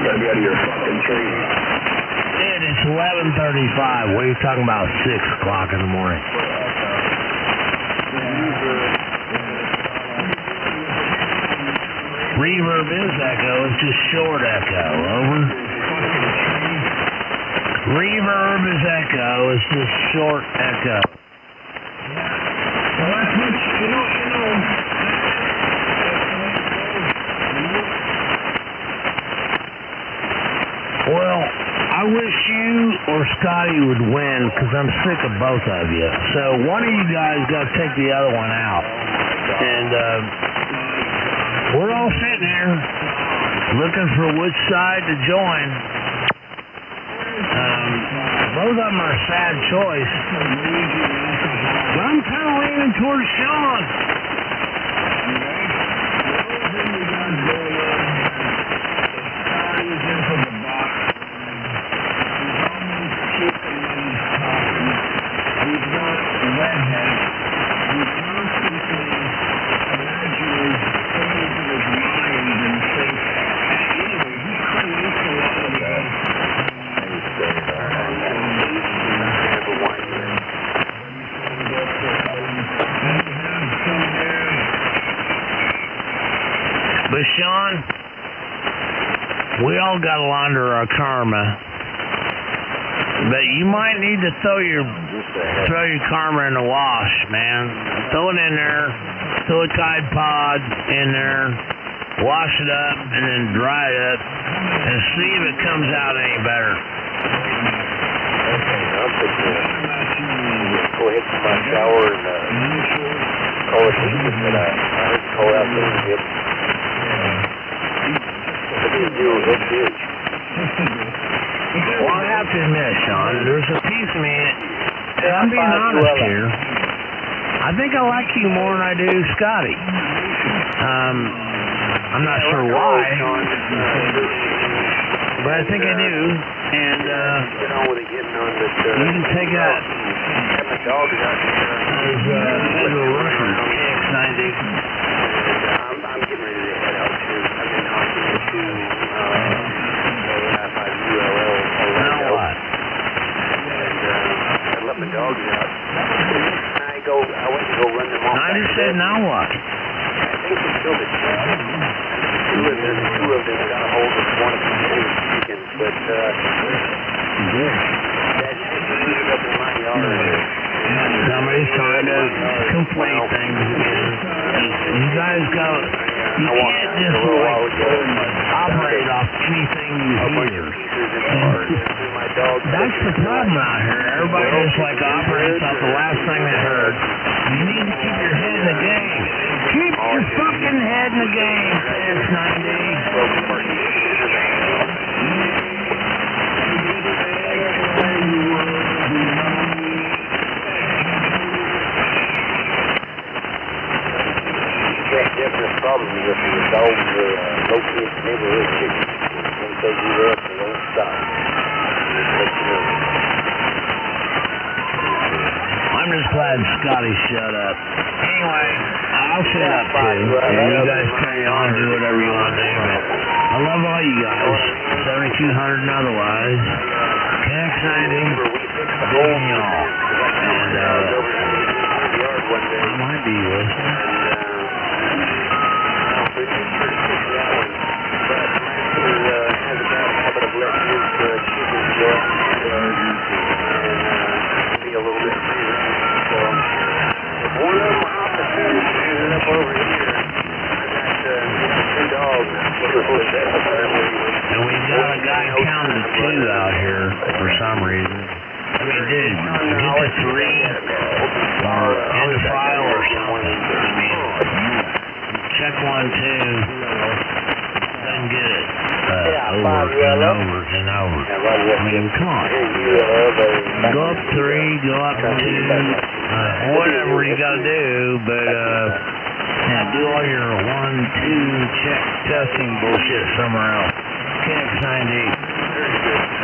[SPEAKER 16] Gotta be out of your fucking tree.
[SPEAKER 2] Dude, it's 11:35. What are you talking about 6 o'clock in the morning? Reverb is echo, it's just short echo. Over. Reverb is echo, it's just short echo. Well, that's what you know. Well, I wish you or Scotty would win because I'm sick of both of you. So one of you guys got to take the other one out. And we're all sitting here looking for which side to join. Both of them are a sad choice. But I'm kind of leaning towards Sean. But Sean, we all got to launder our karma. But you might need to throw your karma in the wash, man. Throw it in there, throw a Tide Pod in there, wash it up, and then dry it up, and see if it comes out any better.
[SPEAKER 5] Okay, I'll take that. Go ahead to my shower and call it leave, and then I heard you call out there and get
[SPEAKER 2] Well, I have to admit, Sean, there's a piece of me, and I'm being honest here, I think I like you more than I do Scotty. I'm not sure why. but I think I do. And
[SPEAKER 13] get on with it, getting on the.
[SPEAKER 2] You can take that
[SPEAKER 13] My dog is out here.
[SPEAKER 2] as federal record, KX90.
[SPEAKER 13] I'm getting ready to head out too. I've been talking to ULL.
[SPEAKER 2] Now what?
[SPEAKER 13] And I let my dogs out. I went to go run them off.
[SPEAKER 2] I just said now what?
[SPEAKER 13] I think it's still the two of them got a hold of one of the chickens, but that chicken up in my yard.
[SPEAKER 2] Somebody's trying to conflate things again. You guys got, you can't just operate off anything you hear. That's the problem out here. Everybody just like operates off the last thing they heard. You need to keep your head in the game. Keep your fucking head in the game, KX90.
[SPEAKER 5] Definite problem with the dogs located neighborhood chickens. Once they do that, they don't stop.
[SPEAKER 2] I'm just glad Scotty shut up. Anyway, I'll shut up too. You guys carry on, do whatever you want to do. But I love all you guys. 7200 and otherwise. KX90, doing y'all. And I might be listening. And we got a guy counting to 2 out here for some reason. I mean, dude, get to 3 or end a file or something. I mean, check 1, 2, doesn't get it. Over and over and over. I mean, come on. Go up 3, go up 2, whatever you gotta do, but yeah, do all your 1, 2 check testing bullshit somewhere else. KX90.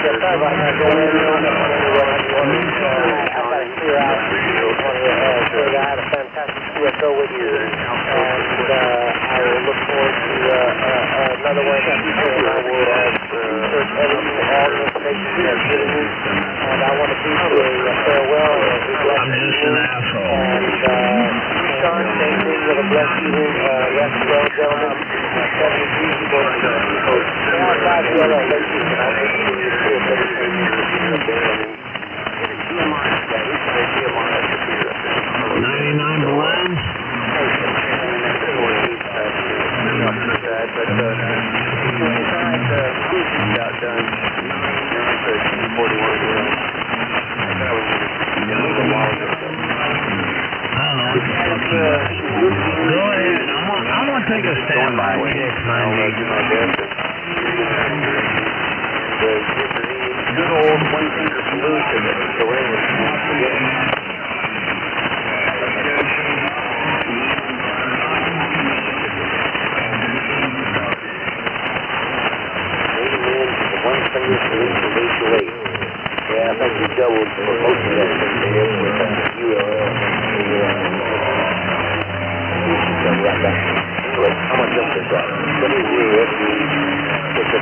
[SPEAKER 5] Sorry about that, going in. I got to clear out. I had a fantastic QSO with you, and I will look forward to another one. And I will search everything, all the information you have given me, and I want to bid you a farewell.
[SPEAKER 2] I'm just an asshole.
[SPEAKER 5] And Sean, same thing with a bless you. Rest well, gentlemen. 70 people. Outside the yellow, let's see. And I'll make sure you see it.
[SPEAKER 2] 99 balloons. Go ahead. I'm gonna take a standby.
[SPEAKER 5] Good old one-finger solution that the terrain is one-finger solution ratio 8. Yeah, I think we doubled for most of that thing there with ULL. We should come right back. Anyway, how much jump this out? Let me pick up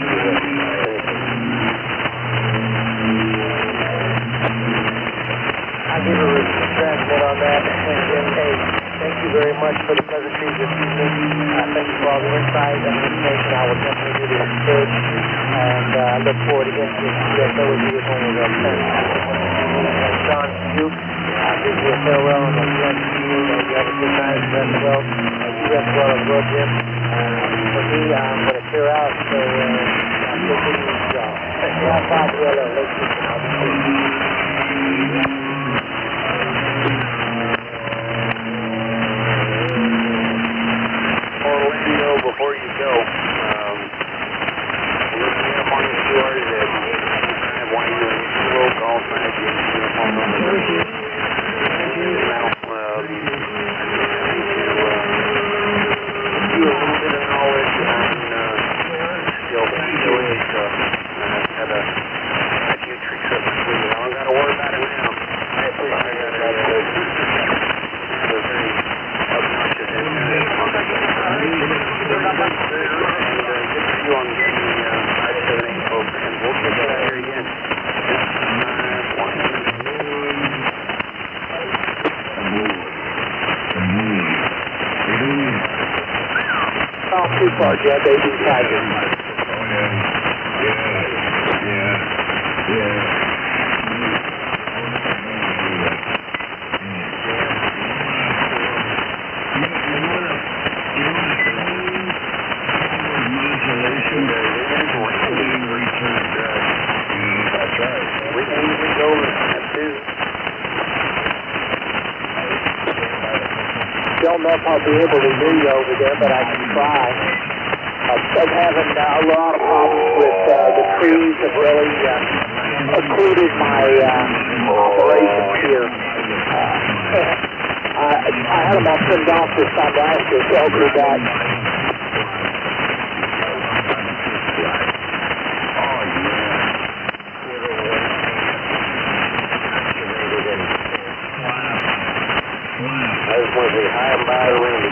[SPEAKER 5] I give a transmit on that, and then, hey, thank you very much for the pleasantries this evening. Thank you for all the insight and information. I will definitely do the research, and I look forward again to this QSO with you as one of the friends. And Sean, you, I bid you a farewell, and I'll bless you, and you have a good night, rest well, and you rest well as well, Jim. For me, I'm going to clear out, so I'm taking you, y'all. Yeah, 5 ULL, let's see. Before you go, we're looking at on the stores that why you roll calls managing uniform numbers. Do a little bit of knowledge on still is far, Jeff. 85.
[SPEAKER 11] That's right. We can even go over that too.
[SPEAKER 5] Don't know if I'll be able to do you over there, but I can try. I'm having a lot of problems with the trees have really occluded my operations here. I had them all trimmed off this time last year, so I'll be back.
[SPEAKER 11] I just want to say hi and bye to Randy.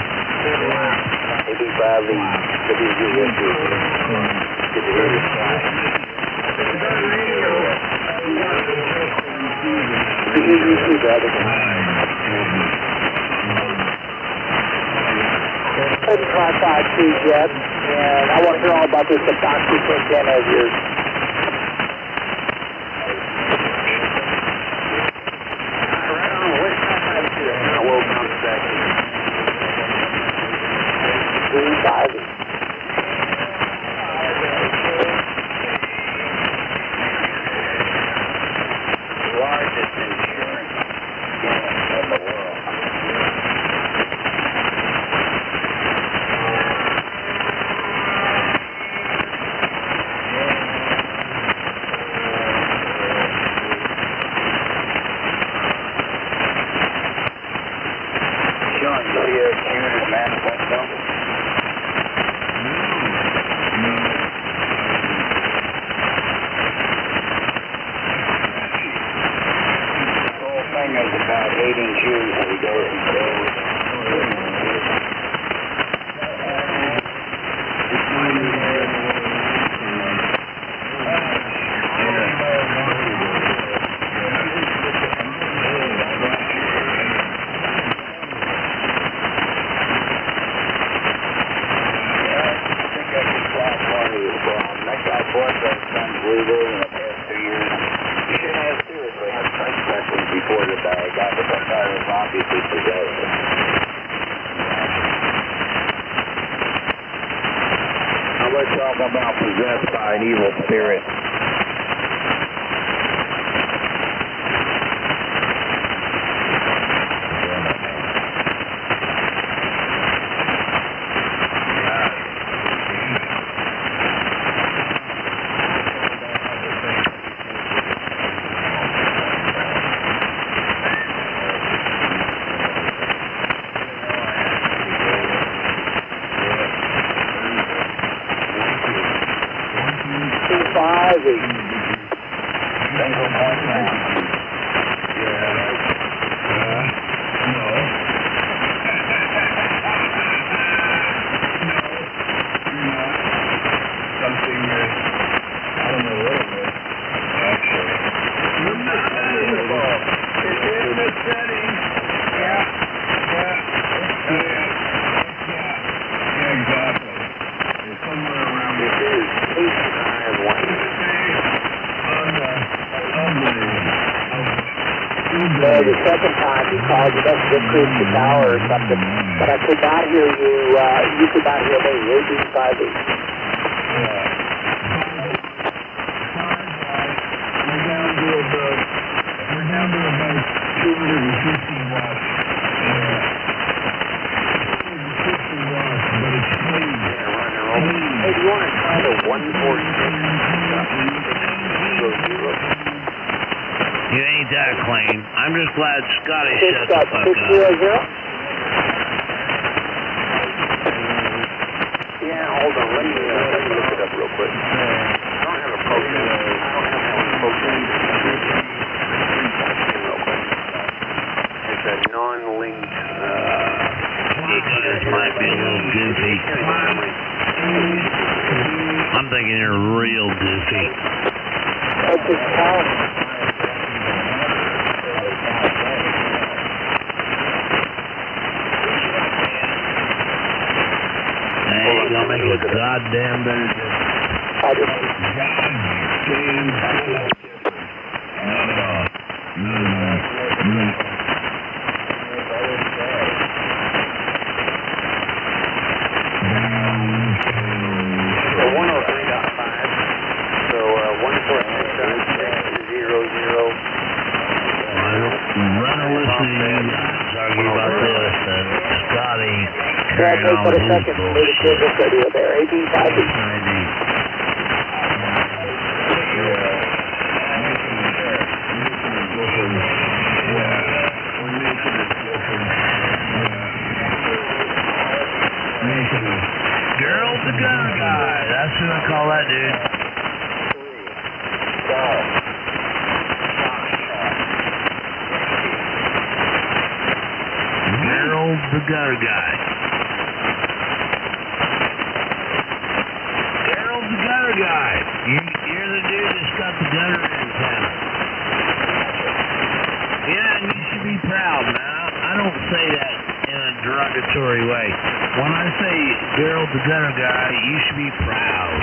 [SPEAKER 11] 85 leads. WGS. Good to hear you.
[SPEAKER 5] Good to hear you too, brother. Let's try 5-2, Jeff, and I want to hear all about this obnoxious antenna of yours.
[SPEAKER 11] Largest insurance in the world. Sean, you see a unit manifesto? Is about 8 inches and it goes and goes. That guy bought that son Blueberry in the past 2 years. You should have seriously had price questions before the bag got, but that guy was obviously possessed.
[SPEAKER 17] Now let's talk about possessed by an evil spirit.
[SPEAKER 5] 5-8.
[SPEAKER 11] Single point down.
[SPEAKER 5] The second time you called, you must have increased the tower or something, but I could not hear you. You could not hear me. 1858.
[SPEAKER 15] We're down to about 250 watts. 250 watts, but it's clean.
[SPEAKER 11] Hey, do you want to try the 146?
[SPEAKER 2] You ain't that clean. I'm just glad Scotty shut the fuck up.
[SPEAKER 5] 600.
[SPEAKER 11] Yeah, hold on. Let me look it up real quick. I don't have a program. It's a non-linked.
[SPEAKER 2] You guys might be a little goofy. I'm thinking you're real goofy.
[SPEAKER 5] What's this tower?
[SPEAKER 2] Hey, you gonna make a goddamn better
[SPEAKER 5] Take for the second, maybe this radio there, AB 5.
[SPEAKER 2] Gerald the gunner guy. That's who I call that dude. Gerald the gunner guy. Gerald the gunner guy. You're the dude that's got the gunner antenna. Yeah, and you should be proud, man. I don't say that in a derogatory way. When I say Gerald the gunner guy, you should be proud.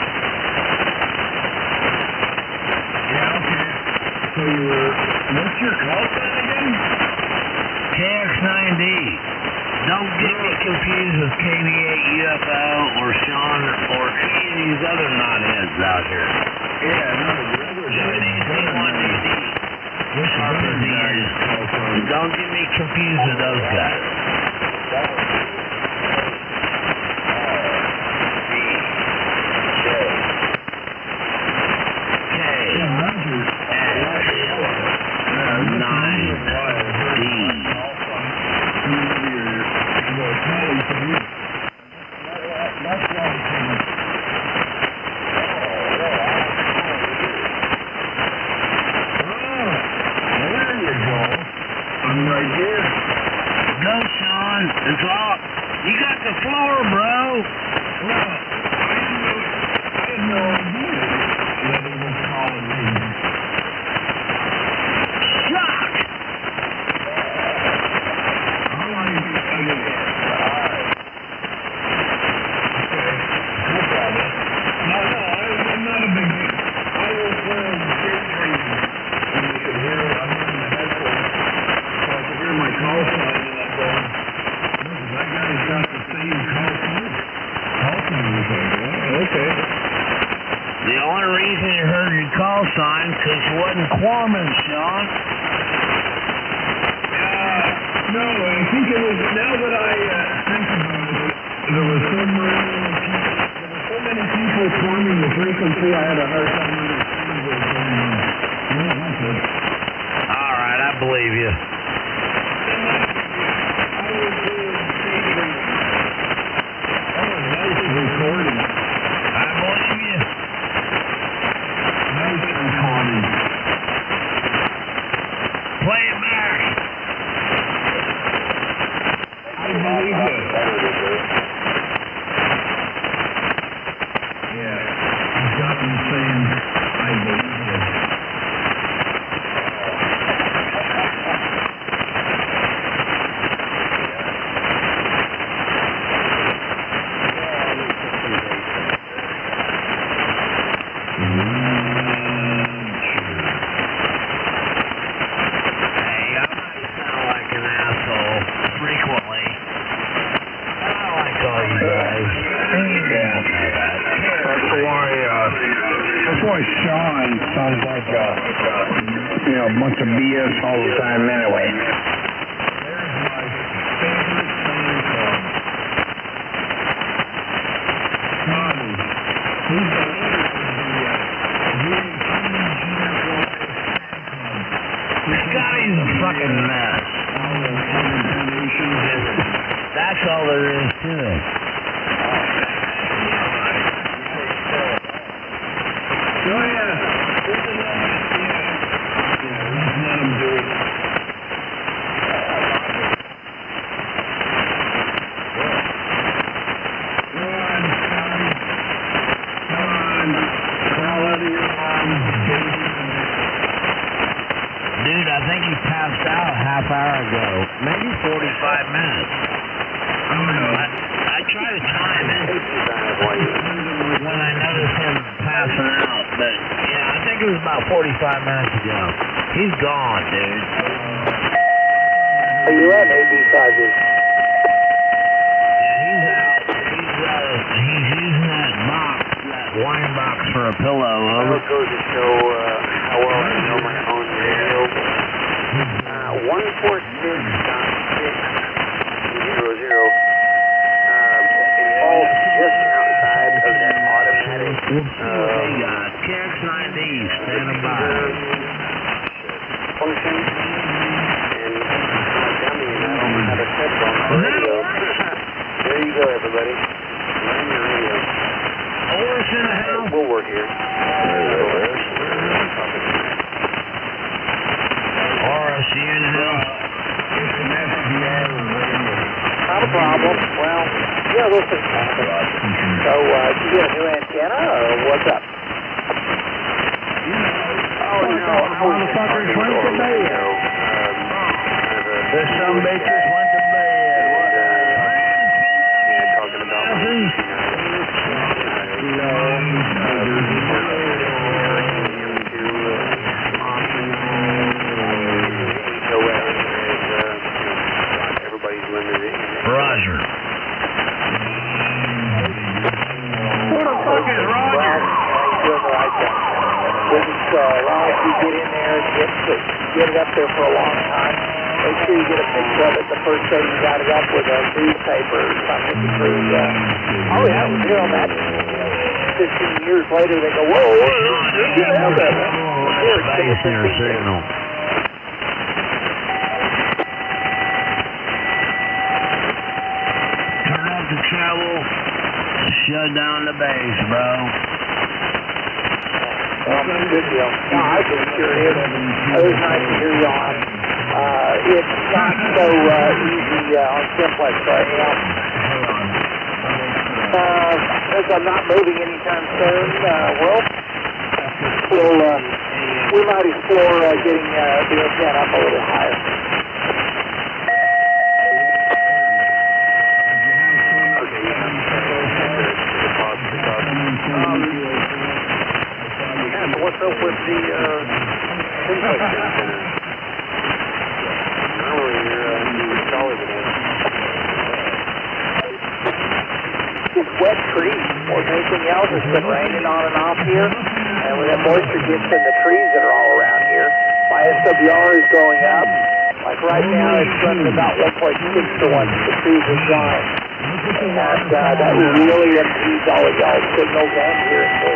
[SPEAKER 2] Yeah, okay. So what's your call sign again? KX9D. Don't get me confused with KB8UFO or Sean or any of these other knotheads out here. Yeah, no, the other KD1DD. Don't get me confused with those guys.
[SPEAKER 5] Maybe 45 minutes. I try to time it.
[SPEAKER 2] but yeah, I think it was about 45 minutes ago. He's gone, dude.
[SPEAKER 5] Are you at AB5?
[SPEAKER 2] He's using that box, that wine box for a pillow. Over.
[SPEAKER 11] That goes to show how well I know my own radio. 146.600. It falls just outside of that automatic.
[SPEAKER 2] KX9D, standing by.
[SPEAKER 11] Function. And dummy, and I don't have a test on my radio. There you go, everybody. Learn your radio. We'll work here.
[SPEAKER 2] RSU in the hill.
[SPEAKER 5] Not a problem. Well, yeah, listen. So, did you get a new antenna, or what's up?
[SPEAKER 11] Oh, no.
[SPEAKER 2] Motherfuckers went to bed. There's some bitches went to bed.
[SPEAKER 11] Yeah, talking about everybody's limited.
[SPEAKER 2] Roger.
[SPEAKER 5] Who the fuck is Roger? He's doing the right thing. Just, long as you get in there and get it up there for a long time, make sure you get a picture of it the first day you got it up with a newspaper or something to prove, oh yeah, it was here on that. 15 years later, they go, whoa, you have that. Here, take a
[SPEAKER 2] signal. Turn off the travel. Shut down the base, bro.
[SPEAKER 5] Good deal. No, I was curious. It was nice to hear you on. It's not so easy on Simplex right now. Since I'm not moving anytime soon, we might explore getting the antenna up a little higher.
[SPEAKER 11] What's up with the Simplex antenna? Normally you're solid enough.
[SPEAKER 5] It's wet trees more than anything else. It's been raining on and off here, and when that moisture gets in the trees that are all around here, my SWR is going up. Like right now, it's running about 1.6 to 1. The trees are dying. And that really impedes all of y'all's signals and hearing me.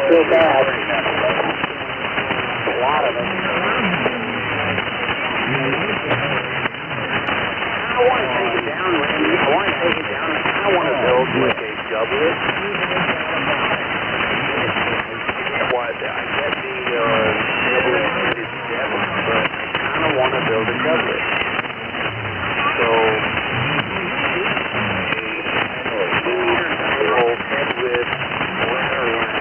[SPEAKER 5] Feel bad. A lot of it.
[SPEAKER 11] I want to take it down, Randy. I want to take it down. I want to build like a doublet. What? I get the doublet is depth, but I kind of want to build a doublet. So, a 2-meter dipole head width, ladder line.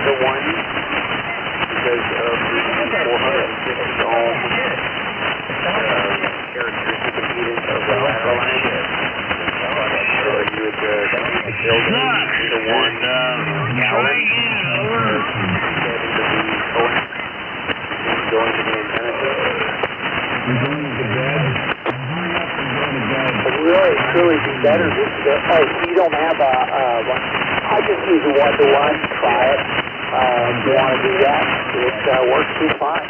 [SPEAKER 11] The one because of the 450 ohm characteristic impedance of the lateral line. So you would build it into 1 gallon get into the coax and go into the antenna tube.
[SPEAKER 5] It really, truly be better just to, you don't have I just use a 1-to-1, try it. If you want to do that, it works just fine.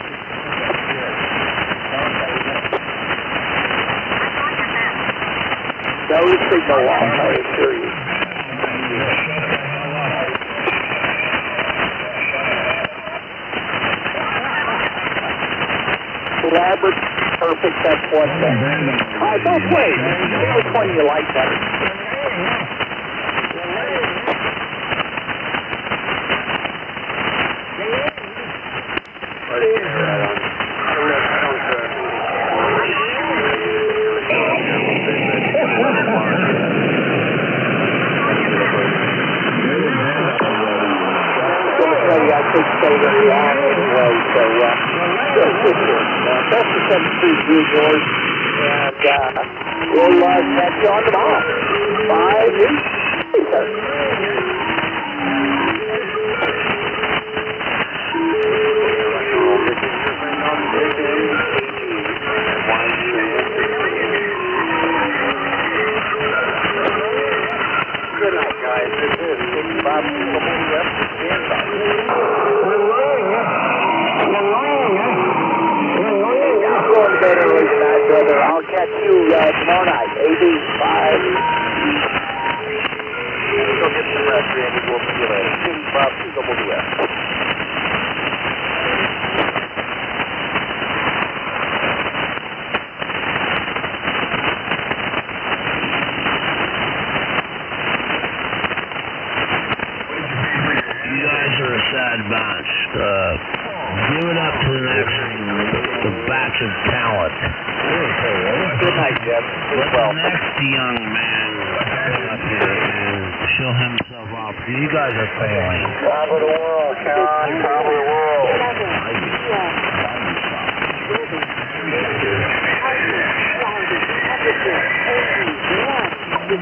[SPEAKER 5] No signal loss, I assure you. elaborate, perfect, that's one thing. Try both ways. See which one you like better. I think so that the action was best of 7th Street View, George, and we'll catch you on tomorrow. 5 noon. Good night, guys. This is Bob I'm going to bed early tonight, brother. I'll catch you tomorrow night. AB 5. Go get some rest, Randy. We'll see you later. Bob, WF.
[SPEAKER 2] You guys are a sad bunch. Give it up to the batch of talent.
[SPEAKER 5] Good night, Jeff.
[SPEAKER 2] Let the next young man come up here and show himself off. You guys are failing.
[SPEAKER 9] Top of the world, Sean. Top of the world.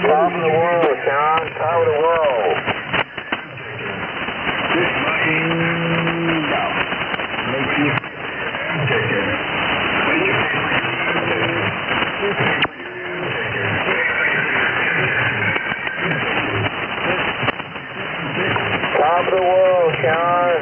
[SPEAKER 9] Top of the world, Sean. Top of the world. Top of the world, Sean.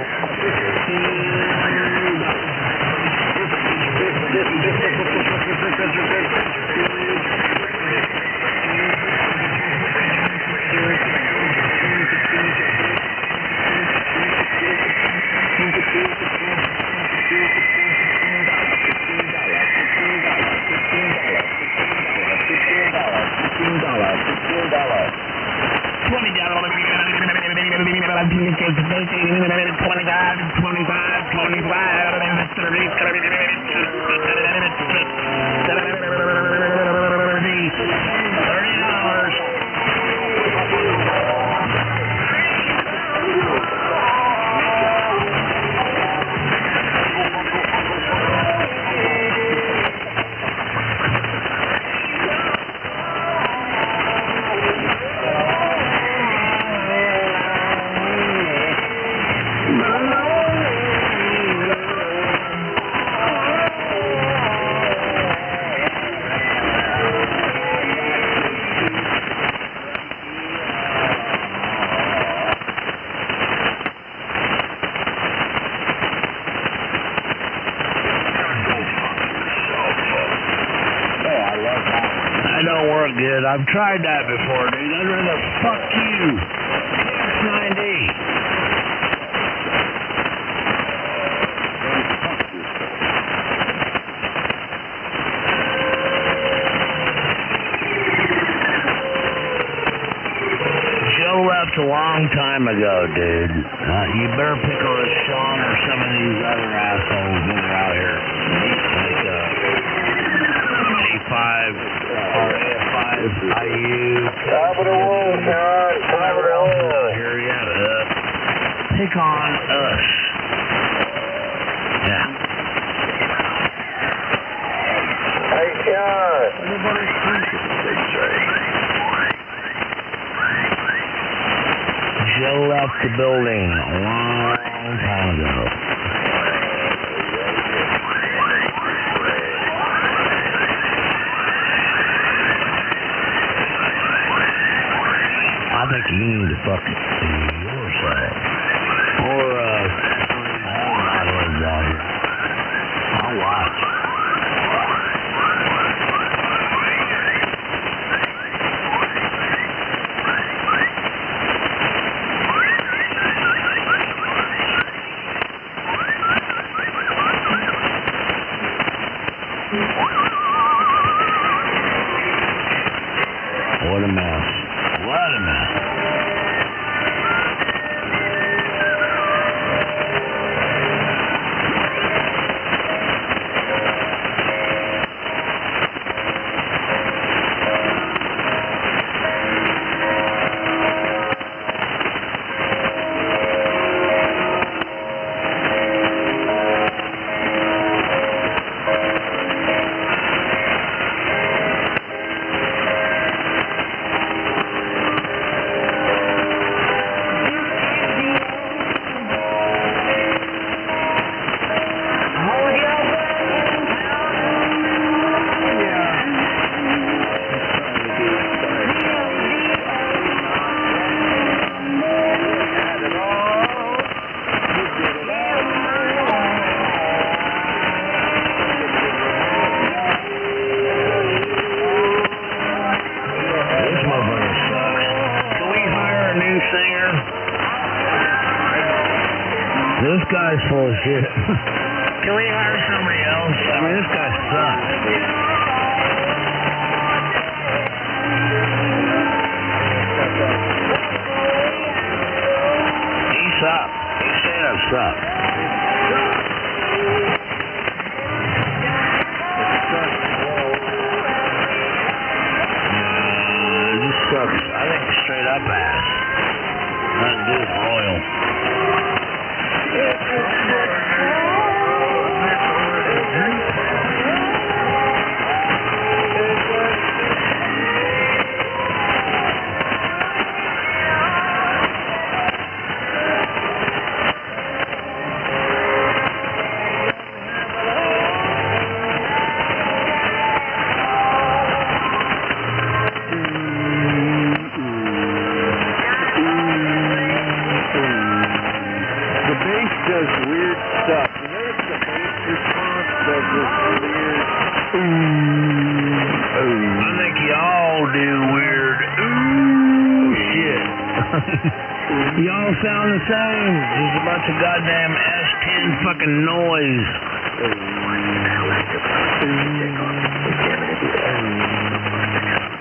[SPEAKER 2] Good. I've tried that before, dude. I'd rather fuck you. X9D. Joe left a long time ago, dude. You better pick on Sean or some of these other assholes that are out here. Like A5 or IU.
[SPEAKER 9] Top of the world, Sean. Top of the world.
[SPEAKER 2] Here, yeah. Pick on us. Yeah.
[SPEAKER 9] Hey, Sean.
[SPEAKER 2] Joe left the building a long time ago. I think you need to fucking see yourself. Or, I'll watch. shit. Can we hire somebody else? I mean, this guy sucks. He sucks. He straight up sucks. He sucks. I think straight up ass. Nothing to do with royal. Y'all sound the same. Just a bunch of goddamn S10 fucking noise.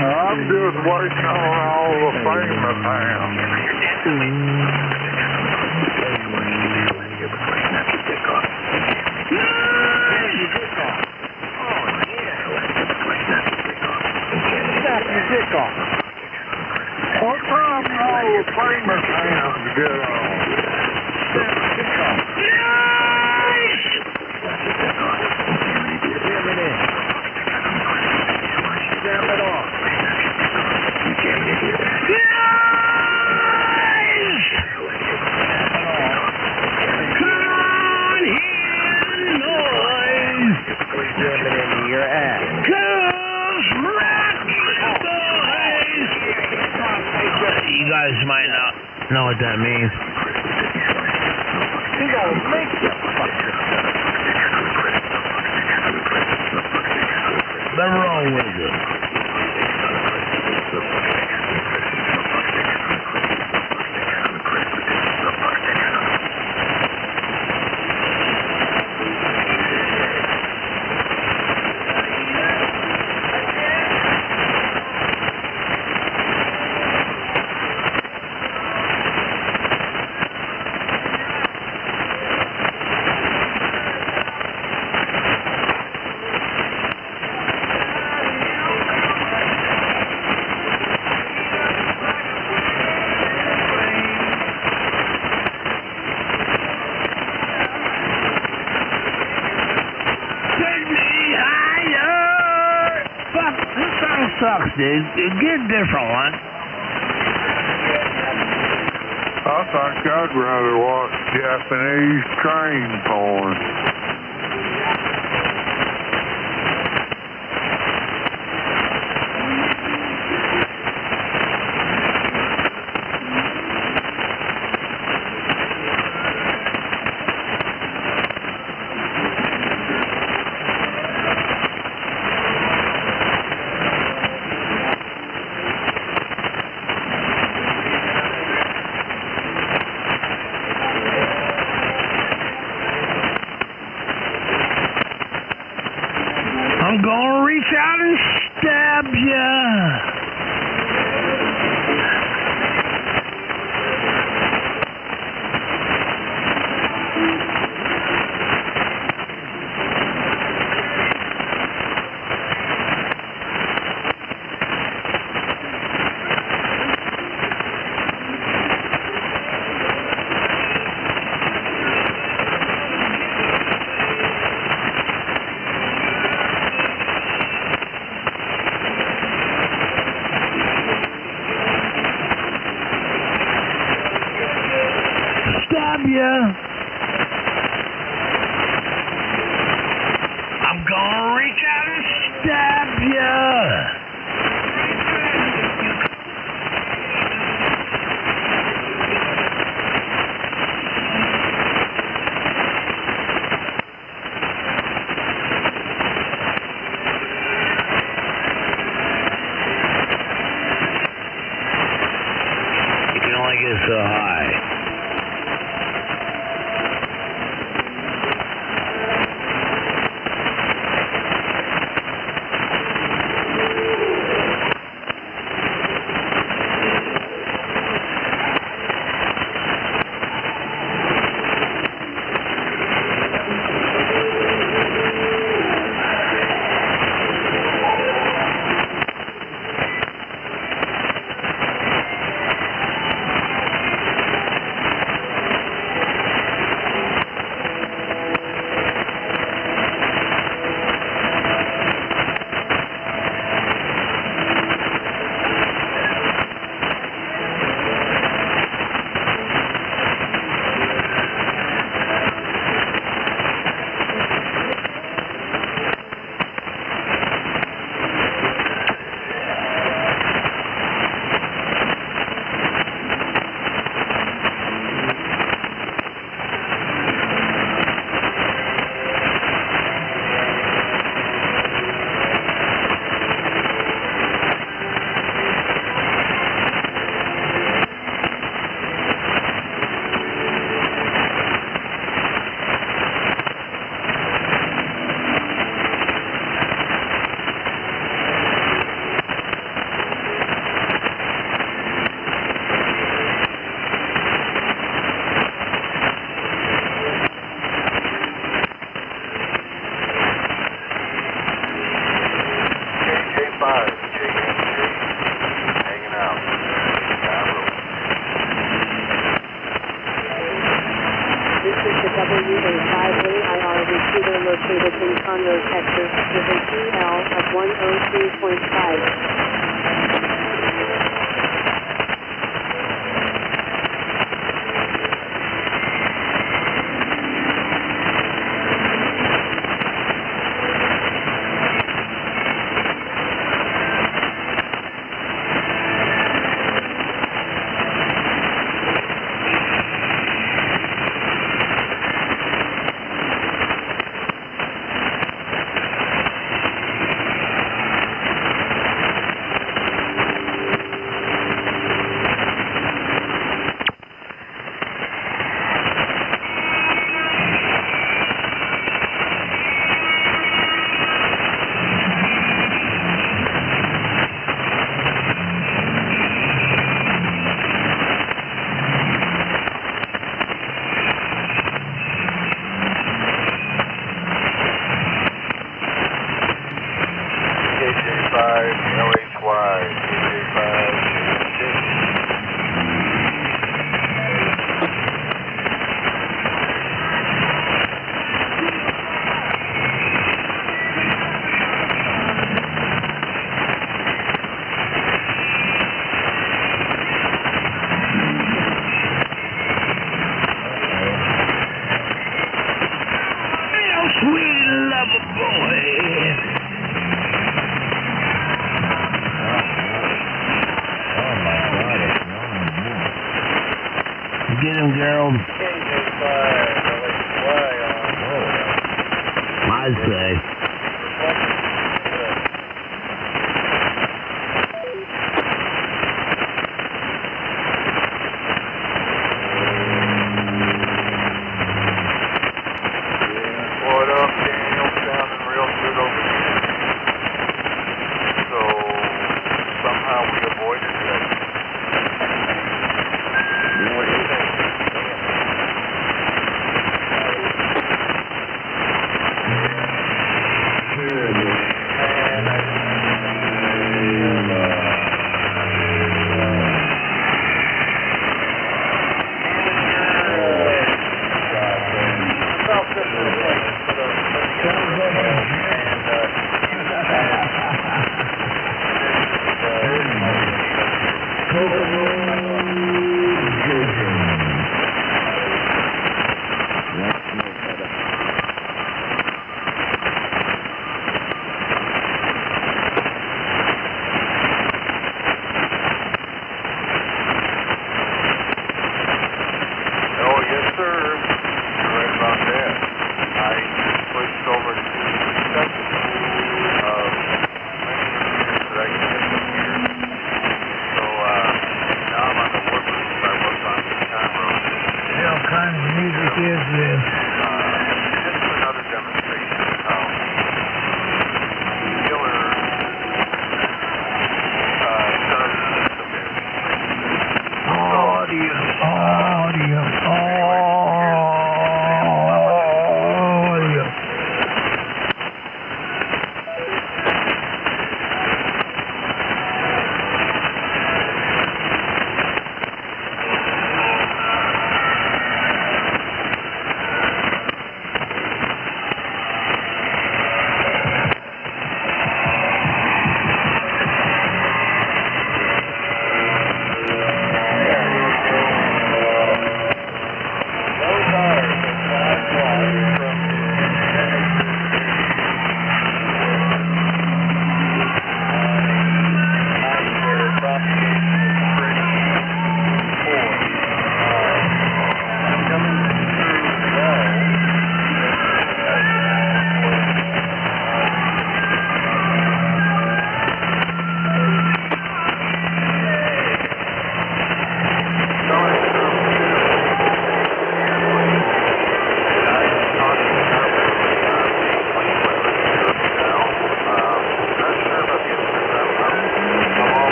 [SPEAKER 16] I'm just waiting on all the famous hands. What time all the famous hands get on?
[SPEAKER 2] You guys might not know what that means. Nothing wrong with it. Sucks, dude. Get a different one.
[SPEAKER 16] I think I'd rather watch Japanese train porn.
[SPEAKER 2] I'm gonna reach out and stab ya.
[SPEAKER 12] located in Conroe, Texas, with an EL of 103.5.
[SPEAKER 2] Get him, Gerald. I'd say.
[SPEAKER 6] What up, Daniel? Sounding real good over here. So, somehow we avoided that. What do you think?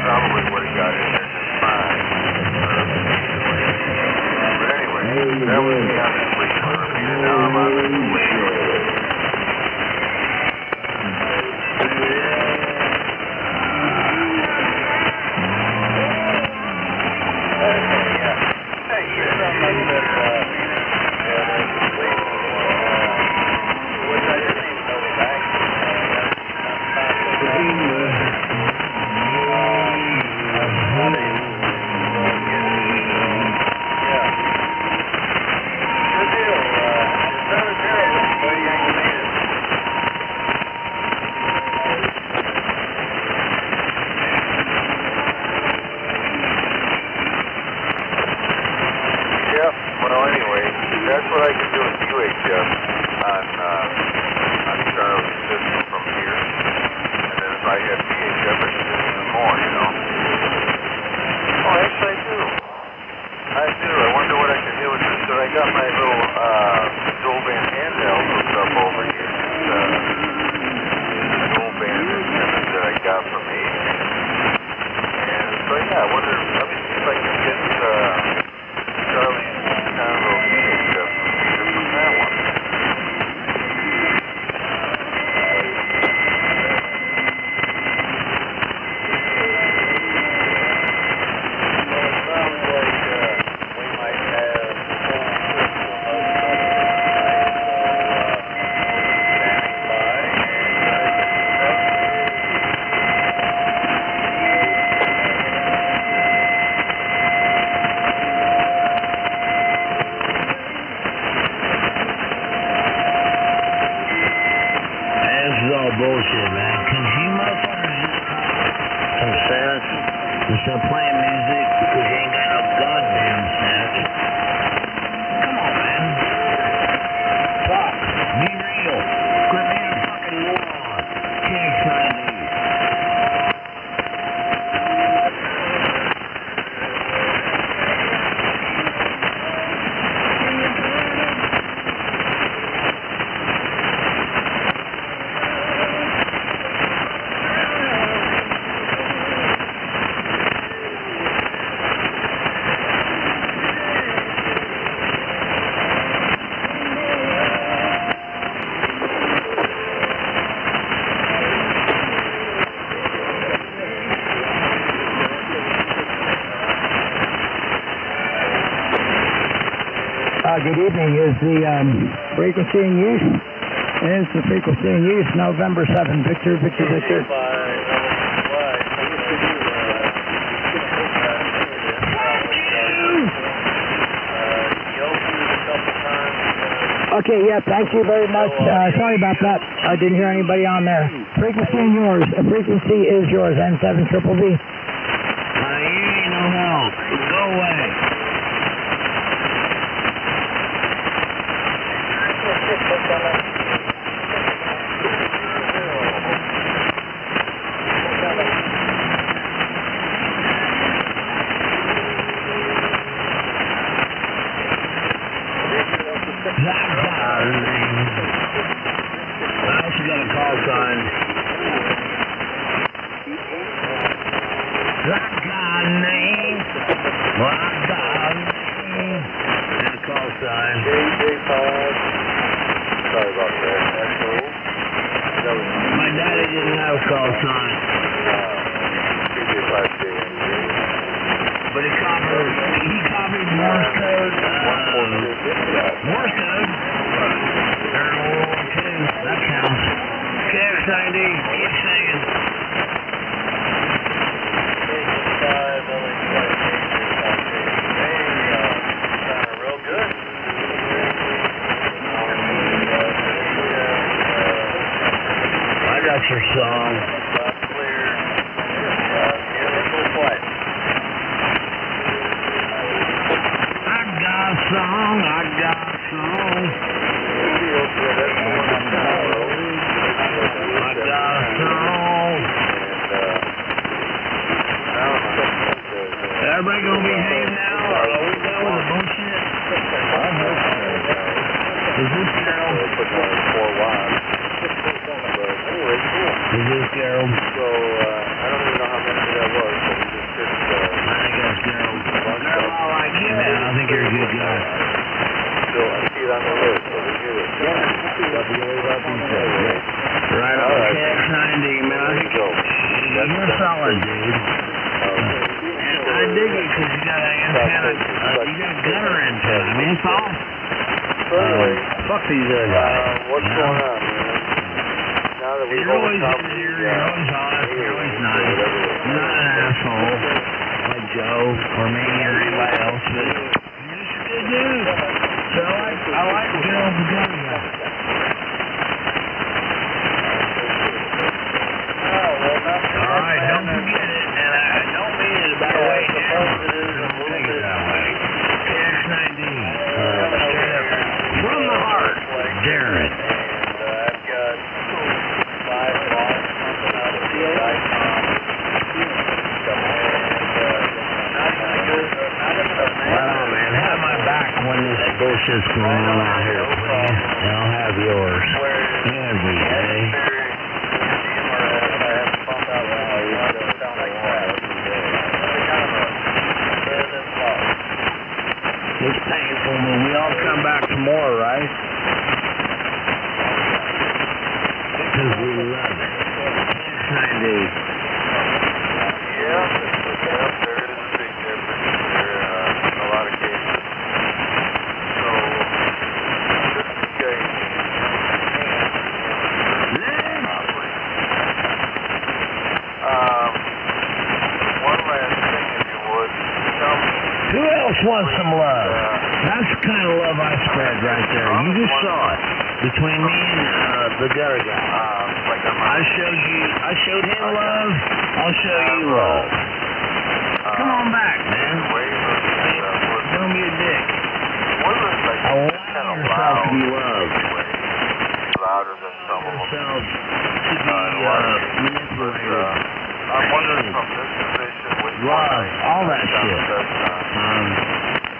[SPEAKER 13] probably would have got in there just fine. But anyway, that was me on the sleep curve, and now I'm on the sleep curve. That's what I can do with UHF on Charlie's system from here. And then if I had VHF, I could do even more, you know. Oh, actually I do. I wonder what I can do with this. So I got my little dual band handheld hooked up over here. It's a dual band instrument that I got from Adrian. And so yeah, I wonder, let me see if I can get Charlie's Convo VHF repeater from that one.
[SPEAKER 2] Bullshit, man. Can you motherfuckers just talk some sense instead of playing music because you ain't got no goddamn sense? Come on, man. Talk. Be real. Quit being a fucking moron. Can't explain to you.
[SPEAKER 18] Good evening. Is the frequency in use? Is the frequency in use? November 7. Victor. Okay, yeah, thank you very much. Sorry about that. I didn't hear anybody on there. Frequency in yours. Frequency is yours. N7 triple V.
[SPEAKER 2] You ain't no help. Go away. I also got a call sign. I got a name. Well, I got a name. And a call sign.
[SPEAKER 13] Sorry about that.
[SPEAKER 2] My daddy didn't have a call sign. But he copied Morse code. Morse code? During World War II. That counts. KXID, keep singing.
[SPEAKER 13] Real good.
[SPEAKER 2] I got your song. I got a song. Everybody gonna behave now? Or are we done with the bullshit? Is this Carol? Is this Carol?
[SPEAKER 13] So, I don't even know how many that was.
[SPEAKER 2] Fuck these other guys.
[SPEAKER 5] What's going on, man? Now that we've
[SPEAKER 2] You're always
[SPEAKER 5] overcome
[SPEAKER 2] here, you're always honest, you're always nice. You're not an asshole like Joe or me or anybody else, but you're just a good dude. So I like Joe the gun guy. Alright, don't forget it, and I don't mean it about a way down. Don't take it that way. X90, straight up from the heart, Darren. Right on, man. Have my back when this bullshit's going on out here, please. And I'll have yours. Every day. It's painful, but we all come back for more, right? Because we love it. X90.
[SPEAKER 13] Yeah, there is a big difference there in a lot of cases. So, just in case, one last thing, if you would, tell me.
[SPEAKER 2] Who else wants some love? That's the kind of love I spread right there. You just saw it. Between me and the gutter guy. I showed him love. I'll show you love. Come on back, man. Don't be a dick. Allow yourself to be loved.
[SPEAKER 13] Louder than some of them.
[SPEAKER 2] Yourself to be manipulated.
[SPEAKER 13] I'm wondering from this position which
[SPEAKER 2] love, all that shit.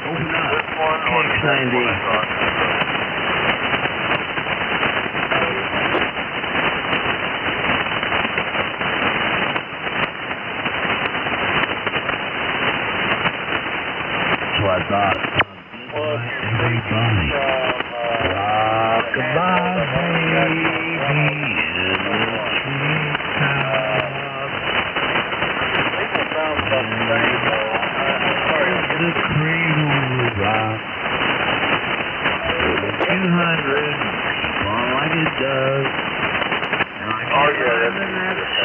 [SPEAKER 2] Open up.
[SPEAKER 13] This one or the next one I thought.
[SPEAKER 2] I thought. Everybody. Rock-a-bye, baby, in the cradle rock. 200, keep on like it does.
[SPEAKER 13] Oh, yeah, that's